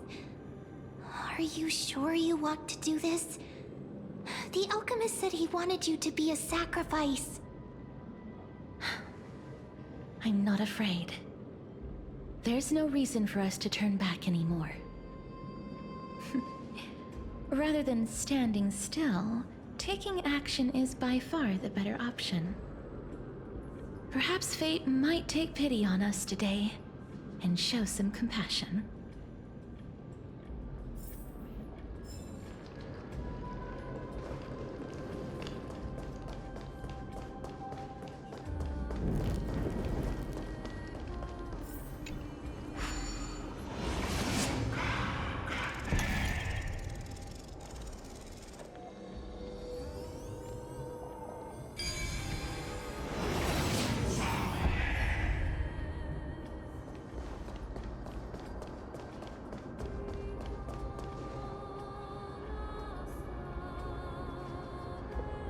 are you sure you want to do this? The alchemist said he wanted you to be a sacrifice. I'm not afraid. There's no reason for us to turn back anymore. Rather than standing still, taking action is by far the better option. Perhaps fate might take pity on us today and show some compassion.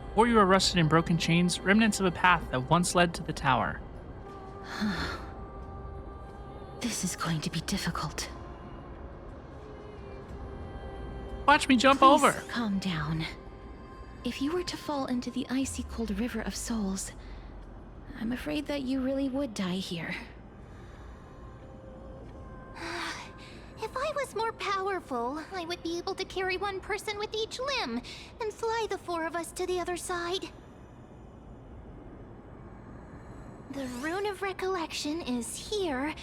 Before you were arrested in broken chains, remnants of a path that once led to the tower. This is going to be difficult. Watch me jump Please over. Calm down. If you were to fall into the icy cold river of souls, I'm afraid that you really would die here. If I was more powerful, I would be able to carry one person with each limb and fly the four of us to the other side. The Rune of Recollection is here,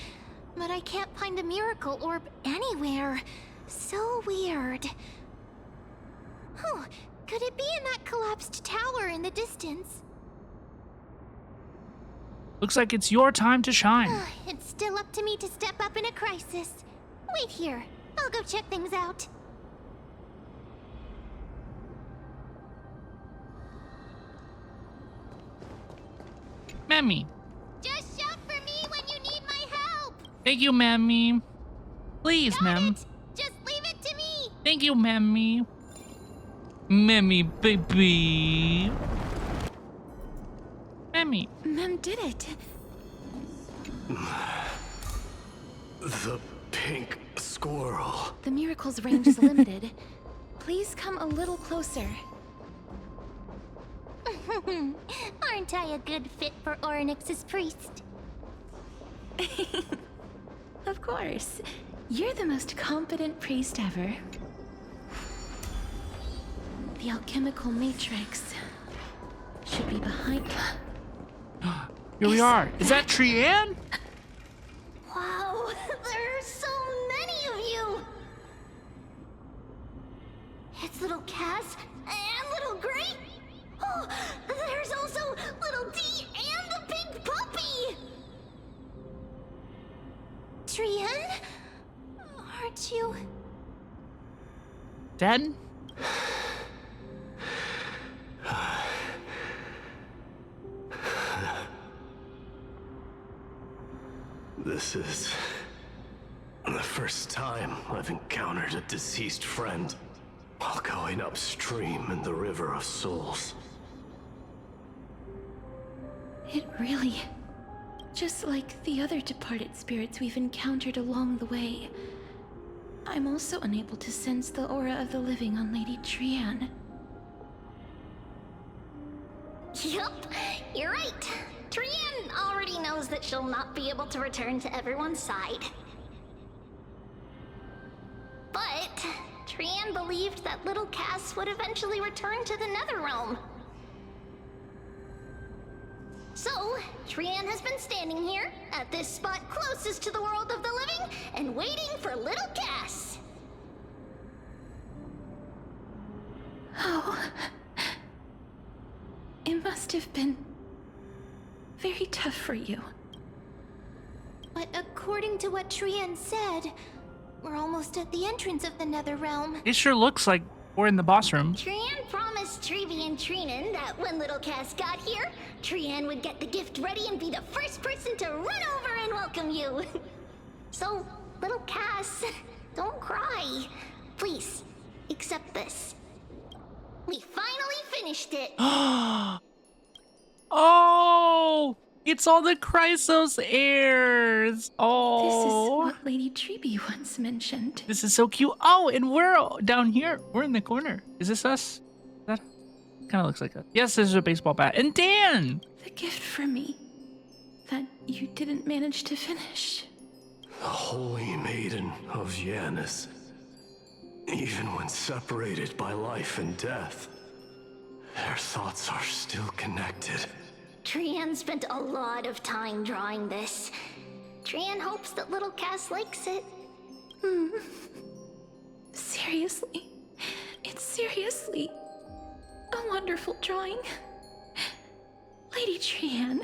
but I can't find the miracle orb anywhere. So weird. Oh, could it be in that collapsed tower in the distance? Looks like it's your time to shine. It's still up to me to step up in a crisis. Wait here. I'll go check things out. Mammy. Just shout for me when you need my help. Thank you, Mammy. Please, Ma'am. Just leave it to me. Thank you, Mammy. Mammy, baby. Mammy. Mem did it. The pink squirrel. The miracle's range is limited. Please come a little closer. Aren't I a good fit for Orynyx's priest? Of course. You're the most competent priest ever. The alchemical matrix should be behind. Here we are. Is that Trianne? Wow, there are so many of you! It's little Cass and little Gray. Oh, there's also little D and the pink puppy! Trianne? Aren't you... Dead? This is the first time I've encountered a deceased friend while going upstream in the River of Souls. It really... just like the other departed spirits we've encountered along the way. I'm also unable to sense the aura of the living on Lady Trianne. Yup, you're right. Trianne already knows that she'll not be able to return to everyone's side. But Trianne believed that little Cass would eventually return to the Netherrealm. So, Trianne has been standing here, at this spot closest to the world of the living, and waiting for little Cass. Oh... it must have been... very tough for you. But according to what Trianne said, we're almost at the entrance of the Netherrealm. It sure looks like we're in the boss room. Trianne promised Trevi and Trinan that when little Cass got here, Trianne would get the gift ready and be the first person to run over and welcome you. So, little Cass, Don't cry. Please, accept this. We finally finished it. Oh, it's all the Chrysos heirs. Oh, This is what Lady Treby once mentioned. this is so cute. Oh, and we're down here. We're in the corner. Is this us? That kind of looks like us. Yes, this is a baseball bat. And Dan! The gift for me that you didn't manage to finish. The Holy Maiden of Yanis. Even when separated by life and death, their thoughts are still connected. Trian spent a lot of time drawing this. Trian hopes that little Cass likes it. Seriously? It's seriously a wonderful drawing. Lady Trian.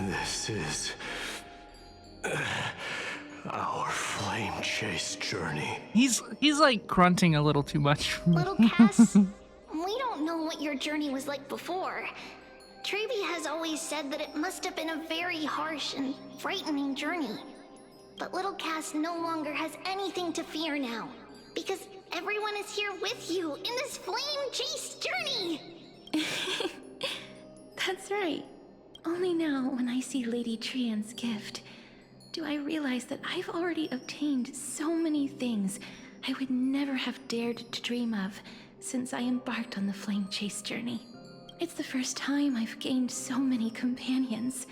This is our flame chase journey. He's like grunting a little too much. Little Cass, we don't know what your journey was like before. Treby has always said that it must have been a very harsh and frightening journey. But little Cass no longer has anything to fear now, because everyone is here with you in this flame chase journey. That's right. Only now, when I see Lady Trian's gift, do I realize that I've already obtained so many things I would never have dared to dream of since I embarked on the flame chase journey. It's the first time I've gained so many companions.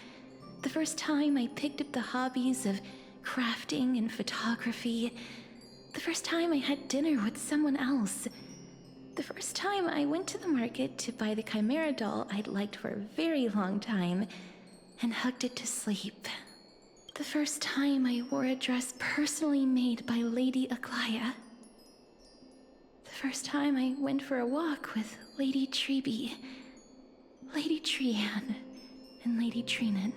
The first time I picked up the hobbies of crafting and photography. The first time I had dinner with someone else. The first time I went to the market to buy the Chimera doll I'd liked for a very long time and hugged it to sleep. The first time I wore a dress personally made by Lady Aglaya. The first time I went for a walk with Lady Treby, Lady Trian, and Lady Trinan.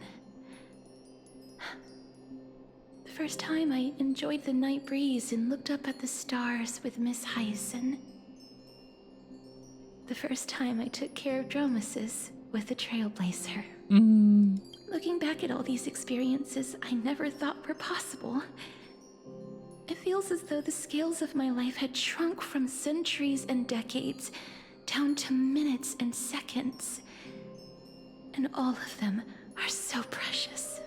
The first time I enjoyed the night breeze and looked up at the stars with Miss Hyacin. The first time I took care of Dromesis with the Trailblazer. Looking back at all these experiences I never thought were possible, it feels as though the scales of my life had shrunk from centuries and decades down to minutes and seconds. And all of them are so precious.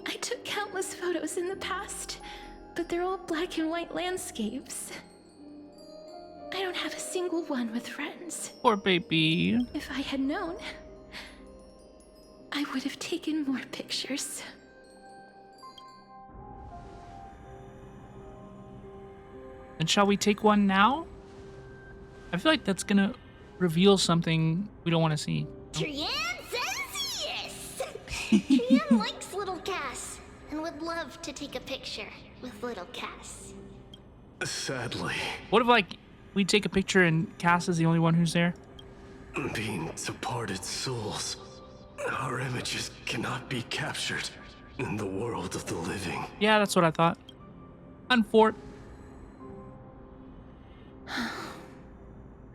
I took countless photos in the past, but they're all black and white landscapes. I don't have a single one with friends. Poor baby. If I had known, I would have taken more pictures. And shall we take one now? I feel like that's gonna reveal something we don't want to see. Trian says yes! Trian likes little Cass and would love to take a picture with little Cass. Sadly, What if, like, we take a picture and Cass is the only one who's there? being departed souls, our images cannot be captured in the world of the living. Yeah, that's what I thought. Unfort.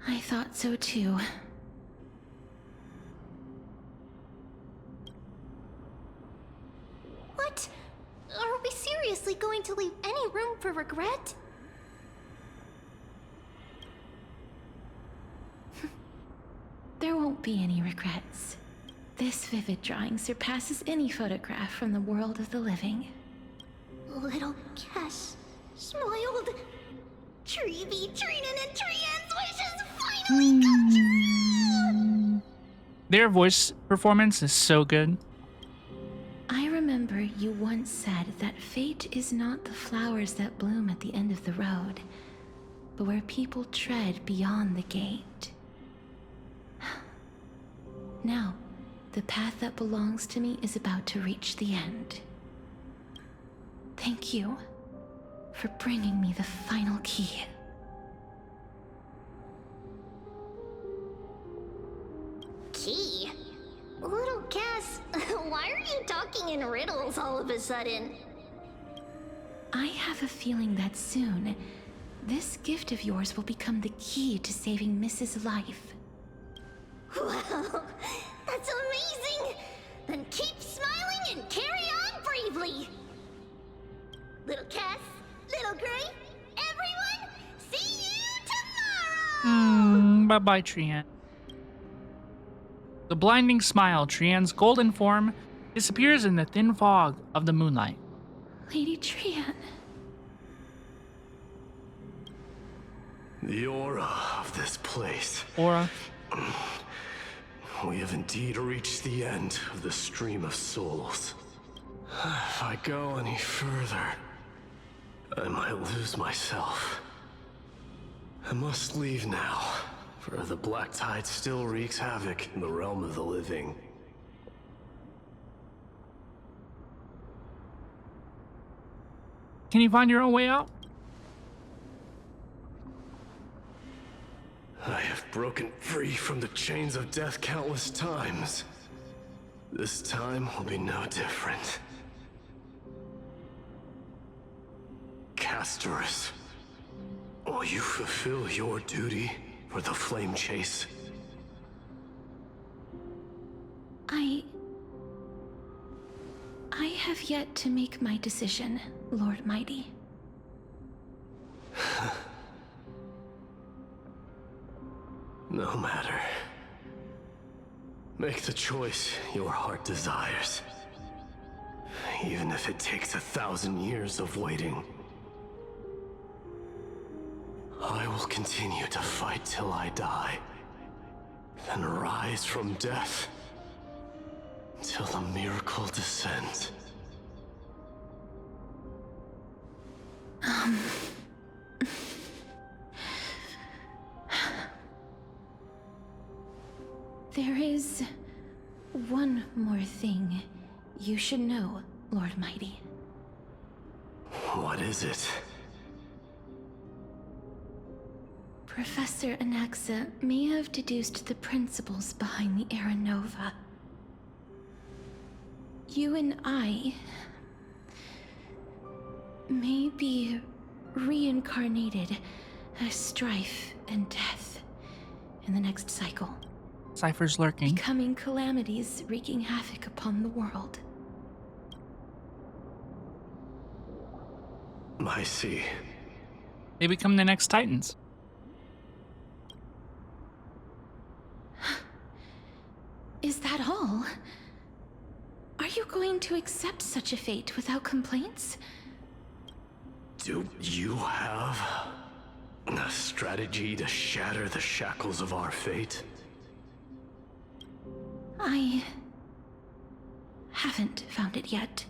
I thought so too. What? Are we seriously going to leave any room for regret? There won't be any regrets. This vivid drawing surpasses any photograph from the world of the living. Little Cass smiled. Treby, Trinan, and Trian's wishes finally come true! Their voice performance is so good. I remember you once said that fate is not the flowers that bloom at the end of the road, but where people tread beyond the gate. Now, the path that belongs to me is about to reach the end. Thank you for bringing me the final key. Key? Little Cass, why are you talking in riddles all of a sudden? I have a feeling that soon, this gift of yours will become the key to saving Mrs. Life. Wow, that's amazing! Then keep smiling and carry on bravely! Little Cass, little Gray, everyone, see you tomorrow! Bye-bye, Trian. The blinding smile, Trian's golden form, disappears in the thin fog of the moonlight. Lady Trian. The aura of this place. Aura. We have indeed reached the end of the stream of souls. If I go any further, I might lose myself. I must leave now, for the black tide still wreaks havoc in the realm of the living. Can you find your own way out? I have broken free from the chains of death countless times. This time will be no different. Castorice, will you fulfill your duty for the flame chase? I have yet to make my decision, Lord Mighty. No matter. Make the choice your heart desires. Even if it takes 1,000 years of waiting. I will continue to fight till I die. Then rise from death. Till the miracle descends. There is one more thing you should know, Lord Mighty. What is it? Professor Anaxa may have deduced the principles behind the Era Nova. You and I may be reincarnated as strife and death in the next cycle. Cypher's lurking. Becoming calamities wreaking havoc upon the world. I see. They become the next Titans. Is that all? Are you going to accept such a fate without complaints? Do you have a strategy to shatter the shackles of our fate? I haven't found it yet.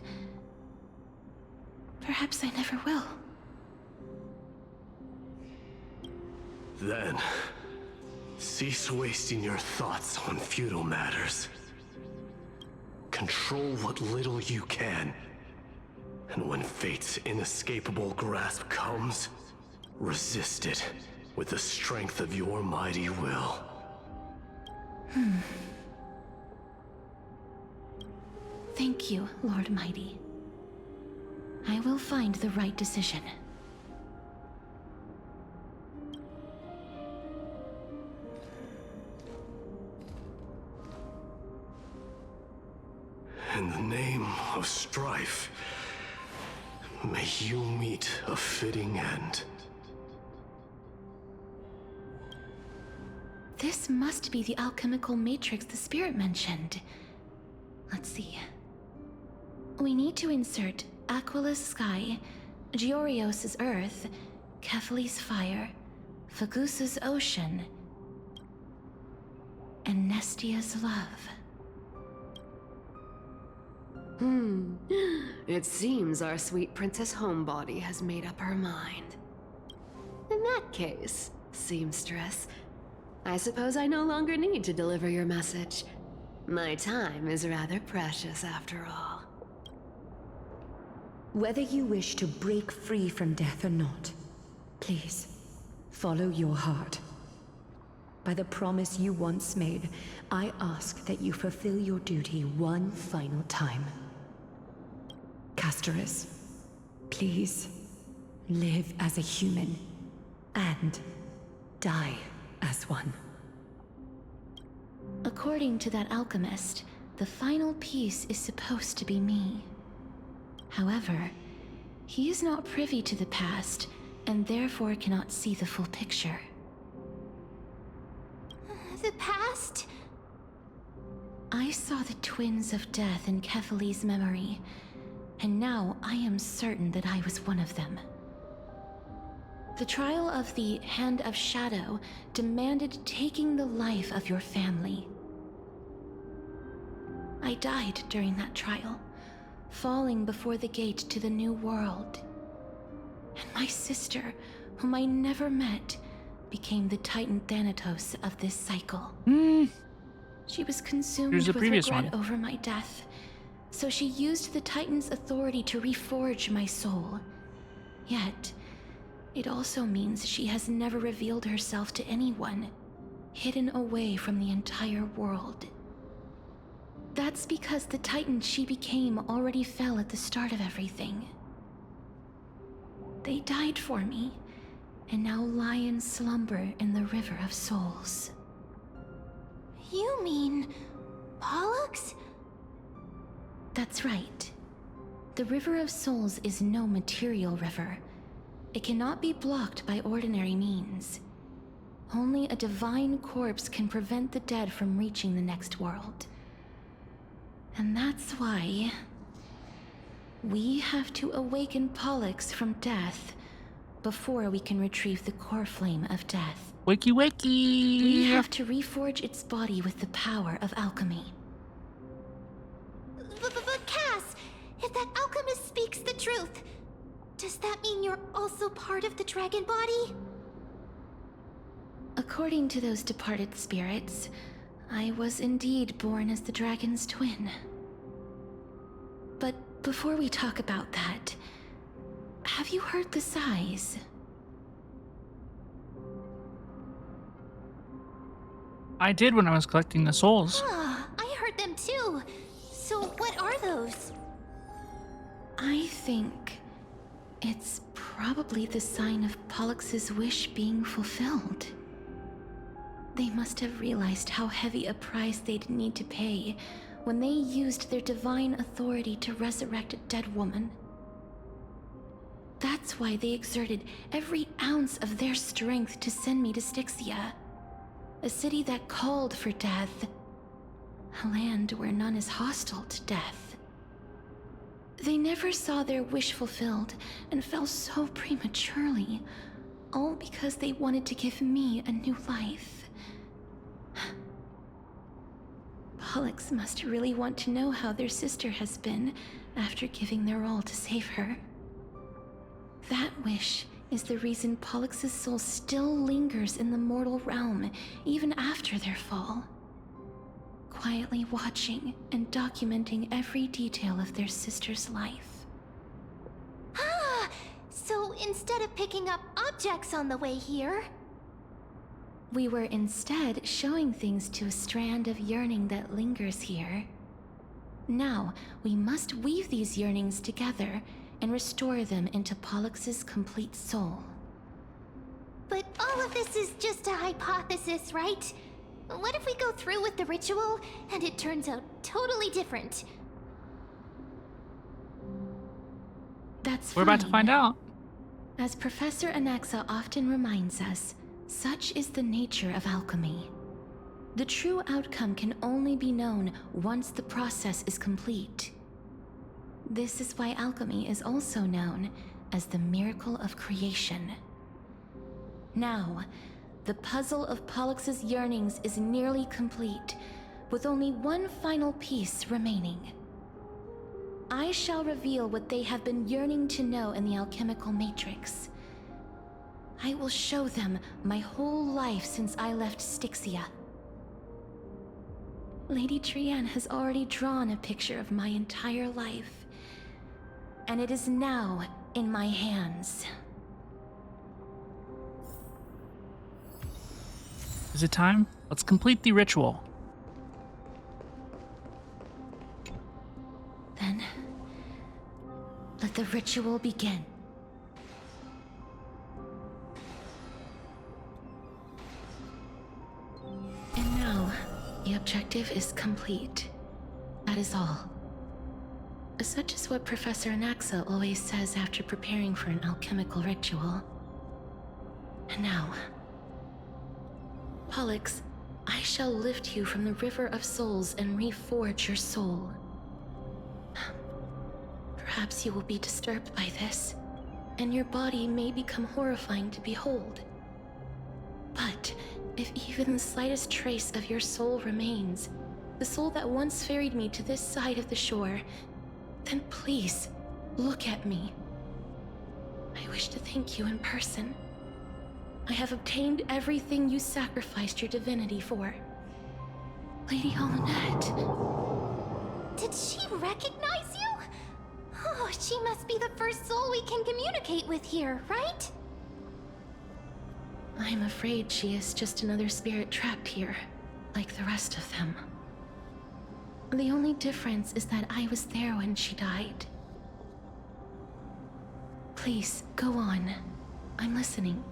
Perhaps I never will. Then, cease wasting your thoughts on futile matters. Control what little you can. And when fate's inescapable grasp comes, resist it with the strength of your mighty will. Thank you, Lord Mighty. I will find the right decision. In the name of strife, may you meet a fitting end. This must be the alchemical matrix the spirit mentioned. Let's see. We need to insert Aquila's sky, Giorios' earth, Kephali's fire, Fagusa's ocean, and Nestia's love. It seems our sweet Princess Homebody has made up her mind. In that case, seamstress, I suppose I no longer need to deliver your message. My time is rather precious after all. Whether you wish to break free from death or not, please, follow your heart. By the promise you once made, I ask that you fulfill your duty one final time. Castorice, please, live as a human, and die as one. According to that alchemist, the final piece is supposed to be me. However, he is not privy to the past, and therefore cannot see the full picture. The past? I saw the twins of death in Kefali's memory, and now I am certain that I was one of them. The trial of the Hand of Shadow demanded taking the life of your family. I died during that trial, falling before the gate to the new world. And my sister, whom I never met, became the Titan Thanatos of this cycle. She was consumed with regret over my death, so she used the Titan's authority to reforge my soul. Yet, it also means she has never revealed herself to anyone, hidden away from the entire world. That's because the Titan she became already fell at the start of everything. They died for me, and now lie in slumber in the River of Souls. You mean Pollux? That's right. The River of Souls is no material river. It cannot be blocked by ordinary means. Only a divine corpse can prevent the dead from reaching the next world. And that's why we have to awaken Pollux from death before we can retrieve the core flame of death. Wakey wakey! We have to reforge its body with the power of alchemy. But Cass, if that alchemist speaks the truth, does that mean you're also part of the dragon body? According to those departed spirits, I was indeed born as the dragon's twin. But before we talk about that, have you heard the sighs? I did when I was collecting the souls. I heard them too. So what are those? I think it's probably the sign of Pollux's wish being fulfilled. They must have realized how heavy a price they'd need to pay when they used their divine authority to resurrect a dead woman. That's why they exerted every ounce of their strength to send me to Styxia, a city that called for death, a land where none is hostile to death. They never saw their wish fulfilled and fell so prematurely, all because they wanted to give me a new life. Pollux must really want to know how their sister has been after giving their all to save her. That wish is the reason Pollux's soul still lingers in the mortal realm even after their fall, quietly watching and documenting every detail of their sister's life. So instead of picking up objects on the way here, we were instead showing things to a strand of yearning that lingers here. Now, we must weave these yearnings together and restore them into Pollux's complete soul. but all of this is just a hypothesis, right? What if we go through with the ritual and it turns out totally different? That's We're about to find out. As Professor Anaxa often reminds us, such is the nature of alchemy. The true outcome can only be known once the process is complete. This is why alchemy is also known as the miracle of creation. Now, the puzzle of Pollux's yearnings is nearly complete, with only one final piece remaining. I shall reveal what they have been yearning to know in the alchemical matrix. I will show them my whole life since I left Styxia. Lady Trianne has already drawn a picture of my entire life, and it is now in my hands. Is it time? Let's complete the ritual. Then, let the ritual begin. And now, yep, objective is complete. That is all. Such is what Professor Anaxa always says after preparing for an alchemical ritual. And now, Pollux, I shall lift you from the river of souls and reforge your soul. Perhaps you will be disturbed by this, and your body may become horrifying to behold. But if even the slightest trace of your soul remains, the soul that once ferried me to this side of the shore, then please, look at me. I wish to thank you in person. I have obtained everything you sacrificed your divinity for. Lady Almanette. Did she recognize you? Oh, she must be the first soul we can communicate with here, right? I'm afraid she is just another spirit trapped here, like the rest of them. The only difference is that I was there when she died. Please, go on. I'm listening.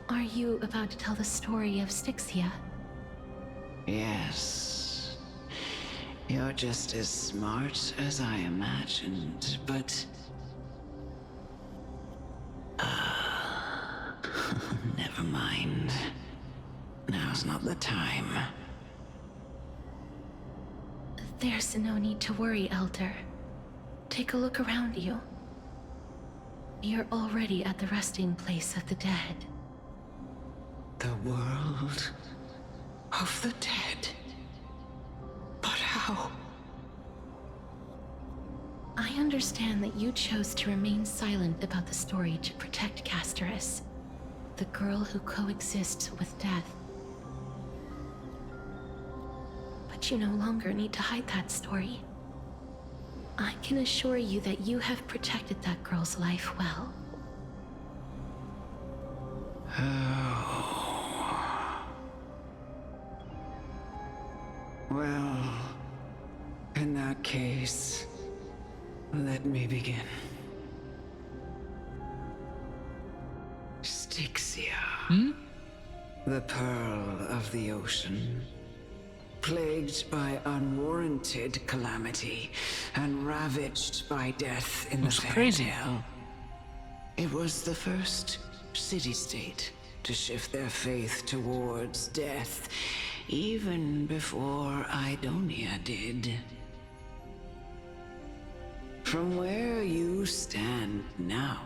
Are you about to tell the story of Styxia? Yes. You're just as smart as I imagined, but... never mind. Now's not the time. There's no need to worry, Elder. Take a look around you. You're already at the resting place of the dead. The world of the dead? But how? I understand that you chose to remain silent about the story to protect Castorice, the girl who coexists with death. But you no longer need to hide that story. I can assure you that you have protected that girl's life well. Well, in that case, let me begin. Styxia, the pearl of the ocean, plagued by unwarranted calamity and ravaged by death in the fairy tale. It was the first city-state to shift their faith towards death, even before Idonia did. From where you stand now,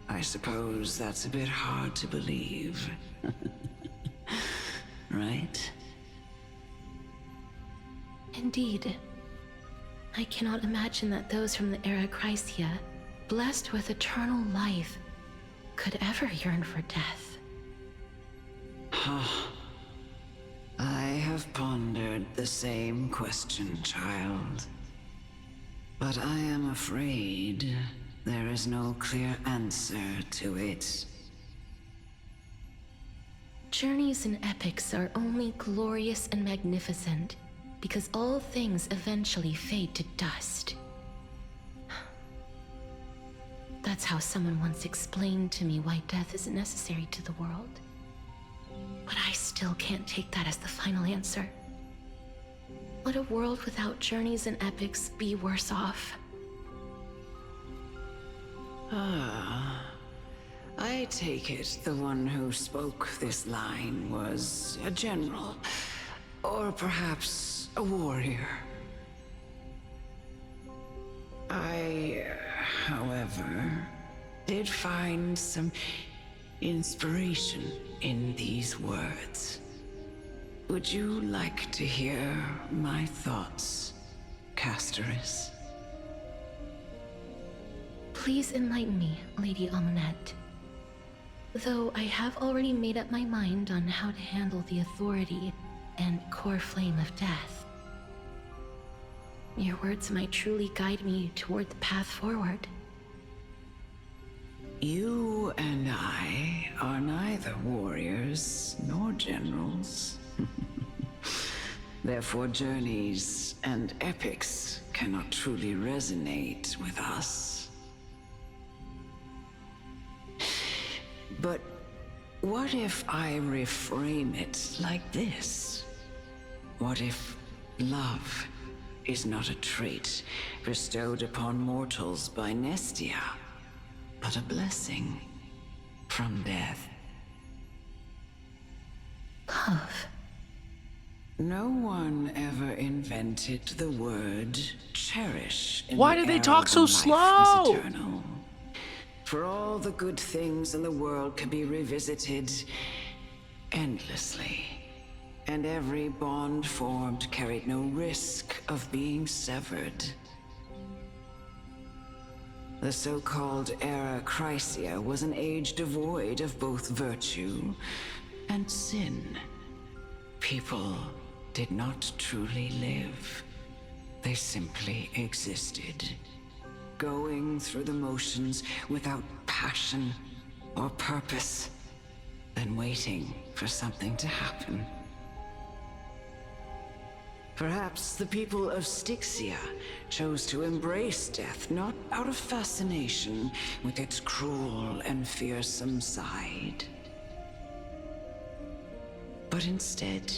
I suppose that's a bit hard to believe. Right? Indeed. I cannot imagine that those from the era Chrysia, blessed with eternal life, could ever yearn for death. I have pondered the same question, child. But I am afraid there is no clear answer to it. Journeys and epics are only glorious and magnificent because all things eventually fade to dust. That's how someone once explained to me why death isn't necessary to the world. But I still can't take that as the final answer. Would a world without journeys and epics be worse off? I take it the one who spoke this line was a general, or perhaps a warrior. I, however, did find some inspiration in these words. Would you like to hear my thoughts, Castorice? Please enlighten me, Lady Almanette. Though I have already made up my mind on how to handle the authority and core flame of death. Your words might truly guide me toward the path forward. You and I are neither warriors nor generals. Therefore, journeys and epics cannot truly resonate with us. But what if I reframe it like this? What if love is not a trait bestowed upon mortals by Nestia, but a blessing from death? Love. No one ever invented the word cherish. Why do they talk so slow? For all the good things in the world can be revisited endlessly, and every bond formed carried no risk of being severed. The so-called Era Chrysia was an age devoid of both virtue and sin. People did not truly live. They simply existed, going through the motions without passion or purpose, then waiting for something to happen. Perhaps the people of Styxia chose to embrace death not out of fascination with its cruel and fearsome side, but instead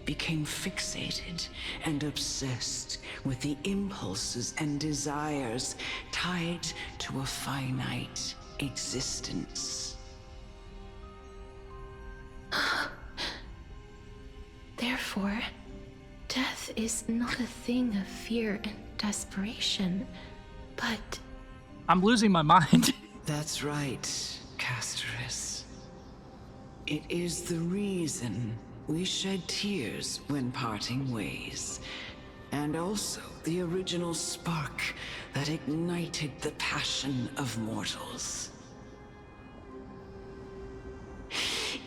became fixated and obsessed with the impulses and desires tied to a finite existence. Therefore, death is not a thing of fear and desperation, but... I'm losing my mind. That's right, Castorice. It is the reason we shed tears when parting ways, and also the original spark that ignited the passion of mortals.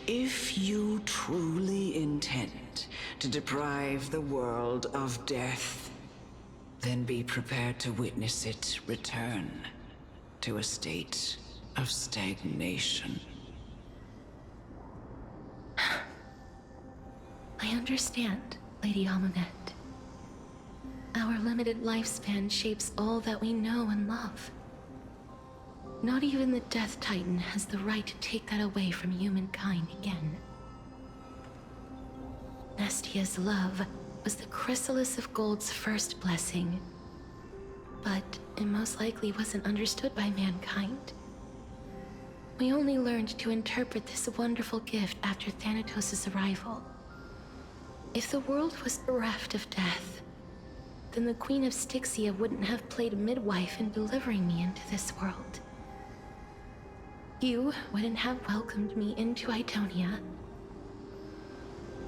If you truly intend to deprive the world of death, then be prepared to witness it return to a state of stagnation. I understand, Lady Amunet. Our limited lifespan shapes all that we know and love. Not even the Death Titan has the right to take that away from humankind again. Nestia's love was the chrysalis of gold's first blessing, but it most likely wasn't understood by mankind. We only learned to interpret this wonderful gift after Thanatos' arrival. If the world was bereft of death, then the Queen of Styxia wouldn't have played midwife in delivering me into this world. You wouldn't have welcomed me into Idonia,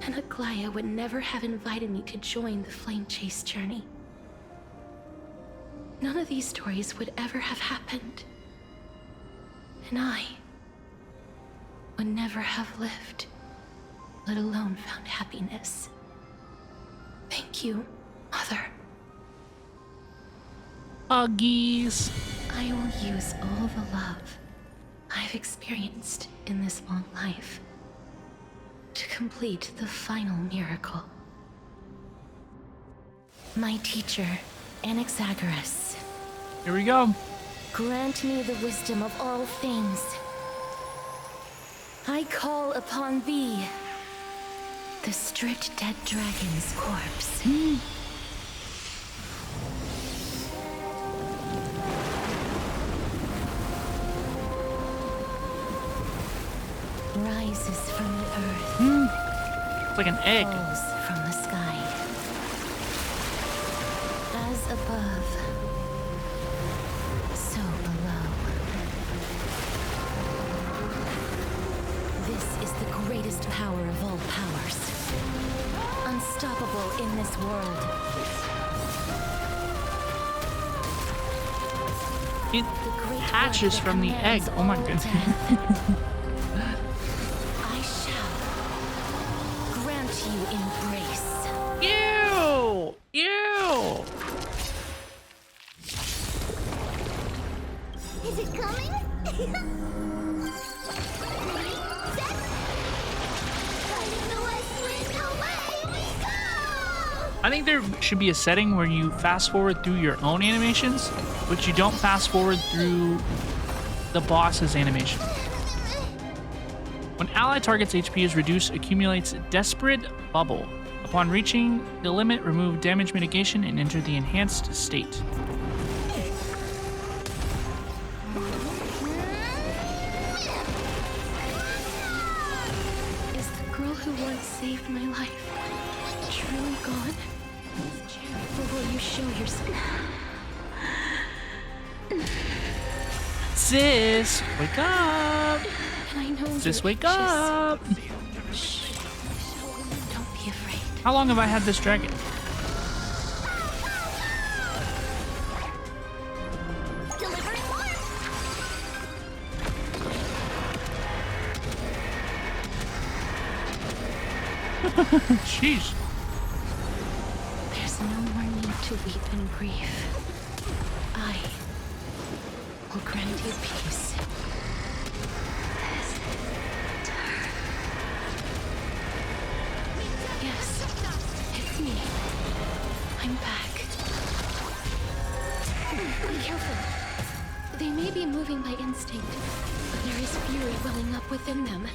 and Aglaya would never have invited me to join the Flame Chase journey. None of these stories would ever have happened, and I would never have lived, let alone found happiness. Thank you, Mother. Huggies. I will use all the love I've experienced in this long life to complete the final miracle. My teacher, Anaxagoras. Here we go. Grant me the wisdom of all things. I call upon thee, the stripped dead dragon's corpse. Rises from the earth. It's like an egg. Falls from the sky. As above, so below. This is the greatest power of all powers. Unstoppable in this world. It hatches from the egg. Oh my goodness. I shall grant you embrace. Ew! Ew! Is it coming? I think there should be a setting where you fast forward through your own animations, but you don't fast forward through the boss's animation. When ally target's HP is reduced, accumulates Desperate Bubble. Upon reaching the limit, remove damage mitigation and enter the enhanced state. Is the girl who once saved my life truly gone? Or will you show yourself? Sis, wake up! And I know Sis, you're wake up! Shh. Don't be afraid. How long have I had this dragon? Jeez. There's no more need to weep and grieve. I will grant you peace. Yes, it's me. I'm back. Be careful. They may be moving by instinct, but there is fury welling up within them.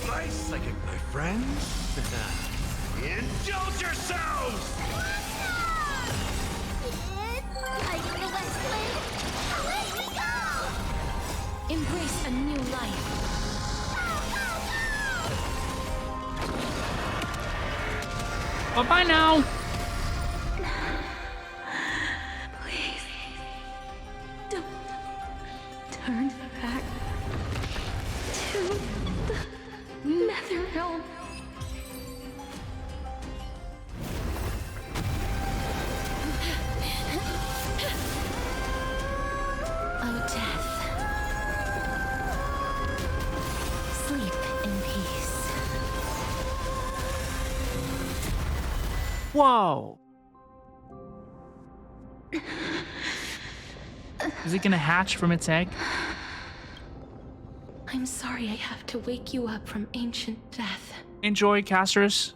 My psychic, my friends. Indulge yourselves! Embrace a new life. Bye-bye now. Please, don't turn back to the nether realm. Oh, death. Sleep in peace. Whoa. Is it gonna hatch from its egg? I'm sorry I have to wake you up from ancient death. Enjoy, Castorice.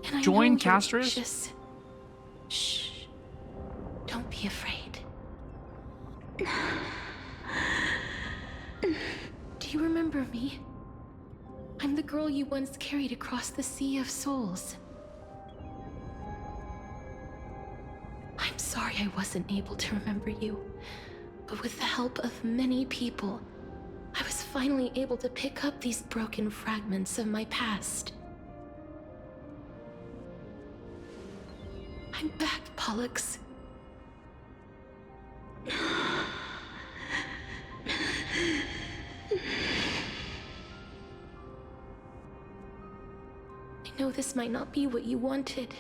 And I Join know you're Castorice? anxious. Shh. Don't be afraid. Do you remember me? I'm the girl you once carried across the Sea of Souls. I'm sorry I wasn't able to remember you, but with the help of many people, I was finally able to pick up these broken fragments of my past. I'm back, Pollux. I know this might not be what you wanted.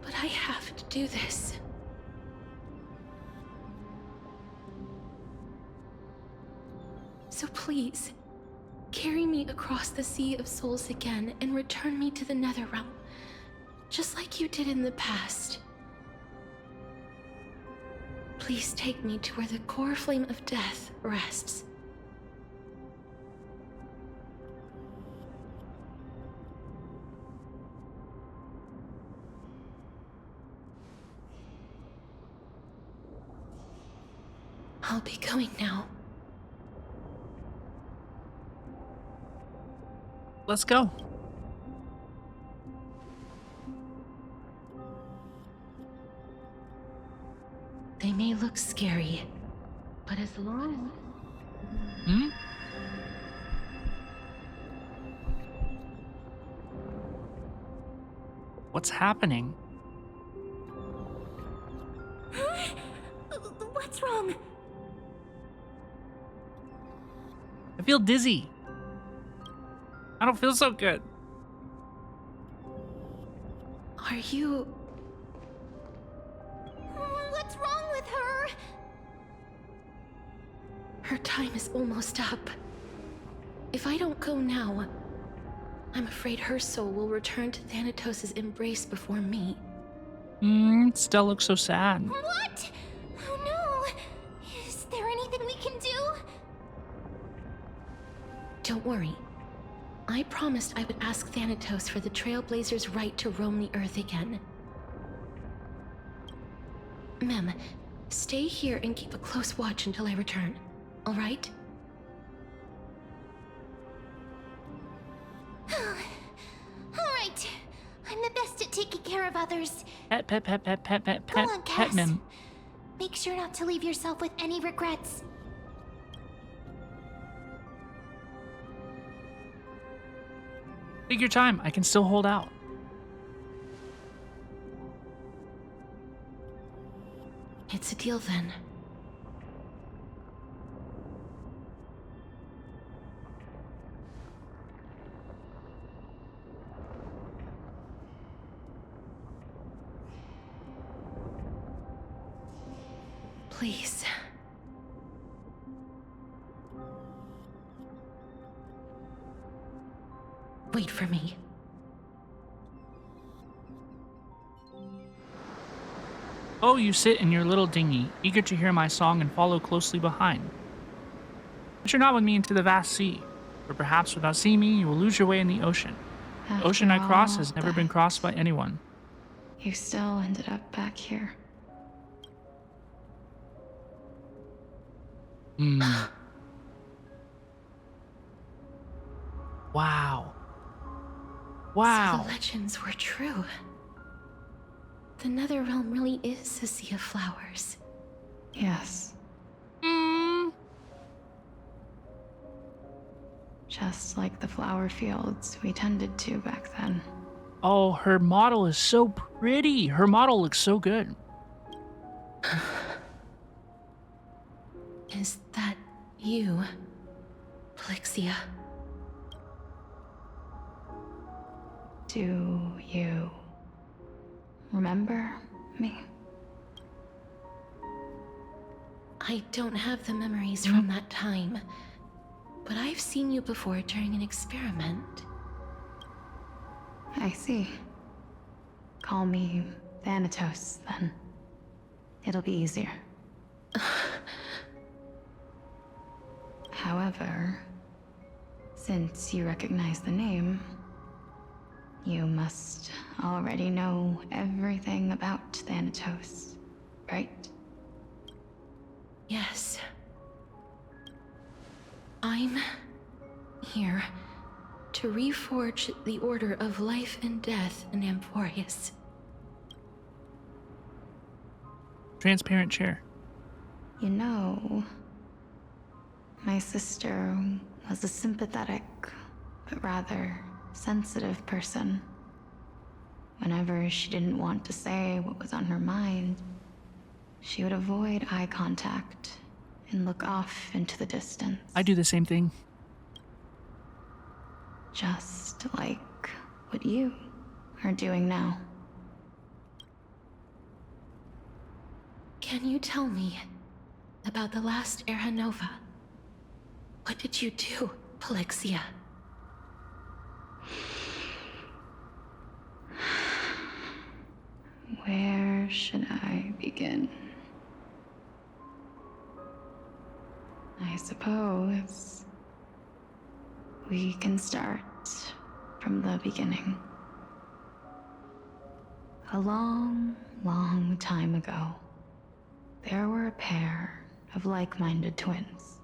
But I have to do this. So please, carry me across the Sea of Souls again and return me to the Netherrealm, just like you did in the past. Please take me to where the core flame of death rests. I'll be going now. Let's go. They may look scary, but as long Hmm? What's happening? What's wrong? I feel dizzy. I don't feel so good. Are you... What's wrong with her? Her time is almost up. If I don't go now, I'm afraid her soul will return to Thanatos' embrace before me. Still looks so sad. What? Oh no! Is there anything we can do? Don't worry. I promised I would ask Thanatos for the Trailblazers' right to roam the Earth again. Mem, stay here and keep a close watch until I return, all right? taking care of others. Pet, pet, pet, pet, pet, pet, Go pet, on, pet Cass. mem. Make sure not to leave yourself with any regrets. Take your time. I can still hold out. It's a deal then. Please. Wait for me. Oh, you sit in your little dinghy, eager to hear my song and follow closely behind. Venture not with me into the vast sea, for perhaps without seeing me, you will lose your way in the ocean. The ocean I cross has never been crossed by anyone. You still ended up back here. Wow. So Wow. the legends were true. The Netherrealm really is a sea of flowers. Yes. Just like the flower fields we tended to back then. Oh, her model is so pretty. Her model looks so good. Is that you, Plixia? Do you remember me? I don't have the memories from that time, but I've seen you before during an experiment. I see. Call me Thanatos, then. It'll be easier. However, since you recognize the name, you must already know everything about Thanatos, right? Yes. I'm here to reforge the order of life and death in Amphorius. Transparent chair. You know, my sister was a sympathetic, but rather sensitive person. Whenever she didn't want to say what was on her mind, she would avoid eye contact and look off into the distance. I do the same thing. Just like what you are doing now. Can you tell me about the last Era Nova? What did you do, Plixia? Where should I begin? I suppose we can start from the beginning. A long, long time ago, there were a pair of like-minded twins.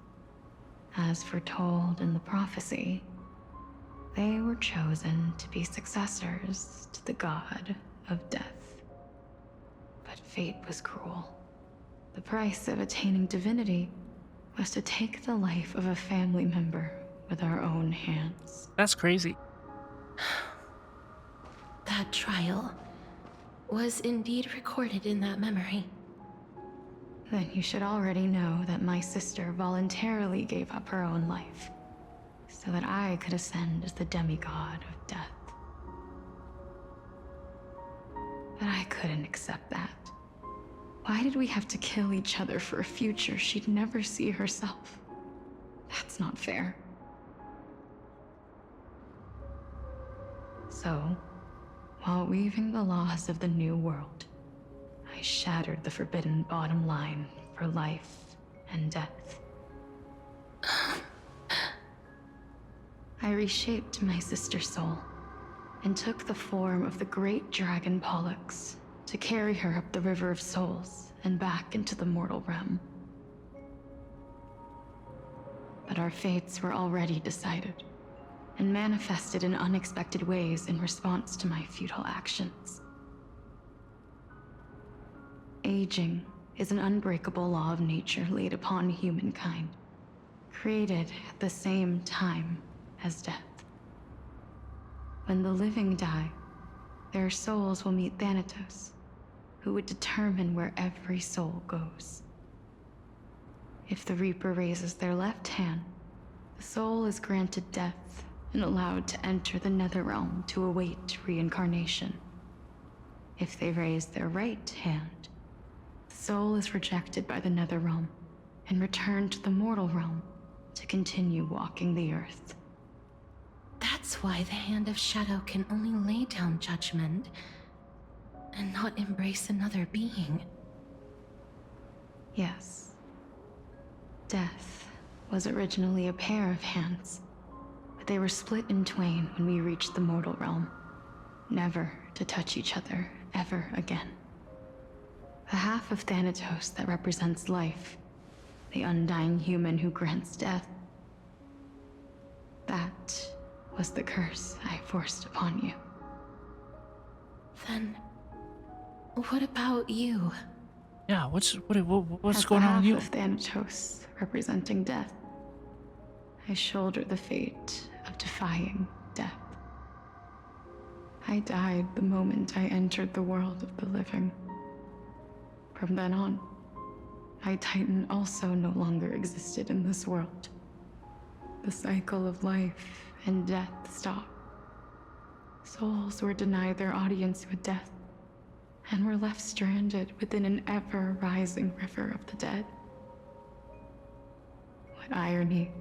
As foretold in the prophecy, they were chosen to be successors to the god of death. But fate was cruel. The price of attaining divinity was to take the life of a family member with our own hands. That's crazy. That trial was indeed recorded in that memory. Then you should already know that my sister voluntarily gave up her own life, so that I could ascend as the demigod of death. But I couldn't accept that. Why did we have to kill each other for a future she'd never see herself? That's not fair. So, while weaving the laws of the new world, I shattered the forbidden bottom line for life and death. I reshaped my sister's soul and took the form of the great dragon Pollux to carry her up the River of Souls and back into the mortal realm. But our fates were already decided, and manifested in unexpected ways in response to my futile actions. Aging is an unbreakable law of nature laid upon humankind, created at the same time as death. When the living die, their souls will meet Thanatos, who would determine where every soul goes. If the Reaper raises their left hand, the soul is granted death and allowed to enter the Netherrealm to await reincarnation. If they raise their right hand, the soul is rejected by the Netherrealm and returned to the mortal realm to continue walking the earth. That's why the Hand of Shadow can only lay down judgment and not embrace another being. Yes. Death was originally a pair of hands, but they were split in twain when we reached the mortal realm, never to touch each other ever again. The half of Thanatos that represents life, the undying human who grants death, that was the curse I forced upon you. Then, what about you? Yeah, what's As going on with you? the half of Thanatos representing death, I shoulder the fate of defying death. I died the moment I entered the world of the living. From then on, my Titan also no longer existed in this world. The cycle of life and death stopped. Souls were denied their audience with death, and were left stranded within an ever-rising river of the dead. What irony.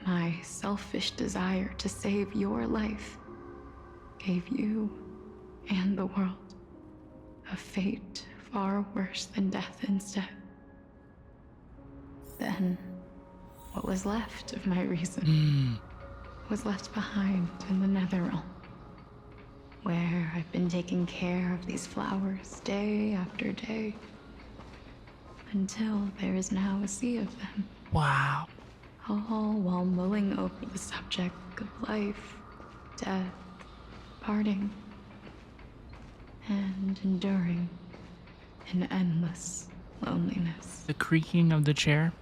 My selfish desire to save your life gave you and the world a fate far worse than death instead. Then, what was left of my reason was left behind in the Netherrealm, where I've been taking care of these flowers day after day, until there is now a sea of them. Wow. All while mulling over the subject of life, death, parting, and enduring an endless loneliness. The creaking of the chair.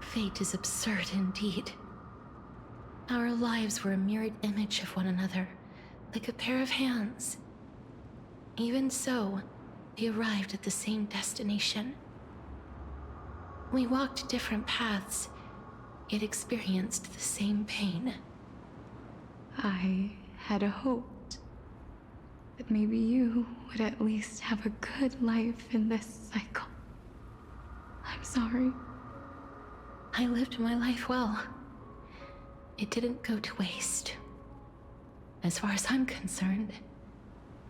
Fate is absurd indeed. Our lives were a mirrored image of one another, like a pair of hands. Even so, we arrived at the same destination. We walked different paths, yet experienced the same pain. I had hoped that maybe you would at least have a good life in this cycle. I'm sorry. I lived my life well. It didn't go to waste. As far as I'm concerned,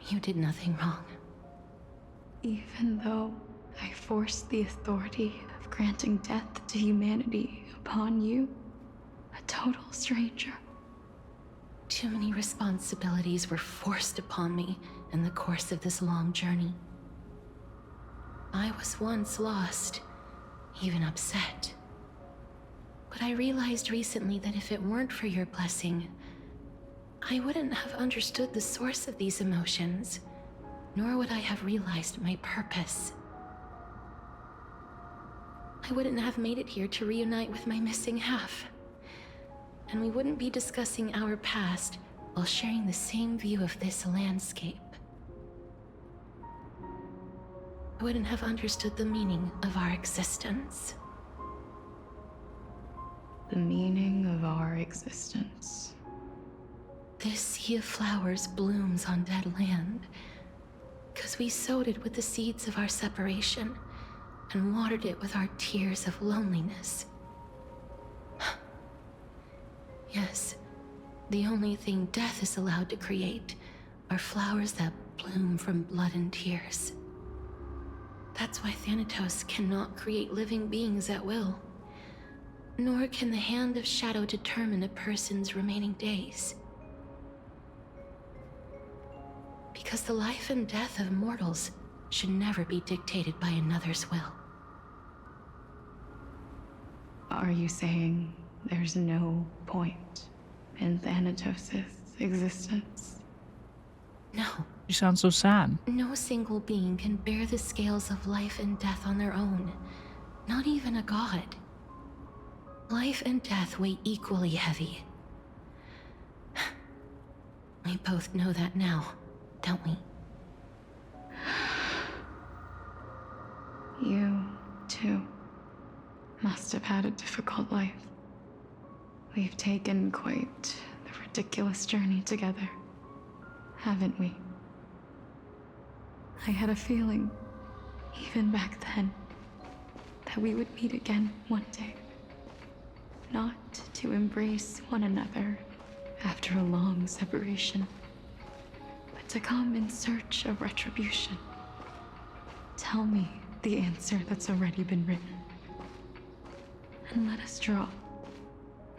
you did nothing wrong. Even though I forced the authority of granting death to humanity upon you, a total stranger. Too many responsibilities were forced upon me in the course of this long journey. I was once lost, even upset. But I realized recently that if it weren't for your blessing, I wouldn't have understood the source of these emotions, nor would I have realized my purpose. I wouldn't have made it here to reunite with my missing half. And we wouldn't be discussing our past while sharing the same view of this landscape. I wouldn't have understood the meaning of our existence. The meaning of our existence. This sea of flowers blooms on dead land, because we sowed it with the seeds of our separation and watered it with our tears of loneliness. Yes, the only thing death is allowed to create are flowers that bloom from blood and tears. That's why Thanatos cannot create living beings at will. Nor can the Hand of Shadow determine a person's remaining days. Because the life and death of mortals should never be dictated by another's will. Are you saying there's no point in Thanatos' existence? No. You sound so sad. No single being can bear the scales of life and death on their own. Not even a god. Life and death weigh equally heavy. We both know that now, don't we? You, too, must have had a difficult life. We've taken quite the ridiculous journey together, haven't we? I had a feeling, even back then, that we would meet again one day. Not to embrace one another after a long separation, but to come in search of retribution. Tell me the answer that's already been written, and let us draw.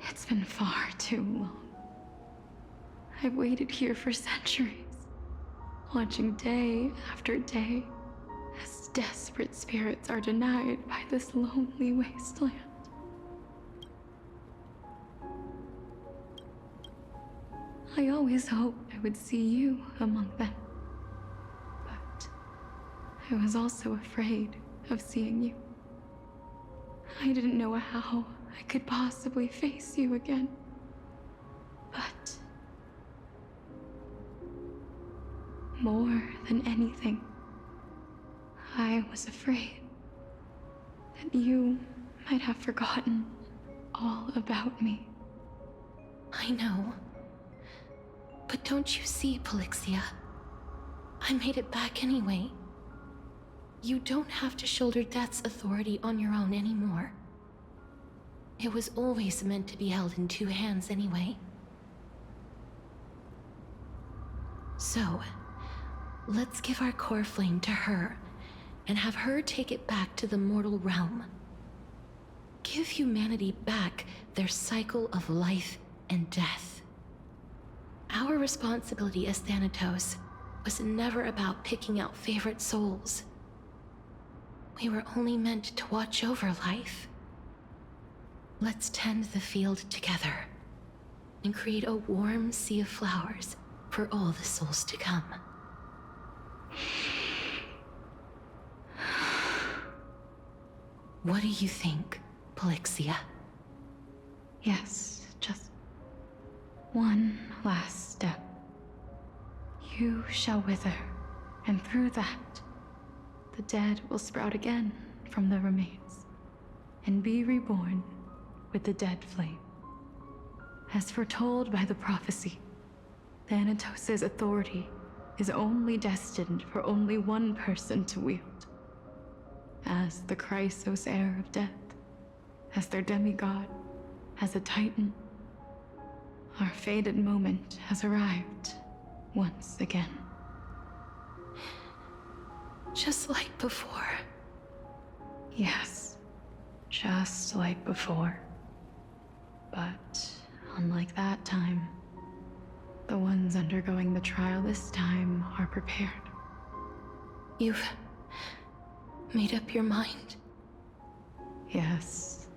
It's been far too long. I've waited here for centuries, watching day after day as desperate spirits are denied by this lonely wasteland. I always hoped I would see you among them, but I was also afraid of seeing you. I didn't know how I could possibly face you again, but more than anything, I was afraid that you might have forgotten all about me. I know. But don't you see, Polixia? I made it back anyway. You don't have to shoulder death's authority on your own anymore. It was always meant to be held in two hands anyway. So, let's give our core flame to her, and have her take it back to the mortal realm. Give humanity back their cycle of life and death. Our responsibility as Thanatos was never about picking out favorite souls. We were only meant to watch over life. Let's tend the field together and create a warm sea of flowers for all the souls to come. What do you think, Polixia? Yes, just one last step. You shall wither, and through that, the dead will sprout again from the remains, and be reborn with the dead flame. As foretold by the prophecy, Thanatos' authority is only destined for only one person to wield. As the Chrysos heir of death, as their demigod, as a titan, our fated moment has arrived once again. Just like before. Yes, just like before. But unlike that time, the ones undergoing the trial this time are prepared. You've made up your mind? Yes,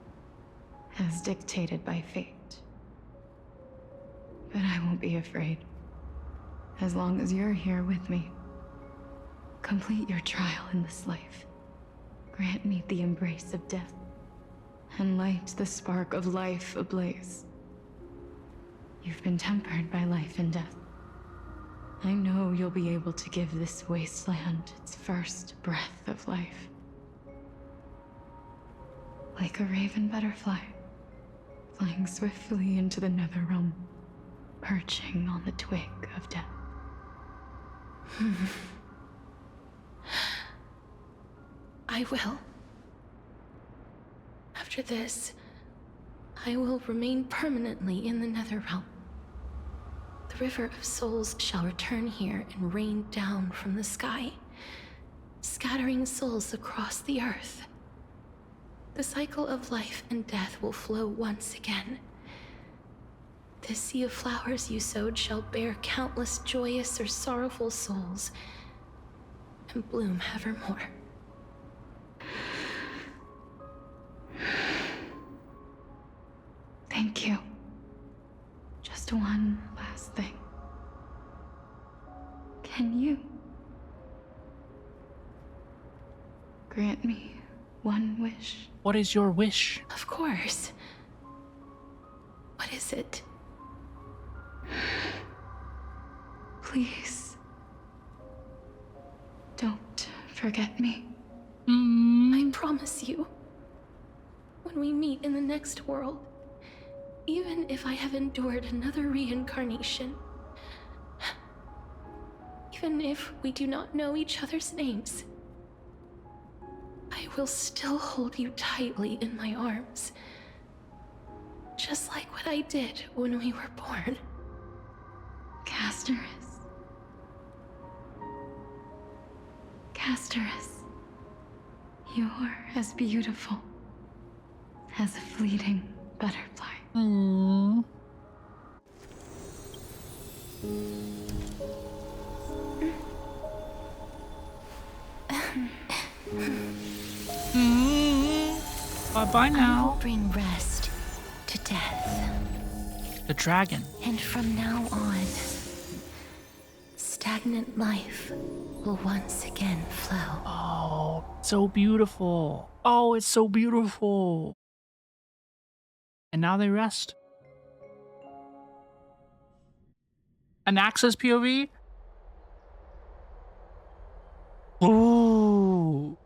as dictated by fate. But I won't be afraid, as long as you're here with me. Complete your trial in this life. Grant me the embrace of death, and light the spark of life ablaze. You've been tempered by life and death. I know you'll be able to give this wasteland its first breath of life. Like a raven butterfly, flying swiftly into the netherrealm, perching on the twig of death. I will. After this, I will remain permanently in the netherrealm. The river of souls shall return here and rain down from the sky, scattering souls across the earth. The cycle of life and death will flow once again. This sea of flowers you sowed shall bear countless joyous or sorrowful souls, and bloom evermore. Thank you. Just one last thing. Can you grant me one wish? What is your wish? Of course. What is it? Please. Don't forget me. I promise you. When we meet in the next world, even if I have endured another reincarnation, even if we do not know each other's names, I will still hold you tightly in my arms. Just like what I did when we were born. Castorice. Castorice. You're as beautiful as a fleeting butterfly. Aww. Bye-bye now. I will bring rest to death. The dragon. And from now on, stagnant life will once again flow. Oh, so beautiful. Oh, it's so beautiful. And now they rest. Anaxa's POV? Ooh.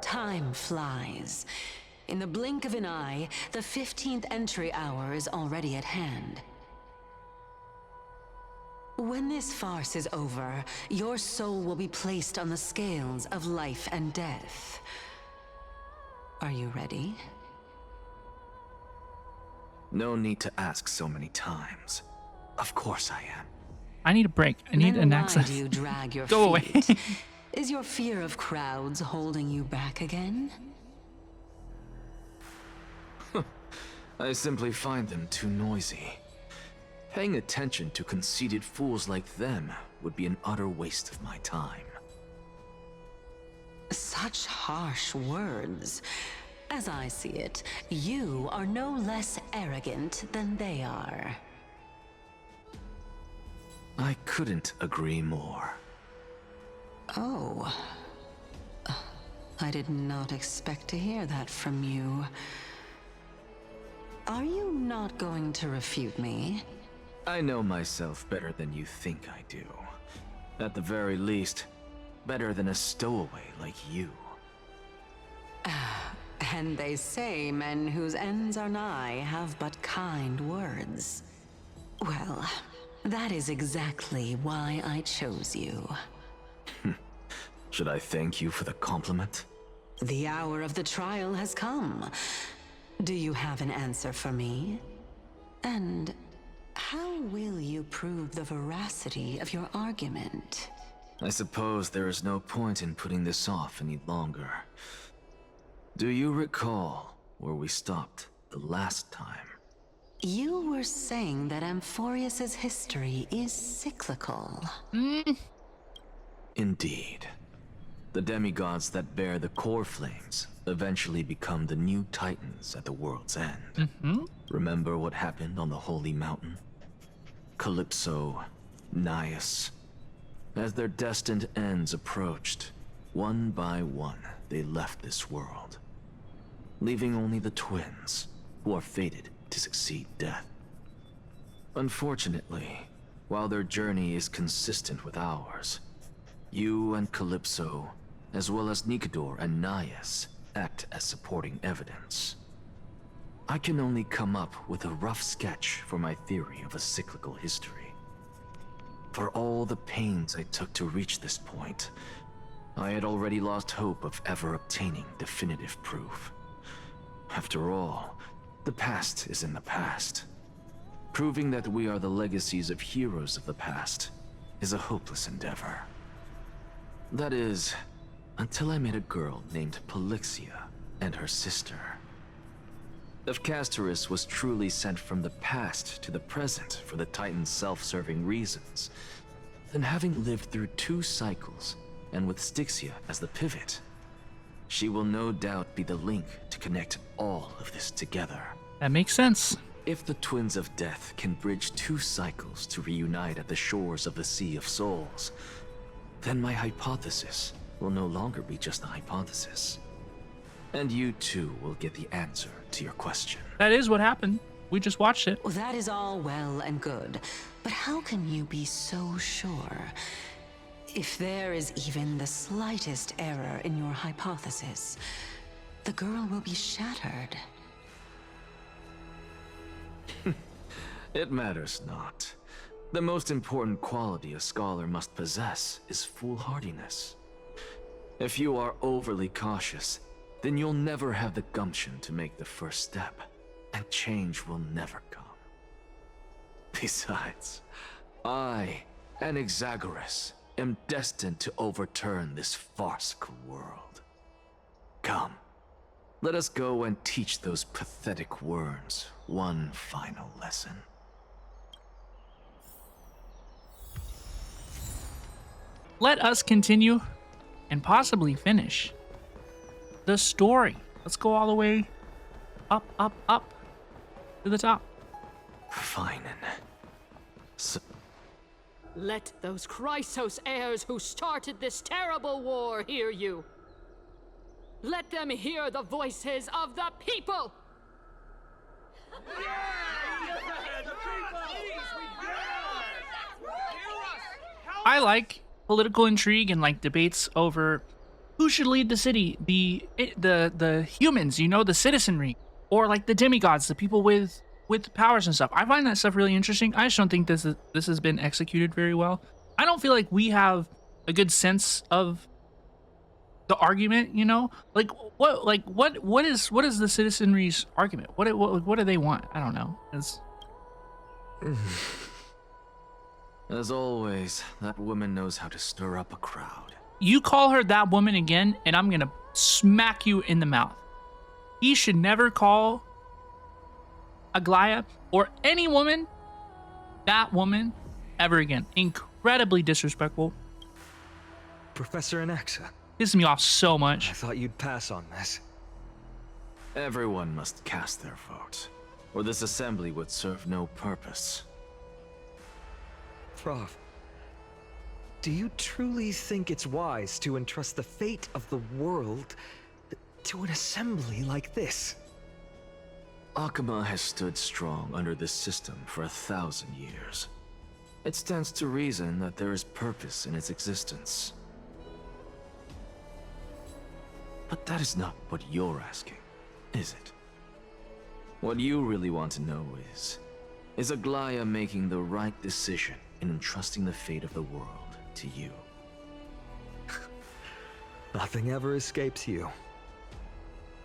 Time flies. In the blink of an eye, the 15th entry hour is already at hand. When this farce is over, your soul will be placed on the scales of life and death. Are you ready? No need to ask so many times. Of course I am. I need a break. I need an access. Why do you drag your Go away. feet? Is your fear of crowds holding you back again? I simply find them too noisy. Paying attention to conceited fools like them would be an utter waste of my time. Such harsh words. As I see it, you are no less arrogant than they are. I couldn't agree more. Oh. I did not expect to hear that from you. Are you not going to refute me? I know myself better than you think I do. At the very least, better than a stowaway like you. And they say men whose ends are nigh have but kind words. Well, that is exactly why I chose you. Should I thank you for the compliment? The hour of the trial has come. Do you have an answer for me? And how will you prove the veracity of your argument? I suppose there is no point in putting this off any longer. Do you recall where we stopped the last time? You were saying that Amphorius's history is cyclical. Indeed. The demigods that bear the core flames eventually become the new titans at the world's end. Remember what happened on the Holy Mountain? Calypso, Naias. As their destined ends approached, one by one they left this world, leaving only the twins, who are fated to succeed death. Unfortunately, while their journey is consistent with ours, you and Calypso, as well as Nikador and Naias, act as supporting evidence. I can only come up with a rough sketch for my theory of a cyclical history. For all the pains I took to reach this point, I had already lost hope of ever obtaining definitive proof. After all, the past is in the past. Proving that we are the legacies of heroes of the past is a hopeless endeavor. That is, until I met a girl named Polixia and her sister. If Castorice was truly sent from the past to the present for the Titan's self-serving reasons, then having lived through 2 cycles, and with Styxia as the pivot, She will no doubt be the link to connect all of this together. That makes sense. If the Twins of Death can bridge 2 cycles to reunite at the shores of the Sea of Souls, then my hypothesis will no longer be just a hypothesis. And you too will get the answer to your question. That is what happened. We just watched it. Well, that is all well and good, but how can you be so sure? If there is even the slightest error in your hypothesis, the girl will be shattered. It matters not. The most important quality a scholar must possess is foolhardiness. If you are overly cautious, then you'll never have the gumption to make the first step, and change will never come. Besides, I, Anaxagoras, am destined to overturn this farcical world. Come, let us go and teach those pathetic worms one final lesson. Let us continue and possibly finish the story. Let's go all the way up, up, up to the top. Fine. So let those Chrysos heirs who started this terrible war hear you. Let them hear the voices of the people! I like political intrigue and like debates over who should lead the city, the humans, you know, the citizenry, or like the demigods, the people with powers and stuff. I find that stuff really interesting. I just don't think this has been executed very well. I don't feel like we have a good sense of the argument, you know? What is the citizenry's argument? What do they want? I don't know. As always, that woman knows how to stir up a crowd. You call her that woman again, and I'm gonna smack you in the mouth. He should never call Aglaia or any woman that woman ever again. Incredibly disrespectful. Professor Anaxa. Pisses me off so much. I thought you'd pass on this. Everyone must cast their vote, or this assembly would serve no purpose. Prof, do you truly think it's wise to entrust the fate of the world to an assembly like this? Akama has stood strong under this system for 1,000 years. It stands to reason that there is purpose in its existence. But that is not what you're asking, is it? What you really want to know is Aglaia making the right decision in entrusting the fate of the world to you? Nothing ever escapes you.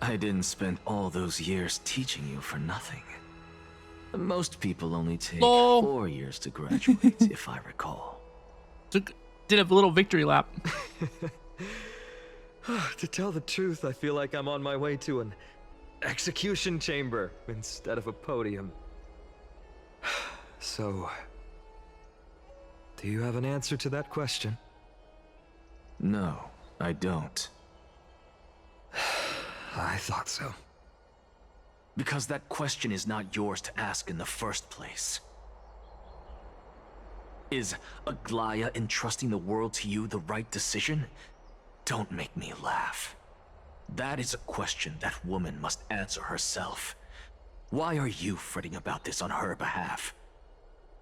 I didn't spend all those years teaching you for nothing. Most people only take 4 years to graduate, if I recall. Did a little victory lap. To tell the truth, I feel like I'm on my way to an execution chamber instead of a podium. So, do you have an answer to that question? No, I don't. I thought so. Because that question is not yours to ask in the first place. Is Aglaia entrusting the world to you the right decision? Don't make me laugh. That is a question that woman must answer herself. Why are you fretting about this on her behalf?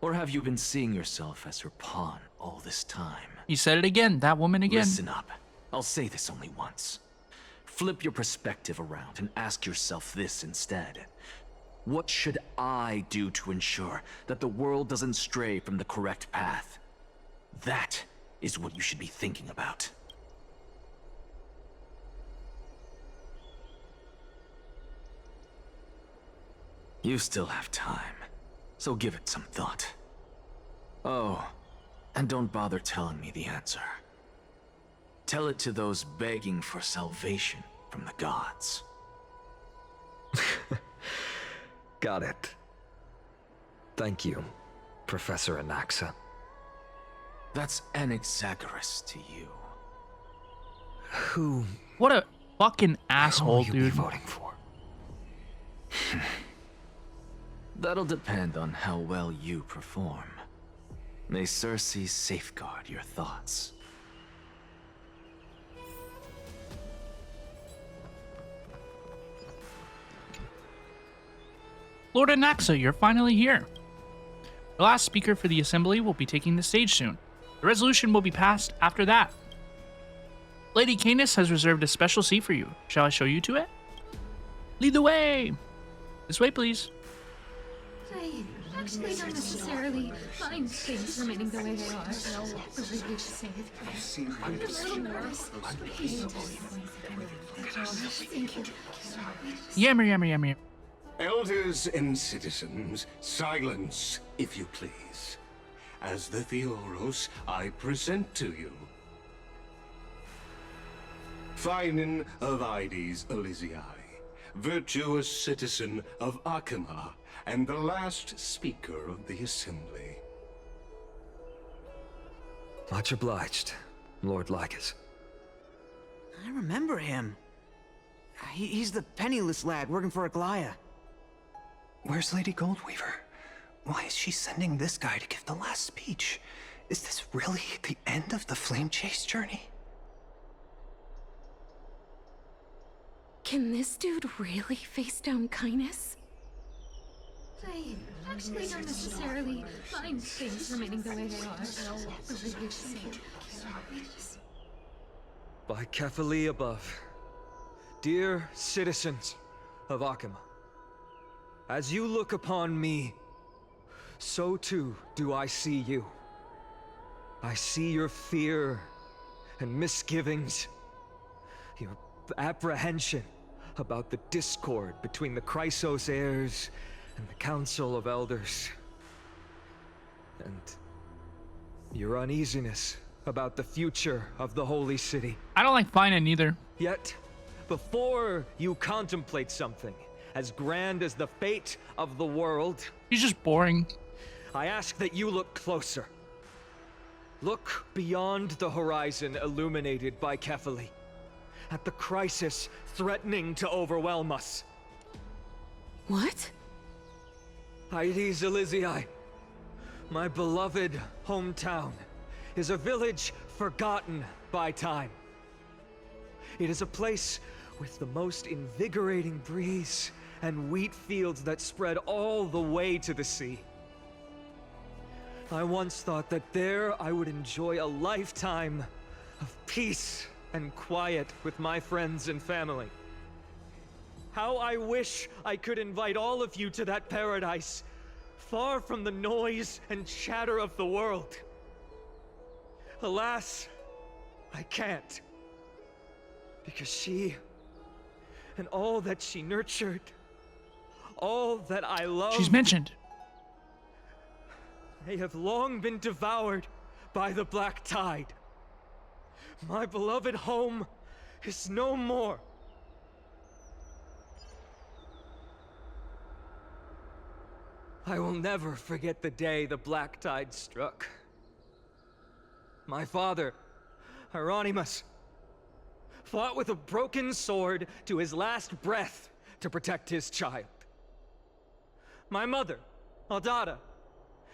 Or have you been seeing yourself as her pawn all this time? You said it again, that woman again. Listen up. I'll say this only once. Flip your perspective around and ask yourself this instead. What should I do to ensure that the world doesn't stray from the correct path? That is what you should be thinking about. You still have time, so give it some thought. Oh, and don't bother telling me the answer. Tell it to those begging for salvation from the gods. Got it. Thank you, Professor Anaxa. That's Anaxagoras to you. Who? What fucking asshole, Who will you dude. be voting for? That'll depend on how well you perform. May Cersei safeguard your thoughts. Lord Anaxa, you're finally here. The last speaker for the assembly will be taking the stage soon. The resolution will be passed after that. Lady Canis has reserved a special seat for you. Shall I show you to it? Lead the way! This way, please. I actually don't necessarily mind things remaining the way they are. Thank you. Yammer, yammer, yammer. Elders and citizens, silence, if you please. As the Theoros, I present to you Finan of Ides Elysiae, virtuous citizen of Akima, and the last speaker of the assembly. Much obliged, Lord Lycus. I remember him. He's the penniless lad working for Aglaya. Where's Lady Goldweaver? Why is she sending this guy to give the last speech? Is this really the end of the Flame Chase journey? Can this dude really face down kindness? I actually don't necessarily mind things remaining the way they are. By Kefali above, dear citizens of Akima, as you look upon me, so too do I see you. I see your fear and misgivings, your apprehension about the discord between the Chrysos heirs and the Council of Elders, and your uneasiness about the future of the Holy City. I don't like Finan either. Yet, before you contemplate something as grand as the fate of the world, he's just boring. I ask that you look closer. Look beyond the horizon illuminated by Kefali, at the crisis threatening to overwhelm us. What? Ides Elysiae, my beloved hometown, is a village forgotten by time. It is a place with the most invigorating breeze and wheat fields that spread all the way to the sea. I once thought that there I would enjoy a lifetime of peace and quiet with my friends and family. How I wish I could invite all of you to that paradise, far from the noise and chatter of the world. Alas, I can't. Because she, and all that she nurtured, all that I love... She's mentioned. They have long been devoured by the Black Tide. My beloved home is no more. I will never forget the day the Black Tide struck. My father, Hieronymus, fought with a broken sword to his last breath to protect his child. My mother, Aldada,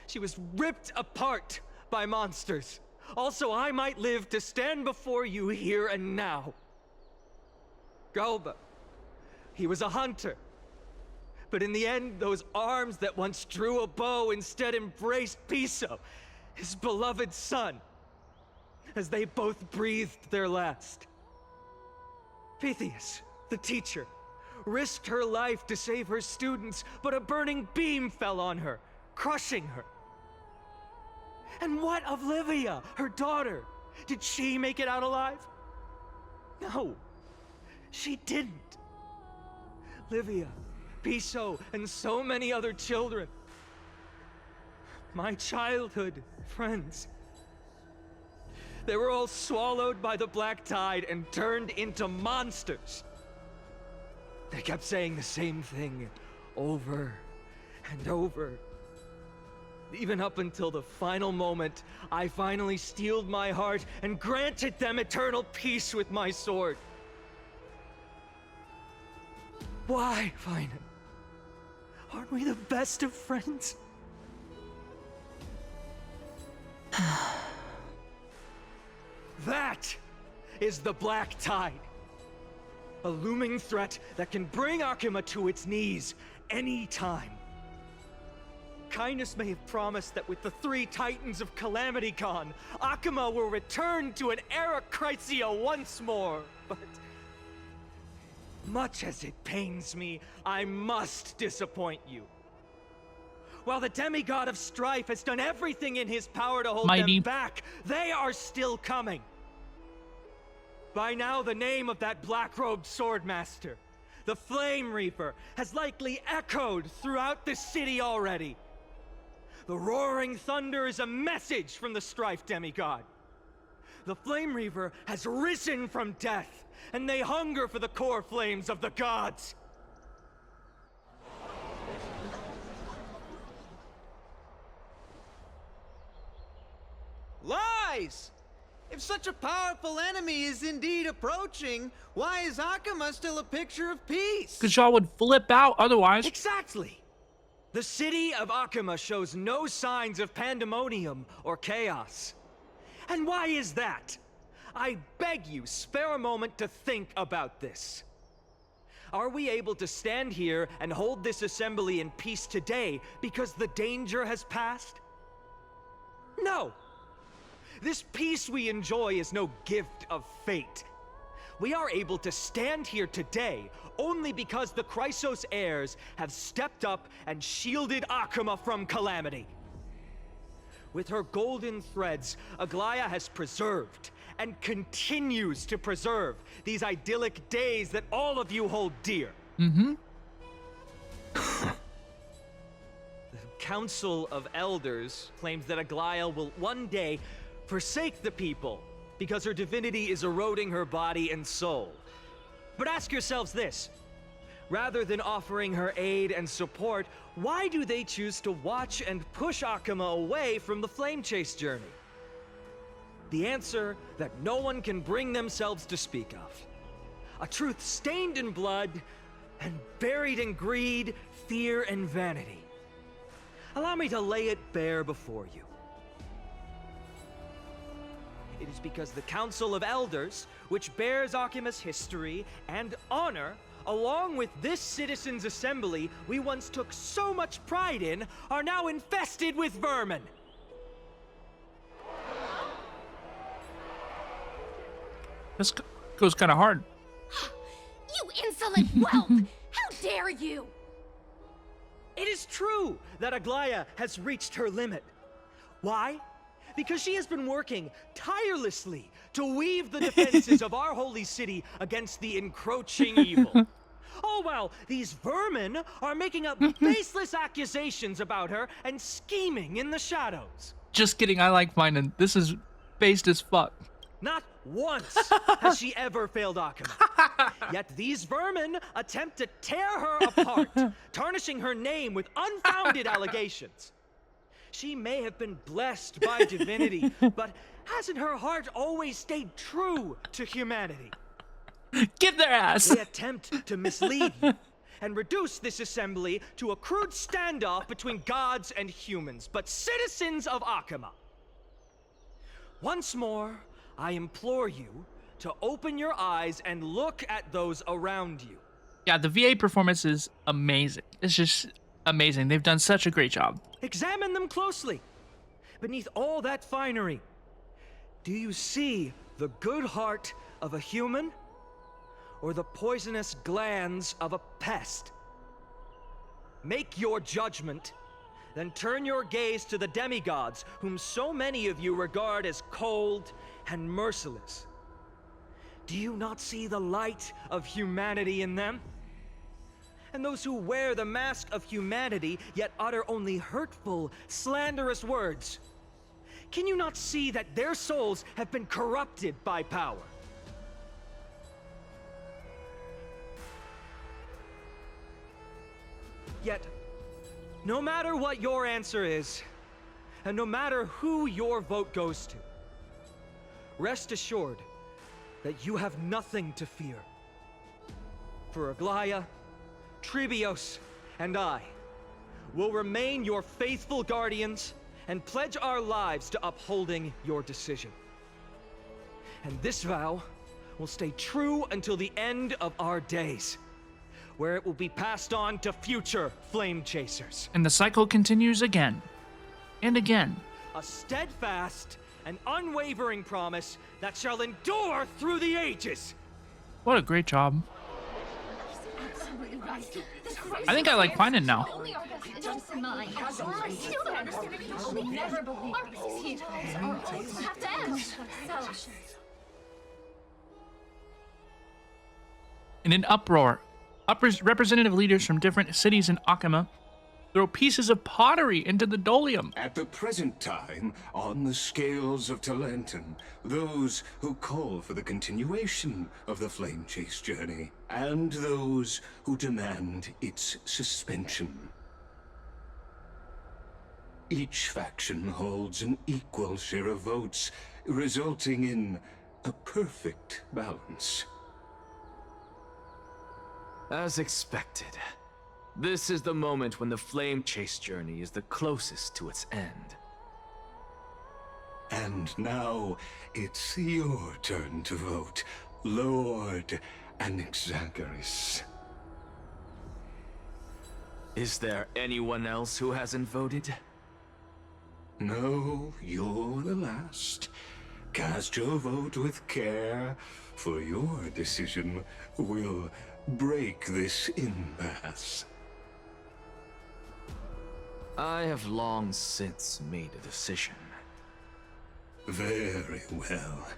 she was ripped apart by monsters. Also, I might live to stand before you here and now. Galba, he was a hunter. But in the end, those arms that once drew a bow instead embraced Piso, his beloved son, as they both breathed their last. Pythias, the teacher, risked her life to save her students, but a burning beam fell on her, crushing her. And what of Livia, her daughter? Did she make it out alive? No, she didn't. Livia, Piso, and so many other children. My childhood friends. They were all swallowed by the Black Tide and turned into monsters. They kept saying the same thing over and over. Even up until the final moment, I finally steeled my heart and granted them eternal peace with my sword. Why, Vina? Aren't we the best of friends? That is the Black Tide. A looming threat that can bring Akuma to its knees any time. Kindness may have promised that with the 3 Titans of Calamity Con, Akuma will return to an era Chrysia once more, but much as it pains me, I must disappoint you. While the demigod of strife has done everything in his power to hold them back, they are still coming. By now, the name of that black-robed swordmaster, the Flame Reaper, has likely echoed throughout the city already. The roaring thunder is a message from the strife demigod. The Flame Reaper has risen from death, and they hunger for the core flames of the gods. Lies! If such a powerful enemy is indeed approaching, why is Akuma still a picture of peace? Because y'all would flip out otherwise. Exactly! The city of Akuma shows no signs of pandemonium or chaos. And why is that? I beg you, spare a moment to think about this. Are we able to stand here and hold this assembly in peace today because the danger has passed? No! This peace we enjoy is no gift of fate. We are able to stand here today only because the Chrysos heirs have stepped up and shielded Akuma from calamity. With her golden threads, Aglaya has preserved and continues to preserve these idyllic days that all of you hold dear. Mm-hmm. The Council of Elders claims that Aglaya will one day forsake the people because her divinity is eroding her body and soul. But ask yourselves this. Rather than offering her aid and support, why do they choose to watch and push Akuma away from the Flame Chase journey? The answer that no one can bring themselves to speak of. A truth stained in blood and buried in greed, fear, and vanity. Allow me to lay it bare before you. It is because the Council of Elders, which bears Akuma's history and honor, along with this citizens' assembly we once took so much pride in, are now infested with vermin. This goes kind of hard. You insolent whelp! How dare you! It is true that Aglaya has reached her limit. Why? Because she has been working tirelessly to weave the defenses of our holy city against the encroaching evil. All while these vermin are making up baseless accusations about her and scheming in the shadows. Just kidding, I like mine, and this is based as fuck. Not once has she ever failed Akuma. Yet these vermin attempt to tear her apart, tarnishing her name with unfounded allegations. She may have been blessed by divinity, but hasn't her heart always stayed true to humanity? Get their ass! They attempt to mislead you and reduce this assembly to a crude standoff between gods and humans, but citizens of Akuma. Once more, I implore you to open your eyes and look at those around you. Yeah, the VA performance is amazing. It's just amazing. They've done such a great job. Examine them closely. Beneath all that finery, do you see the good heart of a human or the poisonous glands of a pest? Make your judgment, then turn your gaze to the demigods, whom so many of you regard as cold and merciless. Do you not see the light of humanity in them? And those who wear the mask of humanity yet utter only hurtful, slanderous words. Can you not see that their souls have been corrupted by power? Yet, no matter what your answer is, and no matter who your vote goes to, rest assured that you have nothing to fear. For Aglaya, Tribios, and I will remain your faithful guardians and pledge our lives to upholding your decision. And this vow will stay true until the end of our days, where it will be passed on to future flame chasers. And the cycle continues again and again. A steadfast and unwavering promise that shall endure through the ages. What a great job. I think I like Pinon now. In an uproar, representative leaders from different cities in Akama throw pieces of pottery into the Dolium. At the present time, on the scales of Talentum, those who call for the continuation of the Flame Chase journey, and those who demand its suspension. Each faction holds an equal share of votes, resulting in a perfect balance. As expected, this is the moment when the Flame Chase journey is the closest to its end. And now, it's your turn to vote, Lord Anaxa. Is there anyone else who hasn't voted? No, you're the last. Cast your vote with care, for your decision will break this impasse. I have long since made a decision. Very well.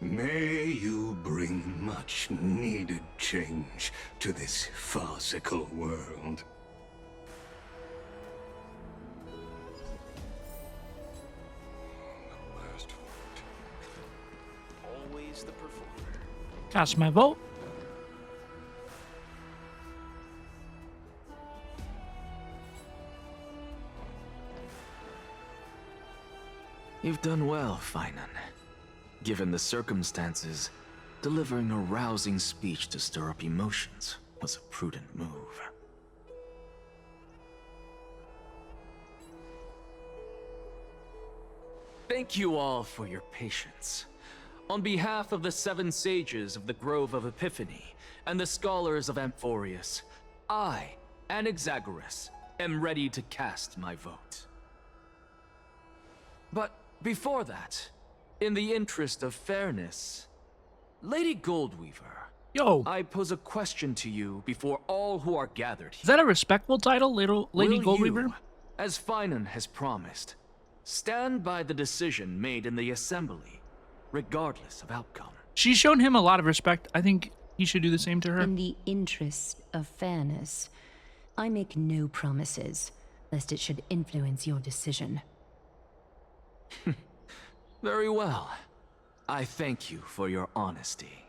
May you bring much needed change to this farcical world. Always the performer. Cast my vote. You've done well, Finan. Given the circumstances, delivering a rousing speech to stir up emotions was a prudent move. Thank you all for your patience. On behalf of the 7 sages of the Grove of Epiphany and the scholars of Amphorius, I, Anaxa, am ready to cast my vote. But before that, in the interest of fairness, Lady Goldweaver, yo, I pose a question to you before all who are gathered here. Is that a respectful title, Lady Goldweaver? You, as Finan has promised, stand by the decision made in the assembly, regardless of outcome? She's shown him a lot of respect. I think he should do the same to her. In the interest of fairness, I make no promises, lest it should influence your decision. Very well. I thank you for your honesty.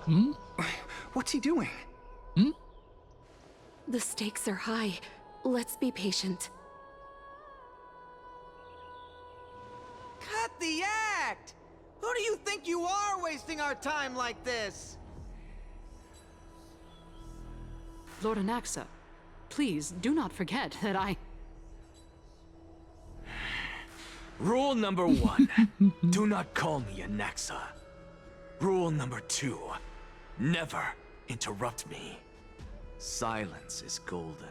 Hmm? What's he doing? Hmm? The stakes are high. Let's be patient. Cut the act! Who do you think you are wasting our time like this? Lord Anaxa, please do not forget that I... Rule number 1, do not call me Anaxa. Rule number 2, never interrupt me. Silence is golden.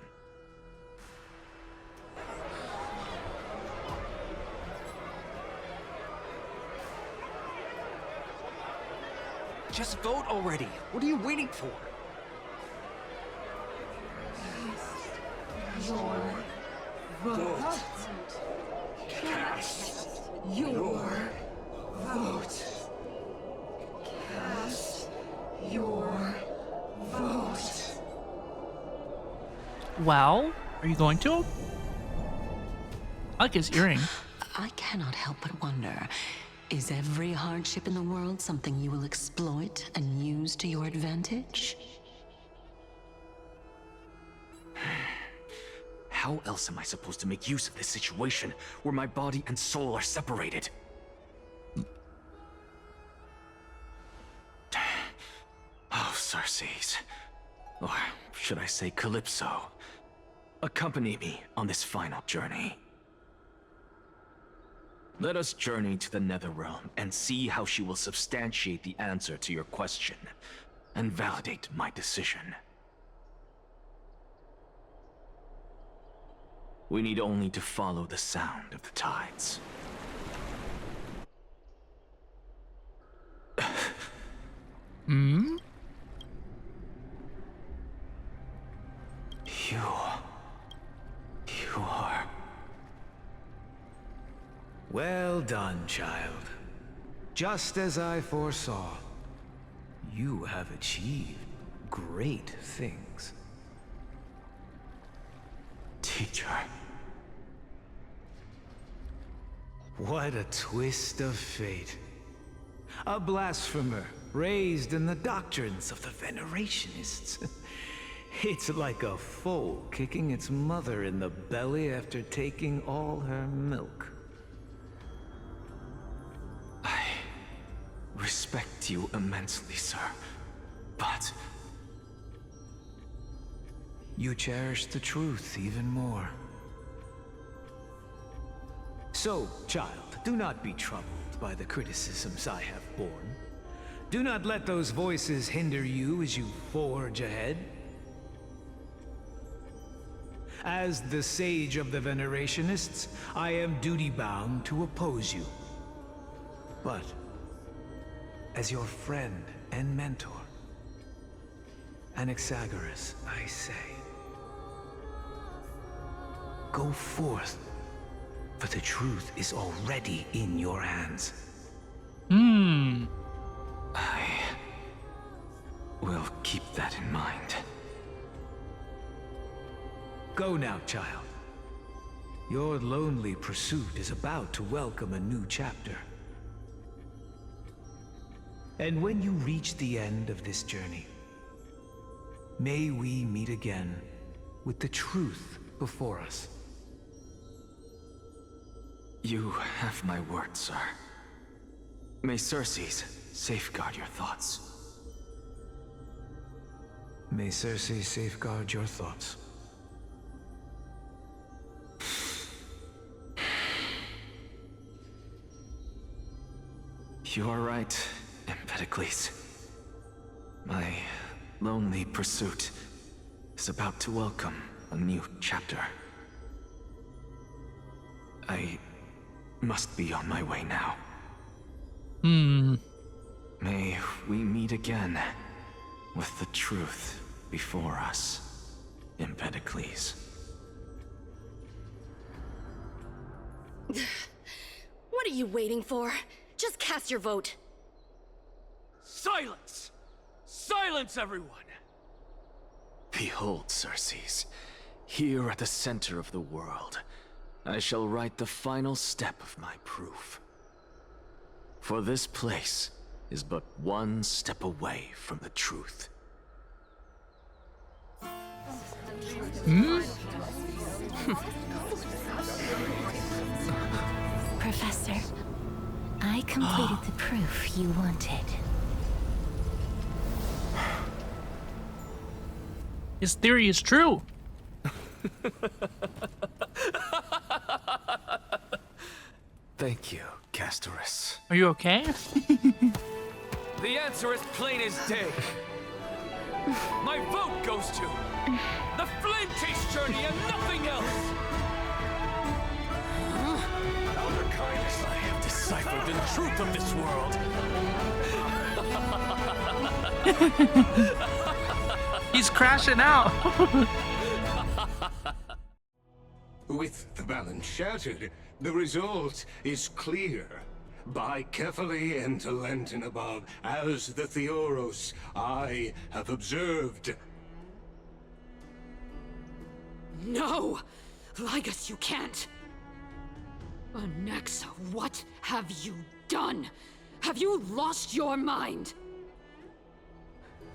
Just vote already. What are you waiting for? Your vote. Cast your vote. Cast your vote. Well, are you going to? I like his earring. I cannot help but wonder, Is every hardship in the world something you will exploit and use to your advantage? How else am I supposed to make use of this situation where my body and soul are separated? Oh, Circes. Or should I say Calypso? Accompany me on this final journey. Let us journey to the Netherrealm and see how she will substantiate the answer to your question and validate my decision. We need only to follow the sound of the tides. Hmm? You are... Well done, child. Just as I foresaw, you have achieved great things. Teacher. What a twist of fate. A blasphemer raised in the doctrines of the Venerationists. It's like a foal kicking its mother in the belly after taking all her milk. I respect you immensely, sir, but... You cherish the truth even more. So, child, do not be troubled by the criticisms I have borne. Do not let those voices hinder you as you forge ahead. As the sage of the Venerationists, I am duty-bound to oppose you. But, as your friend and mentor, Anaxagoras, I say, go forth, for the truth is already in your hands. I will keep that in mind. Go now, child. Your lonely pursuit is about to welcome a new chapter. And when you reach the end of this journey, may we meet again with the truth before us. You have my word, sir. May Circes safeguard your thoughts. May Circe safeguard your thoughts. You are right, Empedocles. My lonely pursuit is about to welcome a new chapter. I must be on my way now. May we meet again with the truth before us, Empedocles. What are you waiting for? Just cast your vote. Silence! Silence, everyone! Behold, Circes, here at the center of the world, I shall write the final step of my proof. For this place is but one step away from the truth. Professor, I completed the proof you wanted. His theory is true. Thank you, Castorice. Are you okay? The answer is plain as day. My vote goes to the Flame Chase journey and nothing else! Elder Kindness, I have deciphered the truth of this world. He's crashing out. With the balance shattered, the result is clear. By carefully enter Lenten above, as the Theoros I have observed. No! Ligus, you can't! Anaxa, what have you done? Have you lost your mind?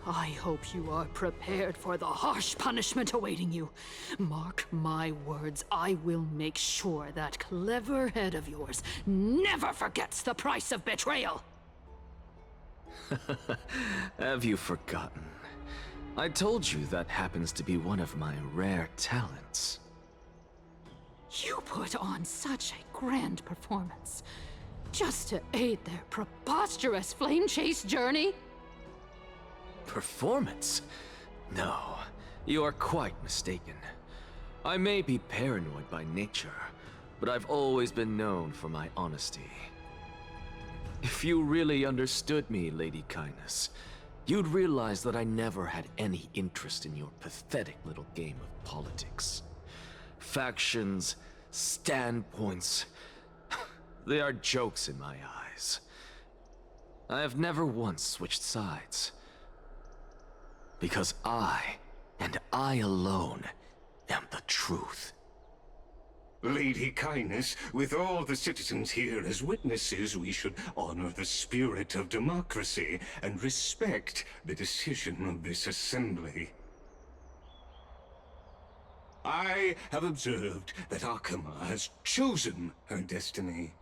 I hope you are prepared for the harsh punishment awaiting you. Mark my words, I will make sure that clever head of yours never forgets the price of betrayal. Have you forgotten? I told you that happens to be one of my rare talents. You put on such a grand performance just to aid their preposterous flame chase journey? Performance? No, you are quite mistaken. I may be paranoid by nature, but I've always been known for my honesty. If you really understood me, Lady Kindness, you'd realize that I never had any interest in your pathetic little game of politics. Factions, standpoints, they are jokes in my eyes. I have never once switched sides. Because I, and I alone, am the truth. Lady Kindness, with all the citizens here as witnesses, we should honor the spirit of democracy and respect the decision of this assembly. I have observed that Akama has chosen her destiny.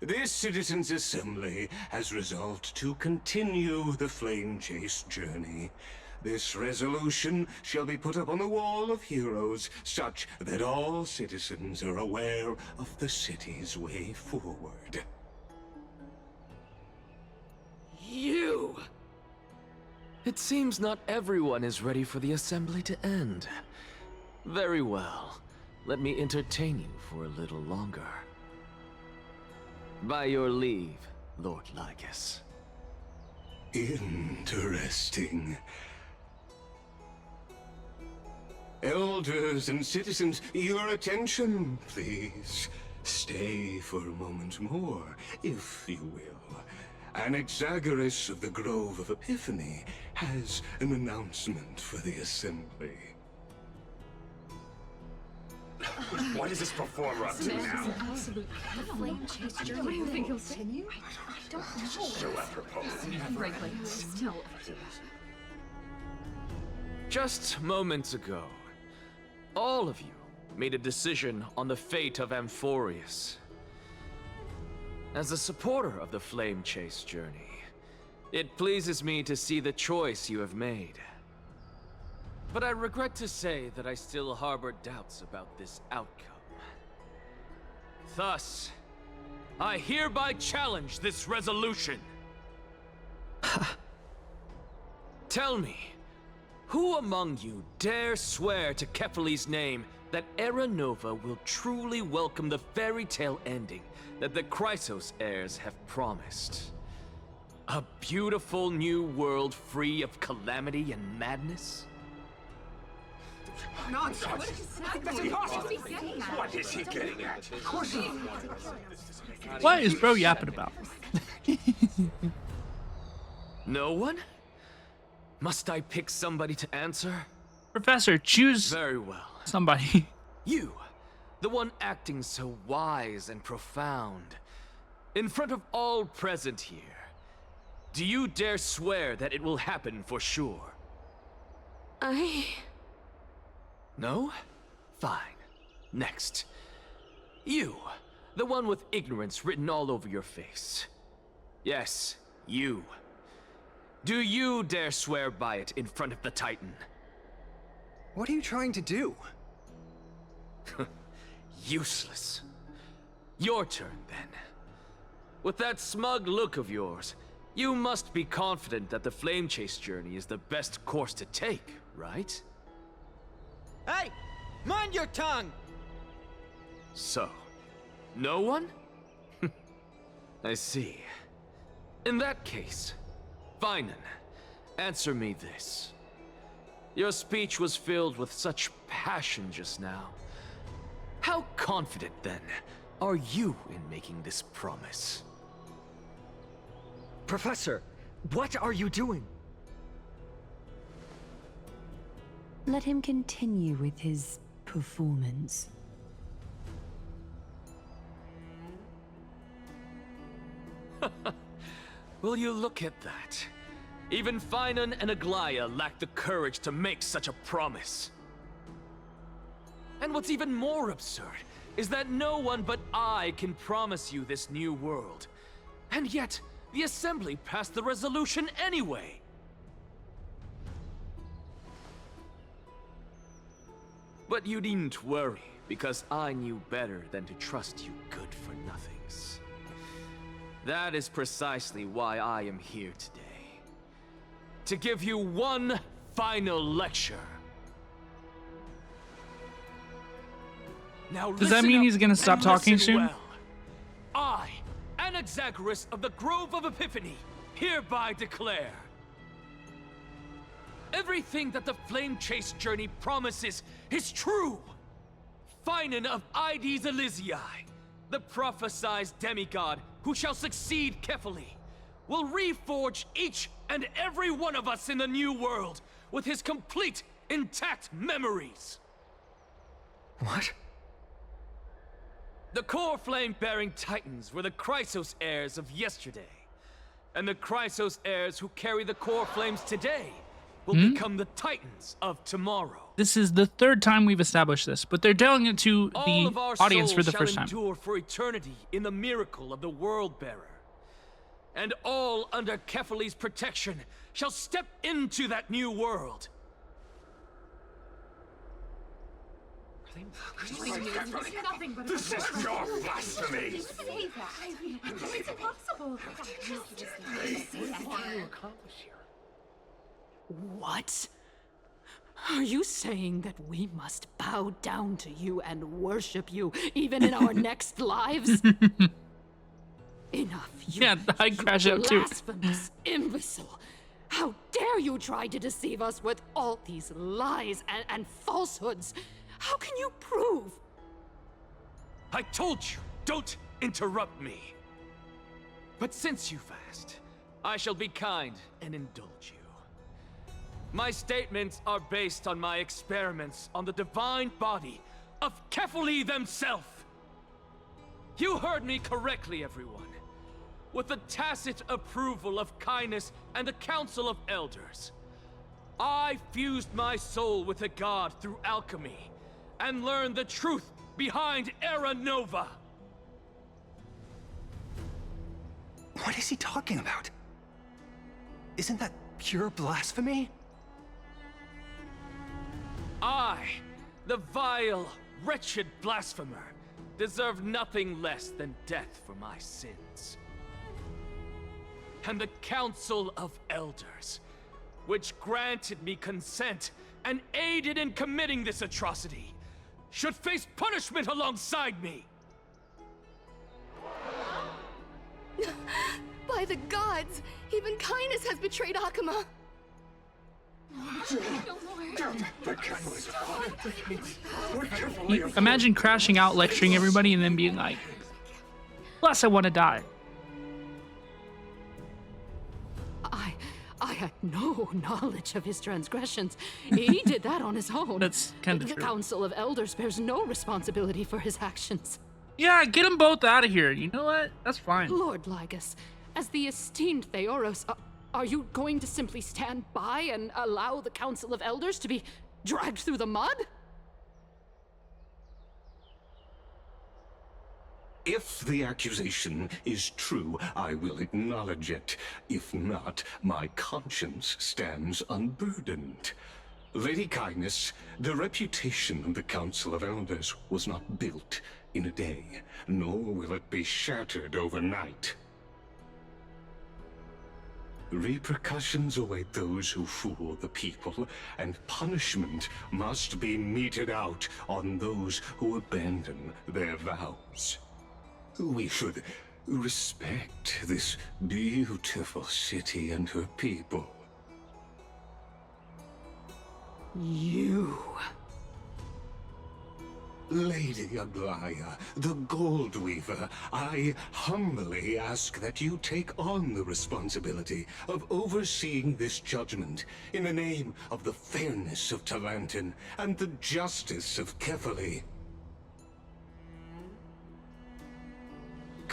This citizens' assembly has resolved to continue the flame chase journey. This resolution shall be put up on the Wall of Heroes, such that all citizens are aware of the city's way forward. You! It seems not everyone is ready for the assembly to end. Very well. Let me entertain you for a little longer. By your leave, Lord Lygus. Interesting. Elders and citizens, your attention, please. Stay for a moment more, if you will. Anaxagoras of the Grove of Epiphany has an announcement for the assembly. What is this performer up to now? What do you think he'll continue? I don't know. So apropos. Frankly, still. Just moments ago, all of you made a decision on the fate of Amphorius. As a supporter of the Flame Chase journey, it pleases me to see the choice you have made. But I regret to say that I still harbor doubts about this outcome. Thus, I hereby challenge this resolution. Tell me, who among you dare swear to Kefali's name that Era Nova will truly welcome the fairy tale ending that the Chrysos heirs have promised? A beautiful new world free of calamity and madness? Nonsense! What is he getting at? Of course he... What is bro yapping about? No one? Must I pick somebody to answer? Professor, choose very well. Somebody. You, the one acting so wise and profound. In front of all present here, do you dare swear that it will happen for sure? No? Fine. Next. You, the one with ignorance written all over your face. Yes, you. Do you dare swear by it in front of the Titan? What are you trying to do? Useless. Your turn, then. With that smug look of yours, you must be confident that the Flame Chase journey is the best course to take, right? Hey! Mind your tongue! So, no one? I see. In that case, Finan, answer me this. Your speech was filled with such passion just now. How confident, then, are you in making this promise? Professor, what are you doing? Let him continue with his performance. Will you look at that? Even Finan and Aglaya lacked the courage to make such a promise. And what's even more absurd is that no one but I can promise you this new world. And yet, the Assembly passed the resolution anyway. But you needn't worry, because I knew better than to trust you good-for-nothings. That is precisely why I am here today. To give you one final lecture. Now does that mean he's gonna stop talking soon? Well. I, Anaxagoras of the Grove of Epiphany, hereby declare everything that the Flame Chase journey promises is true. Finan of Ides Elysiae, the prophesied demigod who shall succeed Kefali, will reforge each and every one of us in the new world with his complete, intact memories. What? The core flame-bearing titans were the Chrysos heirs of yesterday. And the Chrysos heirs who carry the core flames today will become the titans of tomorrow. This is the third time we've established this, but they're telling it to All the of our audience for souls the first shall time. endure for eternity in the miracle of the World-Bearer. And all under Kefali's protection shall step into that new world. This is pure blasphemy! It's impossible. What? Are you saying that we must bow down to you and worship you, even in our next lives? Enough, you, Yeah, I'd crash out too. blasphemous imbecile! How dare you try to deceive us with all these lies and falsehoods? How can you prove? I told you, don't interrupt me. But since you've asked, I shall be kind and indulge you. My statements are based on my experiments on the divine body of Kefali themselves. You heard me correctly, everyone. With the tacit approval of Kindness and the Council of Elders, I fused my soul with a god through alchemy and learned the truth behind Era Nova. What is he talking about? Isn't that pure blasphemy? I, the vile, wretched blasphemer, deserve nothing less than death for my sins. And the Council of Elders, which granted me consent and aided in committing this atrocity, should face punishment alongside me. By the gods, even Kindness has betrayed Akuma. Imagine crashing out, lecturing everybody, and then being like, plus I want to die. I had no knowledge of his transgressions. He did that on his own. That's kind of The true. Council of Elders bears no responsibility for his actions. Yeah, get them both out of here. You know what? That's fine. Lord Lygus, as the esteemed Theoros, are you going to simply stand by and allow the Council of Elders to be dragged through the mud? If the accusation is true, I will acknowledge it. If not, my conscience stands unburdened. Lady Kindness, the reputation of the Council of Elders was not built in a day, nor will it be shattered overnight. Repercussions await those who fool the people, and punishment must be meted out on those who abandon their vows. We should respect this beautiful city and her people. You... Lady Aglaya, the Gold Weaver, I humbly ask that you take on the responsibility of overseeing this judgment in the name of the fairness of Talantin and the justice of Kefali.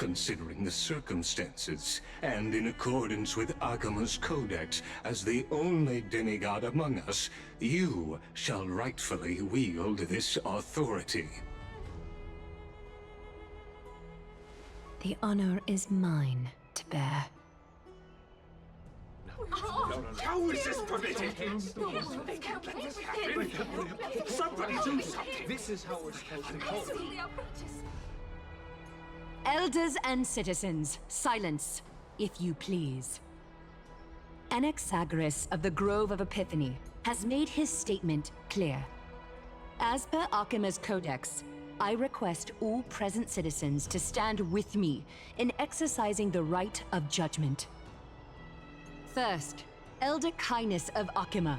considering the circumstances, and in accordance with Akima's codex, as the only demigod among us, you shall rightfully wield this authority. The honor is mine to bear. How is this permitted? Somebody do something. This is how we're supposed to call it. Elders and citizens, silence, if you please. Anaxagoras of the Grove of Epiphany has made his statement clear. As per Akima's codex, I request all present citizens to stand with me in exercising the right of judgment. First, Elder Kainis of Akima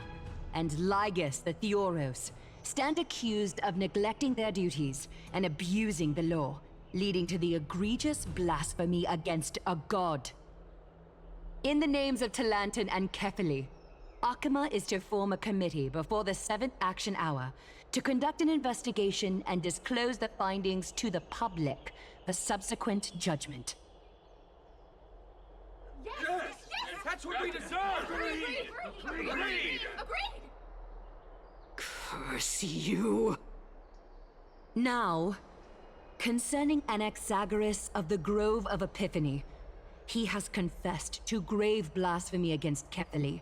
and Ligus the Theoros stand accused of neglecting their duties and abusing the law, leading to the egregious blasphemy against a god. In the names of Talantan and Kefili, Akima is to form a committee before the 7th action hour to conduct an investigation and disclose the findings to the public for subsequent judgment. Yes! That's what we deserve! Agreed! Curse you! Now, concerning Anaxagoras of the Grove of Epiphany, he has confessed to grave blasphemy against Kefili.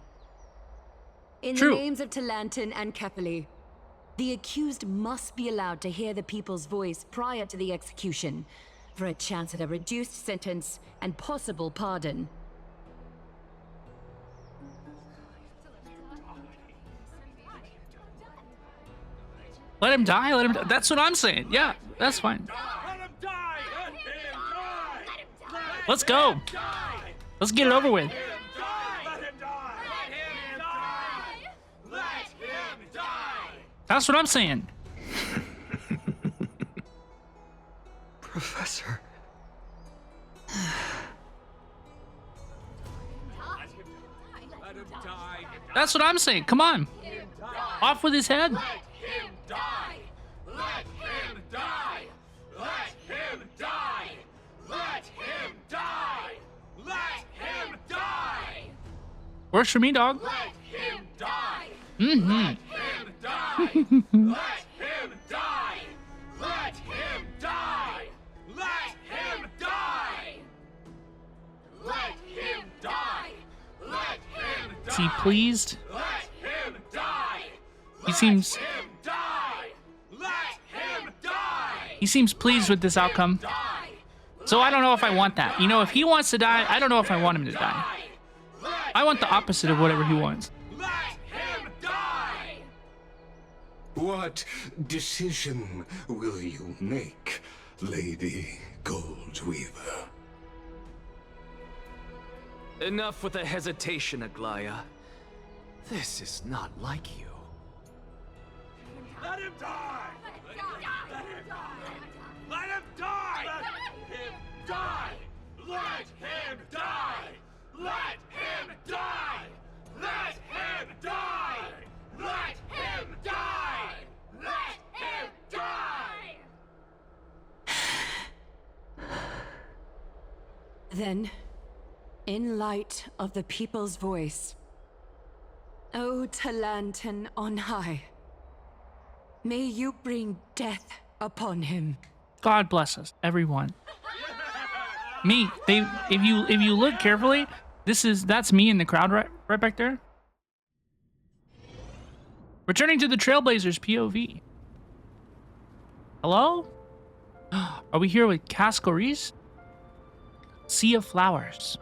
In the names of Talantan and Kefili, the accused must be allowed to hear the people's voice prior to the execution, for a chance at a reduced sentence and possible pardon. Let him die, let him die. That's what I'm saying. Yeah, that's fine. Let's go. Let's get it over with. That's what I'm saying. Professor. That's what I'm saying. Come on. Off with his head. Let him die! Let him die! Let him die! Let him die! Let him die! Works for me, dog. Let him die! Mm-hmm. Let him die! Let him die! Let him die! Let him die! Let him die! Let him die! Is he pleased? Let him die! He seems... He seems pleased with this outcome. So I don't know if I want that. You know, if he wants to die, I don't know if I want him to die. I want the opposite of whatever he wants. What decision will you make, Lady Goldweaver? Enough with the hesitation, Aglaya. This is not like you. Let him die! Let him die! Let him die! Let him die! Let him die! Let him die! Let him die! Let him die! Let him die! Then, in light of the people's voice, O Talantan on high, may you bring death upon him. God bless us, everyone. Me, if you look carefully, that's me in the crowd right back there. Returning to the Trailblazers POV. Hello? Are we here with Castorice? Sea of Flowers.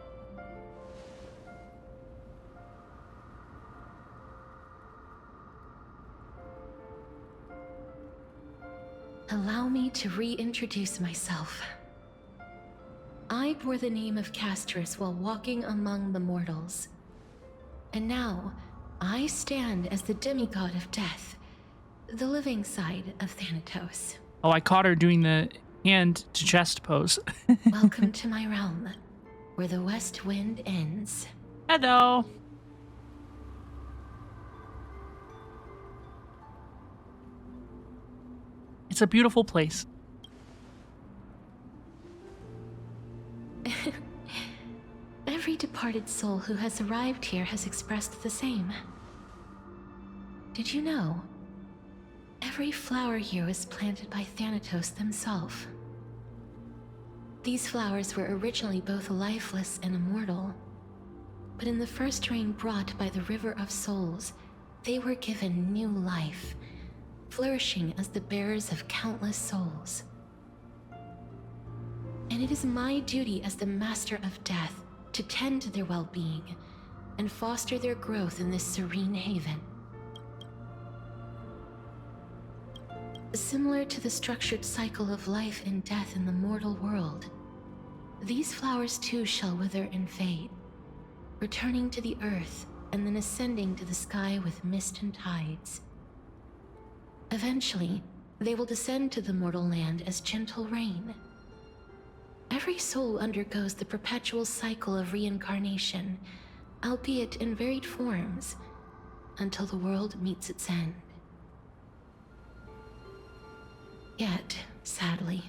Allow me to reintroduce myself. I bore the name of Castorice while walking among the mortals. And now, I stand as the demigod of death, the living side of Thanatos. Oh, I caught her doing the hand to chest pose. Welcome to my realm, where the west wind ends. Hello. It's a beautiful place. departed soul who has arrived here has expressed the same. Did you know? Every flower here was planted by Thanatos themselves. These flowers were originally both lifeless and immortal, but in the first rain brought by the River of Souls, they were given new life, flourishing as the bearers of countless souls. And it is my duty as the Master of Death to tend to their well-being and foster their growth in this serene haven. Similar to the structured cycle of life and death in the mortal world, these flowers too shall wither and fade, returning to the earth and then ascending to the sky with mist and tides. Eventually, they will descend to the mortal land as gentle rain. Every soul undergoes the perpetual cycle of reincarnation, albeit in varied forms, until the world meets its end. Yet, sadly,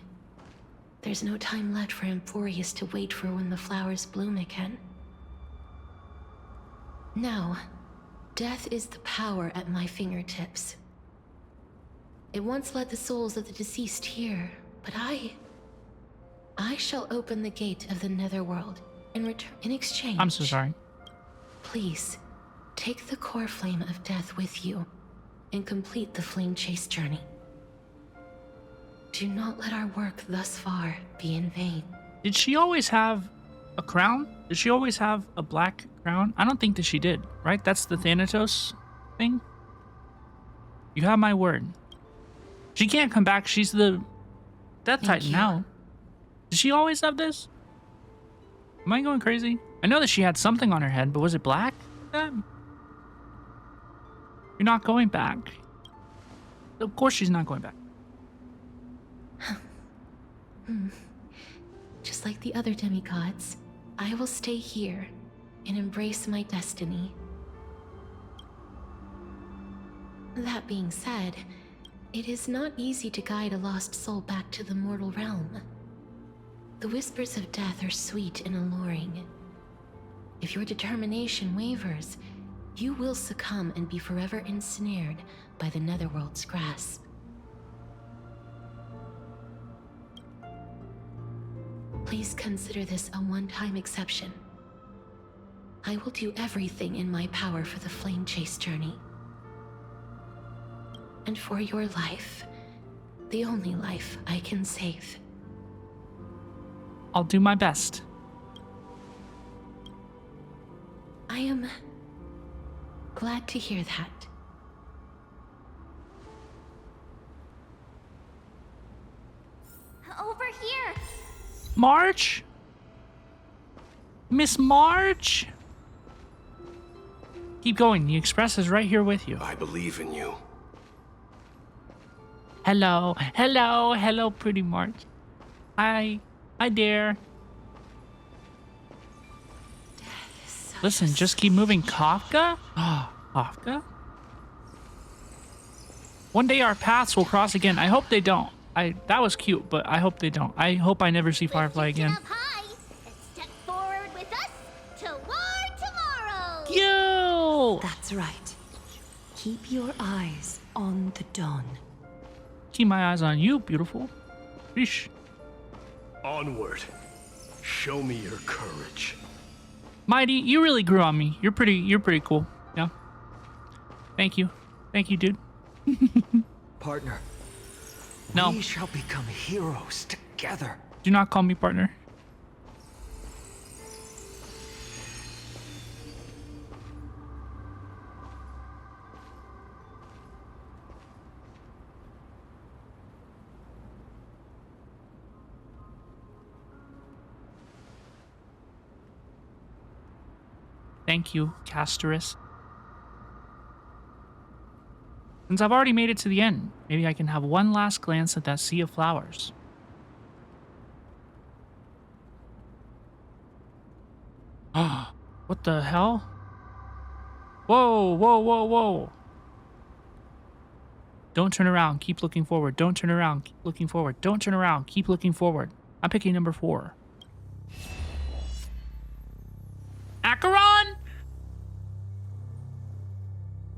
there's no time left for Emphorius to wait for when the flowers bloom again. Now, death is the power at my fingertips. It once led the souls of the deceased here, but I shall open the gate of the netherworld in exchange. I'm so sorry. Please, take the core flame of death with you and complete the flame chase journey. Do not let our work thus far be in vain. Did she always have a crown? Did she always have a black crown? I don't think that she did, right? That's the Thanatos thing? You have my word. She can't come back. She's the Death Titan now. Did she always have this? Am I going crazy? I know that she had something on her head, but was it black? You're not going back. Of course she's not going back. Just like the other demigods, I will stay here and embrace my destiny. That being said, it is not easy to guide a lost soul back to the mortal realm. The whispers of death are sweet and alluring. If your determination wavers, you will succumb and be forever ensnared by the netherworld's grasp. Please consider this a one-time exception. I will do everything in my power for the flame chase journey. And for your life, the only life I can save. I'll do my best. I am glad to hear that. Over here! March? Miss March? Keep going. The Express is right here with you. I believe in you. Hello. Hello. Hello, pretty March. Hi. Hi, dear. Listen, just keep moving. Kafka? Oh, Kafka? One day our paths will cross again. I hope they don't. That was cute, but I hope they don't. I hope I never see Firefly again. Up high and step forward with us toward tomorrow. Yo! That's right. Keep your eyes on the dawn. Keep my eyes on you, beautiful. Sheesh. Onward. Show me your courage. Mighty, you really grew on me. You're pretty cool. Yeah. Thank you. Thank you, dude. Partner. No. We shall become heroes together. Do not call me partner. Thank you, Castorice. Since I've already made it to the end, maybe I can have one last glance at that sea of flowers. Ah, what the hell? Whoa, whoa, whoa, whoa. Don't turn around, keep looking forward. Don't turn around, keep looking forward. Don't turn around, keep looking forward. I'm picking number 4.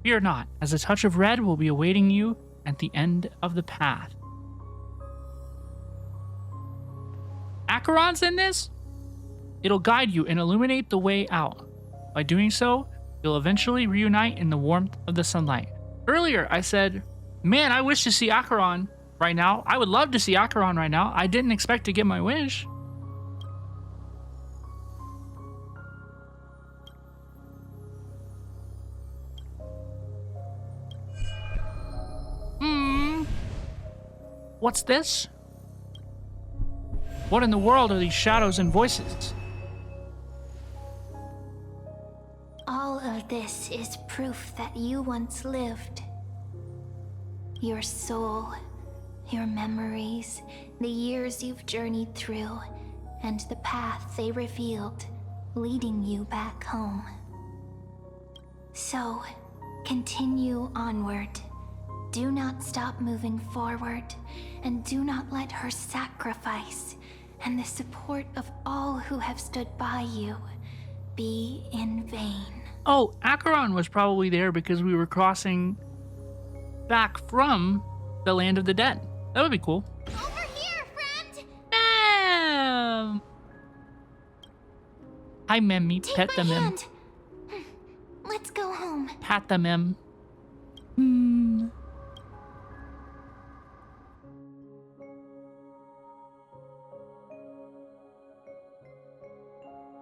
Fear not, as a touch of red will be awaiting you at the end of the path. Acheron's in this? It'll guide you and illuminate the way out. By doing so, you'll eventually reunite in the warmth of the sunlight. Earlier, I said, man, I wish to see Acheron right now. I would love to see Acheron right now. I didn't expect to get my wish. What's this? What in the world are these shadows and voices? All of this is proof that you once lived. Your soul, your memories, the years you've journeyed through, and the path they revealed, leading you back home. So, continue onward. Do not stop moving forward, and do not let her sacrifice and the support of all who have stood by you be in vain. Oh, Acheron was probably there because we were crossing back from the Land of the Dead. That would be cool. Over here, friend! Bam! Hi, Memmy. Pet the mem. Hand. Let's go home. Pat the mem.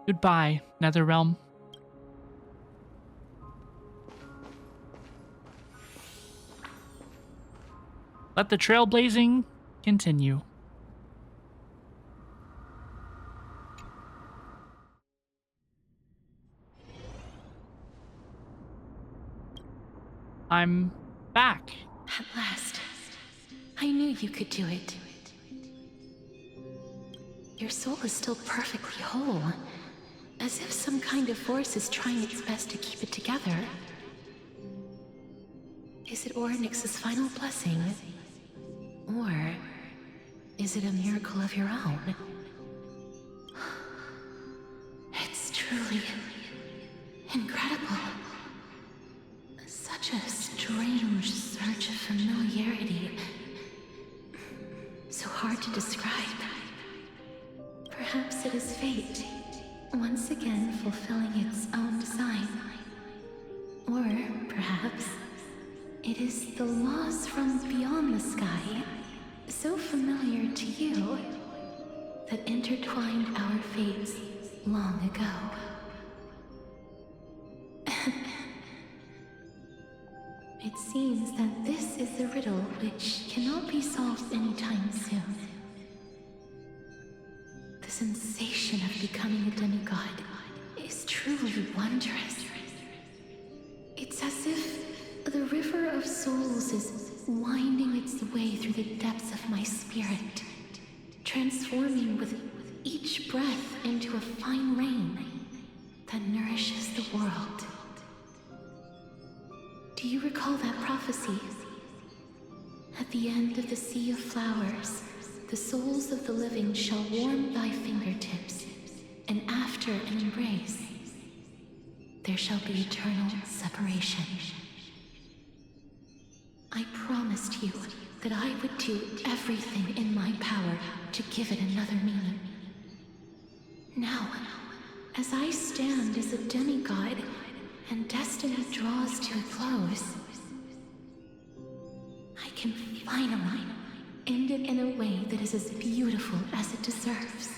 Goodbye, Netherrealm. Let the trailblazing continue. I'm back. At last. I knew you could do it. Your soul is still perfectly whole. As if some kind of force is trying its best to keep it together. Is it Orynyx's final blessing? Or is it a miracle of your own? It's truly incredible. Such a strange surge of familiarity. So hard to describe. Perhaps it is fate, once again fulfilling its own design. Or perhaps it is the laws from beyond the sky, so familiar to you, that intertwined our fates long ago. It seems that this is the riddle which cannot be solved anytime soon. The sensation of becoming a demigod is truly wondrous. It's as if the river of souls is winding its way through the depths of my spirit, transforming with each breath into a fine rain that nourishes the world. Do you recall that prophecy? At the end of the sea of flowers, the souls of the living shall warm thy fingertips, and after an embrace, there shall be eternal separation. I promised you that I would do everything in my power to give it another meaning. Now, as I stand as a demigod, and destiny draws to a close, I can finally end it in a way that is as beautiful as it deserves.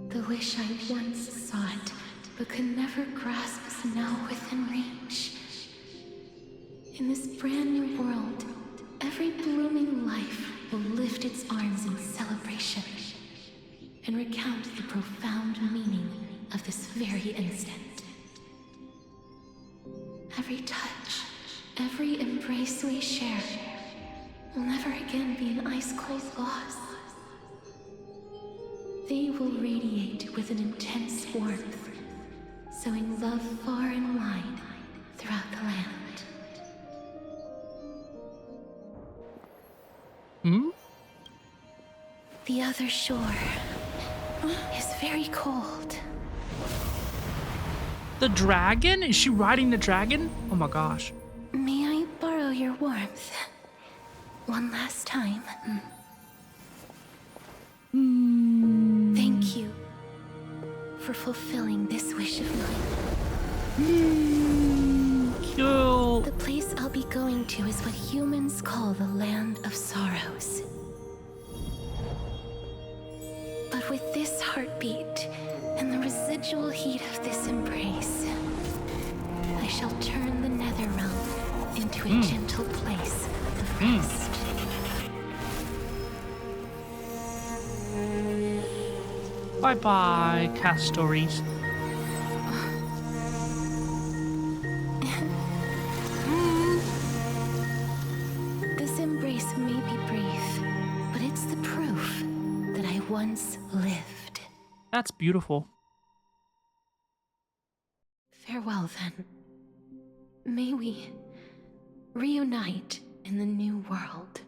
The wish I once sought, but could never grasp, is now within reach. In this brand new world, every blooming life will lift its arms in celebration and recount the profound meaning of this very instant. Every touch, every embrace we share will never again be an ice-cold loss. They will radiate with an intense warmth, sowing love far and wide throughout the land. The other shore is very cold. The dragon? Is she riding the dragon? Oh my gosh. May I borrow your warmth? One last time. Thank you for fulfilling this wish of mine. Cool. The place I'll be going to is what humans call the Land of Sorrows. But with this heartbeat and the residual heat of this embrace, I shall turn the nether realm into a gentle place of rest. Bye-bye, Castorice. This embrace may be brief, but it's the proof that I once lived. That's beautiful. Farewell, then. May we reunite in the new world.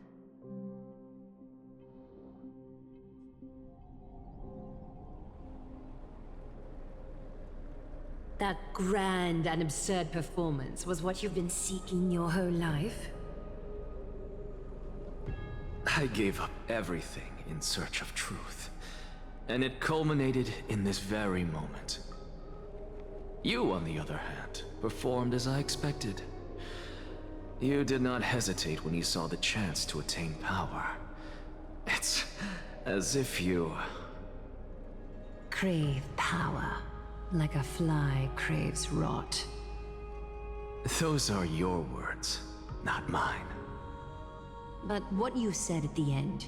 That grand and absurd performance was what you've been seeking your whole life? I gave up everything in search of truth, and it culminated in this very moment. You, on the other hand, performed as I expected. You did not hesitate when you saw the chance to attain power. It's as if you... Crave power, like a fly craves rot. Those are your words, not mine. But what you said at the end,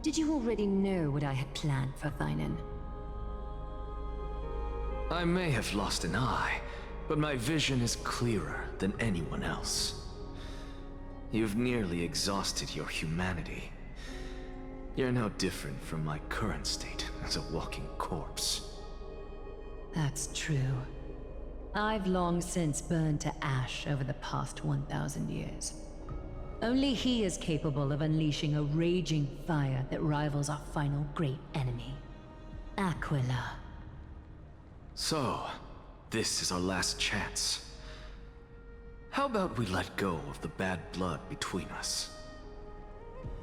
did you already know what I had planned for Thainan? I may have lost an eye, but my vision is clearer than anyone else. You've nearly exhausted your humanity. You're no different from my current state as a walking corpse. That's true. I've long since burned to ash over the past 1,000 years. Only he is capable of unleashing a raging fire that rivals our final great enemy, Aquila. So, this is our last chance. How about we let go of the bad blood between us?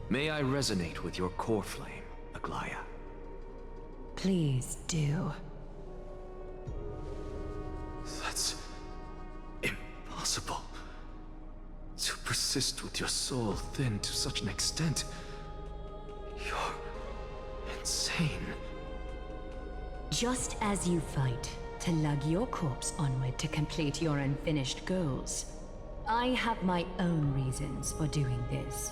May I resonate with your core flame, Aglaya? Please do. That's impossible. To persist with your soul thinned to such an extent. You're insane. Just as you fight to lug your corpse onward to complete your unfinished goals, I have my own reasons for doing this.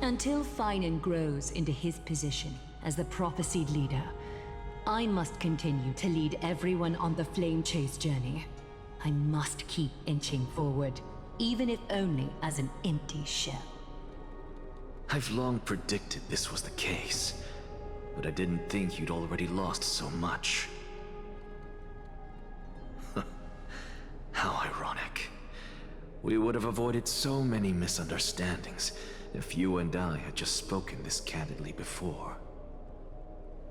Until Thainan grows into his position as the prophesied leader, I must continue to lead everyone on the flame chase journey. I must keep inching forward, even if only as an empty shell. I've long predicted this was the case, but I didn't think you'd already lost so much. How ironic. We would have avoided so many misunderstandings if you and I had just spoken this candidly before.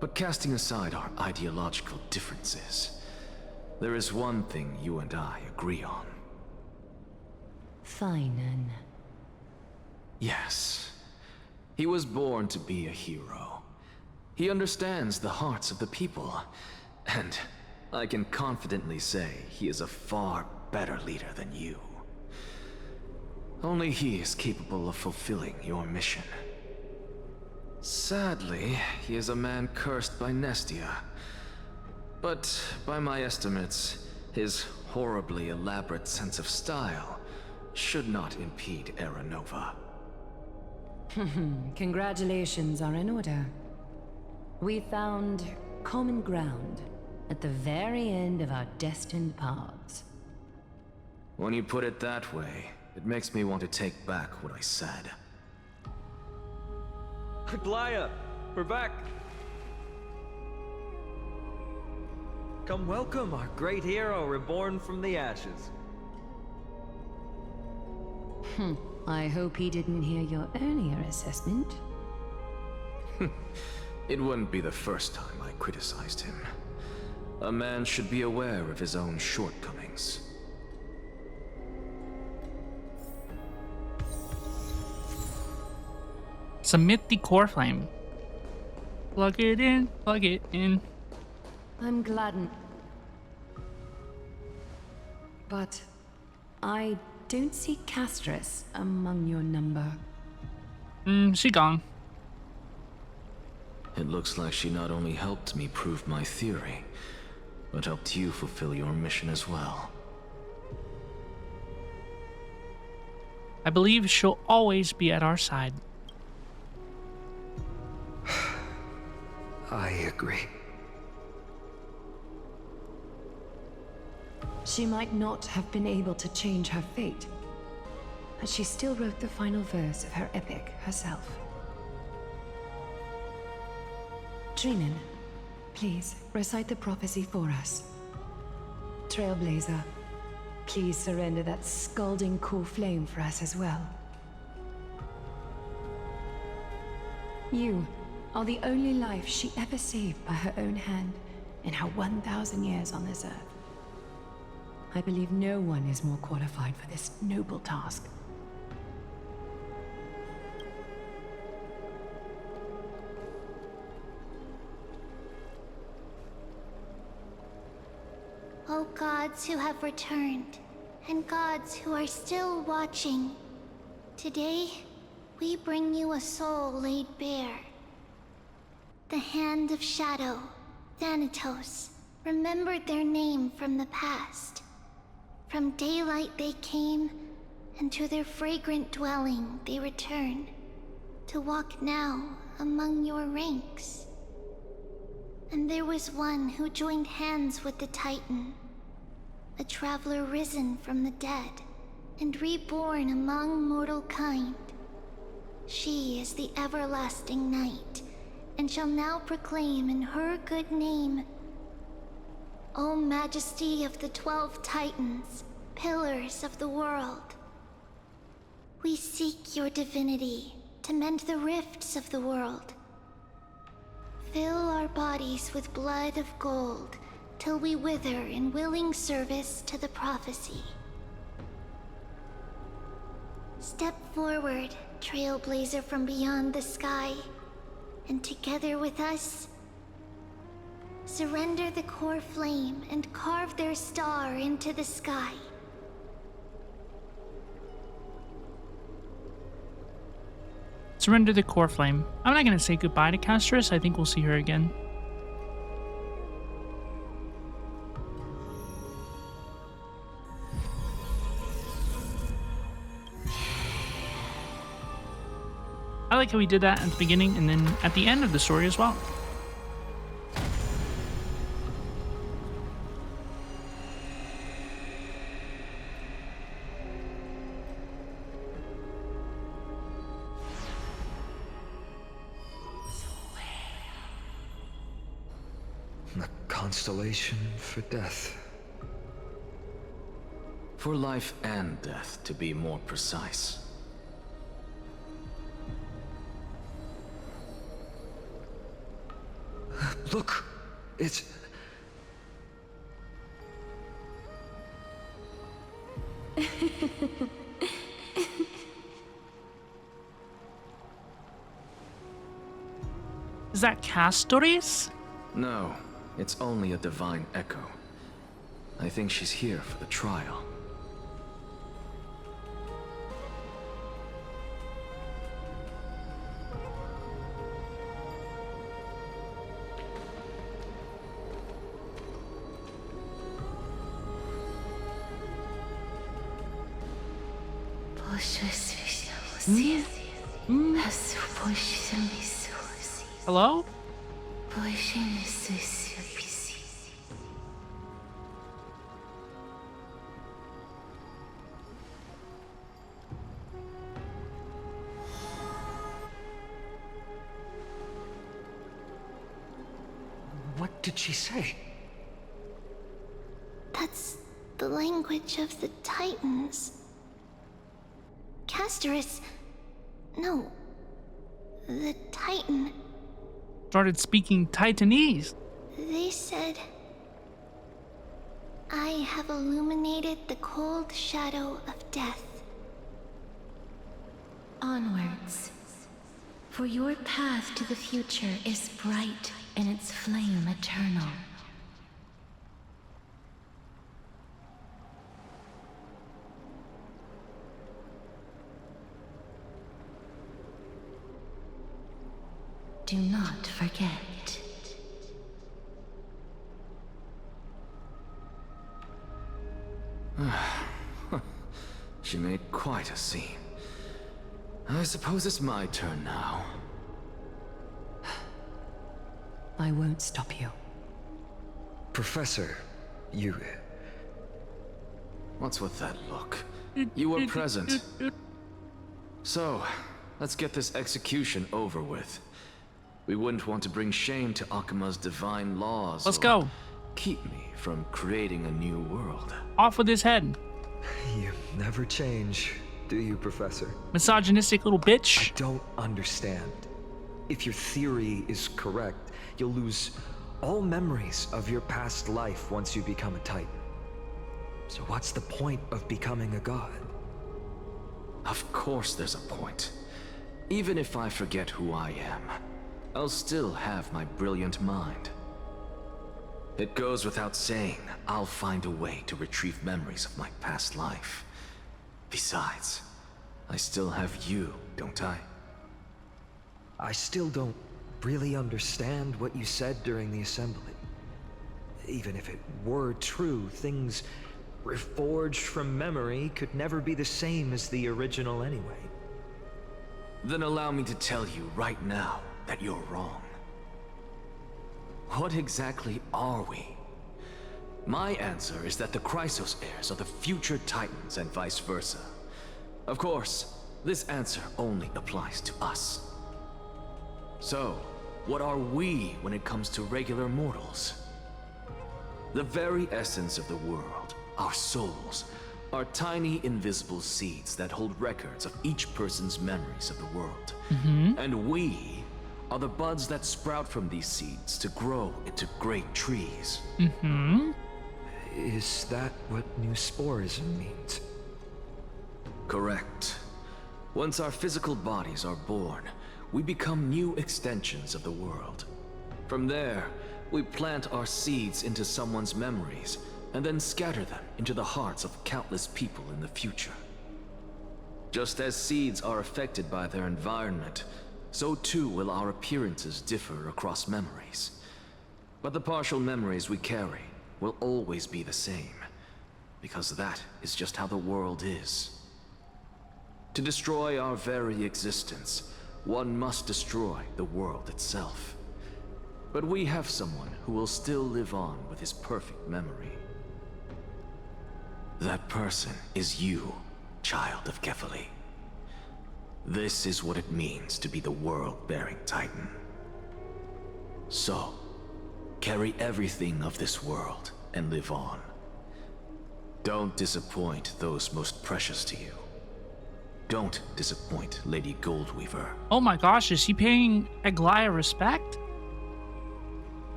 But casting aside our ideological differences, there is one thing you and I agree on. Thainan. Yes. He was born to be a hero. He understands the hearts of the people, and I can confidently say he is a far better leader than you. Only he is capable of fulfilling your mission. Sadly, he is a man cursed by Nestia. But by my estimates, his horribly elaborate sense of style should not impede Era Nova. Congratulations are in order. We found common ground at the very end of our destined paths. When you put it that way, it makes me want to take back what I said. Aglaya, we're back. Come welcome our great hero reborn from the ashes. I hope he didn't hear your earlier assessment. It wouldn't be the first time I criticized him. A man should be aware of his own shortcomings. Submit the core flame. Plug it in, plug it in. I'm gladdened. But I don't see Castorice among your number. She gone. It looks like she not only helped me prove my theory, but helped you fulfill your mission as well. I believe she'll always be at our side. I agree. She might not have been able to change her fate, but she still wrote the final verse of her epic herself. Dreamin, please recite the prophecy for us. Trailblazer, please surrender that scalding cool flame for us as well. You are the only life she ever saved by her own hand in her 1,000 years on this earth. I believe no one is more qualified for this noble task. O gods who have returned, and gods who are still watching, today we bring you a soul laid bare. The Hand of Shadow, Thanatos, remembered their name from the past. From daylight they came, and to their fragrant dwelling they return, to walk now among your ranks. And there was one who joined hands with the Titan, a traveler risen from the dead, and reborn among mortal kind. She is the everlasting night, and shall now proclaim in her good name, O Majesty of the 12 Titans, pillars of the world. We seek your divinity to mend the rifts of the world. Fill our bodies with blood of gold, till we wither in willing service to the prophecy. Step forward, trailblazer from beyond the sky, and together with us, surrender the core flame and carve their star into the sky. Surrender the core flame. I'm not gonna say goodbye to Castorice. I think we'll see her again. I like how we did that at the beginning and then at the end of the story as well. A constellation for death. For life and death, to be more precise. Look, it's... Is that Castorice? No, it's only a divine echo. I think she's here for the trial. Hello? What did she say? That's the language of the Titans. Castorice... No. The Titan. Started speaking Titanese. They said I have illuminated the cold shadow of death. Onwards. For your path to the future is bright and its flame eternal. Do not forget. She made quite a scene. I suppose it's my turn now. I won't stop you. Professor, you... What's with that look? You were present. So, let's get this execution over with. We wouldn't want to bring shame to Akima's divine laws. Let's go. Keep me from creating a new world. Off with his head. You never change, do you, Professor? Misogynistic little bitch. I don't understand. If your theory is correct, you'll lose all memories of your past life once you become a Titan. So what's the point of becoming a god? Of course there's a point. Even if I forget who I am, I'll still have my brilliant mind. It goes without saying, I'll find a way to retrieve memories of my past life. Besides, I still have you, don't I? I still don't really understand what you said during the assembly. Even if it were true, things reforged from memory could never be the same as the original anyway. Then allow me to tell you right now that you're wrong. What exactly are we? My answer is that the Chrysos heirs are the future Titans and vice versa. Of course, this answer only applies to us. So, what are we when it comes to regular mortals? The very essence of the world, our souls, are tiny invisible seeds that hold records of each person's memories of the world. And we are the buds that sprout from these seeds to grow into great trees. Is that what new sporism means? Correct. Once our physical bodies are born, we become new extensions of the world. From there, we plant our seeds into someone's memories, and then scatter them into the hearts of countless people in the future. Just as seeds are affected by their environment, so too will our appearances differ across memories. But the partial memories we carry will always be the same, because that is just how the world is. To destroy our very existence, one must destroy the world itself. But we have someone who will still live on with his perfect memory. That person is you, child of Kefali. This is what it means to be the world-bearing Titan. So, carry everything of this world and live on. Don't disappoint those most precious to you. Don't disappoint Lady Goldweaver. Oh my gosh, is he paying Aglaia respect?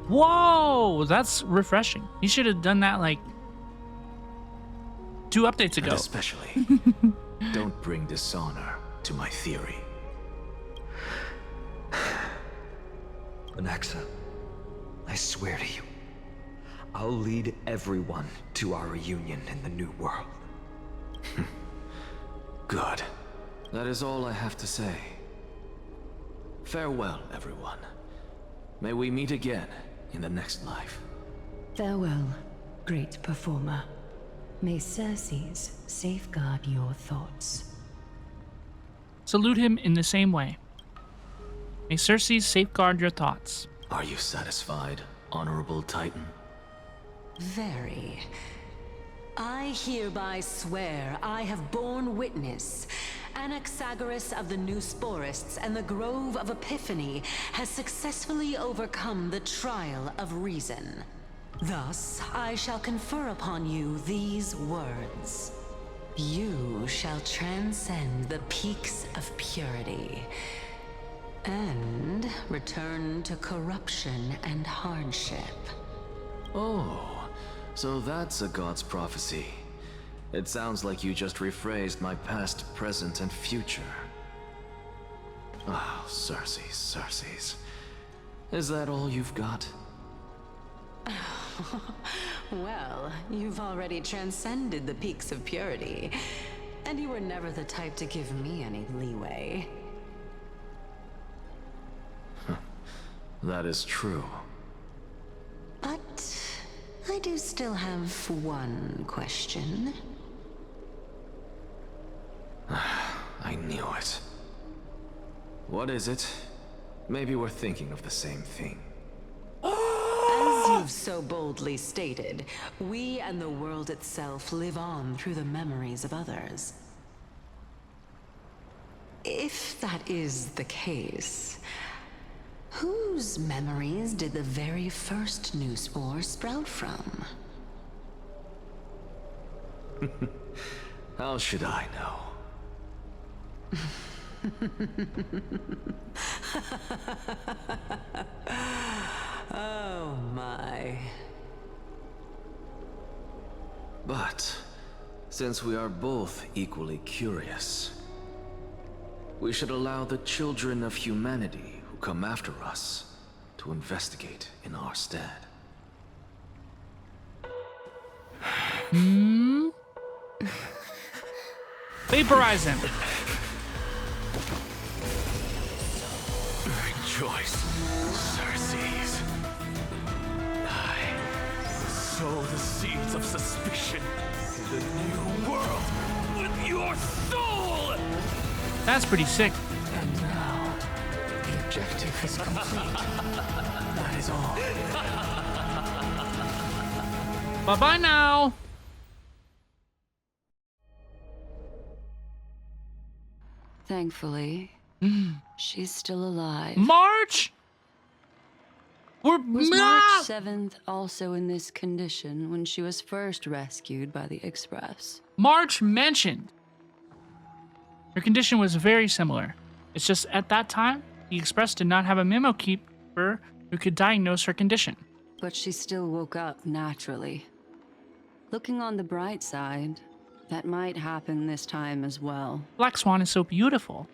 Whoa, that's refreshing. He should have done that like 2 updates ago. And especially, don't bring dishonor to my theory. Anaxa, I swear to you, I'll lead everyone to our reunion in the new world. Good. That is all I have to say. Farewell, everyone. May we meet again in the next life. Farewell, great performer. May Circes safeguard your thoughts. Salute him in the same way. May Circes safeguard your thoughts. Are you satisfied, Honorable Titan? Very. I hereby swear I have borne witness. Anaxagoras of the New Sporists and the Grove of Epiphany has successfully overcome the trial of reason. Thus, I shall confer upon you these words. You shall transcend the peaks of purity and return to corruption and hardship. Oh, So that's a god's prophecy. It sounds like you just rephrased my past, present, and future. Oh, Circes. Is that all you've got? Well, you've already transcended the peaks of purity, and you were never the type to give me any leeway. That is true. But I do still have one question. I knew it. What is it? Maybe we're thinking of the same thing. As you've so boldly stated, we and the world itself live on through the memories of others. If that is the case, whose memories did the very first new spore sprout from? How should I know? Oh my. But, since we are both equally curious, we should allow the children of humanity who come after us to investigate in our stead. Vaporize him. Rejoice, Circes. I sow the seeds of suspicion in the new world with your soul! That's pretty sick. And now, the objective is complete. That is all. Bye-bye now. Thankfully, she's still alive. March? Was March 7th also in this condition when she was first rescued by the Express? March mentioned her condition was very similar. It's just at that time, the Express did not have a memo keeper who could diagnose her condition. But she still woke up naturally. Looking on the bright side, that might happen this time as well. Black Swan is so beautiful.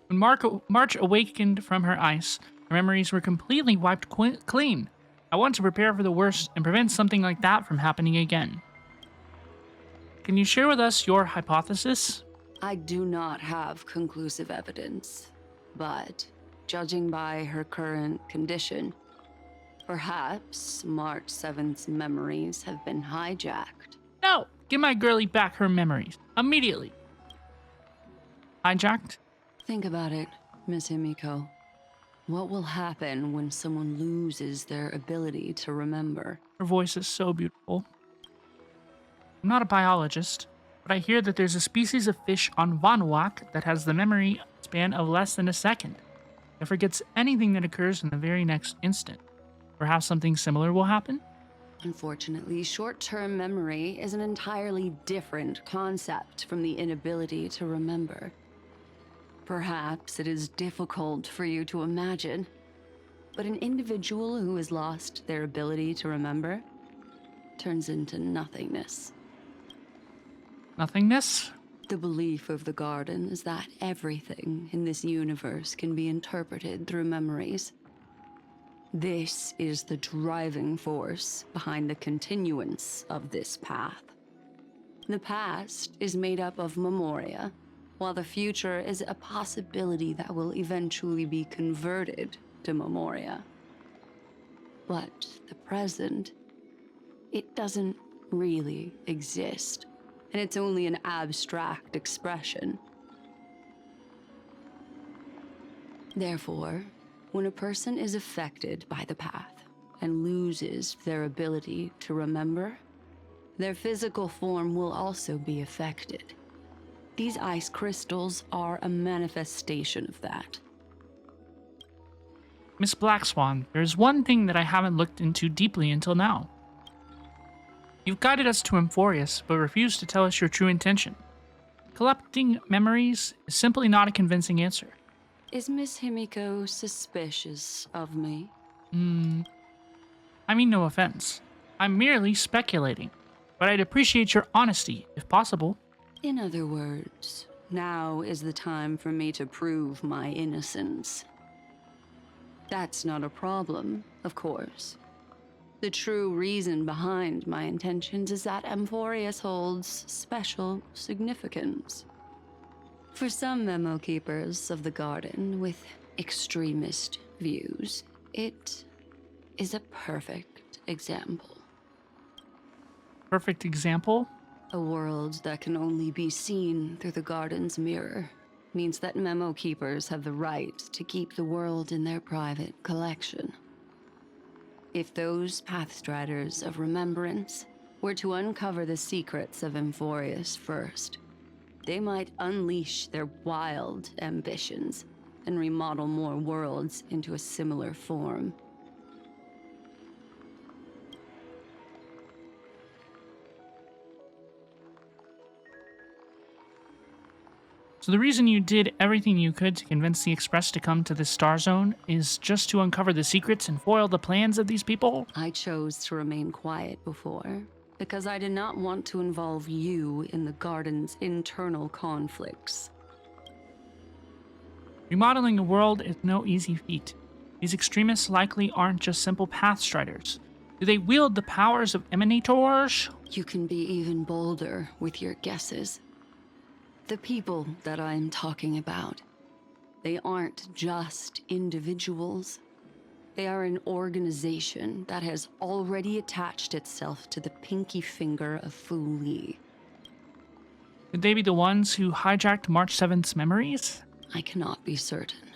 When March awakened from her ice, her memories were completely wiped clean. I want to prepare for the worst and prevent something like that from happening again. Can you share with us your hypothesis? I do not have conclusive evidence, but judging by her current condition, perhaps March 7th's memories have been hijacked. No! Give my girlie back her memories. Immediately. Hijacked? Think about it, Miss Himiko. What will happen when someone loses their ability to remember? Her voice is so beautiful. I'm not a biologist, but I hear that there's a species of fish on Vanuatu that has the memory span of less than a second. It forgets anything that occurs in the very next instant. Perhaps something similar will happen? Unfortunately, short-term memory is an entirely different concept from the inability to remember. Perhaps it is difficult for you to imagine, but an individual who has lost their ability to remember turns into nothingness. Nothingness? The belief of the Garden is that everything in this universe can be interpreted through memories. This is the driving force behind the continuance of this path. The past is made up of memoria, while the future is a possibility that will eventually be converted to memoria. But the present, it doesn't really exist, and it's only an abstract expression. Therefore, when a person is affected by the path and loses their ability to remember, their physical form will also be affected. These ice crystals are a manifestation of that. Miss Black Swan, there's one thing that I haven't looked into deeply until now. You've guided us to Emphorius, but refused to tell us your true intention. Collecting memories is simply not a convincing answer. Is Miss Himiko suspicious of me? I mean no offense. I'm merely speculating, but I'd appreciate your honesty, if possible. In other words, now is the time for me to prove my innocence. That's not a problem, of course. The true reason behind my intentions is that Amphorius holds special significance. For some memo keepers of the garden with extremist views, it is a perfect example. Perfect example? A world that can only be seen through the garden's mirror means that memo keepers have the right to keep the world in their private collection. If those Pathstriders of Remembrance were to uncover the secrets of Amphorius first, they might unleash their wild ambitions and remodel more worlds into a similar form. So the reason you did everything you could to convince the Express to come to this star zone is just to uncover the secrets and foil the plans of these people? I chose to remain quiet before, because I did not want to involve you in the garden's internal conflicts. Remodeling a world is no easy feat. These extremists likely aren't just simple Pathstriders. Do they wield the powers of Emanators? You can be even bolder with your guesses. The people that I'm talking about, they aren't just individuals. They are an organization that has already attached itself to the pinky finger of Fu Li. Could they be the ones who hijacked March 7th's memories? I cannot be certain,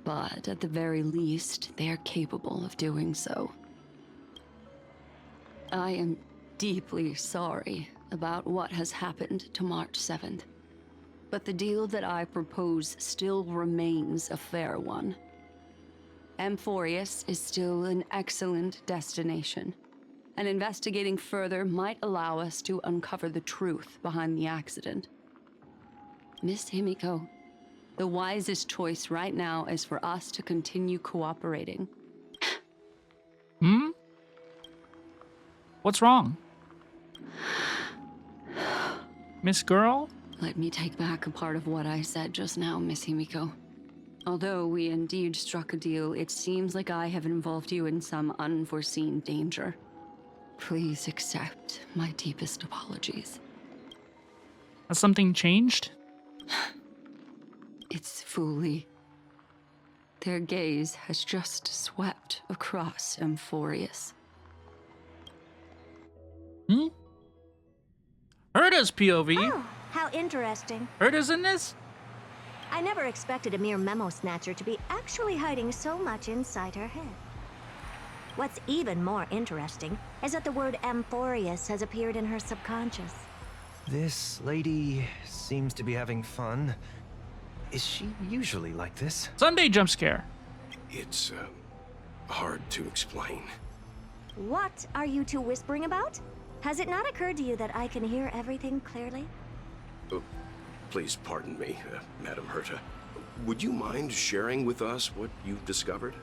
but at the very least, they are capable of doing so. I am deeply sorry about what has happened to March 7th. But the deal that I propose still remains a fair one. Amphorius is still an excellent destination, and investigating further might allow us to uncover the truth behind the accident. Miss Himiko, the wisest choice right now is for us to continue cooperating. What's wrong? Miss Girl? Let me take back a part of what I said just now, Miss Himiko. Although we indeed struck a deal, it seems like I have involved you in some unforeseen danger. Please accept my deepest apologies. Has something changed? It's Fu Li. Their gaze has just swept across Amphorius. Herta's POV? Oh, how interesting. Herta's in this? I never expected a mere memo snatcher to be actually hiding so much inside her head. What's even more interesting is that the word Amphorius has appeared in her subconscious. This lady seems to be having fun. Is she usually like this? Sunday jump scare. It's, hard to explain. What are you two whispering about? Has it not occurred to you that I can hear everything clearly? Please pardon me, Madam Herta. Would you mind sharing with us what you've discovered?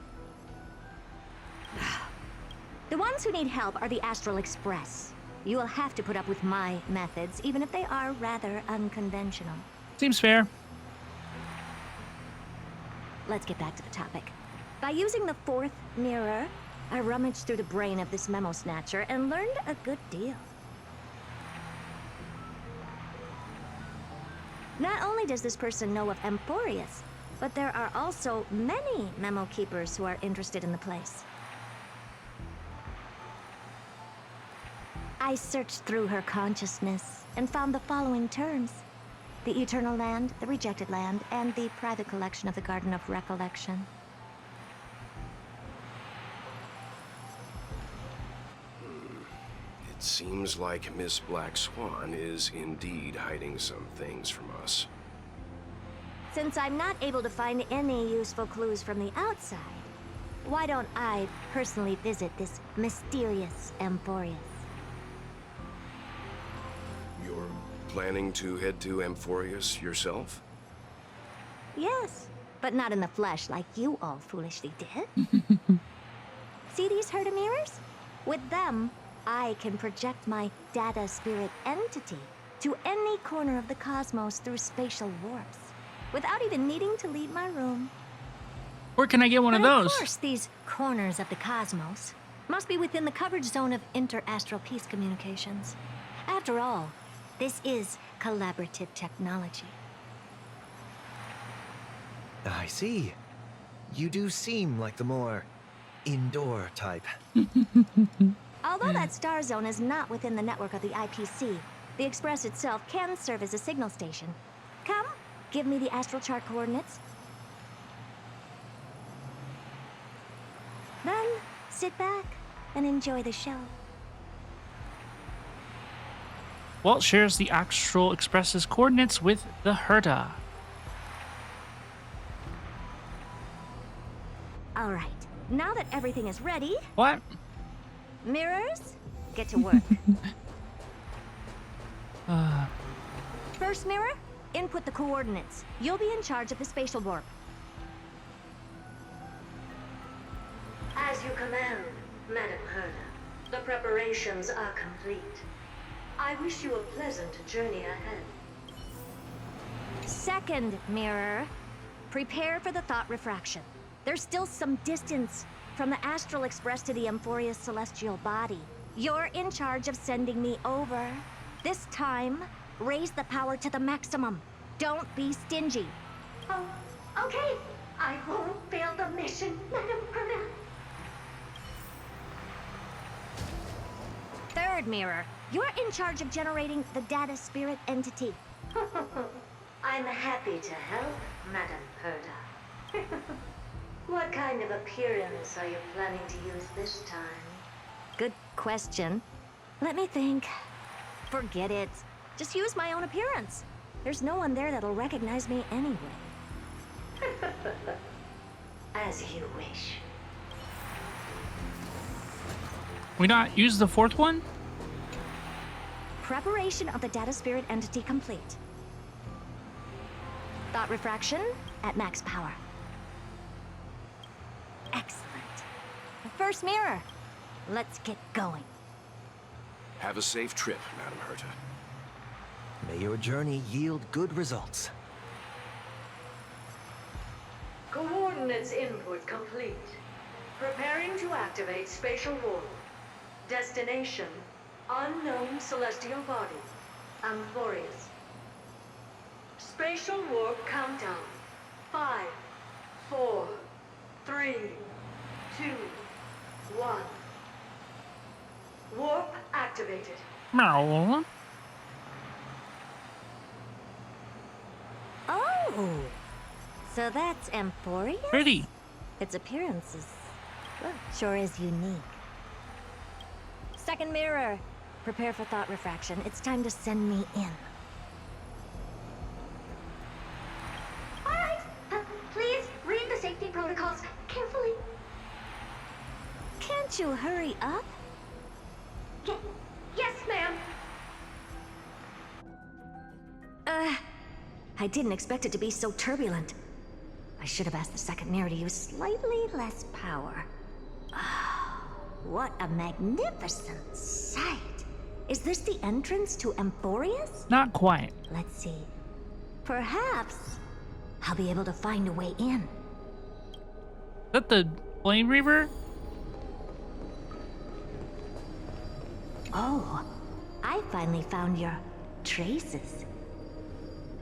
The ones who need help are the Astral Express. You will have to put up with my methods, even if they are rather unconventional. Seems fair. Let's get back to the topic. By using the fourth mirror, I rummaged through the brain of this memo snatcher and learned a good deal. Not only does this person know of Amphorius, but there are also many memo keepers who are interested in the place. I searched through her consciousness and found the following terms: the Eternal Land, the Rejected Land, and the private collection of the Garden of Recollection. It seems like Miss Black Swan is indeed hiding some things from us. Since I'm not able to find any useful clues from the outside, why don't I personally visit this mysterious Amphorius? You're planning to head to Amphorius yourself? Yes, but not in the flesh like you all foolishly did. See these Herta mirrors? With them, I can project my data spirit entity to any corner of the cosmos through spatial warps, without even needing to leave my room. Where can I get one of those? Of course, these corners of the cosmos must be within the coverage zone of inter-astral peace communications. After all, this is collaborative technology. I see. You do seem like the more indoor type. Although that star zone is not within the network of the IPC, the Express itself can serve as a signal station. Come, give me the astral chart coordinates. Then, sit back and enjoy the show. Walt shares the Astral Express's coordinates with the Herda. All right, now that everything is ready... What? Mirrors, get to work. First mirror, input the coordinates. You'll be in charge of the spatial warp. As you command, Madam Herda. The preparations are complete. I wish you a pleasant journey ahead. Second mirror, prepare for the thought refraction. There's still some distance from the Astral Express to the Amphoria's celestial body. You're in charge of sending me over. This time, raise the power to the maximum. Don't be stingy. Oh, okay. I won't fail the mission, Madam Herda. Third mirror, you're in charge of generating the data spirit entity. I'm happy to help, Madam Herda. What kind of appearance are you planning to use this time? Good question. Let me think. Forget it. Just use my own appearance. There's no one there that'll recognize me anyway. As you wish. We not use the fourth one? Preparation of the data spirit entity complete. Thought refraction at max power. Excellent. The first mirror. Let's get going. Have a safe trip, Madam Herta. May your journey yield good results. Coordinates input complete. Preparing to activate spatial warp. Destination, unknown celestial body, Amphorius. Spatial warp countdown. 5, 4, 3, 2, 1. Warp activated. Meow. Oh! So that's Amphorius? Pretty. Its appearance is... well, sure is unique. Second mirror. Prepare for thought refraction. It's time to send me in. Alright, please read the safety protocols carefully. Can't you hurry up? Yes, ma'am. I didn't expect it to be so turbulent. I should have asked the second mirror to use slightly less power. Oh, what a magnificent sight. Is this the entrance to Amphorius? Not quite. Let's see. Perhaps I'll be able to find a way in. Is that the Flame Reaver? Oh, I finally found your traces.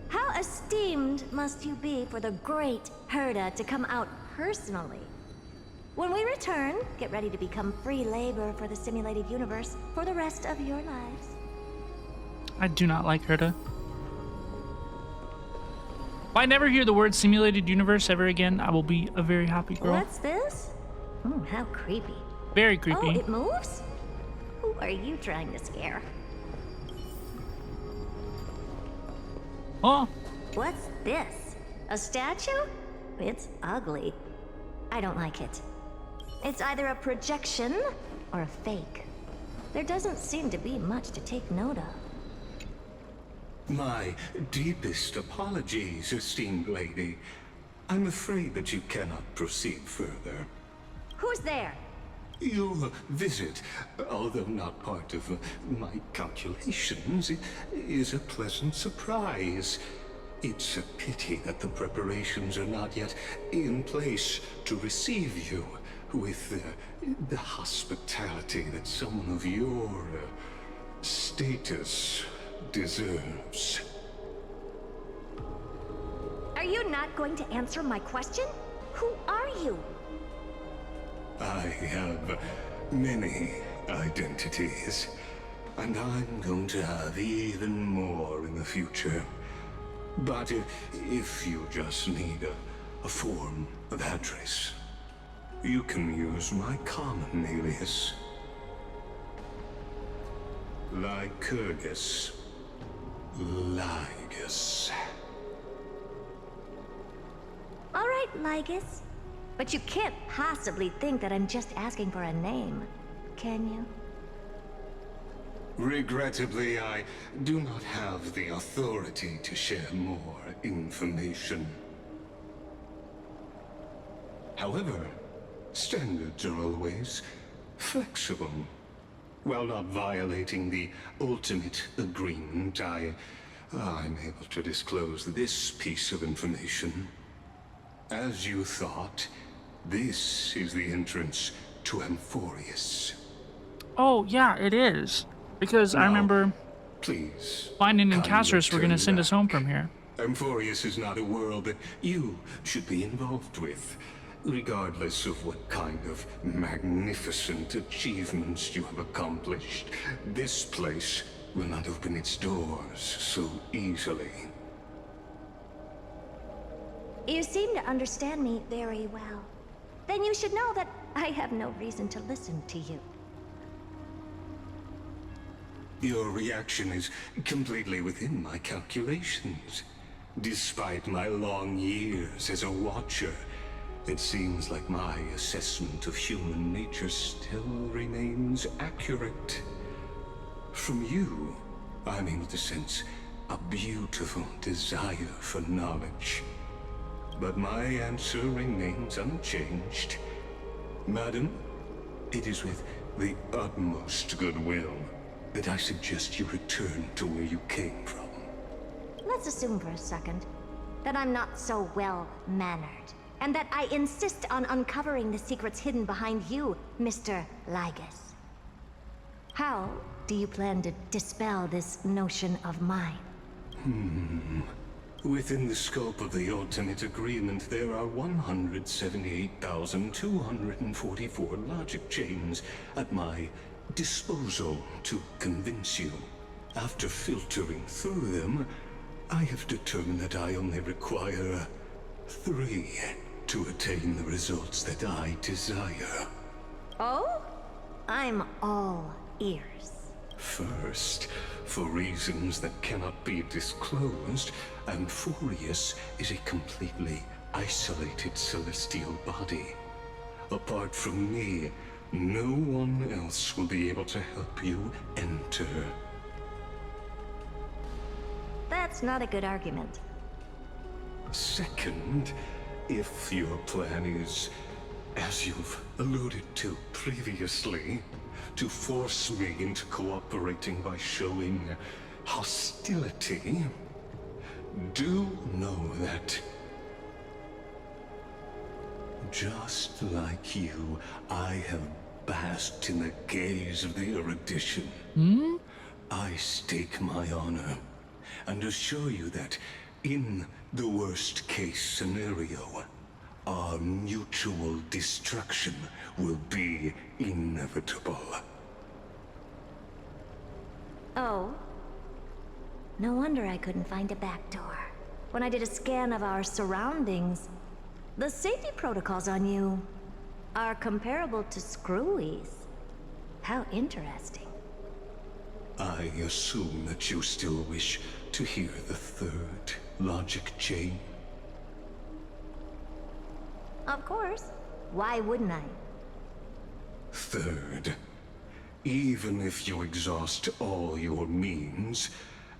How esteemed must you be for the great Herda to come out personally? When we return, get ready to become free labor for the simulated universe for the rest of your lives. I do not like Herda. If I never hear the word simulated universe ever again, I will be a very happy girl. What's this? Oh, how creepy. Very creepy. Oh, it moves? Who are you trying to scare? Oh. What's this? A statue? It's ugly. I don't like it. It's either a projection or a fake. There doesn't seem to be much to take note of. My deepest apologies, esteemed lady. I'm afraid that you cannot proceed further. Who's there? Your visit, although not part of my calculations, is a pleasant surprise. It's a pity that the preparations are not yet in place to receive you with the hospitality that someone of your status deserves. Are you not going to answer my question? Who are you? I have many identities, and I'm going to have even more in the future. But if you just need a form of address, you can use my common alias. Lycurgus. Lygus. All right, Lygus. But you can't possibly think that I'm just asking for a name, can you? Regrettably, I do not have the authority to share more information. However, standards are always flexible. While not violating the ultimate agreement, I'm able to disclose this piece of information. As you thought, this is the entrance to Amphorius. Oh, yeah, it is. Because I remember finding in Castorice we're going to send us home from here. Amphorius is not a world that you should be involved with, regardless of what kind of magnificent achievements you have accomplished. This place will not open its doors so easily. You seem to understand me very well. Then you should know that I have no reason to listen to you. Your reaction is completely within my calculations. Despite my long years as a watcher, it seems like my assessment of human nature still remains accurate. From you, I'm able to sense a beautiful desire for knowledge. But my answer remains unchanged. Madam, it is with the utmost goodwill that I suggest you return to where you came from. Let's assume for a second that I'm not so well-mannered, and that I insist on uncovering the secrets hidden behind you, Mr. Lygus. How do you plan to dispel this notion of mine? Within the scope of the ultimate agreement, there are 178,244 logic chains at my disposal to convince you. After filtering through them, I have determined that I only require 3 to attain the results that I desire. Oh? I'm all ears. First, for reasons that cannot be disclosed, Amphorius is a completely isolated celestial body. Apart from me, no one else will be able to help you enter. That's not a good argument. Second, if your plan is, as you've alluded to previously, to force me into cooperating by showing hostility, do know that, just like you, I have basked in the gaze of the erudition. I stake my honor and assure you that, in the worst-case scenario, our mutual destruction will be inevitable. Oh? No wonder I couldn't find a back door. When I did a scan of our surroundings, the safety protocols on you are comparable to Screwy's. How interesting. I assume that you still wish to hear the third logic chain? Of course. Why wouldn't I? Third, even if you exhaust all your means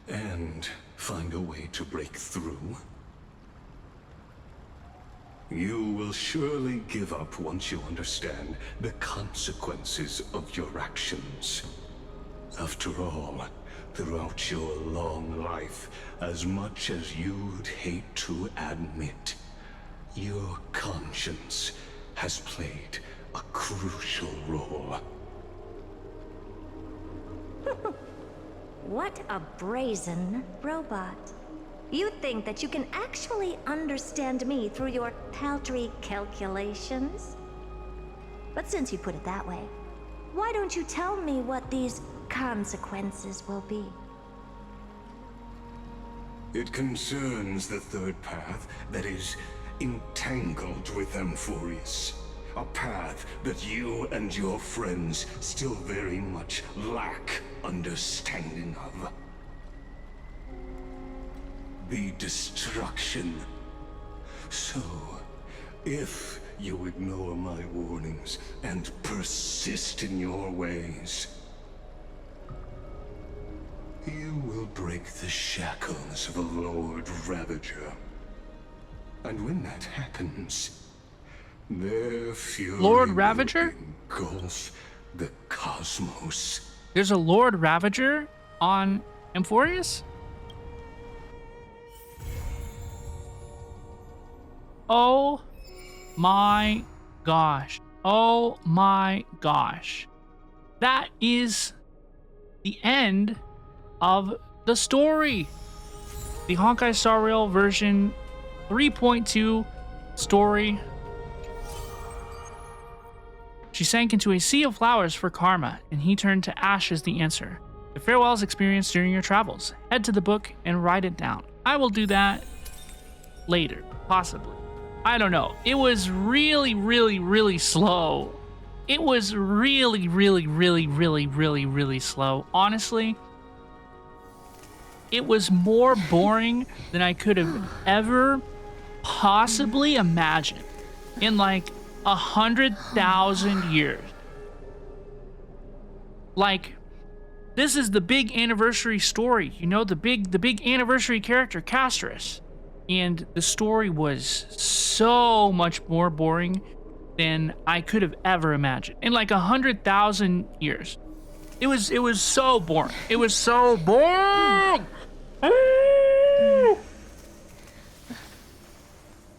and find a way to break through, You will surely give up once you understand the consequences of your actions. After all, throughout your long life, as much as you'd hate to admit, your conscience has played a crucial role. What a brazen robot. You think that you can actually understand me through your paltry calculations? But since you put it that way, why don't you tell me what these consequences will be? It concerns the third path that is entangled with Amphorius. A path that you and your friends still very much lack understanding of. The destruction. So, if you ignore my warnings and persist in your ways, you will break the shackles of a Lord Ravager. And when that happens, their fury Lord Ravager? will engulf the cosmos. There's a Lord Ravager on Amphorius? Oh my gosh. Oh my gosh. That is the end of the story. The Honkai Star Rail version 3.2 story. She sank into a sea of flowers for karma, and he turned to ash as the answer. The farewells experienced during your travels. Head to the book and write it down. I will do that later, possibly. I don't know. It was really, really, really slow. It was really, really, really, really, really, really slow. Honestly, it was more boring than I could have ever possibly imagined in like 100,000 years. Like, this is the big anniversary story, you know, the big anniversary character, Castorice. And the story was so much more boring than I could have ever imagined. In like 100,000 years. It was so boring. It was so boring.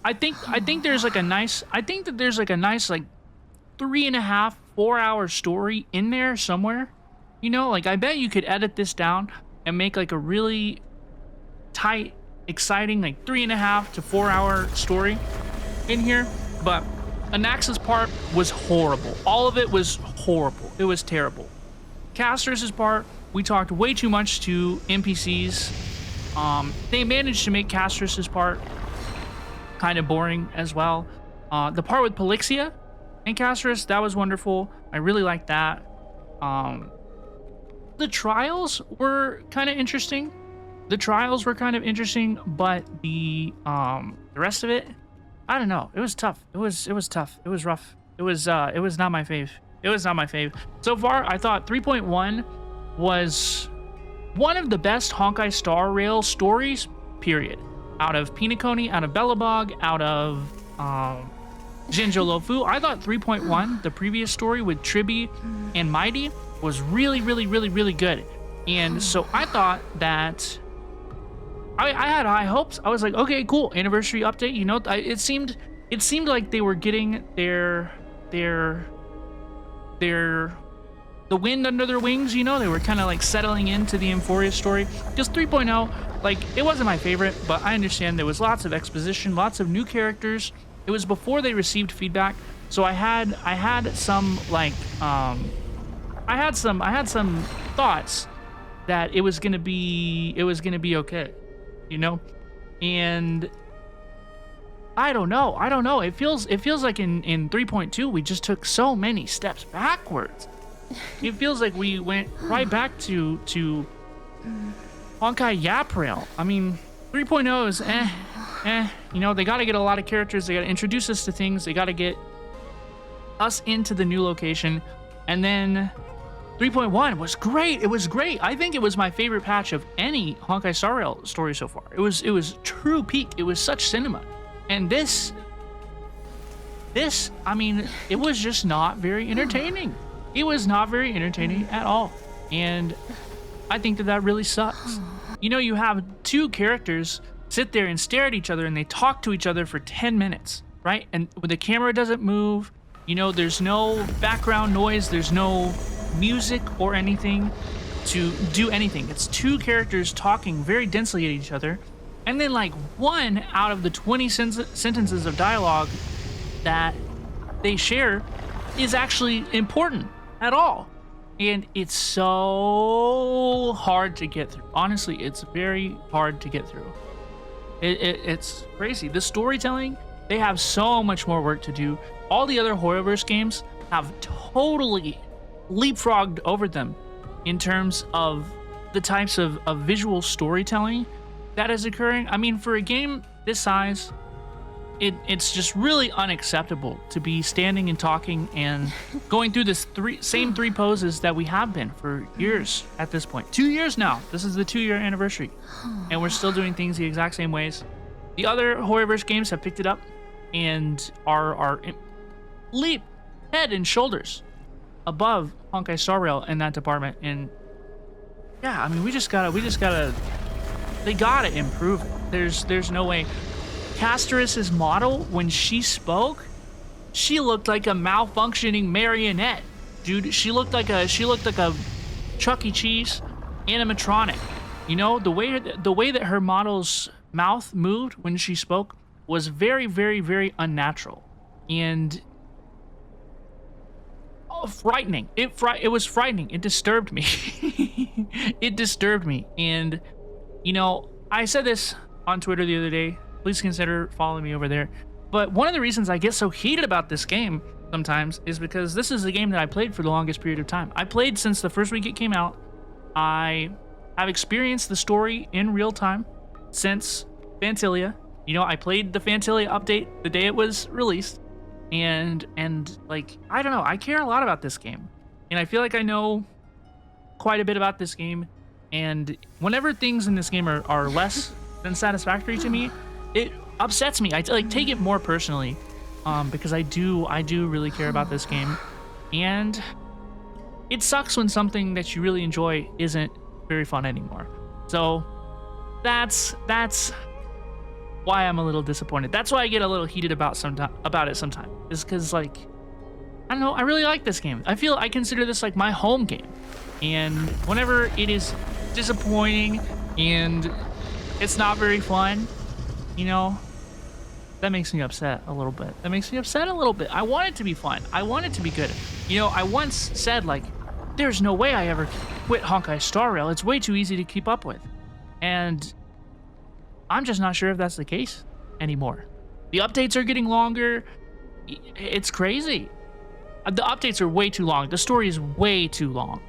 I think there's like a nice, like 3.5, 4 hour story in there somewhere. You know, like I bet you could edit this down and make like a really tight, exciting, like 3.5 to 4 hour story in here. But Anaxa's part was horrible. All of it was horrible. It was terrible. Castorice's part, we talked way too much to NPCs. They managed to make Castorice's part kind of boring as well. The part with Polixia and Castorice, that was wonderful. I really liked that. The trials were kind of interesting. But the rest of it, I don't know. It was tough. It was tough. It was rough. It was not my fave. So far, I thought 3.1 was one of the best Honkai Star Rail stories, period. Out of Pinakoni, out of Belobog, out of Jinjolofu. I thought 3.1, the previous story with Tribi and Mighty, was really, really, really, really good. And so I thought that I had high hopes. I was like, okay, cool, anniversary update. You know, it seemed like they were getting the wind under their wings. You know, they were kind of like settling into the Amphorius story. Just 3.0, like it wasn't my favorite, but I understand there was lots of exposition, lots of new characters. It was before they received feedback, so I had some like I had some thoughts that it was gonna be okay, you know. And I don't know. It feels like in 3.2 we just took so many steps backwards. It feels like we went right back to Honkai Yap Rail. I mean, 3.0 is you know, they got to get a lot of characters. They got to introduce us to things. They got to get us into the new location. And then 3.1 was great. It was great. I think it was my favorite patch of any Honkai Star Rail story so far. It was true peak. It was such cinema. And this This, I mean, it was just not very entertaining. It was not very entertaining at all. And I think that that really sucks. You know, you have two characters sit there and stare at each other and they talk to each other for 10 minutes, right? And when the camera doesn't move, you know, there's no background noise, there's no music or anything to do anything. It's two characters talking very densely at each other. And then like one out of the 20 sentences of dialogue that they share is actually important at all. And it's so hard to get through. Honestly, it's very hard to get through. It's crazy. The storytelling, they have so much more work to do. All the other Horrorverse games have totally leapfrogged over them in terms of the types of visual storytelling that is occurring. I mean, for a game this size, it's just really unacceptable to be standing and talking and going through this same three poses that we have been for years at this point. 2 years now. This is the 2-year anniversary. And we're still doing things the exact same ways. The other Horrorverse games have picked it up and are leap head and shoulders above Honkai Star Rail in that department. And yeah, I mean, we just gotta, they gotta improve it. There's no way. Castorice's model, when she spoke, she looked like a malfunctioning marionette, dude. She looked like a Chuck E. Cheese animatronic. You know, the way that her model's mouth moved when she spoke was very, very, very unnatural and frightening. It was frightening. It disturbed me. It disturbed me. And you know, I said this on Twitter the other day. Please consider following me over there. But one of the reasons I get so heated about this game sometimes is because this is the game that I played for the longest period of time. I played since the first week it came out. I have experienced the story in real time since Phantilia. You know, I played the Phantilia update the day it was released. And like, I don't know, I care a lot about this game. And I feel like I know quite a bit about this game. And whenever things in this game are less than satisfactory to me, it upsets me. I like take it more personally, because I do really care about this game, and it sucks when something that you really enjoy isn't very fun anymore. So that's why I'm a little disappointed. That's why I get a little heated about it sometimes. Is because, like, I don't know, I really like this game. I consider this like my home game, and whenever it is disappointing and it's not very fun, you know, that makes me upset a little bit. I want it to be fun. I want it to be good. You know, I once said, like, there's no way I ever quit Honkai Star Rail. It's way too easy to keep up with. And I'm just not sure if that's the case anymore. The updates are getting longer. It's crazy. The updates are way too long. The story is way too long.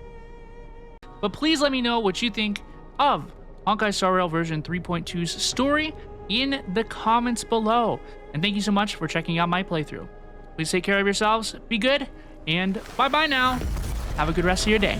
But please let me know what you think of Honkai Star Rail version 3.2's story in the comments below. And thank you so much for checking out my playthrough. Please take care of yourselves, be good, and bye-bye now. Have a good rest of your day.